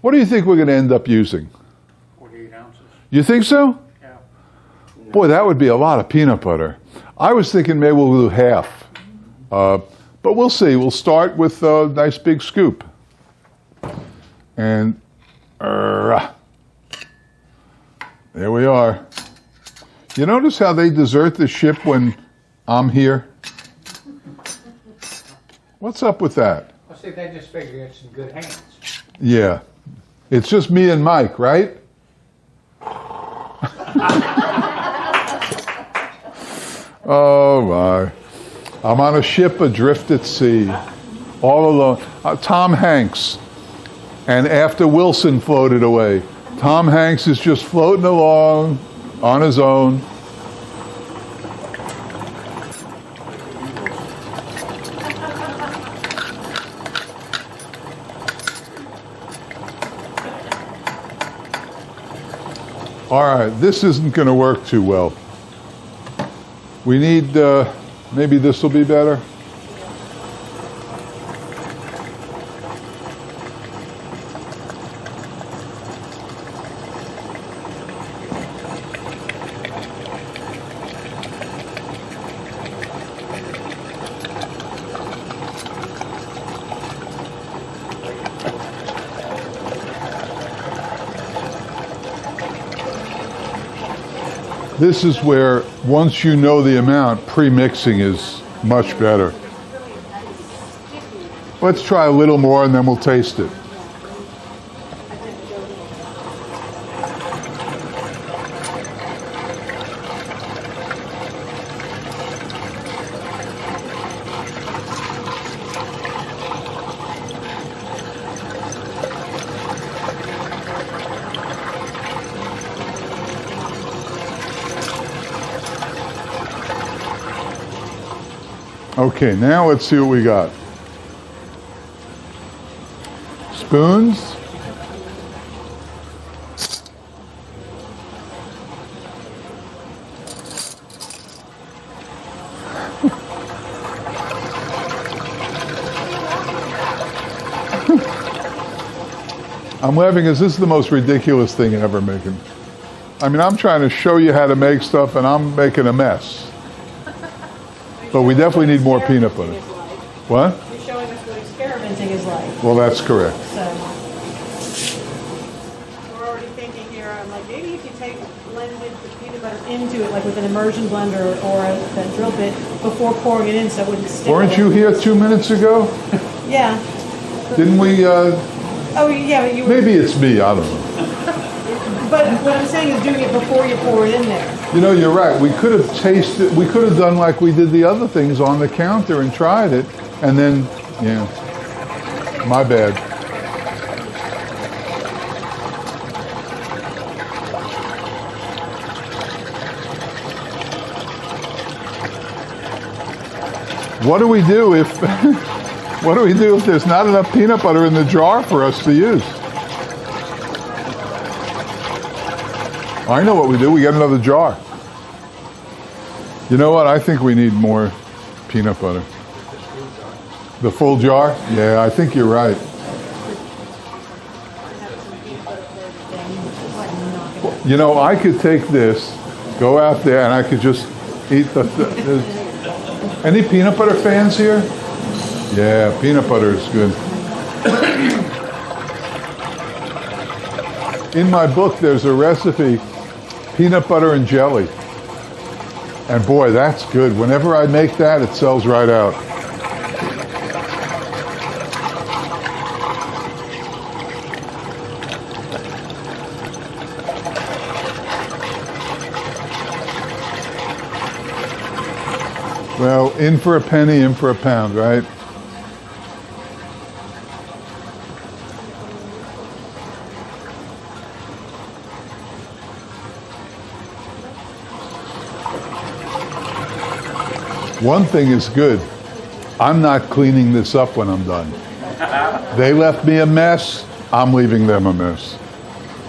What do you think we're going to end up using? 48 ounces. You think so? Yeah. Boy, that would be a lot of peanut butter. I was thinking maybe we'll do half. But we'll see. We'll start with a nice big scoop. And there we are. You notice how they desert the ship when I'm here? What's up with that? Well, see, they just figure it's in good hands. Yeah. It's just me and Mike, right? Oh, my. I'm on a ship adrift at sea, all alone. Tom Hanks. And after Wilson floated away, Tom Hanks is just floating along on his own. All right, this isn't going to work too well. We need, maybe this will be better. This is where, once you know the amount, pre-mixing is much better. Let's try a little more and then we'll taste it. Okay, now let's see what we got. Spoons. I'm laughing because this is the most ridiculous thing ever making. I mean, I'm trying to show you how to make stuff and I'm making a mess. But we definitely need more peanut butter. What? You're showing us what experimenting is like. Well, that's correct. So we're already thinking here, I'm like, maybe if you blended the peanut peanut butter into it, like with an immersion blender or a drill bit, before pouring it in so it wouldn't stick. Weren't you here 2 minutes ago? Yeah. Didn't we, Oh, yeah, but you were. maybe it's me, I don't know. But what I'm saying is doing it before you pour it in there. You know, you're right. We could have tasted, we could have done like we did the other things on the counter and tried it. And then, yeah, my bad. What do we do if, what do we do if there's not enough peanut butter in the jar for us to use? I know what we do. We get another jar. You know what? I think we need more peanut butter. The full jar? Yeah, I think you're right. You know, I could take this, go out there, and I could just eat the any peanut butter fans here? Yeah, peanut butter is good. In my book, there's a recipe, peanut butter and jelly. And boy, that's good. Whenever I make that, it sells right out. Well, in for a penny, in for a pound, right? One thing is good. I'm not cleaning this up when I'm done. They left me a mess. I'm leaving them a mess.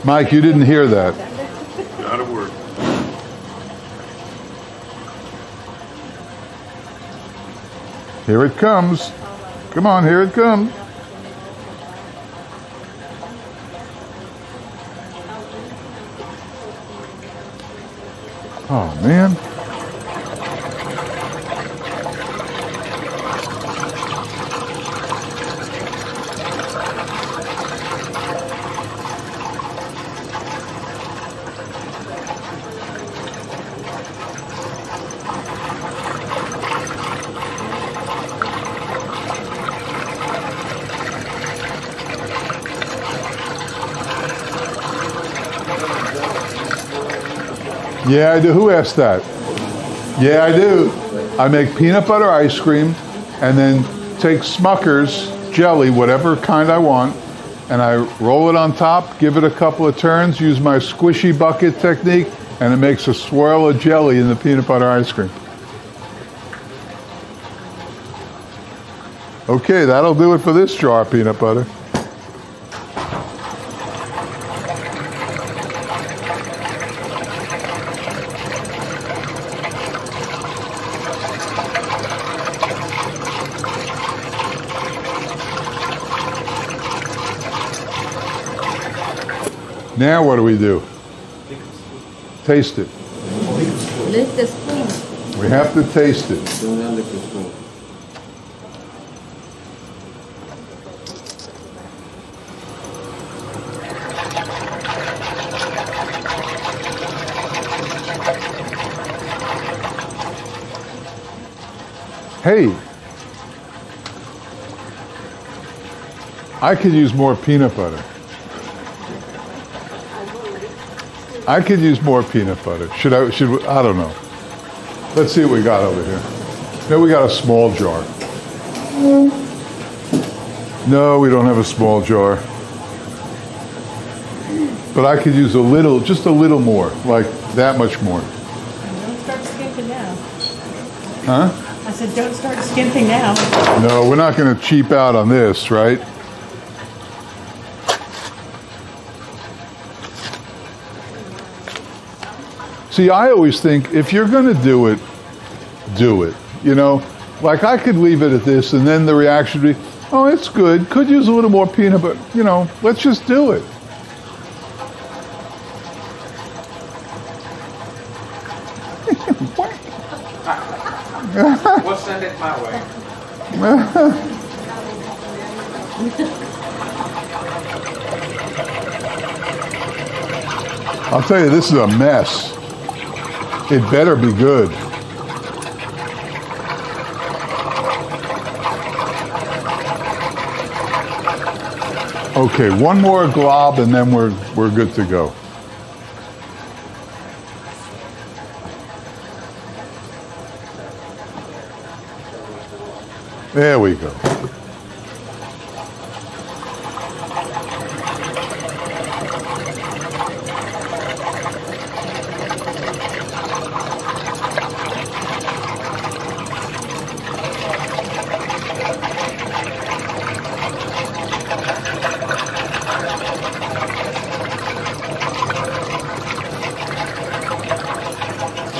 Mike, you didn't hear that. Not a word. Here it comes. Come on, here it comes. Oh, man. Yeah, I do. Who asked that? Yeah, I do. I make peanut butter ice cream and then take Smucker's jelly, whatever kind I want, and I roll it on top, give it a couple of turns, use my squishy bucket technique, and it makes a swirl of jelly in the peanut butter ice cream. Okay, that'll do it for this jar of peanut butter. Now what do we do? Taste it. Lift the spoon. We have to taste it. Hey, I could use more peanut butter. I could use more peanut butter. Should we, I don't know. Let's see what we got over here. No, we got a small jar. No, we don't have a small jar. But I could use a little, just a little more, like that much more. Don't start skimping now. Huh? I said, don't start skimping now. No, we're not going to cheap out on this, right? See, I always think if you're going to do it, do it. You know, like I could leave it at this and then the reaction would be, oh, it's good. Could use a little more peanut butter. You know, let's just do it. We'll send it my way. I'll tell you, this is a mess. It better be good. Okay, one more glob and then we're good to go. There we go.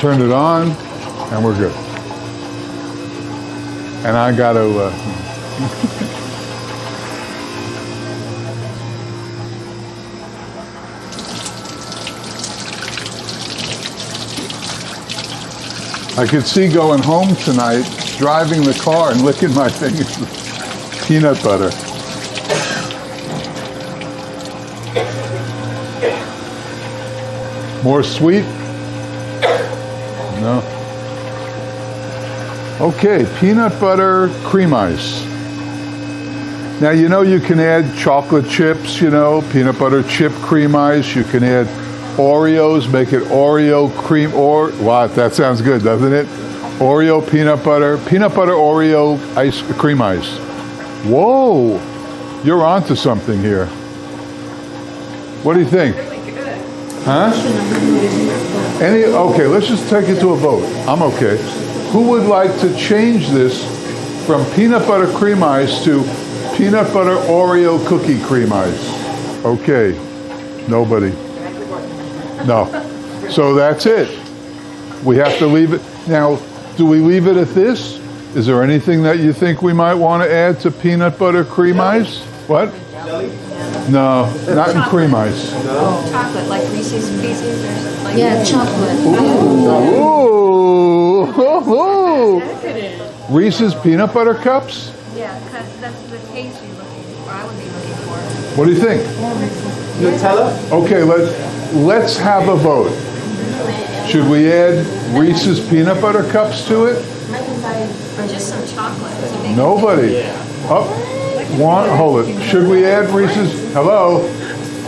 Turn it on, and we're good. And I got to. I could see going home tonight, driving the car and licking my fingers with peanut butter. More sweet? No. Okay, peanut butter cream ice. Now, you know you can add chocolate chips, you know, peanut butter chip cream ice. You can add Oreos, make it Oreo cream, or what? That sounds good, doesn't it? Oreo peanut butter Oreo ice cream ice. Whoa, you're onto something here. What do you think? Huh? Okay, let's just take it to a vote. I'm okay. Who would like to change this from peanut butter cream ice to peanut butter Oreo cookie cream ice? Okay, nobody. No. So that's it. We have to leave it. Now, do we leave it at this? Is there anything that you think we might want to add to peanut butter cream ice? What? No, not in cream ice. No. Chocolate, like Reese's Pieces or something like Yeah, chocolate. Ooh. Reese's peanut butter cups? Yeah, because that's the taste you're looking for. I would be looking for. What do you think? Nutella? Okay, let's have a vote. Should we add Reese's peanut butter cups to it? Or just some chocolate to make Nobody. Up. Hold it. Should we add Reese's? Hello?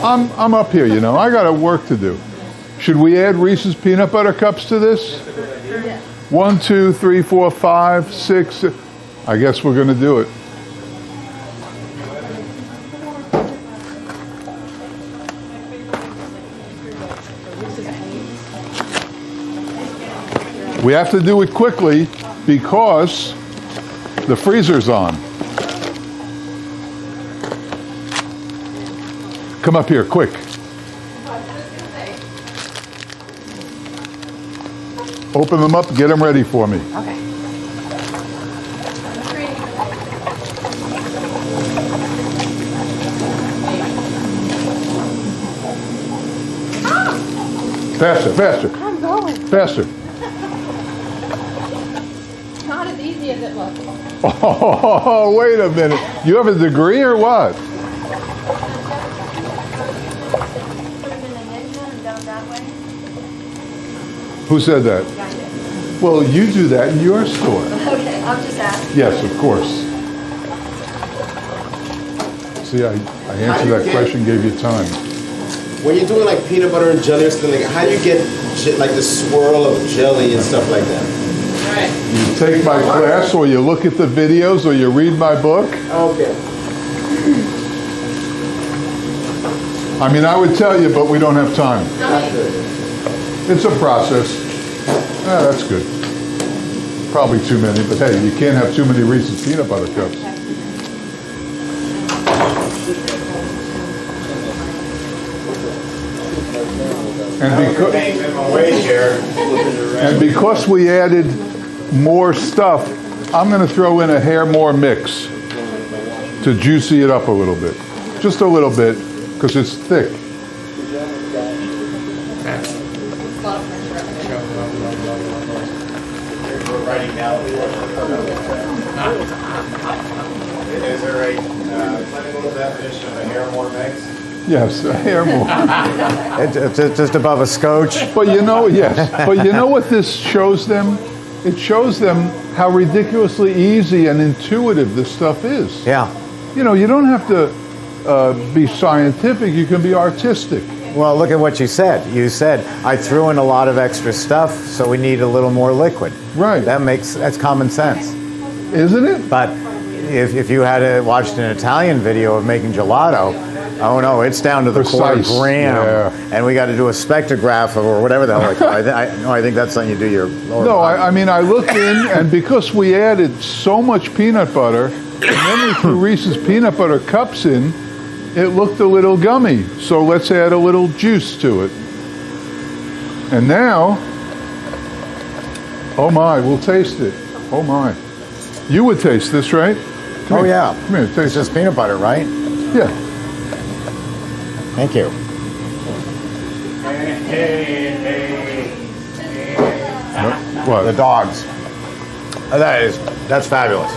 I'm up here, you know. I got work to do. Should we add Reese's peanut butter cups to this? 1, 2, 3, 4, 5, 6. I guess we're going to do it. We have to do it quickly because the freezer's on. Come up here, quick. Open them up, get them ready for me. Okay. Faster. I'm going. Faster. Not as easy as it looks. Oh, wait a minute. You have a degree or what? Who said that? Well, you do that in your store. Okay, I'll just ask. Yes, of course. See, I answered that question, gave you time. When you're doing like peanut butter and jelly or something, like, how do you get like the swirl of jelly and stuff like that? You take my class, or you look at the videos, or you read my book. Okay. I mean, I would tell you, but we don't have time. It's a process. That's good. Probably too many, but hey, you can't have too many Reese's peanut butter cups. And because we added more stuff, I'm going to throw in a hair more mix to juicy it up a little bit. Just a little bit, because it's thick. We're writing down. Is there a clinical definition of a hair more mix? Yes, airborne. It's just above a scotch. But you know, yes. But you know what this shows them? It shows them how ridiculously easy and intuitive this stuff is. Yeah. You know, you don't have to be scientific. You can be artistic. Well, look at what you said. You said, I threw in a lot of extra stuff, so we need a little more liquid. Right. That's common sense. Isn't it? But if you had watched an Italian video of making gelato, oh no, it's down to the quarter Precise. gram. Yeah. And we got to do a spectrograph or whatever the hell they call it. I think that's something you do your lower No, body. I mean, I looked in, and because we added so much peanut butter, and then we threw Reese's peanut butter cups in, it looked a little gummy. So let's add a little juice to it. And now, oh my, we'll taste it. Oh my. You would taste this, right? Come here. Yeah. Come here, taste It's just peanut butter, right? Yeah. Thank you. What? The dogs. That's fabulous.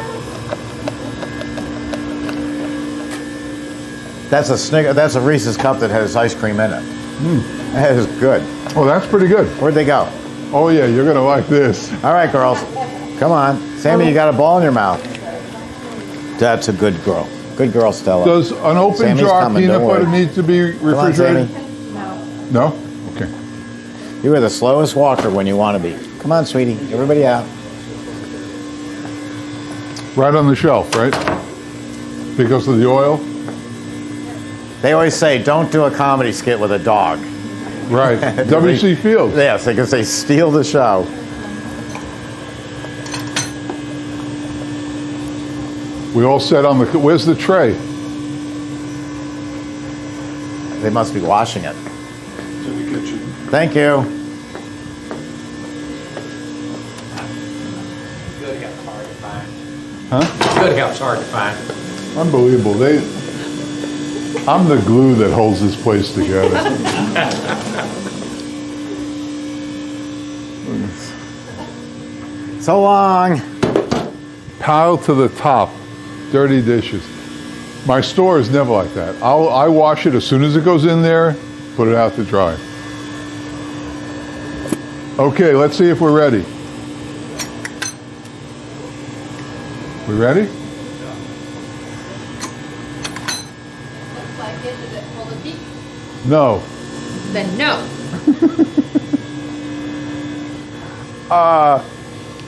That's a Reese's cup that has ice cream in it. That is good. Oh, that's pretty good. Where'd they go? Oh yeah, you're gonna like this. All right, girls. Come on. Sammy, you got a ball in your mouth. That's a good girl. Good girl, Stella. Does an open Sammy's jar coming, peanut don't butter worry. need to be Come on, refrigerated? Sammy. No? Okay. You are the slowest walker when you want to be. Come on, sweetie. Everybody out. Right on the shelf, right? Because of the oil? They always say, don't do a comedy skit with a dog. Right. W.C. Fields. Yes, because they steal the show. We all set on the... Where's the tray? They must be washing it. It's in the kitchen. Thank you. Good help's hard to find. Huh? Good help's hard to find. Unbelievable. I'm the glue that holds this place together. So long. Pile to the top. Dirty dishes. My store is never like that. I wash it as soon as it goes in there, put it out to dry. Okay, let's see if we're ready. We ready? Looks like it. Does it hold a peak? No. Then no.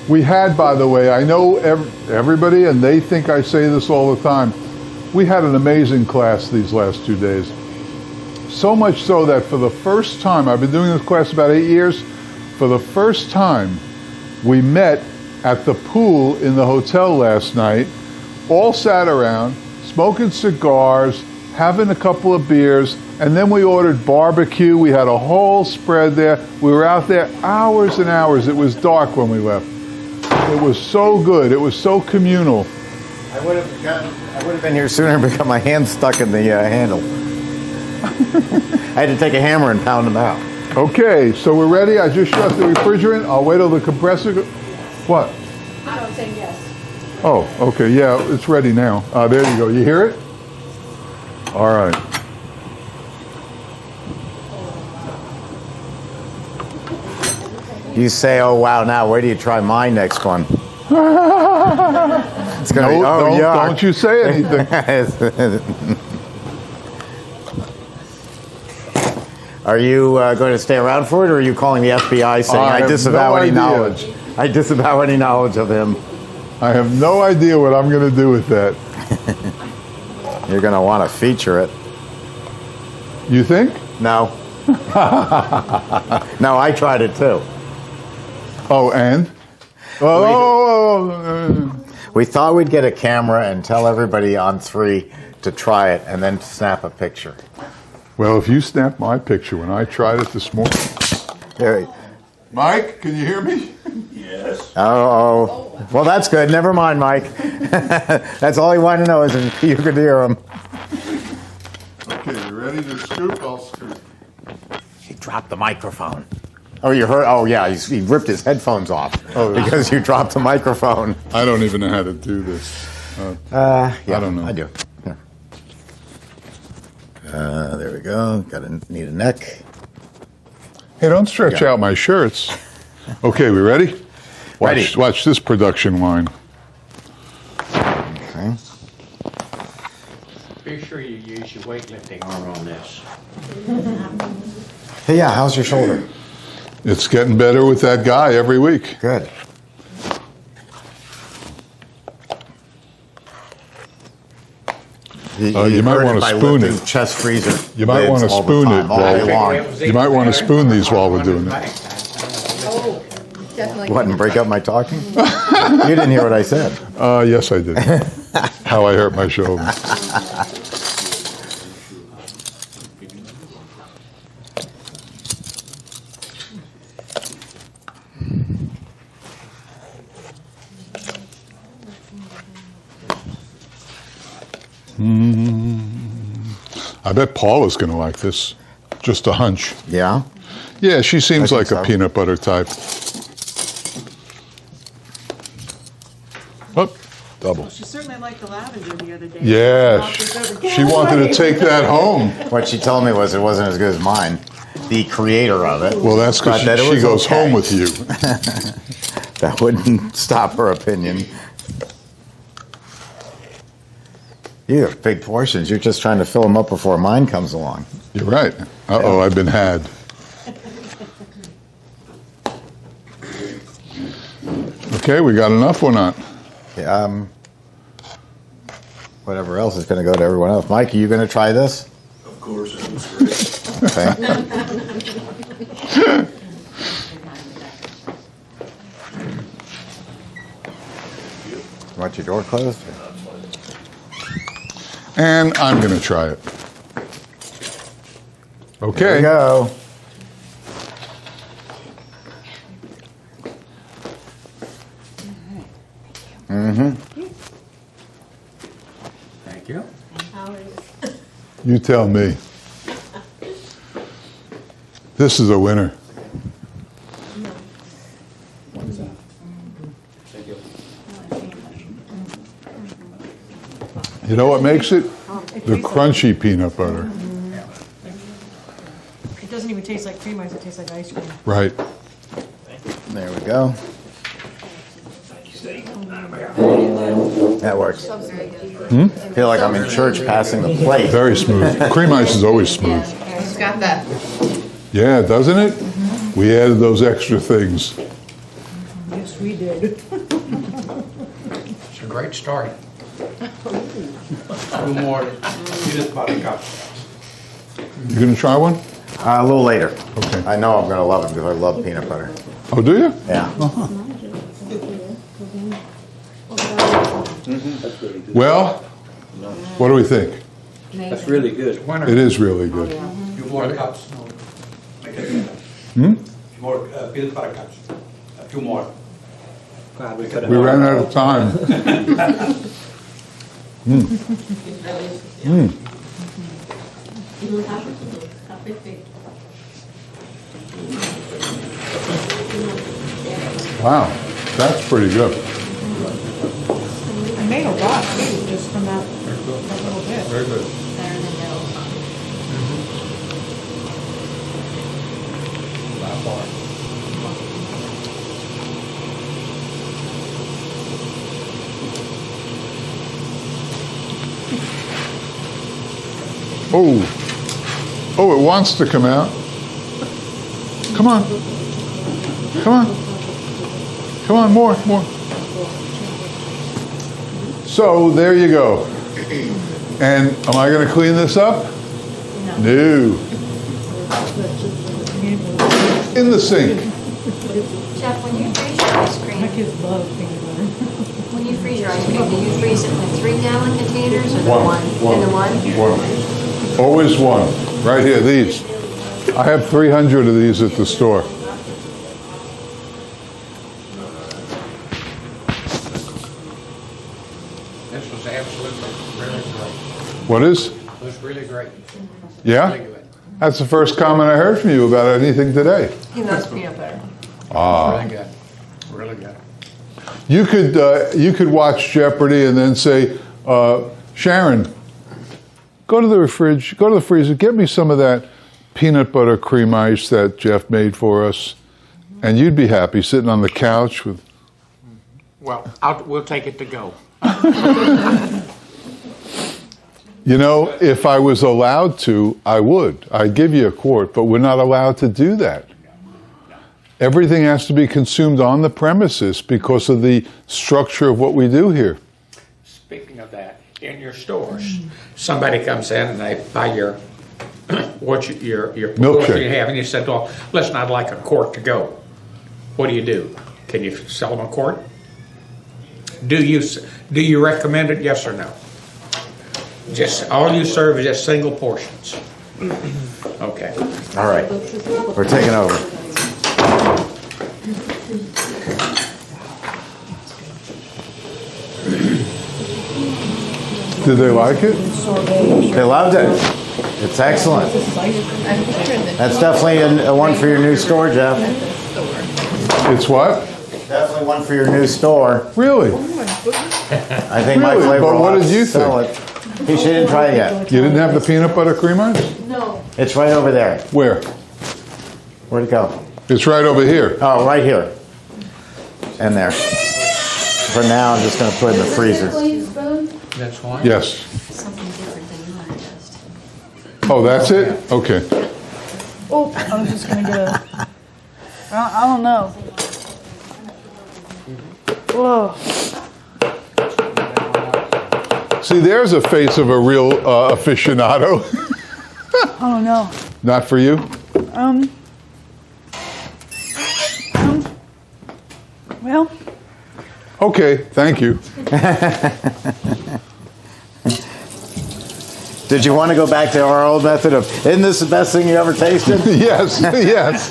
We had, by the way, I know everybody, and they think I say this all the time, we had an amazing class these last 2 days. So much so that for the first time, I've been doing this class about 8 years, for the first time, we met at the pool in the hotel last night, all sat around, smoking cigars, having a couple of beers, and then we ordered barbecue. We had a whole spread there. We were out there hours and hours. It was dark when we left. It was so good. It was so communal. I would have been here sooner because my hand's stuck in the handle. I had to take a hammer and pound them out. Okay, so we're ready. I just shut the refrigerant. I'll wait till the compressor. What? I'm saying yes. Oh, okay. Yeah, it's ready now. There you go. You hear it? All right. You say, oh, wow, now where do you try my next one? It's gonna be, oh, yuck. Don't you say anything. Are you going to stay around for it, or are you calling the FBI saying, I disavow any knowledge? I disavow any knowledge of him. I have no idea what I'm going to do with that. You're going to want to feature it. You think? No. No, I tried it too. Oh, and? We thought we'd get a camera and tell everybody on 3 to try it and then snap a picture. Well, if you snapped my picture when I tried it this morning. There. Mike, can you hear me? Yes. Oh. Well, that's good. Never mind, Mike. That's all he wanted to know is if you could hear him. Okay, you ready to scoop? I'll scoop. He dropped the microphone. Oh, you heard? Oh, yeah. He ripped his headphones off because you dropped the microphone. I don't even know how to do this. Yeah, I don't know. I do. Here. There we we go. Need a neck. Hey, don't stretch out my shirts. Okay, we ready? Ready. Watch this production line. Okay. Be sure you use your weightlifting arm on this. Hey, yeah, how's your shoulder? It's getting better with that guy every week. Good. You might want to spoon it. Chest freezer. You might want to spoon it. You might want to spoon these while we're doing it. Oh, definitely. What, and break up my talking? You didn't hear what I said. Yes, I did. How I hurt my shoulder. I bet Paula's going to like this. Just a hunch. Yeah? Yeah, she seems like so. a peanut butter type. Oh, double. She certainly liked the lavender the other day. Yeah, she wanted to take that home. What she told me was it wasn't as good as mine. The creator of it. Well, that's because but that it she was goes okay. home with you. That wouldn't stop her opinion. You have big portions. You're just trying to fill them up before mine comes along. You're right. Uh-oh, I've been had. Okay, we got enough or not? Yeah, whatever else is going to go to everyone else. Mike, are you going to try this? Of course, it was great. Okay. Want your door closed? And I'm going to try it. Okay. Here we go. Mm-hmm. Thank you. You tell me. This is a winner. You know what makes it? The crunchy peanut butter. It doesn't even taste like cream ice, it tastes like ice cream. Right. There we go. That works. I feel like I'm in church passing the plate. Very smooth. Cream ice is always smooth. It's got that. Yeah, doesn't it? We added those extra things. Yes, we did. It's a great start. Two more peanut butter cups. You going to try one? A little later. Okay. I know I'm going to love it because I love peanut butter. Oh, do you? Yeah. Well, what do we think? That's really good. It is really good. A few more cups. Make it better. Hmm? Few more peanut butter cups. A few more. Glad we could have. We ran out of time. Wow, that's pretty good. I made a lot too, just from that little bit. Very good. By far. Oh, oh, it wants to come out. Come on. Come on. Come on, more. So there you go. And am I going to clean this up? No. In the sink. Jeff, when you freeze your ice cream, My kids love peanut butter. when you freeze your ice cream, do you freeze it in the 3-gallon containers or the One. In the one? Always one. Right here, these. I have 300 of these at the store. This was absolutely really great. What is? It was really great. Yeah? Really good. That's the first comment I heard from you about anything today. He loves peanut butter. Really good. Really good. You could watch Jeopardy and then say, Sharon, go to the fridge, go to the freezer, get me some of that peanut butter cream ice that Jeff made for us, and you'd be happy sitting on the couch with. Well, we'll take it to go. You know, if I was allowed to, I would. I'd give you a quart, but we're not allowed to do that. Everything has to be consumed on the premises because of the structure of what we do here. Speaking of that, in your stores, somebody comes in and they buy your your milkshake you have, and you said, well, listen, I'd like a quart to go. What do? Can you sell them a quart? Do you recommend it? Yes or no? Just all you serve is just single portions. Okay. All right. We're taking over. Did they like it? They loved it. It's excellent. That's definitely a one for your new store, Jeff. It's what? Definitely one for your new store. Really? I think my Really? flavor But will what did you sell think? it. She didn't try it yet. You didn't have the peanut butter cream ice? No. It's right over there. Where? Where'd it go? It's right over here. Oh, right here. And there. For now, I'm just going to put it in the freezer. That's fine. Yes. Something different than mine does. Oh, that's it? Okay. Oh, I was just gonna get a. I don't know. Whoa. See, there's a face of a real aficionado. Oh no. Not for you? Well. Okay, thank you. Did you want to go back to our old method of, isn't this the best thing you ever tasted? Yes, yes.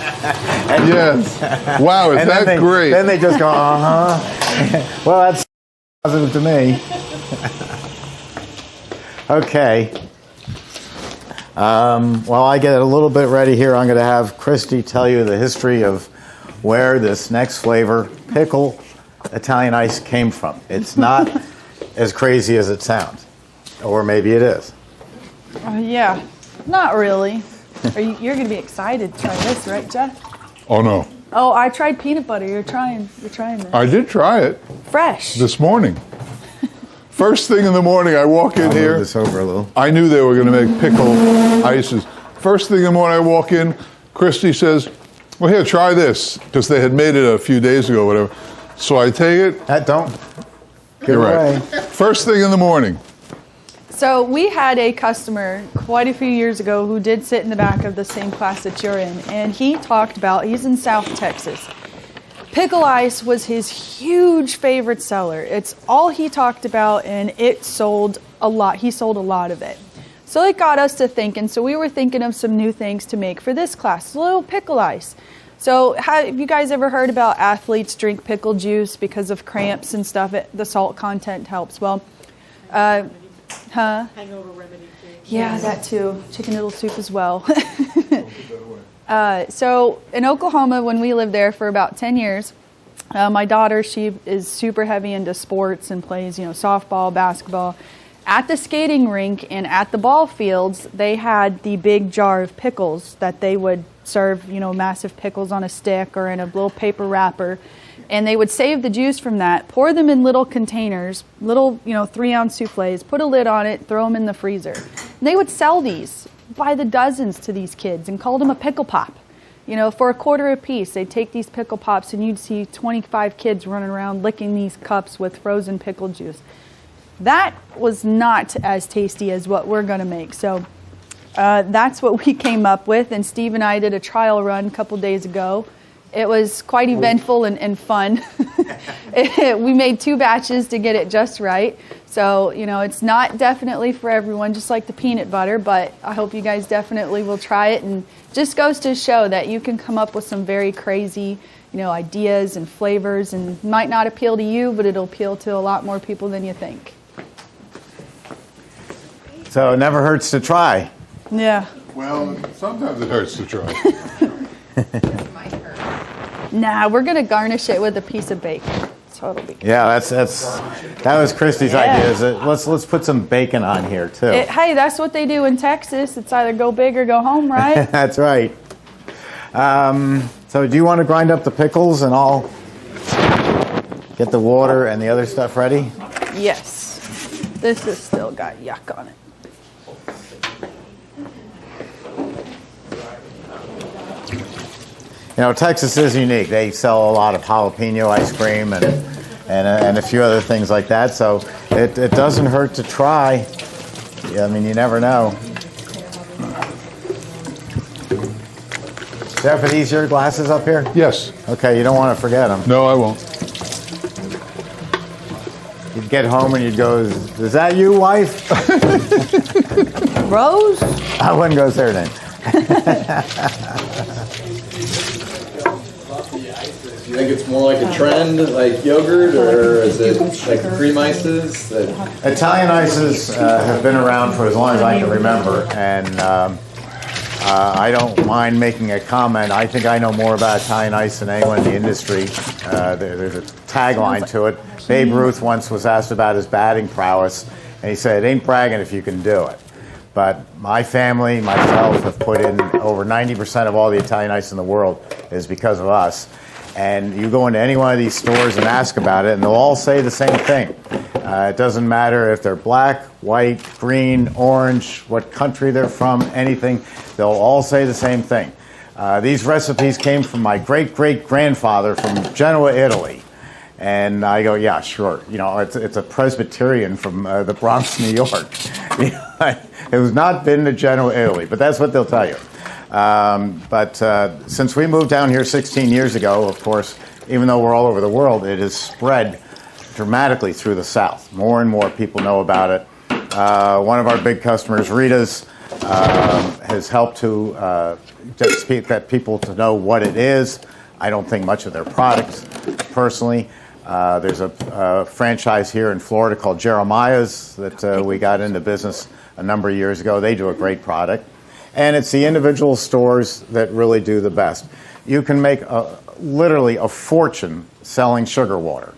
Yes. Wow, is that great? Then they just go, uh-huh. Well, that's positive to me. Okay. While I get a little bit ready here, I'm going to have Christi tell you the history of where this next flavor, pickle Italian ice, came from. It's not as crazy as it sounds. Or maybe it is. Yeah, not really. You're going to be excited to try this, right, Jeff? Oh, no. Oh, I tried peanut butter. You're trying this. I did try it. Fresh. This morning. First thing in the morning, I walk in here. Move this over a little. I knew they were going to make pickle ices. First thing in the morning, I walk in. Christi says, well, here, try this. Because they had made it a few days ago, whatever. So I take it. Don't. You're right. First thing in the morning. So we had a customer quite a few years ago who did sit in the back of the same class that you're in, and he talked about, he's in South Texas. Pickle ice was his huge favorite seller. It's all he talked about, and it sold a lot. He sold a lot of it. So it got us to thinking. So we were thinking of some new things to make for this class, a little pickle ice. So have you guys ever heard about athletes drink pickle juice because of cramps and stuff? The salt content helps. Well, Hangover remedy too. yeah, that too. Chicken noodle soup as well. So in Oklahoma, when we lived there for about 10 years, my daughter, she is super heavy into sports and plays, softball, basketball. At the skating rink and at the ball fields, they had the big jar of pickles that they would serve, massive pickles on a stick or in a little paper wrapper. And they would save the juice from that, pour them in little containers, little, 3-ounce soufflés, put a lid on it, throw them in the freezer. And they would sell these by the dozens to these kids and called them a pickle pop. For $0.25 a piece, they'd take these pickle pops and you'd see 25 kids running around licking these cups with frozen pickle juice. That was not as tasty as what we're going to make. So that's what we came up with. And Steve and I did a trial run a couple days ago. It was quite eventful and fun. We made 2 batches to get it just right. So, it's not definitely for everyone, just like the peanut butter, but I hope you guys definitely will try it. And just goes to show that you can come up with some very crazy, ideas and flavors, and might not appeal to you, but it'll appeal to a lot more people than you think. So it never hurts to try. Yeah. Well, sometimes it hurts to try. Nah, we're going to garnish it with a piece of bacon. So it'll be good. Yeah, that was Christy's Yeah. idea. Is that let's put some bacon on here too. Hey, that's what they do in Texas. It's either go big or go home, right? That's right. So do you want to grind up the pickles and I'll get the water and the other stuff ready? Yes. This has still got yuck on it. You know, Texas is unique. They sell a lot of jalapeno ice cream and a few other things like that. So it doesn't hurt to try. Yeah, I mean, you never know. Jeff, are these your glasses up here? Yes. Okay, you don't want to forget them. No, I won't. You'd get home and you'd go, is that you, wife? Rose? I wouldn't go say her name. Do you think it's more like a trend, like yogurt, or is it like cream ices? Italian ices have been around for as long as I can remember, and I don't mind making a comment. I think I know more about Italian ice than anyone in the industry. There's a tagline to it. Babe Ruth once was asked about his batting prowess, and he said, "It ain't bragging if you can do it." But my family, myself, have put in over 90% of all the Italian ice in the world is because of us. And you go into any one of these stores and ask about it, and they'll all say the same thing. It doesn't matter if they're black, white, green, orange, what country they're from, anything. They'll all say the same thing. These recipes came from my great-great-grandfather from Genoa, Italy. And I go, yeah, sure. You know, it's a Presbyterian from the Bronx, New York. You know, it has not been to Genoa, Italy, but that's what they'll tell you. But since we moved down here 16 years ago, of course, even though we're all over the world, it has spread dramatically through the South. More and more people know about it. One of our big customers, Rita's, has helped to just get people to know what it is. I don't think much of their products, personally. There's a franchise here in Florida called Jeremiah's that we got into business a number of years ago. They do a great product. And it's the individual stores that really do the best. You can make literally a fortune selling sugar water.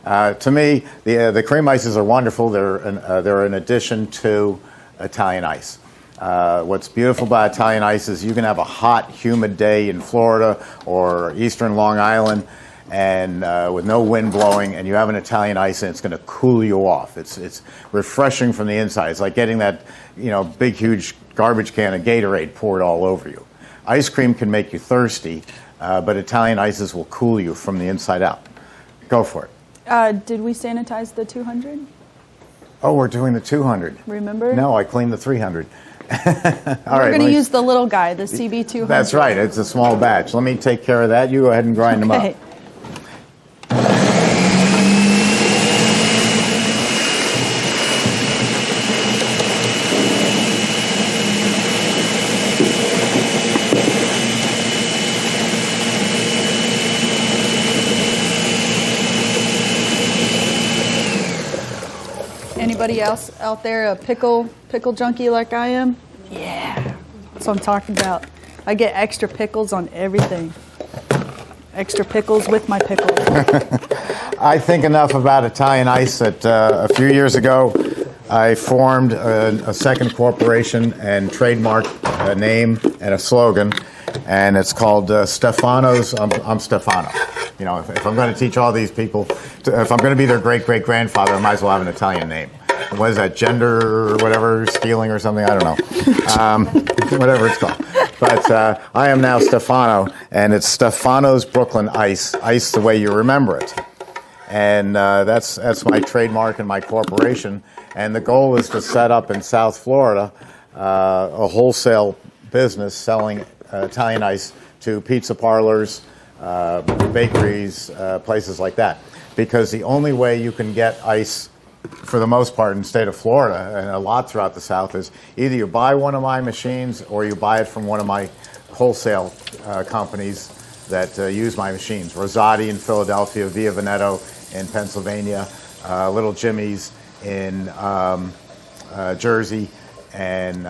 To me, the cream ices are wonderful. They're an addition to Italian ice. What's beautiful about Italian ice is you can have a hot, humid day in Florida or eastern Long Island, and with no wind blowing, and you have an Italian ice, and it's going to cool you off. It's refreshing from the inside. It's like getting that big, huge garbage can of Gatorade poured all over you. Ice cream can make you thirsty, but Italian ices will cool you from the inside out. Go for it. Did we sanitize the 200? Oh, we're doing the 200. Remember? No, I cleaned the 300. We're going to use the little guy, the CB200. That's right. It's a small batch. Let me take care of that. You go ahead and grind them up. Anybody else out there a pickle junkie like I am? Yeah, that's what I'm talking about. I get extra pickles on everything. Extra pickles with my pickles. I think enough about Italian ice that a few years ago I formed a second corporation and trademarked a name and a slogan, and it's called Stefano's. I'm Stefano. You know, if I'm going to teach all these people, if I'm going to be their great-great-grandfather, I might as well have an Italian name. What is that, gender or whatever, stealing or something? I don't know. Whatever it's called. But I am now Stefano, and it's Stefano's Brooklyn Ice, ice the way you remember it. And that's my trademark and my corporation. And the goal is to set up in South Florida a wholesale business selling Italian ice to pizza parlors, bakeries, places like that. Because the only way you can get ice, for the most part in the state of Florida, and a lot throughout the South, is either you buy one of my machines or you buy it from one of my wholesale companies that use my machines. Rosati in Philadelphia, Via Veneto in Pennsylvania, Little Jimmy's in Jersey. And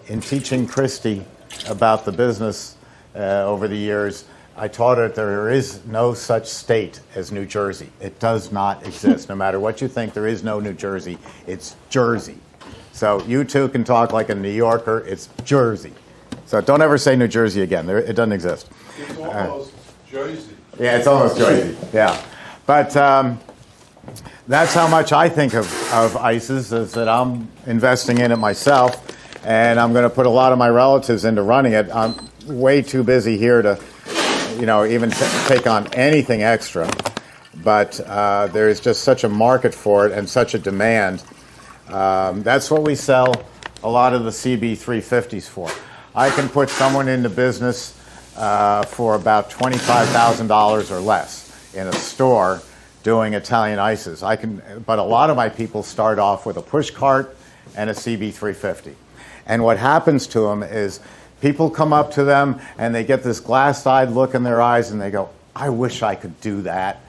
in teaching Christi about the business over the years, I taught her there is no such state as New Jersey. It does not exist. No matter what you think, there is no New Jersey. It's Jersey. So you two can talk like a New Yorker. It's Jersey. So don't ever say New Jersey again. It doesn't exist. It's almost Jersey. Yeah, it's almost Jersey. Yeah. But that's how much I think of ices, is that I'm investing in it myself, and I'm going to put a lot of my relatives into running it. I'm way too busy here to, even take on anything extra. But there's just such a market for it and such a demand. That's what we sell a lot of the CB350s for. I can put someone into business for about $25,000 or less in a store doing Italian ices. But a lot of my people start off with a push cart and a CB350. And what happens to them is people come up to them and they get this glass-eyed look in their eyes and they go, I wish I could do that.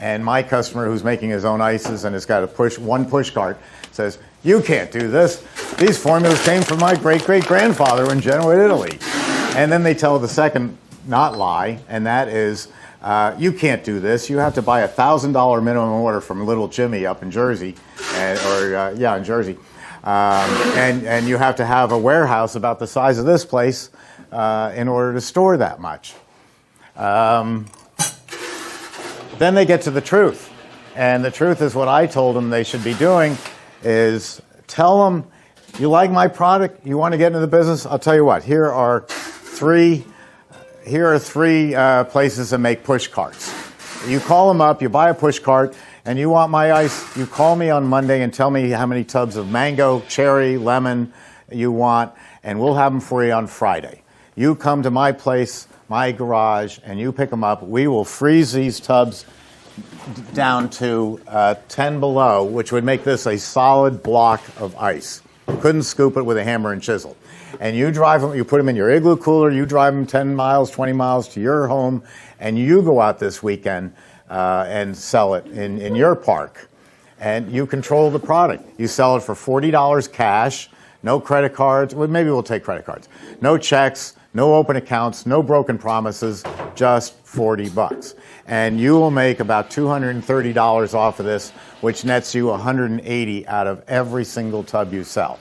And my customer who's making his own ices and has got one push cart says, you can't do this. These formulas came from my great-great-grandfather in Genoa, Italy. And then they tell the second not lie, and that is, you can't do this. You have to buy a $1,000 minimum order from Little Jimmy up in Jersey, in Jersey. And you have to have a warehouse about the size of this place in order to store that much. Then they get to the truth. And the truth is what I told them they should be doing is tell them, you like my product? You want to get into the business? I'll tell you what. Here are three places that make push carts. You call them up, you buy a push cart, and you want my ice, you call me on Monday and tell me how many tubs of mango, cherry, lemon you want, and we'll have them for you on Friday. You come to my place, my garage, and you pick them up. We will freeze these tubs down to 10 below, which would make this a solid block of ice. You couldn't scoop it with a hammer and chisel. And you drive them, you put them in your igloo cooler, you drive them 10 miles, 20 miles to your home, and you go out this weekend and sell it in your park. And you control the product. You sell it for $40 cash, no credit cards. Well, maybe we'll take credit cards. No checks, no open accounts, no broken promises, just $40. And you will make about $230 off of this, which nets you $180 out of every single tub you sell.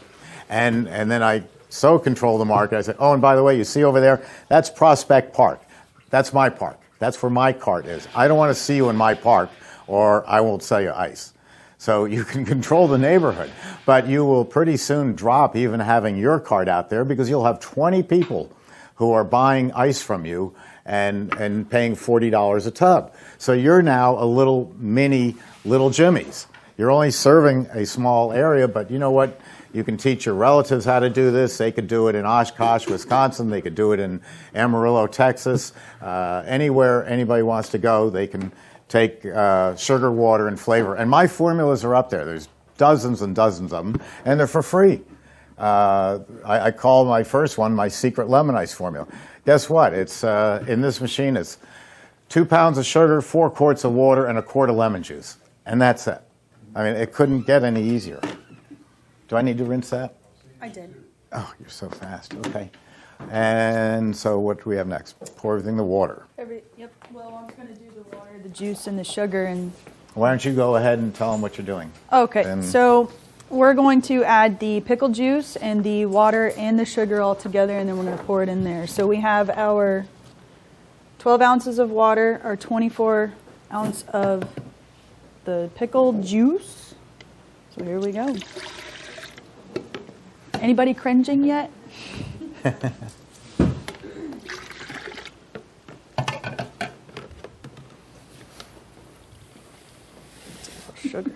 And then I so control the market. I said, oh, and by the way, you see over there, that's Prospect Park. That's my park. That's where my cart is. I don't want to see you in my park, or I won't sell you ice. So you can control the neighborhood, but you will pretty soon drop even having your cart out there, because you'll have 20 people who are buying ice from you and paying $40 a tub. So you're now a little mini Little Jimmy's. You're only serving a small area, but you know what? You can teach your relatives how to do this. They could do it in Oshkosh, Wisconsin. They could do it in Amarillo, Texas. Anywhere anybody wants to go, they can take sugar, water, and flavor. And my formulas are up there. There's dozens and dozens of them, and they're for free. I call my first one my secret lemon ice formula. Guess what? It's in this machine. It's 2 pounds of sugar, 4 quarts of water, and a quart of lemon juice, and that's it. I mean, it couldn't get any easier. Do I need to rinse that? I did. Oh, you're so fast. Okay. And so what do we have next? Pour everything in the water. Yep. Well, I'm going to do the water, the juice, and the sugar. And why don't you go ahead and tell them what you're doing? Okay. So we're going to add the pickle juice and the water and the sugar all together, and then we're going to pour it in there. So we have our 12 ounces of water, our 24 ounce of the pickle juice. So here we go. Anybody cringing yet? Sugar.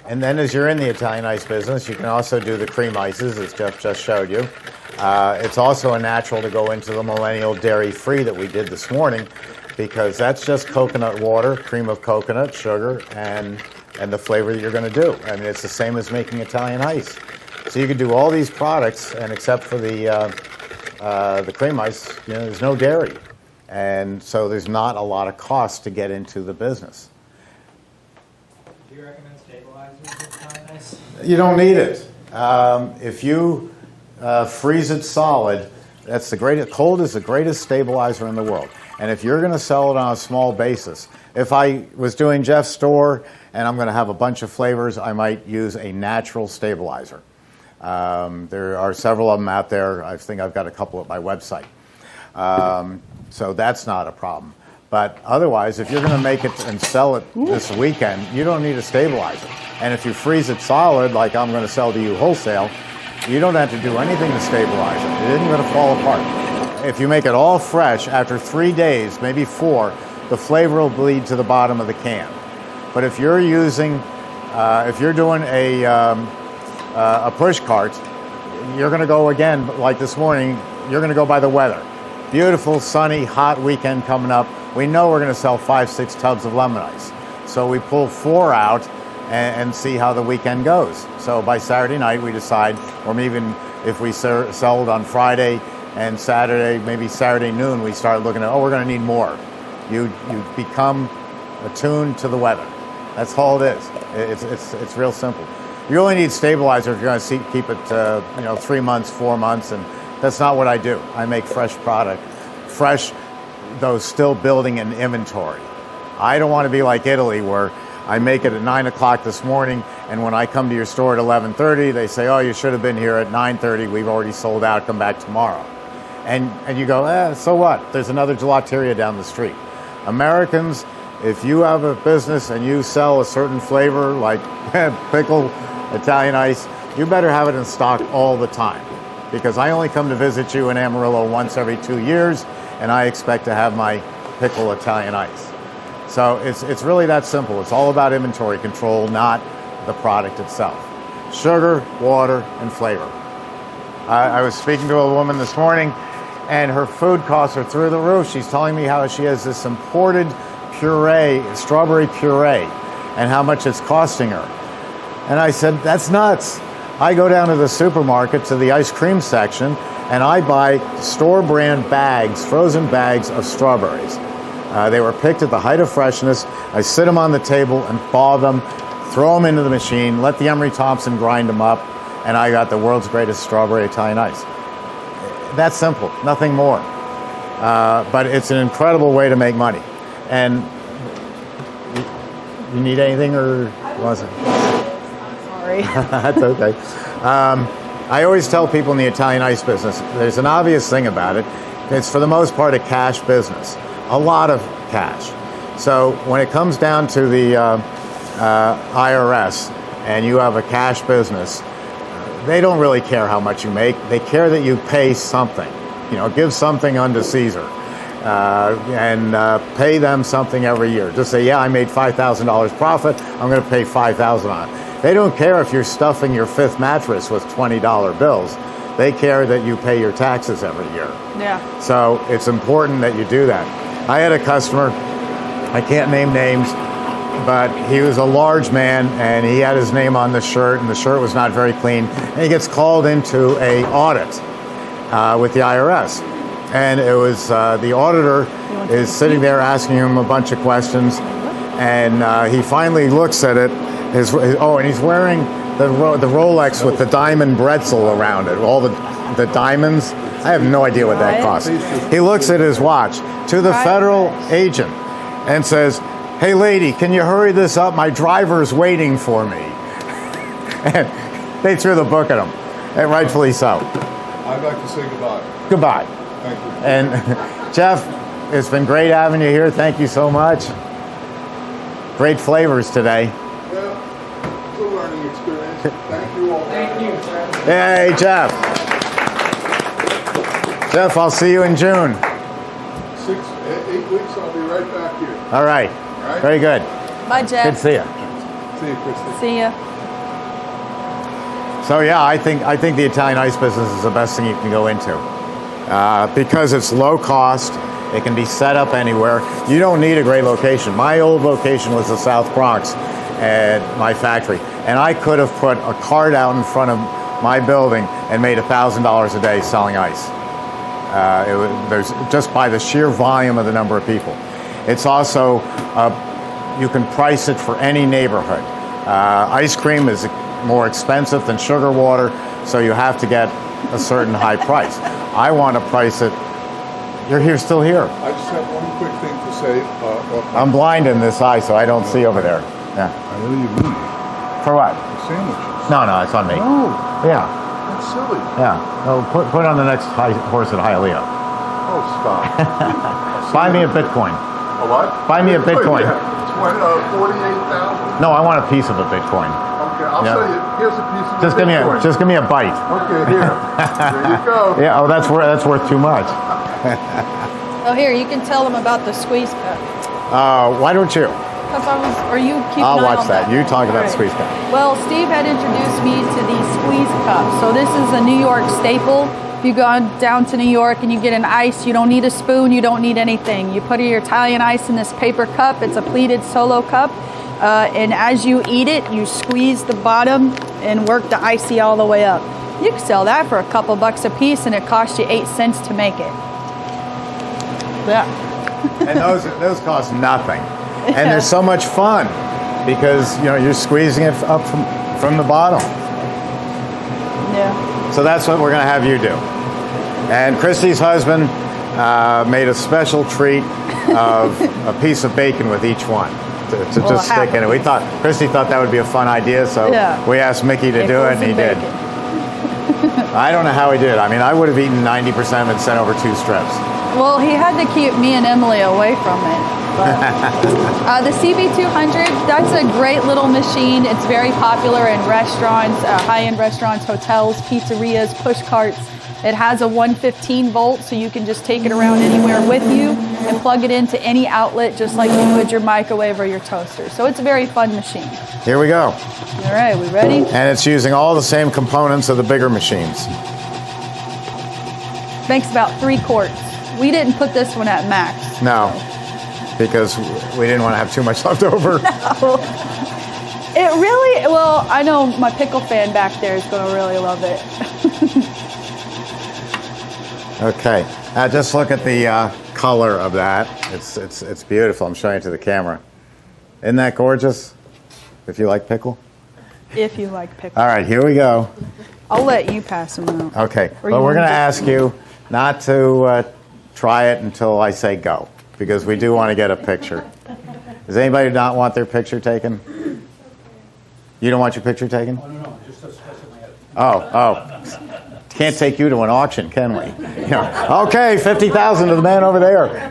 And then as you're in the Italian ice business, you can also do the cream ices, as Jeff just showed you. It's also a natural to go into the Millennial Dairy Free that we did this morning, because that's just coconut water, cream of coconut, sugar, and the flavor that you're going to do. I mean, it's the same as making Italian ice. So you can do all these products, and except for the cream ice, there's no dairy. And so there's not a lot of cost to get into the business. Do you recommend stabilizers with Italian ice? You don't need it. If you freeze it solid, that's the greatest. Cold is the greatest stabilizer in the world. And if you're going to sell it on a small basis, if I was doing Jeff's store and I'm going to have a bunch of flavors, I might use a natural stabilizer. There are several of them out there. I think I've got a couple at my website. So that's not a problem. But otherwise, if you're going to make it and sell it this weekend, you don't need a stabilizer. And if you freeze it solid, like I'm going to sell to you wholesale, you don't have to do anything to stabilize it. It isn't going to fall apart. If you make it all fresh, after 3 days, maybe 4, the flavor will bleed to the bottom of the can. But if you're using, if you're doing a push cart, you're going to go again, like this morning, you're going to go by the weather. Beautiful, sunny, hot weekend coming up. We know we're going to sell 5-6 tubs of lemon ice. So we pull 4 out and see how the weekend goes. So by Saturday night, we decide, or even if we sell it on Friday and Saturday, maybe Saturday noon, we start looking at, oh, we're going to need more. You become attuned to the weather. That's all it is. It's real simple. You only need stabilizer if you're going to keep it 3 months, 4 months, and that's not what I do. I make fresh product. Fresh, though still building an inventory. I don't want to be like Italy where I make it at 9 o'clock this morning, and when I come to your store at 11:30, they say, oh, you should have been here at 9:30. We've already sold out. Come back tomorrow. And you go, so what? There's another gelateria down the street. Americans, if you have a business and you sell a certain flavor like pickle, Italian ice, you better have it in stock all the time. Because I only come to visit you in Amarillo once every 2 years, and I expect to have my pickle Italian ice. So it's really that simple. It's all about inventory control, not the product itself. Sugar, water, and flavor. I was speaking to a woman this morning, and her food costs are through the roof. She's telling me how she has this imported puree, strawberry puree, and how much it's costing her. And I said, that's nuts. I go down to the supermarket, to the ice cream section, and I buy store brand bags, frozen bags of strawberries. They were picked at the height of freshness. I sit them on the table and thaw them, throw them into the machine, let the Emery Thompson grind them up, and I got the world's greatest strawberry Italian ice. That's simple, nothing more. But it's an incredible way to make money. And you need anything, or was it? Sorry. That's okay. I always tell people in the Italian ice business, there's an obvious thing about it. It's for the most part a cash business, a lot of cash. So when it comes down to the IRS and you have a cash business, they don't really care how much you make. They care that you pay something. Give something unto Caesar. And pay them something every year. Just say, yeah, I made $5,000 profit. I'm going to pay $5,000 on it. They don't care if you're stuffing your 5th mattress with $20 bills. They care that you pay your taxes every year. Yeah. So it's important that you do that. I had a customer, I can't name names, but he was a large man, and he had his name on the shirt, and the shirt was not very clean. And he gets called into a audit with the IRS. And it was the auditor is sitting there asking him a bunch of questions, and he finally looks at it. And he's wearing the Rolex with the diamond bretzel around it, all the diamonds. I have no idea what that costs. He looks at his watch to the federal agent and says, hey lady, can you hurry this up? My driver's waiting for me. And they threw the book at him, and rightfully so. I'd like to say goodbye. Goodbye. Thank you. And Jeff, it's been great having you here. Thank you so much. Great flavors today. Yeah, it's a learning experience. Thank you all. Thank you. Hey, Jeff. Jeff, I'll see you in June. 8 weeks, I'll be right back here. All right. Very good. Bye, Jeff. Good to see you. See you, Christi. See ya. So yeah, I think the Italian ice business is the best thing you can go into because it's low cost. It can be set up anywhere. You don't need a great location. My old location was the South Bronx at my factory, and I could have put a cart out in front of my building and made $1,000 a day selling ice. There's just by the sheer volume of the number of people. It's also you can price it for any neighborhood. Ice cream is more expensive than sugar water, so you have to get a certain high price. I want to price it You're here, still here. I just have one quick thing to say. I'm blind in this eye, so I don't see over there. Yeah. I know you mean For what? the sandwiches. No, it's on me. No, Yeah, that's silly. yeah. No, put on the next horse at Hialeah. Oh, stop. Buy me a Bitcoin. A what? Buy me a Bitcoin. Yeah, 48,000. No, I want a piece of a Bitcoin. Okay, I'll Yeah. show you. Here's a piece of Just Bitcoin. give me a bite. Okay, here. There you go. Yeah. Oh, that's worth too much. Oh, here, you can tell them about the squeeze cup. Why don't you? Because or you keep I'll an eye watch on that. You talk about the All right. squeeze cup. Well, Steve had introduced me to these squeeze cups. So this is a New York staple. If you go down to New York and you get an ice, you don't need a spoon, you don't need anything. You put your Italian ice in this paper cup. It's a pleated solo cup. And as you eat it, you squeeze the bottom and work the icy all the way up. You can sell that for a couple bucks a piece, and it costs you 8 cents to make it. Yeah. And those cost nothing. And they're so much fun because you're squeezing it up from the bottom. Yeah. So that's what we're going to have you do. And Christy's husband made a special treat of a piece of bacon with each one to just stick in it. Christy thought that would be a fun idea, so we asked Mickey to do it, and he did. I don't know how he did. I mean, I would have eaten 90% of it and sent over 2 strips. Well, he had to keep me and Emily away from it. But, the CB200, that's a great little machine. It's very popular in restaurants, high-end restaurants, hotels, pizzerias, push carts. It has a 115 volt, so you can just take it around anywhere with you and plug it into any outlet, just like you would your microwave or your toaster. So it's a very fun machine. Here we go. All right, we ready? And it's using all the same components of the bigger machines. Makes about 3 quarts. We didn't put this one at max. No, because we didn't want to have too much left over. No. It really, well, I know my pickle fan back there is going to really love it. Okay, just look at the color of that. It's beautiful. I'm showing it to the camera. Isn't that gorgeous? If you like pickle. If you like pickle. All right, here we go. I'll let you pass them out. Okay, Or but you we're going want to to- ask you not to try it until I say go, because we do want to get a picture. Does anybody not want their picture taken? You don't want your picture taken? Oh, no, just a special man. Oh. Can't take you to an auction, can we? Okay, 50,000 to the man over there.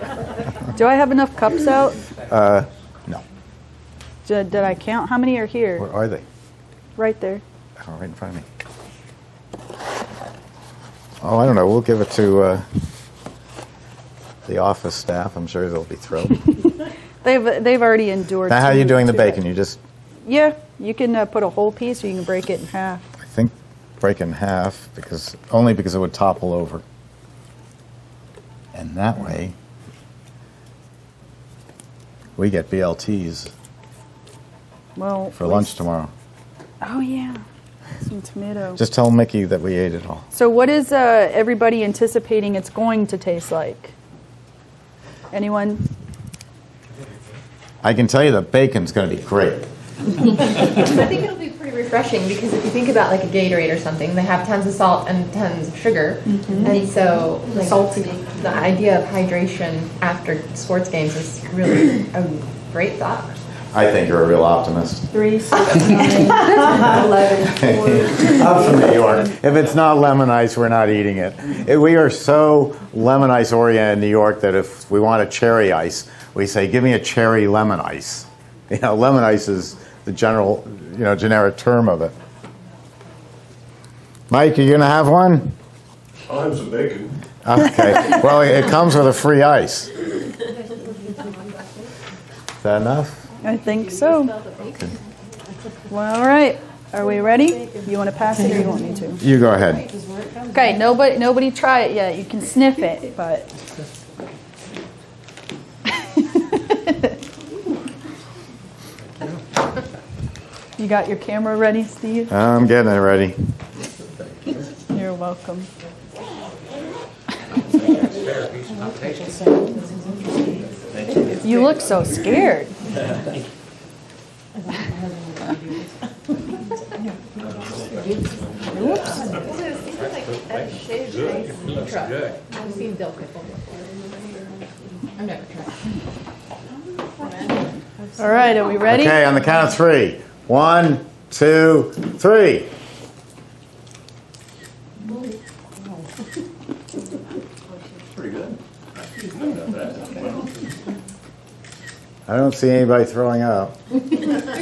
Do I have enough cups out? No. Did I count? How many are here? Where are they? Right there. Oh, right in front of me. Oh, I don't know. We'll give it to the office staff. I'm sure they'll be thrilled. They've already endured. Now, how are you doing the two- bacon? You just, Yeah, you can put a whole piece, or you can break it in half. I think, break in half only because it would topple over. And that way, we get BLTs Well, for lunch tomorrow. Oh yeah, some tomato. Just tell Mickey that we ate it all. So, what is everybody anticipating it's going to taste like? Anyone? I can tell you the bacon's going to be great. I think it'll be pretty refreshing because if you think about like a Gatorade or something, they have tons of salt and tons of sugar, and so like, Salty. The idea of hydration after sports games is really a great thought. I think you're a real optimist. 3, 6, 9, 11, 4. I'm from New York. If it's not lemon ice, we're not eating it. We are so lemon ice oriented in New York that if we want a cherry ice, we say, give me a cherry lemon ice. Lemon ice is the generic term of it. Mike, are you going to have one? I'll have some bacon. Okay. Well, it comes with a free ice. Is that enough? I think so. Well, all right. Are we ready? You want to pass it, or you want me to? You go ahead. Okay. Nobody try it yet. You can sniff it, but. You got your camera ready, Steve? I'm getting it ready. You're welcome. You look so scared. Good. I've seen Dill Pickle before. I've never tried. All right, are we ready? Okay, on the count of 3. 1, 2, 3. Pretty good. I don't see anybody throwing up.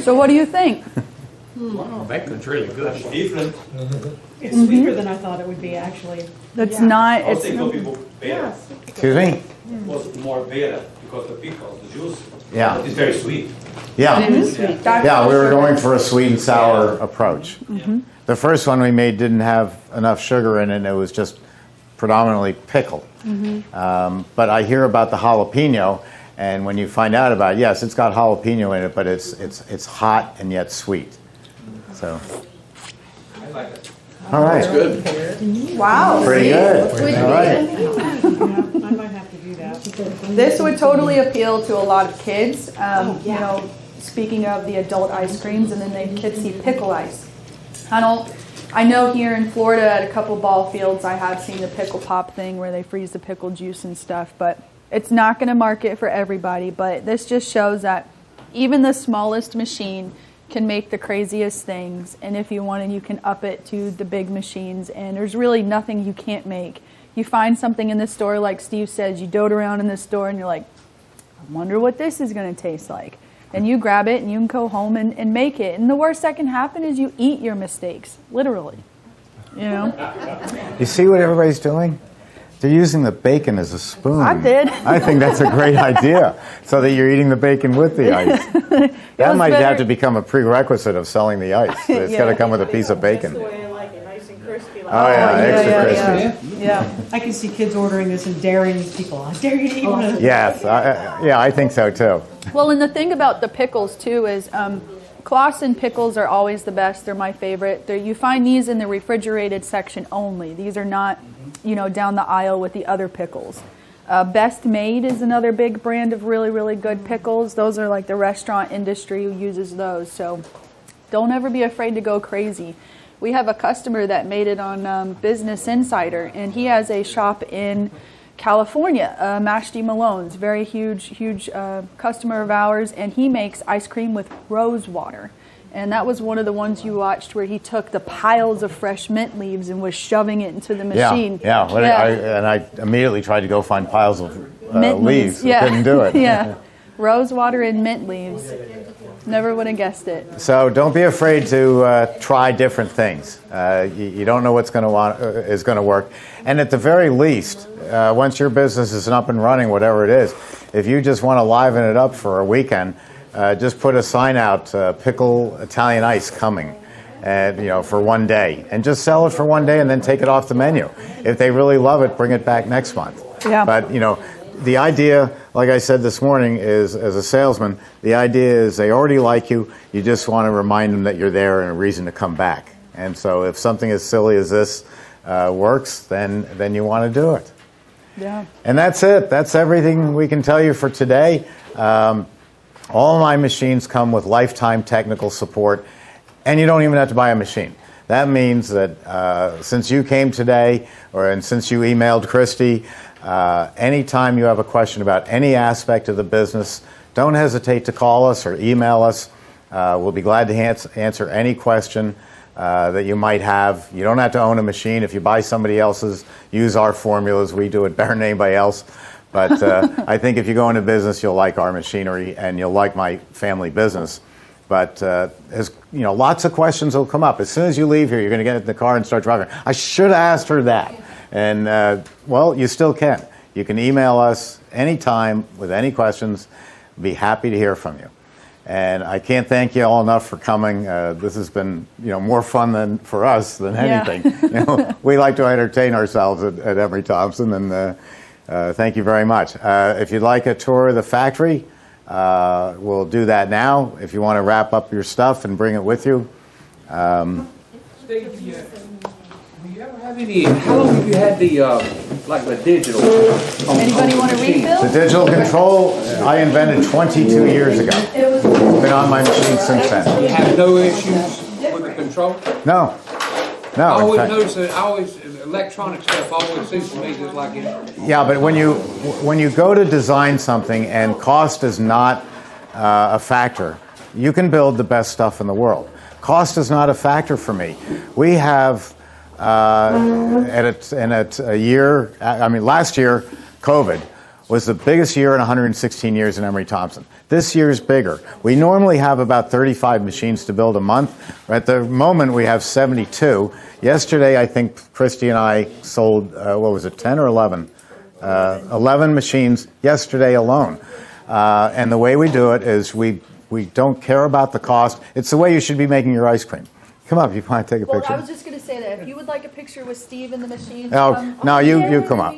So what do you think? Wow, bacon's really good. Different. It's sweeter than I thought it would be, actually. It's not. I It's think some people better. Excuse me? Was more better because the pickle, the juice. Yeah. It's very sweet. Yeah. That's Yeah, we were sugar. going for a sweet and sour approach. The first one we made didn't have enough sugar in it, and it was just predominantly pickle. But I hear about the jalapeno, and when you find out about it, yes, it's got jalapeno in it, but it's hot and yet sweet. So, I like it. all right. Good. Wow. Pretty good. Would All right. Yeah, I might have to do that. This would totally appeal to a lot of kids. You know, speaking of the adult ice creams, and then the kids see pickle ice. I know here in Florida at a couple ball fields, I have seen the pickle pop thing where they freeze the pickle juice and stuff, but it's not going to market for everybody. But this just shows that even the smallest machine can make the craziest things, and if you wanted, you can up it to the big machines, and there's really nothing you can't make. You find something in the store, like Steve says, you dote around in the store and you're like, I wonder what this is going to taste like. And you grab it and you can go home and make it. And the worst that can happen is you eat your mistakes, literally. You know? You see what everybody's doing? They're using the bacon as a spoon. I did. I think that's a great idea, so that you're eating the bacon with the ice. That was might better. have to become a prerequisite of selling the ice. It's got to come with a piece of bacon. Oh yeah, extra crispy. Yeah. I can see kids ordering this and daring these people. I dare you to eat one of those. Yes, I think so too. Well, and the thing about the pickles too is Clausen pickles are always the best. They're my favorite. You find these in the refrigerated section only. These are not, you know, down the aisle with the other pickles. Best Made is another big brand of really, really good pickles. Those are like the restaurant industry who uses those. So don't ever be afraid to go crazy. We have a customer that made it on Business Insider, and he has a shop in California, Mashti Malone's, very huge customer of ours, and he makes ice cream with rose water. And that was one of the ones you watched where he took the piles of fresh mint leaves and was shoving it into the machine. Yeah. I immediately tried to go find piles of Mint leaves. Yeah. Couldn't do it. Yeah. Rose water and mint leaves. Never would have guessed it. So don't be afraid to try different things. You don't know what's is going to work. And at the very least, once your business is up and running, whatever it is, if you just want to liven it up for a weekend, just put a sign out, Pickle Italian Ice coming, and for one day, and just sell it for one day and then take it off the menu. If they really love it, bring it back next month. Yeah. But the idea, like I said this morning, is as a salesman, the idea is they already like you. You just want to remind them that you're there and a reason to come back. And so if something as silly as this works, then you want to do it. Yeah. And that's it. That's everything we can tell you for today. All my machines come with lifetime technical support, and you don't even have to buy a machine. That means that since you came today, and since you emailed Christi, anytime you have a question about any aspect of the business, don't hesitate to call us or email us. We'll be glad to answer any question that you might have. You don't have to own a machine. If you buy somebody else's, use our formulas. We do it better than anybody else. But I think if you go into business, you'll like our machinery and you'll like my family business. But lots of questions will come up. As soon as you leave here, you're going to get in the car and start driving. I should have asked her that. And, you still can. You can email us anytime with any questions. Be happy to hear from you. And I can't thank you all enough for coming. This has been, more fun for us than anything. We like to entertain ourselves at Emery Thompson, and thank you very much. If you'd like a tour of the factory, we'll do that now. If you want to wrap up your stuff and bring it with you. Steve, do you ever have any? How long have you had the digital? Anybody want to refill? The digital control I invented 22 years ago. It's been on my machine since then. You have no issues with the control? No. No, I in always fact- notice that, electronic stuff always seems to me just like it. Yeah, but when you go to design something and cost is not a factor, you can build the best stuff in the world. Cost is not a factor for me. We have last year, COVID was the biggest year in 116 years in Emery Thompson. This year's bigger. We normally have about 35 machines to build a month. At the moment, we have 72. Yesterday, I think Christi and I sold, 10 or 11? 11 machines yesterday alone. And the way we do it is we don't care about the cost. It's the way you should be making your ice cream. Come up, you want to take a Well, picture? I was just going to say that if you would like a picture with Steve in the machine. Oh, no, you come up.